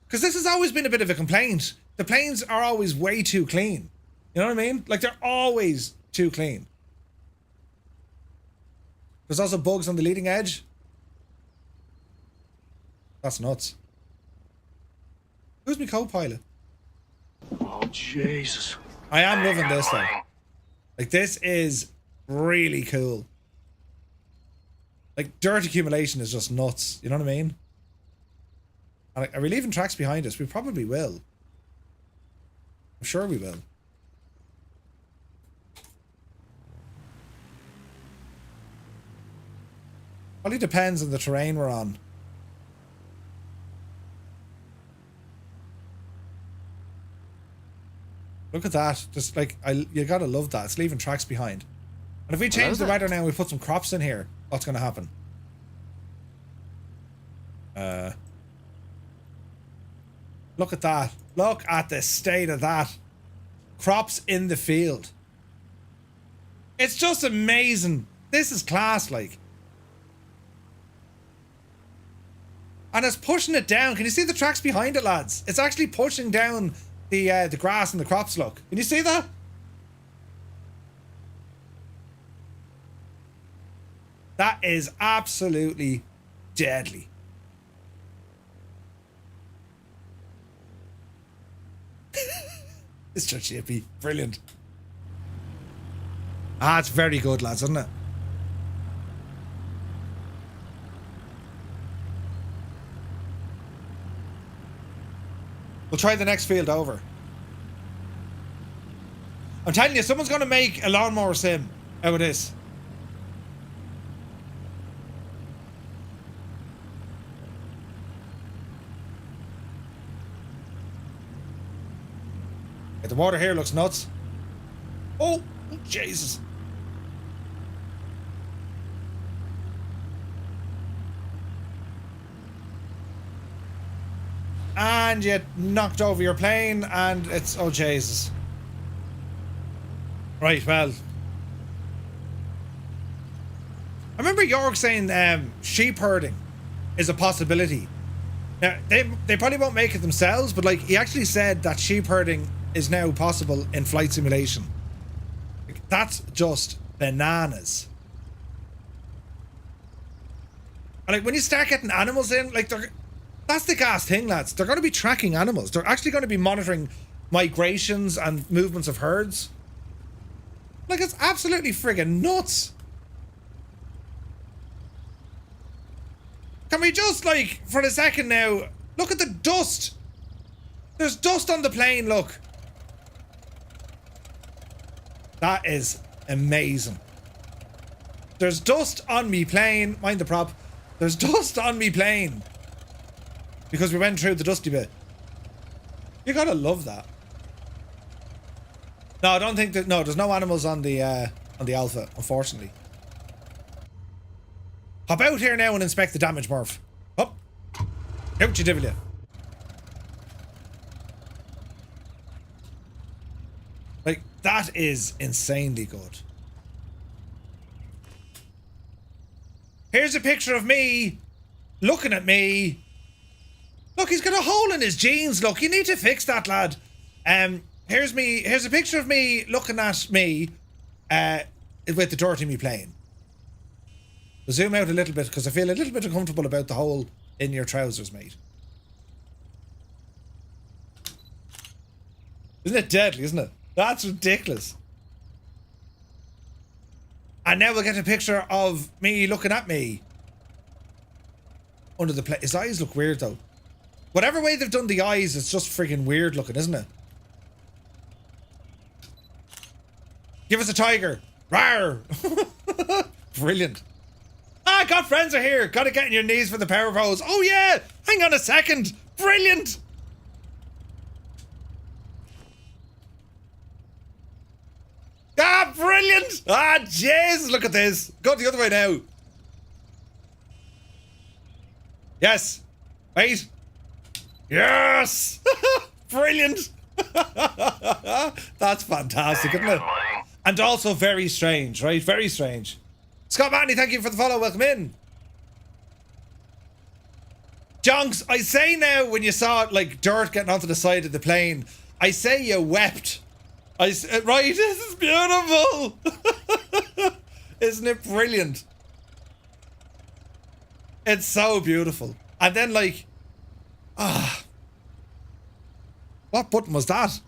Because this has always been a bit of a complaint. The planes are always way too clean. You know what I mean? Like, they're always too clean. There's also bugs on the leading edge. That's nuts. Who's my co-pilot? Oh, Jesus. I am loving this, though. Like, this is really cool. Like, dirt accumulation is just nuts. You know what I mean? And are we leaving tracks behind us? We probably will. I'm sure we will. Probably depends on the terrain we're on. Look at that. Just like, you gotta love that. It's leaving tracks behind. And if we change the weather now and we put some crops in here, what's gonna happen? Look at that. Look at the state of that. Crops in the field. It's just amazing. This is class, like. And it's pushing it down. Can you see the tracks behind it, lads? It's actually pushing down the grass and the crops, look. Can you see that? That is absolutely deadly. Mr. Chippy. Brilliant. Ah, it's very good, lads, isn't it? We'll try the next field over. I'm telling you, someone's going to make a lawnmower sim out of this. The water here looks nuts. Oh, Jesus. And you knocked over your plane and it's, oh Jesus. Right, well. I remember York saying sheep herding is a possibility. Now, they probably won't make it themselves, but like, he actually said that sheep herding is now possible in flight simulation. Like, that's just bananas. And like, when you start getting animals in, like, that's the gas thing, lads. They're going to be tracking animals. They're actually going to be monitoring migrations and movements of herds. Like, it's absolutely friggin' nuts. Can we just, like, for a second now, look at the dust. There's dust on the plane, look. That is amazing. There's dust on me plane. Mind the prop. There's dust on me plane. Because we went through the dusty bit. You gotta love that. No, I don't think that. No, there's no animals on the Alpha, unfortunately. Hop out here now and inspect the damage, Murph. Up. Out you devil ya. Like, that is insanely good. Here's a picture of me looking at me. Look, he's got a hole in his jeans. Look, you need to fix that, lad. Here's me. Here's a picture of me looking at me with the dirty me plane. We'll zoom out a little bit because I feel a little bit uncomfortable about the hole in your trousers, mate. Isn't it deadly, isn't it? That's ridiculous. And now we'll get a picture of me looking at me under the plane. His eyes look weird, though. Whatever way they've done the eyes, it's just friggin' weird looking, isn't it? Give us a tiger. Rawr! Brilliant. Ah, God friends are here. Gotta get on your knees for the power pose. Oh yeah! Hang on a second. Brilliant! Ah, brilliant! Ah, jeez, look at this. Go the other way now. Yes. Wait. Yes! Brilliant! That's fantastic, isn't it? And also very strange, right? Very strange. Scott Manny, thank you for the follow. Welcome in. Jonks, I say now when you saw like dirt getting onto the side of the plane, I say you wept. Right? This is beautiful. Isn't it brilliant? It's so beautiful. And then like, what button was that?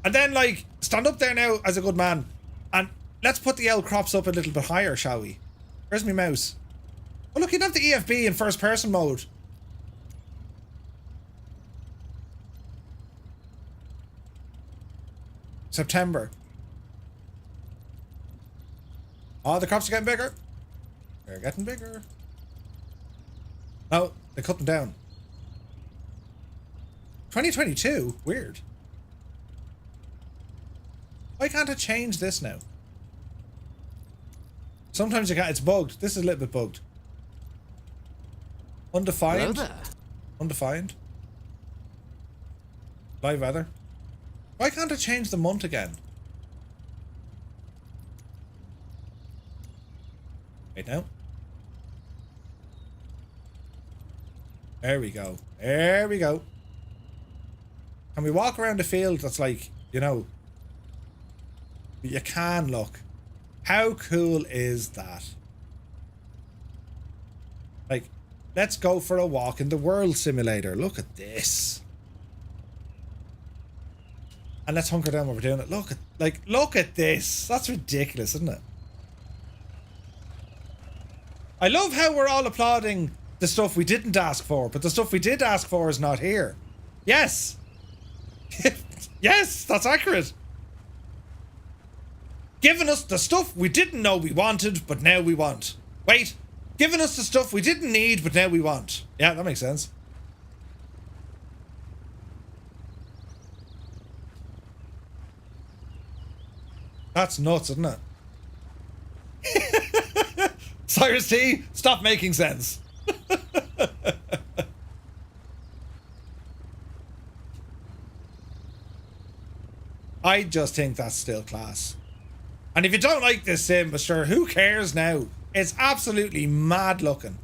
And then like, stand up there now as a good man. And let's put the L crops up a little bit higher, shall we? Where's my mouse? Oh look, you have the EFB in first person mode. September. Oh, the crops are getting bigger. They're getting bigger. Oh, they cut them down. 2022? Weird. Why can't I change this now? Sometimes you can't. It's bugged. This is a little bit bugged. Undefined. Hello there. Undefined. Live weather. Why can't I change the month again? Wait now. There we go. There we go. Can we walk around a field that's like, you know, you can look. How cool is that? Like, let's go for a walk in the world simulator. Look at this. And let's hunker down while we're doing it. Look at, like, look at this. That's ridiculous, isn't it? I love how we're all applauding the stuff we didn't ask for, but the stuff we did ask for is not here. Yes. Yes, that's accurate. Giving us the stuff we didn't know we wanted, but now we want. Wait. Giving us the stuff we didn't need, but now we want. Yeah, that makes sense. That's nuts, isn't it? Cyrus T, stop making sense. I just think that's still class. And if you don't like this sim, but sure, who cares now? It's absolutely mad looking.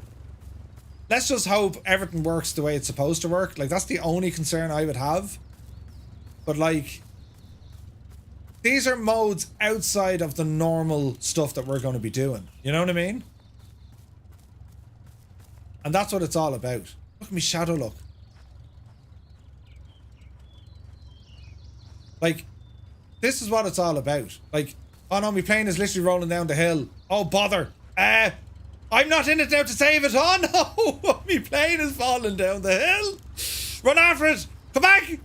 Let's just hope everything works the way it's supposed to work. Like, that's the only concern I would have. But like, these are modes outside of the normal stuff that we're going to be doing. You know what I mean? And that's what it's all about. Look at me shadow look. Like, this is what it's all about. Like, oh no, my plane is literally rolling down the hill. Oh, bother. I'm not in it now to save it. Oh no! My plane is falling down the hill. Run after it. Come back.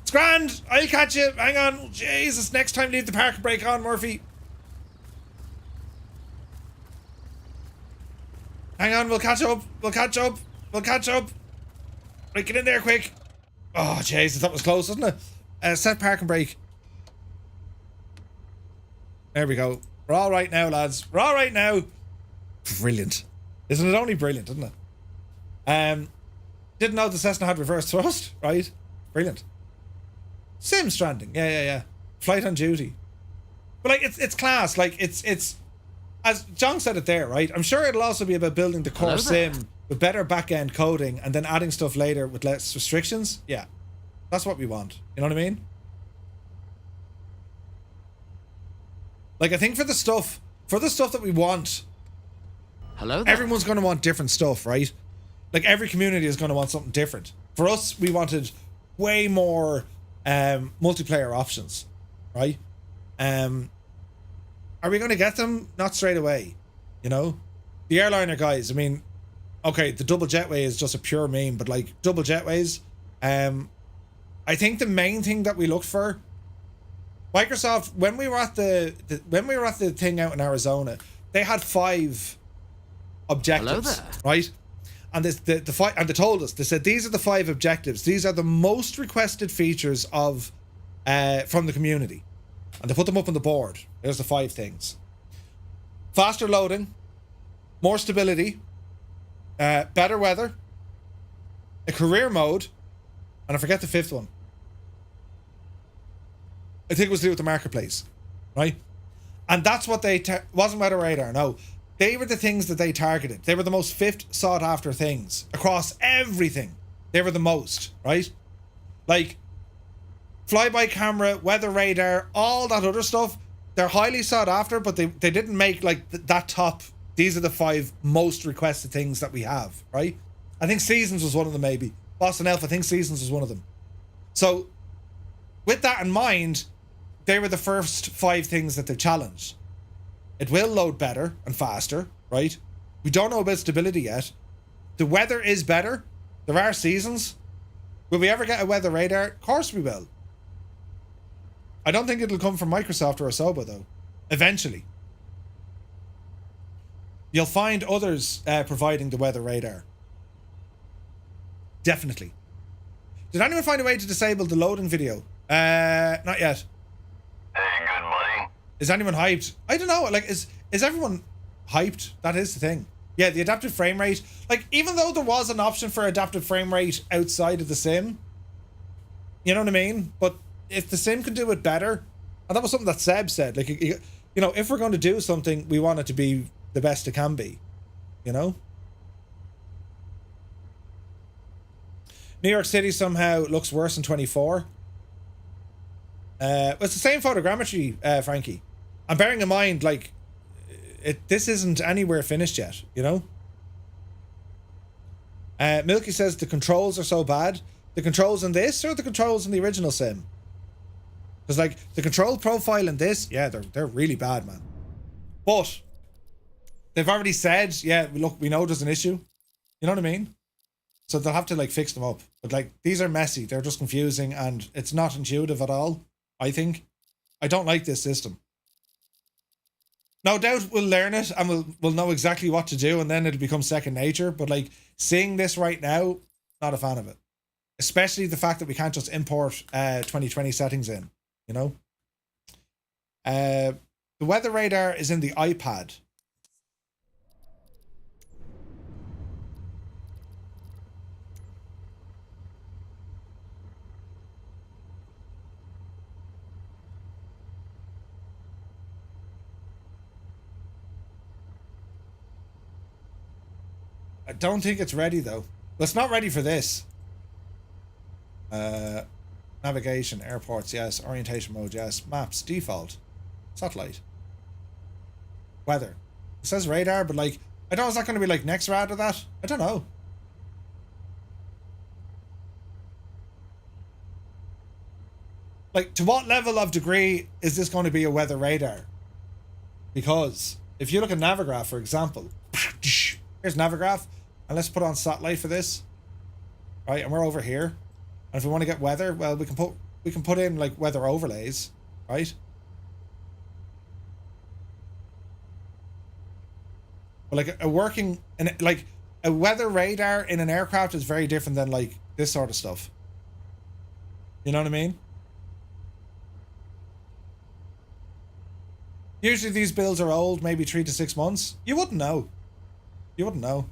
It's grand. I'll catch you. Hang on. Jesus, next time leave the parking brake on, Murphy. Hang on, we'll catch up. We'll catch up. We'll catch up. Right, get in there quick. Oh, Jesus, that was close, wasn't it? Set parking brake. There we go. We're all right now, lads. We're all right now. Brilliant. Isn't it only brilliant, isn't it? Didn't know the Cessna had reverse thrust, right? Brilliant. Sim stranding. Yeah. Flight on duty. But like, it's class. Like, it's as John said it there, right? I'm sure it'll also be about building the core sim with better back-end coding and then adding stuff later with less restrictions. Yeah. That's what we want. You know what I mean? Like, I think for the stuff that we want, everyone's going to want different stuff, right? Like, every community is going to want something different. For us, we wanted way more multiplayer options, right? Are we going to get them? Not straight away, you know? The airliner guys, I mean, okay, the double jetway is just a pure meme, but like double jetways, I think the main thing that we looked for, Microsoft, when we were at the thing out in Arizona, they had 5 objectives, right? And and they told us, they said these are the 5 objectives. These are the most requested features of from the community. And they put them up on the board. There's the 5 things. Faster loading, more stability, better weather, a career mode, and I forget the 5th one. I think it was to do with the marketplace, right? And that's what they wasn't weather radar. No, they were the things that they targeted. They were the most sought after things across everything. They were the most, right? Like flyby camera, weather radar, all that other stuff. They're highly sought after, but they didn't make like that top. These are the 5 most requested things that we have, right? I think Seasons was one of them, maybe. Boston Elf, I think Seasons was one of them. So with that in mind, they were the first 5 things that they challenged. It will load better and faster, right? We don't know about stability yet. The weather is better. There are seasons. Will we ever get a weather radar? Of course we will. I don't think it'll come from Microsoft or Asobo, though. Eventually. You'll find others providing the weather radar. Definitely. Did anyone find a way to disable the loading video? Not yet. Hey, good buddy. Is anyone hyped? I don't know. Like, is everyone hyped? That is the thing. Yeah, the adaptive frame rate. Like, even though there was an option for adaptive frame rate outside of the sim, you know what I mean? But if the sim can do it better, and that was something that Seb said, like, you know, if we're going to do something, we want it to be the best it can be, you know? New York City somehow looks worse in 24. It's the same photogrammetry, Frankie. And bearing in mind, like, this isn't anywhere finished yet, you know? Milky says the controls are so bad. The controls in this or the controls in the original sim? Because, like, the control profile in this, yeah, they're really bad, man. But they've already said, yeah, look, we know there's an issue. You know what I mean? So they'll have to, like, fix them up. But, like, these are messy. They're just confusing and it's not intuitive at all, I think. I don't like this system. No doubt we'll learn it and we'll know exactly what to do and then it'll become second nature. But, like, seeing this right now, not a fan of it. Especially the fact that we can't just import 2020 settings in, you know? The weather radar is in the iPad. I don't think it's ready though. Well, it's not ready for this. Navigation, airports, yes. Orientation mode, yes. Maps, default. Satellite. Weather. It says radar, but like, I don't know, is that going to be like NextRad or that? I don't know. Like, to what level of degree is this going to be a weather radar? Because if you look at Navigraph, for example, Here's Navigraph. And let's put on satellite for this. Right, and we're over here. And if we want to get weather, well, we can put in like weather overlays, right? But like a working and like a weather radar in an aircraft is very different than like this sort of stuff. You know what I mean? Usually these builds are old, maybe 3 to 6 months. You wouldn't know. You wouldn't know.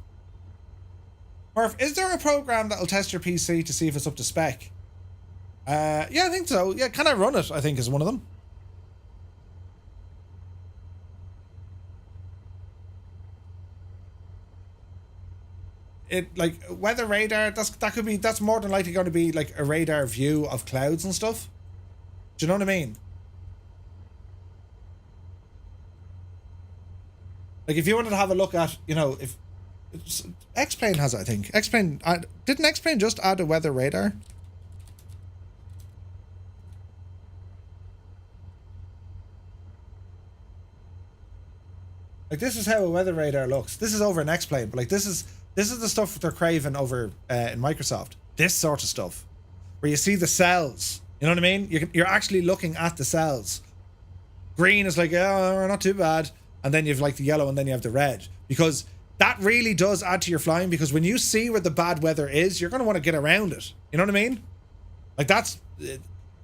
Murph, is there a program that'll test your PC to see if it's up to spec? Yeah, I think so. Yeah, Can I Run It, I think, is one of them. It like weather radar, that's more than likely going to be like a radar view of clouds and stuff. Do you know what I mean? Like if you wanted to have a look at, you know, if X-Plane has it, I think. X-Plane didn't X-Plane just add a weather radar? Like this is how a weather radar looks. This is over in X-Plane, but like this is the stuff they're craving over in Microsoft. This sort of stuff, where you see the cells. You know what I mean? You're actually looking at the cells. Green is like, oh, not too bad, and then you have like the yellow, and then you have the red, because that really does add to your flying. Because when you see where the bad weather is, you're going to want to get around it. You know what I mean? Like that's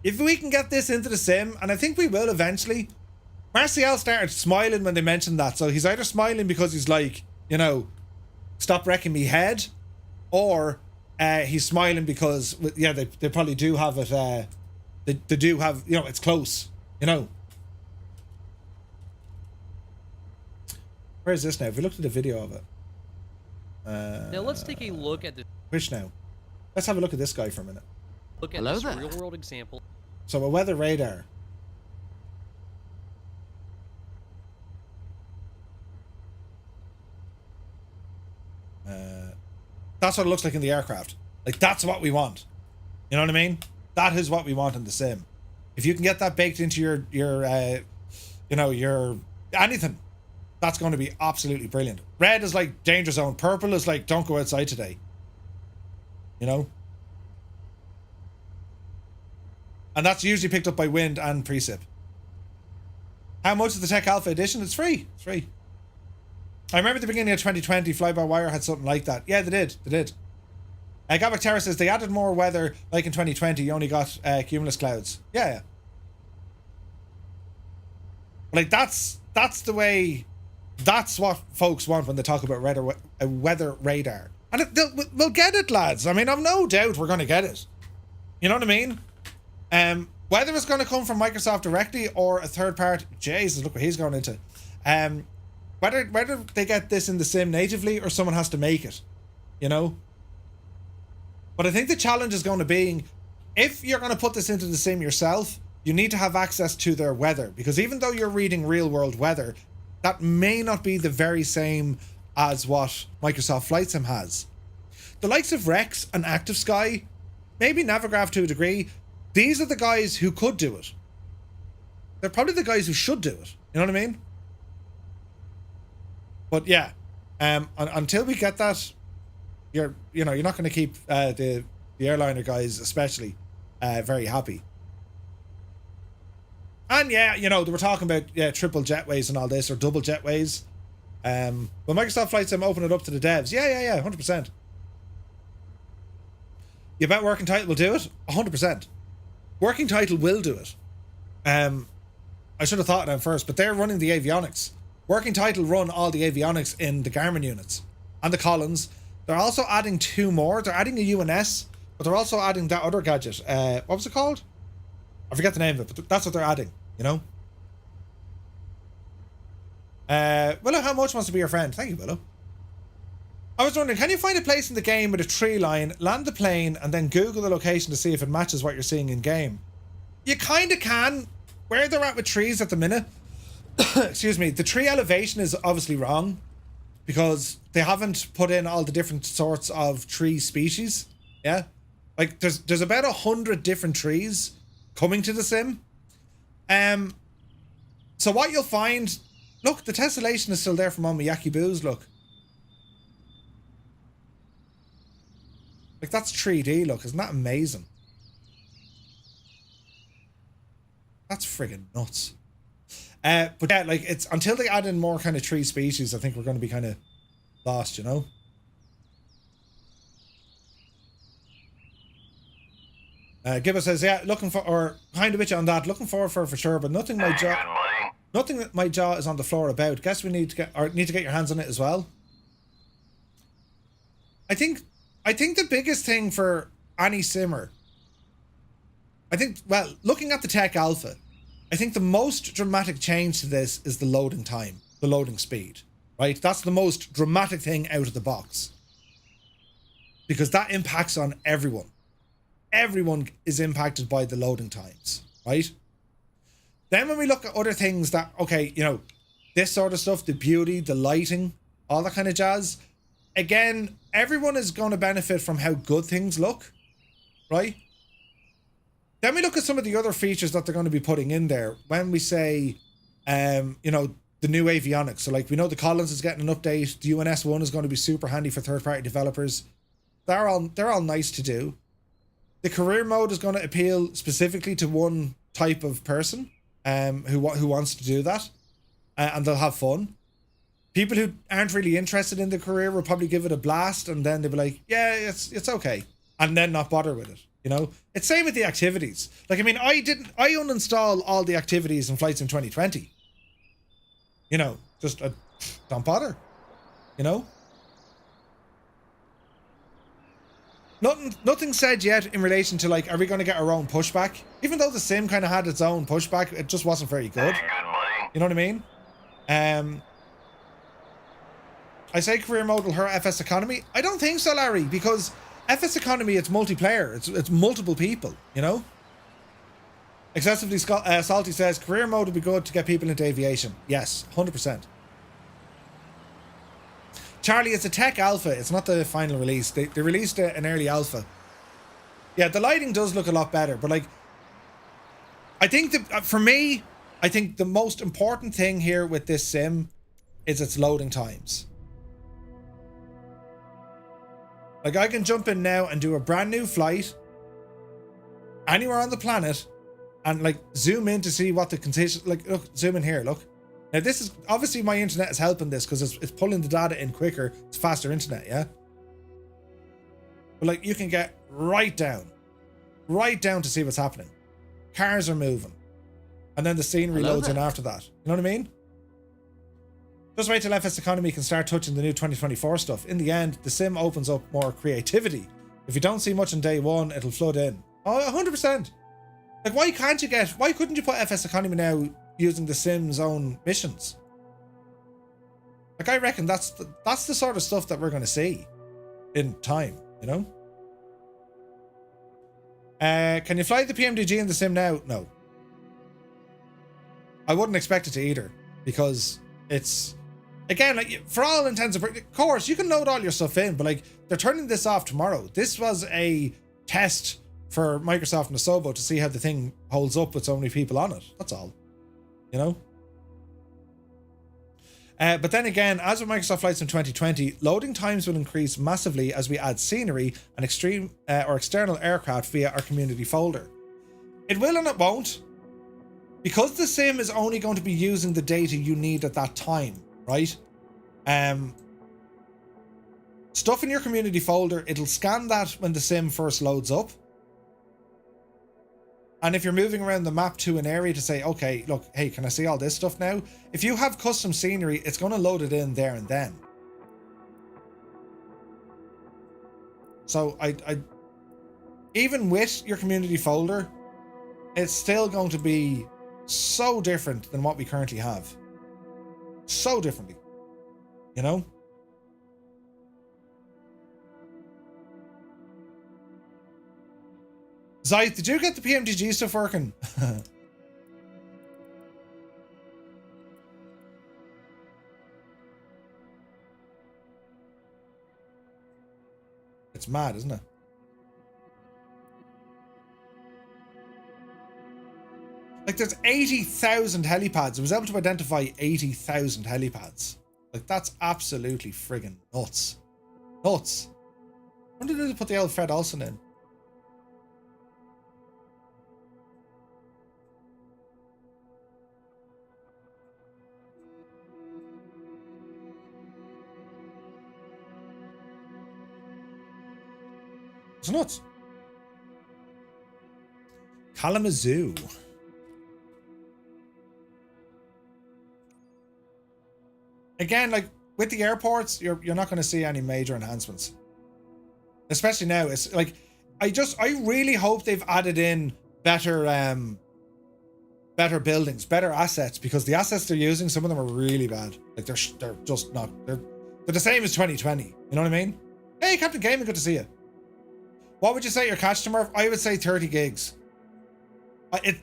if we can get this into the sim, and I think we will eventually. Martial started smiling when they mentioned that, so he's either smiling because he's like, you know, stop wrecking me head, or he's smiling because, yeah, they probably do have it, they do have, you know, it's close, you know. Where is this now? If we looked at the video of it. Now let's take a look at the... Which now? Let's have a look at this guy for a minute. Look at this real-world example. So a weather radar. That's what it looks like in the aircraft. Like that's what we want. You know what I mean? That is what we want in the sim. If you can get that baked into your you know, your anything, that's going to be absolutely brilliant. Red is like danger zone. Purple is like don't go outside today. You know? And that's usually picked up by wind and precip. How much is the Tech Alpha Edition? It's free. It's free. I remember at the beginning of 2020, Fly-by-Wire had something like that. Yeah, they did. They did. Gabak Terra says they added more weather, like in 2020. You only got cumulus clouds. Yeah. Like that's the way. That's what folks want when they talk about a weather radar. And we'll get it, lads. I mean, I've no doubt we're going to get it. You know what I mean? Whether it's going to come from Microsoft directly or a third party. Jesus, look what he's going into. Whether they get this in the sim natively or someone has to make it, you know? But I think the challenge is going to be, if you're going to put this into the sim yourself, you need to have access to their weather. Because even though you're reading real world weather, that may not be the very same as what Microsoft Flight Sim has. The likes of Rex and Active Sky, maybe Navigraph to a degree, these are the guys who could do it. They're probably the guys who should do it. You know what I mean? But yeah, until we get that, you're not going to keep the airliner guys especially very happy. And yeah, you know, they were talking about triple jetways and all this, or double jetways. But Microsoft Flight Sim open it up to the devs. Yeah, 100%. You bet Working Title will do it? 100%. Working Title will do it. I should have thought of them first, but they're running the avionics. Working Title run all the avionics in the Garmin units and the Collins. They're also adding 2 more. They're adding a UNS, but they're also adding that other gadget. What was it called? I forget the name of it, but that's what they're adding, you know? Willow, how much wants to be your friend? Thank you, Willow. I was wondering, can you find a place in the game with a tree line, land the plane, and then Google the location to see if it matches what you're seeing in game? You kind of can. Where they're at with trees at the minute, excuse me, the tree elevation is obviously wrong because they haven't put in all the different sorts of tree species. Yeah, like there's about 100 different trees coming to the sim. So what you'll find, look, the tessellation is still there from on Miyaki Boo's. Look, Like, that's 3D, look. Isn't that amazing? That's friggin' nuts. But yeah, like, it's until they add in more kind of tree species, I think we're going to be kind of lost, you know? Gibba says, yeah, looking for, or kind of with you on that, looking forward for sure, but nothing my jaw, nothing that my jaw is on the floor about. Guess we need to get your hands on it as well. I think the biggest thing for any simmer, well, looking at the Tech Alpha, I think the most dramatic change to this is the loading time, the loading speed, right? That's the most dramatic thing out of the box. Because that impacts on everyone. Everyone is impacted by the loading times, right? Then when we look at other things that, okay, you know, this sort of stuff, the beauty, the lighting, all that kind of jazz, again, everyone is going to benefit from how good things look, right? Then we look at some of the other features that they're going to be putting in there. When we say, you know, the new avionics. So, like, we know the Collins is getting an update. The UNS-1 is going to be super handy for third-party developers. They're all nice to do. The career mode is going to appeal specifically to one type of person who wants to do that. And they'll have fun. People who aren't really interested in the career will probably give it a blast, and then they'll be like, yeah, it's okay. And then not bother with it. You know, it's same with the activities. Like, I mean, I uninstall all the activities in Flight Sim 2020. You know, just don't bother. You know, nothing said yet in relation to, like, are we going to get our own pushback? Even though the sim kind of had its own pushback, it just wasn't very good. You know what I mean? I say career mode will hurt FS economy. I don't think so, Larry, because FS economy, it's multiplayer. It's multiple people, you know? Excessively Salty says, career mode would be good to get people into aviation. Yes, 100%. Charlie, it's a tech alpha. It's not the final release. They released an early alpha. Yeah, the lighting does look a lot better, but, like, I think that, for me, I think the most important thing here with this sim is its loading times. Like, I can jump in now and do a brand new flight anywhere on the planet and, like, zoom in to see what the condition, like, look, zoom in here, look. Now, this is, obviously my internet is helping this because it's pulling the data in quicker. It's faster internet, yeah? But, like, you can get right down to see what's happening. Cars are moving. And then the scenery loads in after that. You know what I mean? Just wait till FS Economy can start touching the new 2024 stuff. In the end, the sim opens up more creativity. If you don't see much on day one, it'll flood in. Oh, 100%. Like, why couldn't you put FS Economy now using the sim's own missions? Like, I reckon that's the sort of stuff that we're going to see in time, you know? Can you fly the PMDG in the sim now? No. I wouldn't expect it to either, because it's, again, like, for all intents and purposes, of course, you can load all your stuff in, but, like, they're turning this off tomorrow. This was a test for Microsoft and Asobo to see how the thing holds up with so many people on it. That's all. You know? But then again, as with Microsoft Flight Sim 2020, loading times will increase massively as we add scenery and extreme or external aircraft via our community folder. It will and it won't. Because the sim is only going to be using the data you need at that time, right? Stuff in your community folder, it'll scan that when the sim first loads up. And if you're moving around the map to an area to say, okay, look, hey, can I see all this stuff now? If you have custom scenery, it's going to load it in there and then. So I even with your community folder, it's still going to be so different than what we currently have. So differently. You know? Zayt, did you get the PMDG stuff working? It's mad, isn't it? Like, there's 80,000 helipads. I was able to identify 80,000 helipads. Like, that's absolutely friggin' nuts. Nuts. When did they put the old Fred Olsen in? It's nuts. Kalamazoo. Again, like with the airports, you're not going to see any major enhancements. Especially now, it's like I really hope they've added in better buildings, better assets, because the assets they're using, some of them are really bad. Like they're just not, they're the same as 2020. You know what I mean? Hey, Captain Gaming, good to see you. What would you say your cache to, Murph? I would say 30 gigs.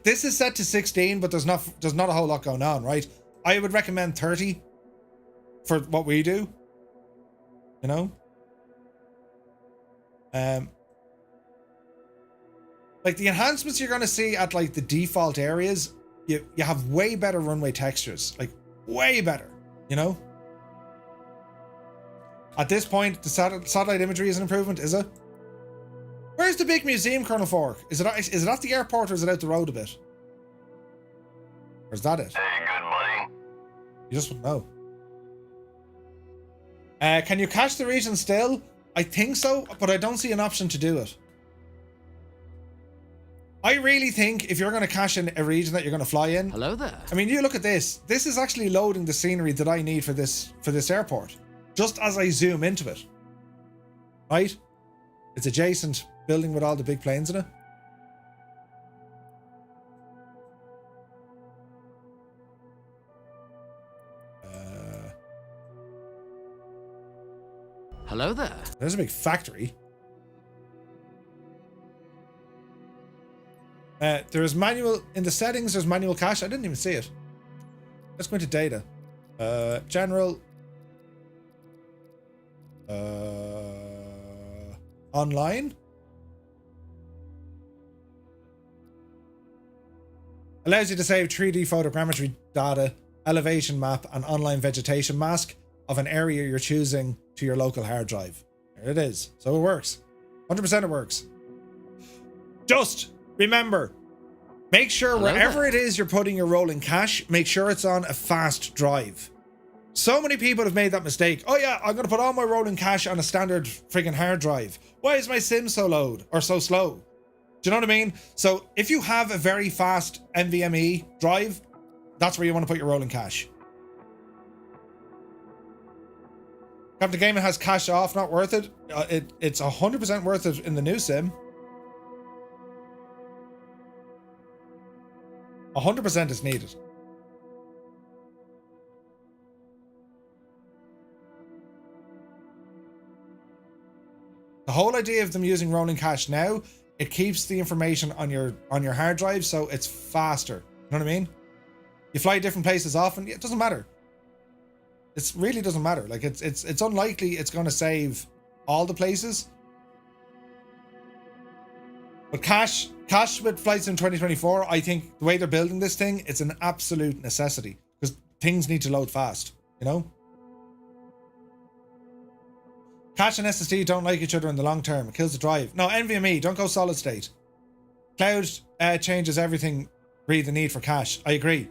This is set to 16, but there's not a whole lot going on, right? I would recommend 30 for what we do. You know? Like the enhancements you're gonna see at like the default areas, you have way better runway textures, like way better, you know? At this point, the satellite imagery is an improvement, is it? Where's the big museum, Colonel Fork? Is it at the airport or is it out the road a bit? Or is that it? Hey, good buddy. You just wouldn't know. Can you cache the region still? I think so, but I don't see an option to do it. I really think if you're going to cache in a region that you're going to fly in. Hello there. I mean, you look at this. This is actually loading the scenery that I need for this airport. Just as I zoom into it. Right? It's adjacent building with all the big planes in it. Hello there. There's a big factory. There's manual in the settings. There's manual cache. I didn't even see it. Let's go into data. General. Online. Allows you to save 3D photogrammetry data, elevation map, and online vegetation mask of an area you're choosing to your local hard drive. There it is. So it works. 100% it works. Just remember, make sure wherever it is you're putting your rolling cache, make sure it's on a fast drive. So many people have made that mistake. Oh yeah, I'm going to put all my rolling cache on a standard friggin' hard drive. Why is my sim so slow? Do you know what I mean? So if you have a very fast NVMe drive, that's where you want to put your rolling cache. Captain Gaming has cache off, not worth it. It's 100% worth it in the new sim. 100% is needed. The whole idea of them using rolling cache now, it keeps the information on your hard drive, so it's faster. You know what I mean? You fly different places often, it doesn't matter. It really doesn't matter. Like it's unlikely it's going to save all the places. But cache with flights in 2024, I think the way they're building this thing, it's an absolute necessity because things need to load fast, you know? Cache and SSD don't like each other in the long term. It kills the drive. No, NVMe, don't go solid state. Cloud changes everything, re the need for cache. I agree.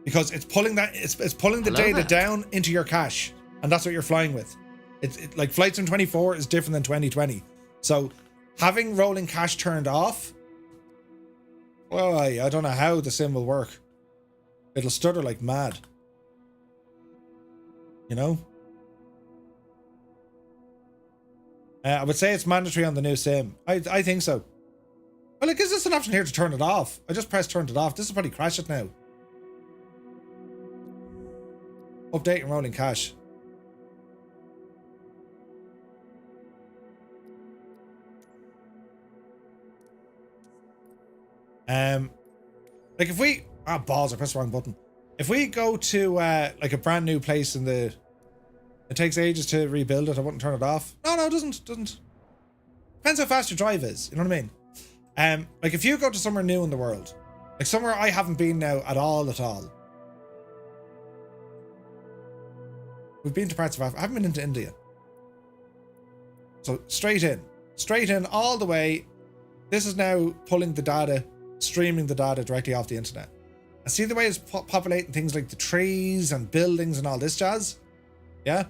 Because it's pulling that, it's pulling the data down into your cache. And that's what you're flying with. It like flights in 24 is different than 2020. So having rolling cache turned off, well, I don't know how the sim will work. It'll stutter like mad. You know? I would say it's mandatory on the new sim. I think so. Well, like, is this an option here to turn it off? I just pressed turned it off. This will probably crash it now. Update and rolling cache. Like if we balls, I pressed the wrong button. If we go to like a brand new place in the, it takes ages to rebuild it. I wouldn't turn it off. No, it doesn't. Depends how fast your drive is. You know what I mean? Like if you go to somewhere new in the world, like somewhere I haven't been now at all. We've been to parts of Africa. I haven't been into India. So straight in. straight in all the way. This is now pulling the data, streaming the data directly off the internet. And see the way it's populating things like the trees and buildings and all this jazz? Yeah?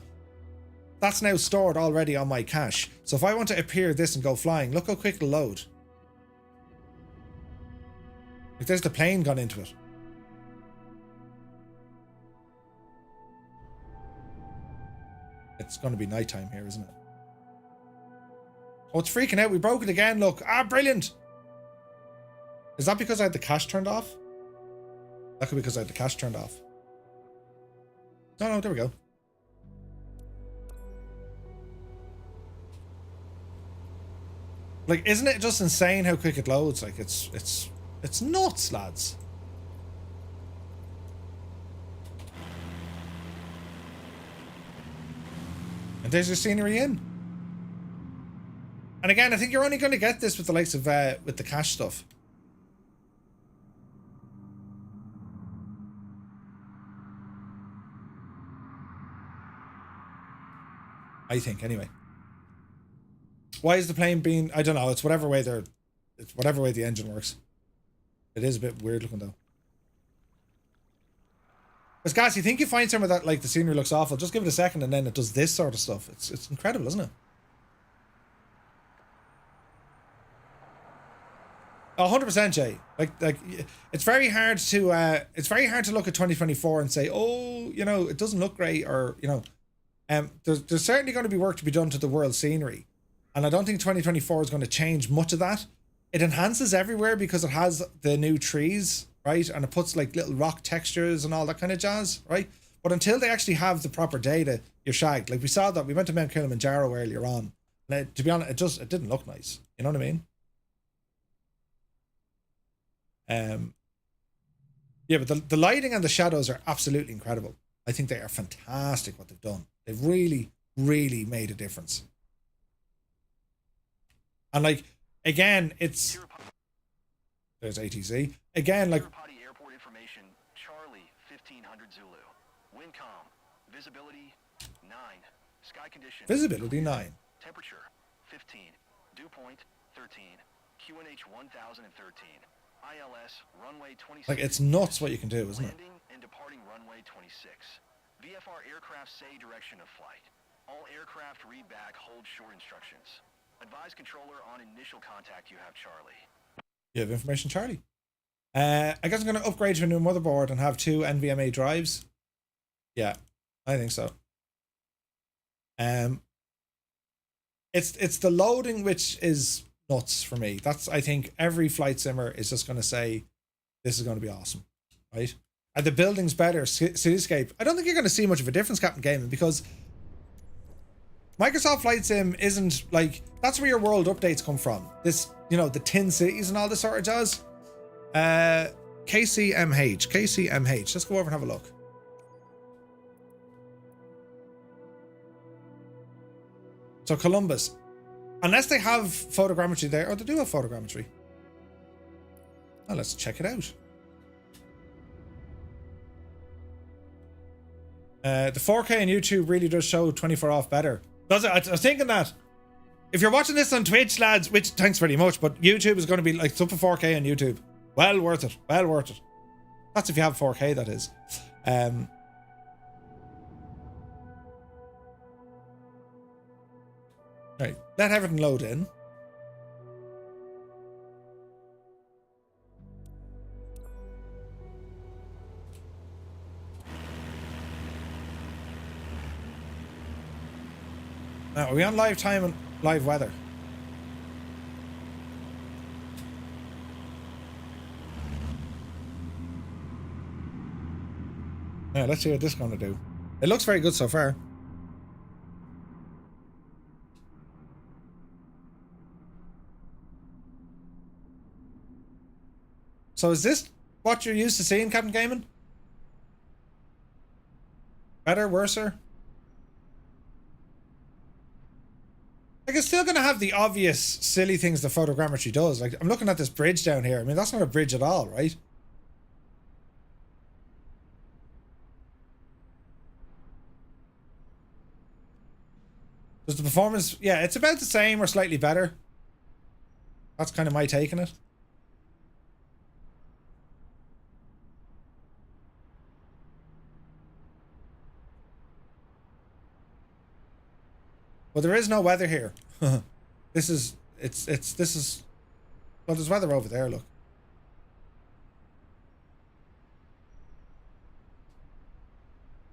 That's now stored already on my cache. So if I want to appear this and go flying, look how quick it'll load. Like there's the plane gone into it. It's going to be nighttime here, isn't it? Oh, it's freaking out. We broke it again. Look. Ah, brilliant. Is that because I had the cache turned off? That could be because I had the cache turned off. No, there we go. Like, isn't it just insane how quick it loads? Like, it's nuts, lads. And there's your scenery in. And again, I think you're only going to get this with the likes of with the cache stuff. I think, anyway. Why is the plane being? I don't know. It's whatever way the engine works. It is a bit weird looking though. Because guys, you think you find somewhere that like the scenery looks awful? Just give it a second, and then it does this sort of stuff. It's incredible, isn't it? 100%, Jay. Like it's very hard to look at 2024 and say, oh, you know, it doesn't look great, or you know, there's certainly going to be work to be done to the world scenery, and I don't think 2024 is going to change much of that. It enhances everywhere because it has the new trees, right, and it puts like little rock textures and all that kind of jazz, right? But until they actually have the proper data, you're shagged. Like we saw that we went to Mount Kilimanjaro earlier on, and to be honest, it didn't look nice. You know what I mean? Yeah, but the lighting and the shadows are absolutely incredible. I think they are fantastic what they've done. They've really, really made a difference. And like, again, it's... There's ATC. Again, like... Airport information, Charlie, 1500 Zulu. Windcom, visibility, 9. Sky condition... Visibility, 9. Temperature, 15. Dew point, 13. QNH 1013. ILS, runway 26. Like, it's nuts what you can do, isn't it? Landing and departing runway 26. VFR aircraft say direction of flight. All aircraft read back hold short instructions. Advise controller on initial contact you have Charlie. You have information, Charlie. I guess I'm going to upgrade to a new motherboard and have 2 NVMe drives. Yeah, I think so. It's the loading which is nuts for me. That's, I think every flight simmer is just going to say this is going to be awesome, right? Are the buildings better? Cityscape. I don't think you're going to see much of a difference, Captain Gaming, because Microsoft Flight Sim isn't like, that's where your world updates come from. This, you know, the tin cities and all this sort of jazz. KCMH. Let's go over and have a look. So Columbus. Unless they have photogrammetry there. Oh, they do have photogrammetry. Oh, let's check it out. The 4K on YouTube really does show 24 off better. Does it? I was thinking that. If you're watching this on Twitch, lads, which thanks very much, but YouTube is going to be like super 4K on YouTube. Well worth it. Well worth it. That's if you have 4K, that is. Right, let everything load in. Now, are we on live time and live weather? Yeah, let's see what this is going to do. It looks very good so far. So is this what you're used to seeing, Captain Gaiman? Better, worser? Like, it's still going to have the obvious silly things the photogrammetry does. Like, I'm looking at this bridge down here. I mean, that's not a bridge at all, right? Does the performance... Yeah, it's about the same or slightly better. That's kind of my take on it. But there is no weather here. This is well, there's weather over there, look.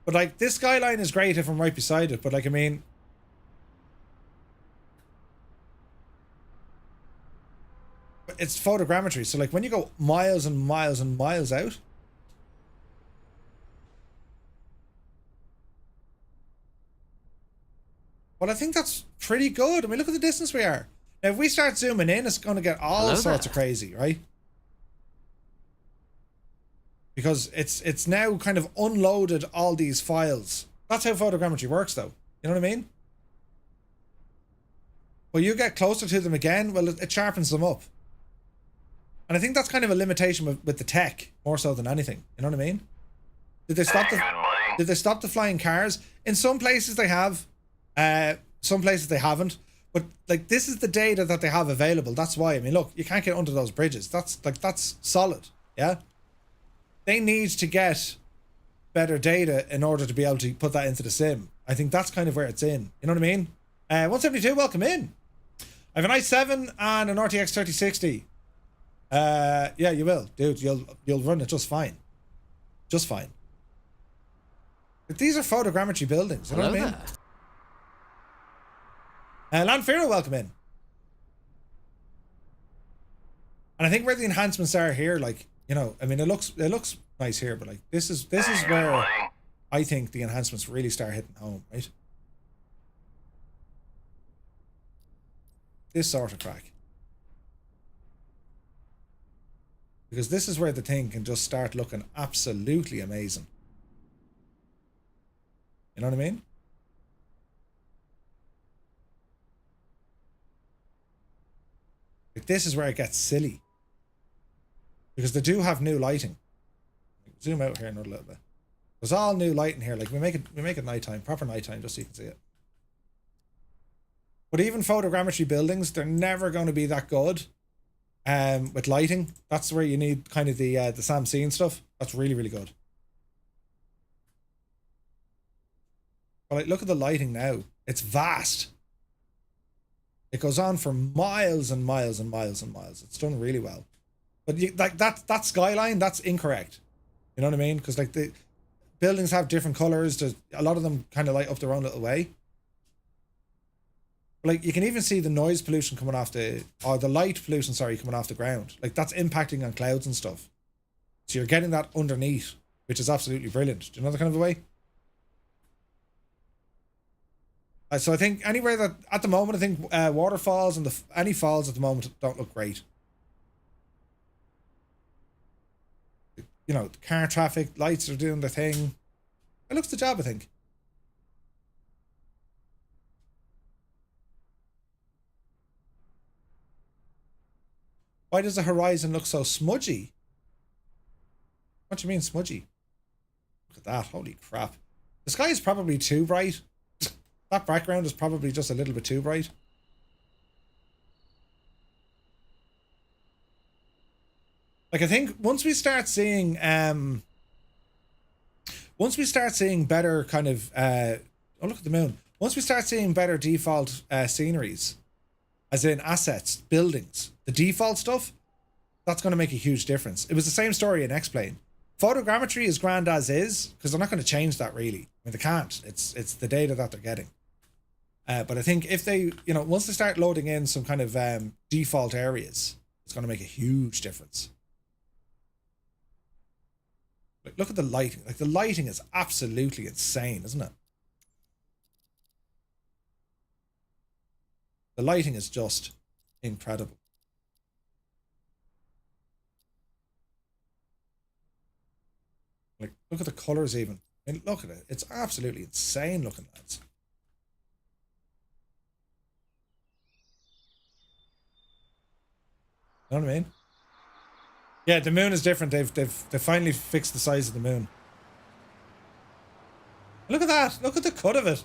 But like this skyline is great if I'm right beside it, but like I mean it's photogrammetry, so like when you go miles and miles and miles out, well, I think that's pretty good. I mean, look at the distance we are. Now, if we start zooming in, it's going to get all sorts of crazy, right? Because it's now kind of unloaded all these files. That's how photogrammetry works, though. You know what I mean? Well, you get closer to them again, well, it sharpens them up. And I think that's kind of a limitation with the tech, more so than anything. You know what I mean? Did they stop the flying cars? In some places they have. Some places they haven't, but like this is the data that they have available. That's why. I mean, look, you can't get under those bridges. That's solid. Yeah. They need to get better data in order to be able to put that into the sim. I think that's kind of where it's in. You know what I mean? 172, welcome in. I have an i7 and an RTX 3060. Yeah, you will, dude. You'll run it just fine. Just fine. But these are photogrammetry buildings. You know what I mean? Lanfero, welcome in. And I think where the enhancements are here, like, you know, I mean, it looks nice here, but like this is where I think the enhancements really start hitting home, right? This sort of crack. Because this is where the thing can just start looking absolutely amazing. You know what I mean? This is where it gets silly. Because they do have new lighting. Zoom out here another little bit. There's all new lighting here. Like we make it nighttime, proper nighttime, just so you can see it. But even photogrammetry buildings, they're never going to be that good. With lighting, that's where you need kind of the Samsung stuff. That's really, really good. But like, look at the lighting now. It's vast. It goes on for miles and miles and miles and miles. It's done really well. But you, like that skyline, that's incorrect. You know what I mean? Because like the buildings have different colors. There's a lot of them kind of light up their own little way. Like you can even see the noise pollution coming off the light pollution, sorry, coming off the ground. Like that's impacting on clouds and stuff. So you're getting that underneath, which is absolutely brilliant. Do you know that kind of a way? So I think anywhere that at the moment, I think waterfalls and any falls at the moment don't look great. You know, car traffic lights are doing their thing. It looks the job, I think. Why does the horizon look so smudgy? What do you mean smudgy? Look at that, holy crap. The sky is probably too bright. That background is probably just a little bit too bright. Like I think once we start seeing better kind of oh look at the moon. Once we start seeing better default sceneries, as in assets, buildings, the default stuff, that's going to make a huge difference. It was the same story in X-Plane. Photogrammetry is grand as is, because they're not going to change that really. I mean, they can't. It's the data that they're getting. But I think if they, you know, once they start loading in some kind of default areas, it's going to make a huge difference. Like, look at the lighting. Like the lighting is absolutely insane, isn't it? The lighting is just incredible. Like, look at the colors even. I mean, look at it. It's absolutely insane looking, lads. You know what I mean? Yeah, the moon is different. They've finally fixed the size of the moon. Look at that. Look at the cut of it.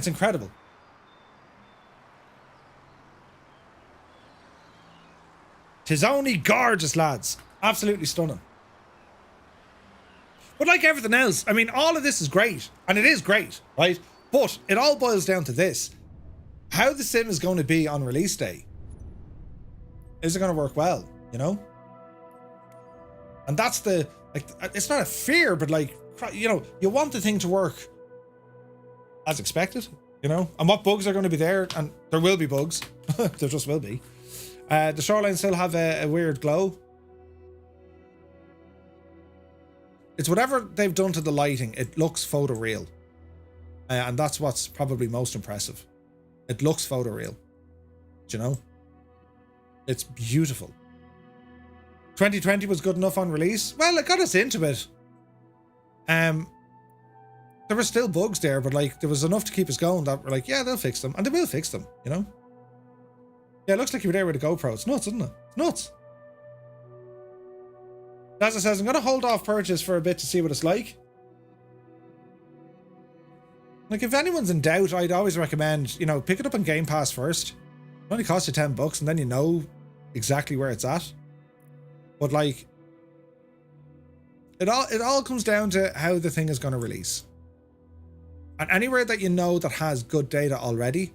It's incredible. Tis only gorgeous, lads. Absolutely stunning. But like everything else, I mean, all of this is great. And it is great, right? But it all boils down to this. How the sim is going to be on release day. Is it going to work well, you know? And that's the, like, it's not a fear, but like, you know, you want the thing to work as expected, you know? And what bugs are going to be there, and there will be bugs. There just will be. The shoreline still have a weird glow. It's whatever they've done to the lighting, it looks photoreal. And that's what's probably most impressive. It looks photoreal. Do you know? It's beautiful. 2020 was good enough on release. Well, it got us into it. There were still bugs there, but like there was enough to keep us going that we're like, yeah, they'll fix them. And they will fix them, you know? Yeah, it looks like you were there with a GoPro. It's nuts, isn't it? It's nuts. As it says, I'm going to hold off purchase for a bit to see what it's like. Like, if anyone's in doubt, I'd always recommend, you know, pick it up on Game Pass first. It only costs you $10 and then you know exactly where it's at. But like, it all comes down to how the thing is going to release. And anywhere that you know that has good data already,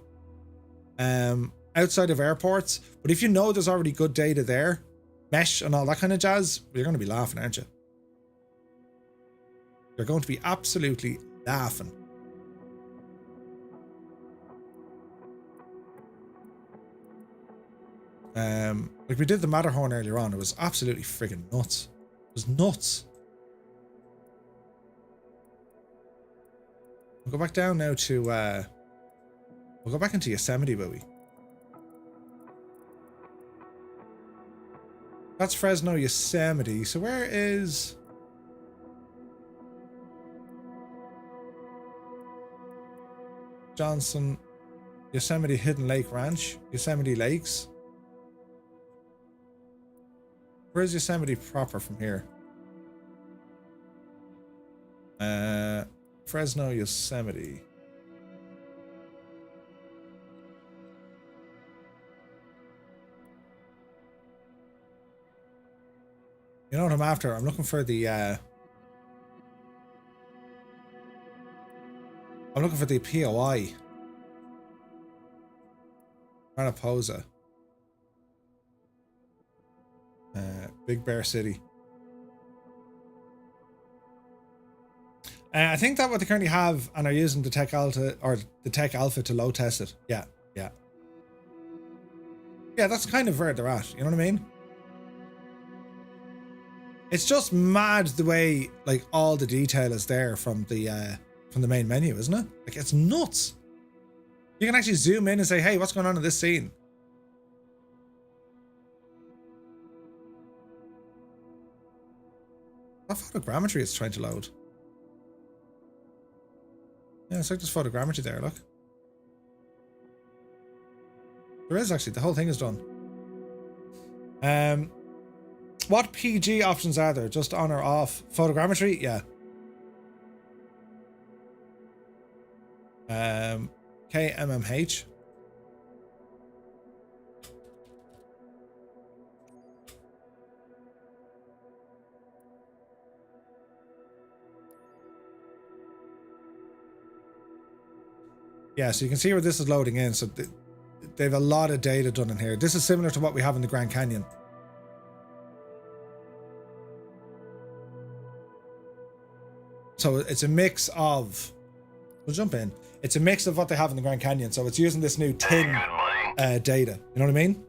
outside of airports, but if you know there's already good data there, mesh and all that kind of jazz, you're going to be laughing, aren't you? You're going to be absolutely laughing. Like we did the Matterhorn earlier on, it was absolutely friggin' nuts. It was nuts. We'll go back down now to we'll go back into Yosemite, will we? That's Fresno, Yosemite. So where is Johnson? Yosemite Hidden Lake Ranch, Yosemite Lakes. Where's Yosemite proper from here? Fresno, Yosemite. You know what I'm after? I'm looking for the I'm looking for the POI. Mariposa. Big Bear City. I think that what they currently have and are using the Tech Alpha or the Tech Alpha to load test it. Yeah. Yeah, that's kind of where they're at. You know what I mean? It's just mad the way like all the detail is there from the main menu, isn't it? Like it's nuts. You can actually zoom in and say, hey, what's going on in this scene? What photogrammetry is trying to load? Yeah, it's like there's photogrammetry there, look. There is actually, the whole thing is done. What PG options are there? Just on or off? Photogrammetry? Yeah. KMMH. Yeah, so you can see where this is loading in. So they have a lot of data done in here. This is similar to what we have in the Grand Canyon. So it's a mix of, we'll jump in. It's a mix of what they have in the Grand Canyon. So it's using this new tin data. You know what I mean?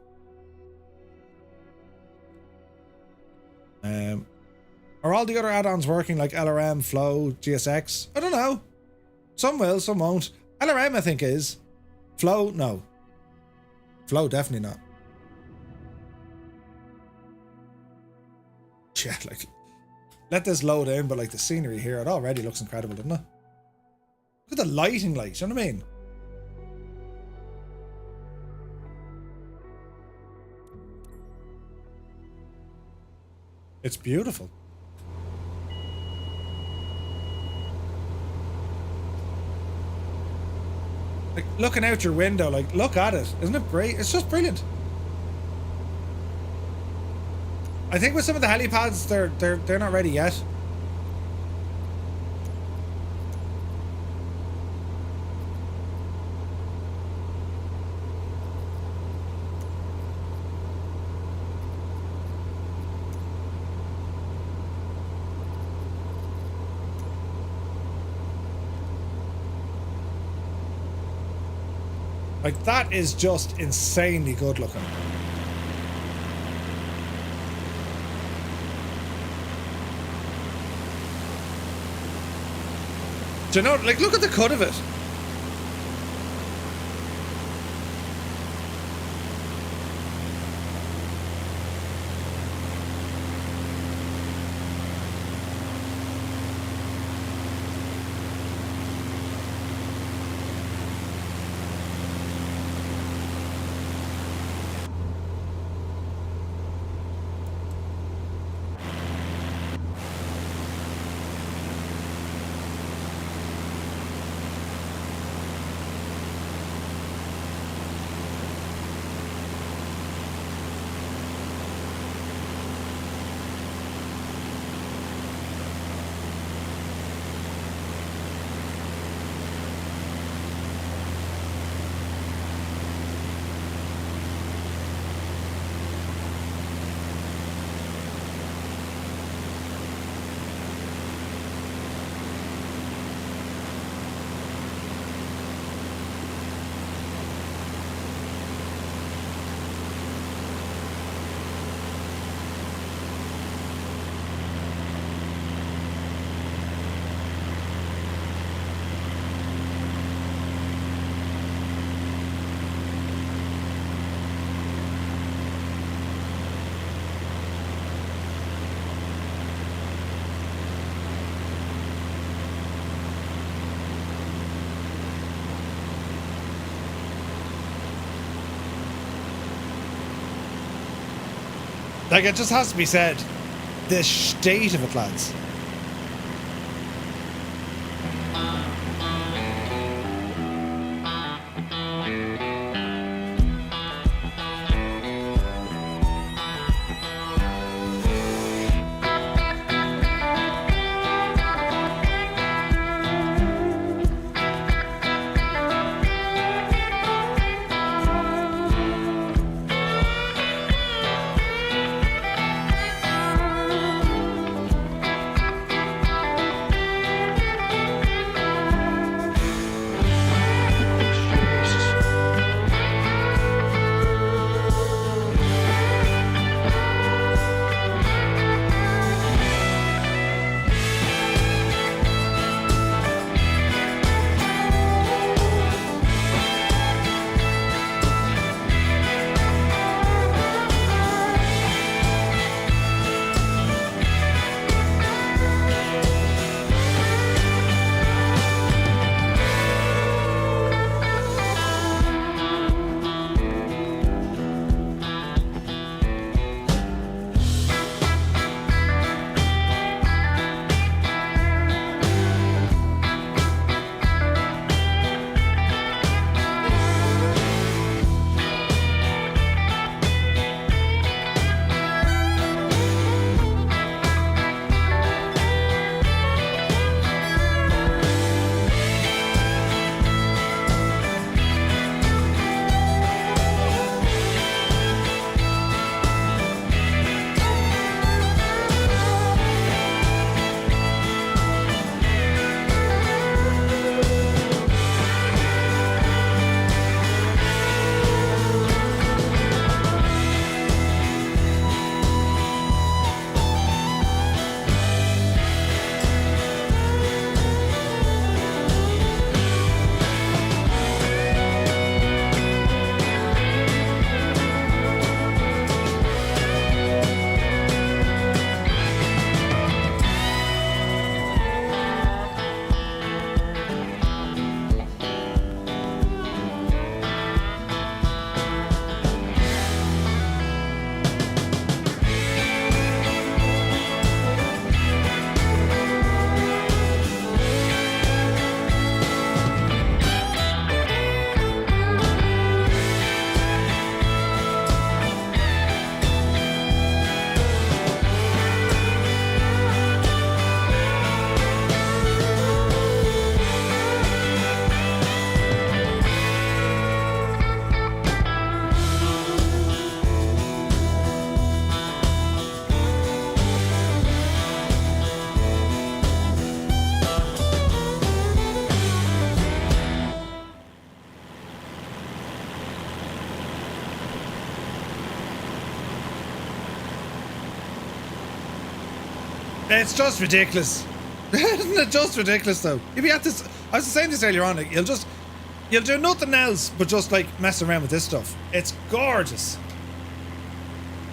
Are all the other add-ons working like LRM, Flow, GSX? I don't know. Some will, some won't. LRM I think is. Flow, no. Flow, definitely not. Yeah, like, let this load in, but like the scenery here, it already looks incredible, doesn't it? Look at the lighting, like, you know what I mean? It's beautiful. looking out your window, like, look at it. Isn't it great? It's just brilliant. I think with some of the helipads, they're not ready yet. Like, that is just insanely good looking. Do you know, like, look at the cut of it. Like, it just has to be said, the state of it, lads. It's just ridiculous. Isn't it just ridiculous though? You'll be at this, I was saying this earlier on, like, you'll do nothing else but just like mess around with this stuff. It's gorgeous.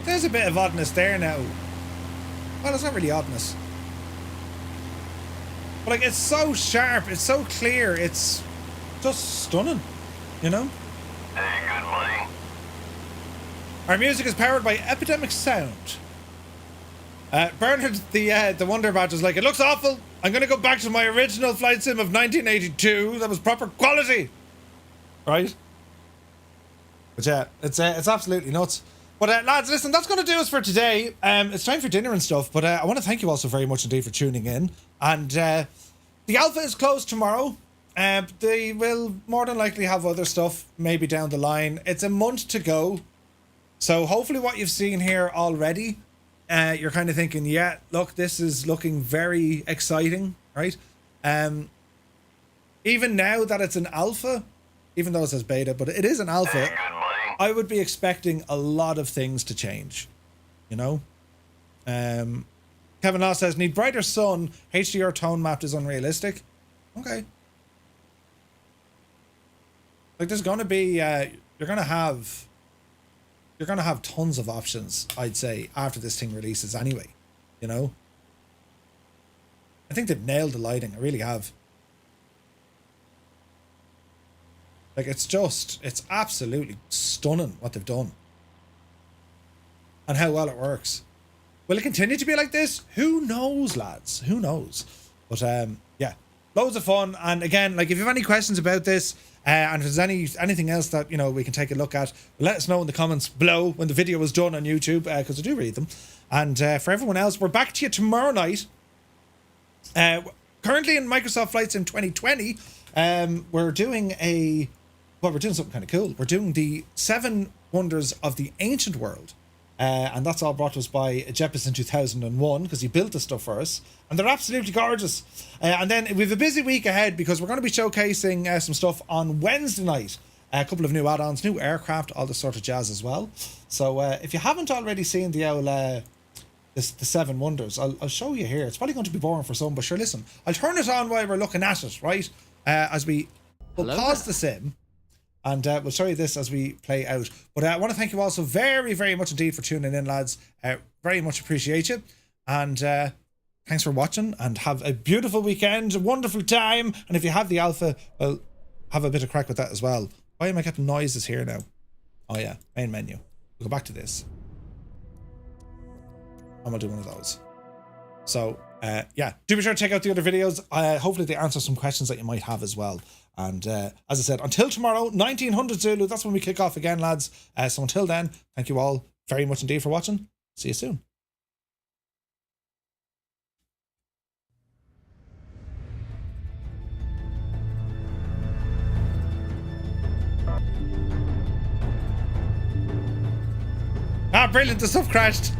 There's a bit of oddness there now. Well, it's not really oddness. But like, it's so sharp, it's so clear, it's just stunning, you know? Hey, good money. Our music is powered by Epidemic Sound. Bernard, the Wonder Badge, is like, it looks awful. I'm going to go back to my original flight sim of 1982. That was proper quality. Right? But yeah, it's absolutely nuts. But lads, listen, that's going to do us for today. It's time for dinner and stuff, but I want to thank you all so very much indeed for tuning in. And the alpha is closed tomorrow. They will more than likely have other stuff maybe down the line. It's a month to go. So hopefully what you've seen here already, you're kind of thinking, yeah, look, this is looking very exciting, right? Even now that it's an alpha, even though it says beta, but it is an alpha, I would be expecting a lot of things to change, you know? Kevin Law says, need brighter sun, HDR tone mapped is unrealistic. Okay. Like, there's going to be, you're going to have tons of options, I'd say, after this thing releases anyway, you know? I think they've nailed the lighting, I really have. Like, it's absolutely stunning what they've done. And how well it works. Will it continue to be like this? Who knows, lads? Who knows? But, yeah, loads of fun. And again, like, if you have any questions about this, and if there's anything else that, you know, we can take a look at, let us know in the comments below when the video is done on YouTube, because I do read them. And for everyone else, we're back to you tomorrow night. Currently in Microsoft Flight Sim 2020, we're doing something kind of cool. We're doing the 7 Wonders of the Ancient World. And that's all brought to us by Jeppesen 2001, because he built the stuff for us. And they're absolutely gorgeous. And then we have a busy week ahead, because we're going to be showcasing some stuff on Wednesday night. A couple of new add-ons, new aircraft, all this sort of jazz as well. So if you haven't already seen the old, the 7 Wonders, I'll show you here. It's probably going to be boring for some, but sure, listen. I'll turn it on while we're looking at it, right? As we'll pause the sim. And we'll show you this as we play out. But I want to thank you all so very, very much indeed for tuning in, lads. Very much appreciate you. And thanks for watching. And have a beautiful weekend, a wonderful time. And if you have the alpha, well, have a bit of crack with that as well. Why am I getting noises here now? Oh yeah, main menu. We'll go back to this. And we'll do one of those. So, yeah, do be sure to check out the other videos. Hopefully they answer some questions that you might have as well. And as I said, until tomorrow, 1900 Zulu, that's when we kick off again, lads. So until then, thank you all very much indeed for watching. See you soon. Ah, brilliant, the stuff crashed.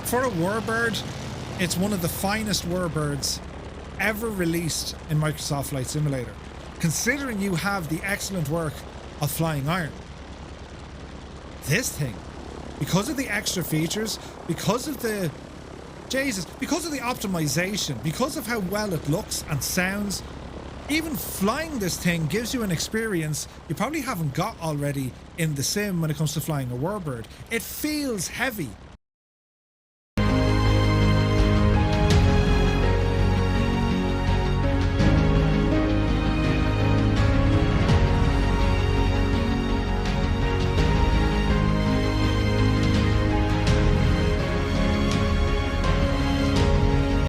For a warbird, it's one of the finest warbirds ever released in Microsoft Flight Simulator, considering you have the excellent work of Flying Iron. This thing, because of the extra features, because of the because of the optimization, because of how well it looks and sounds, even flying this thing gives you an experience you probably haven't got already in the sim when it comes to flying a warbird. It feels heavy.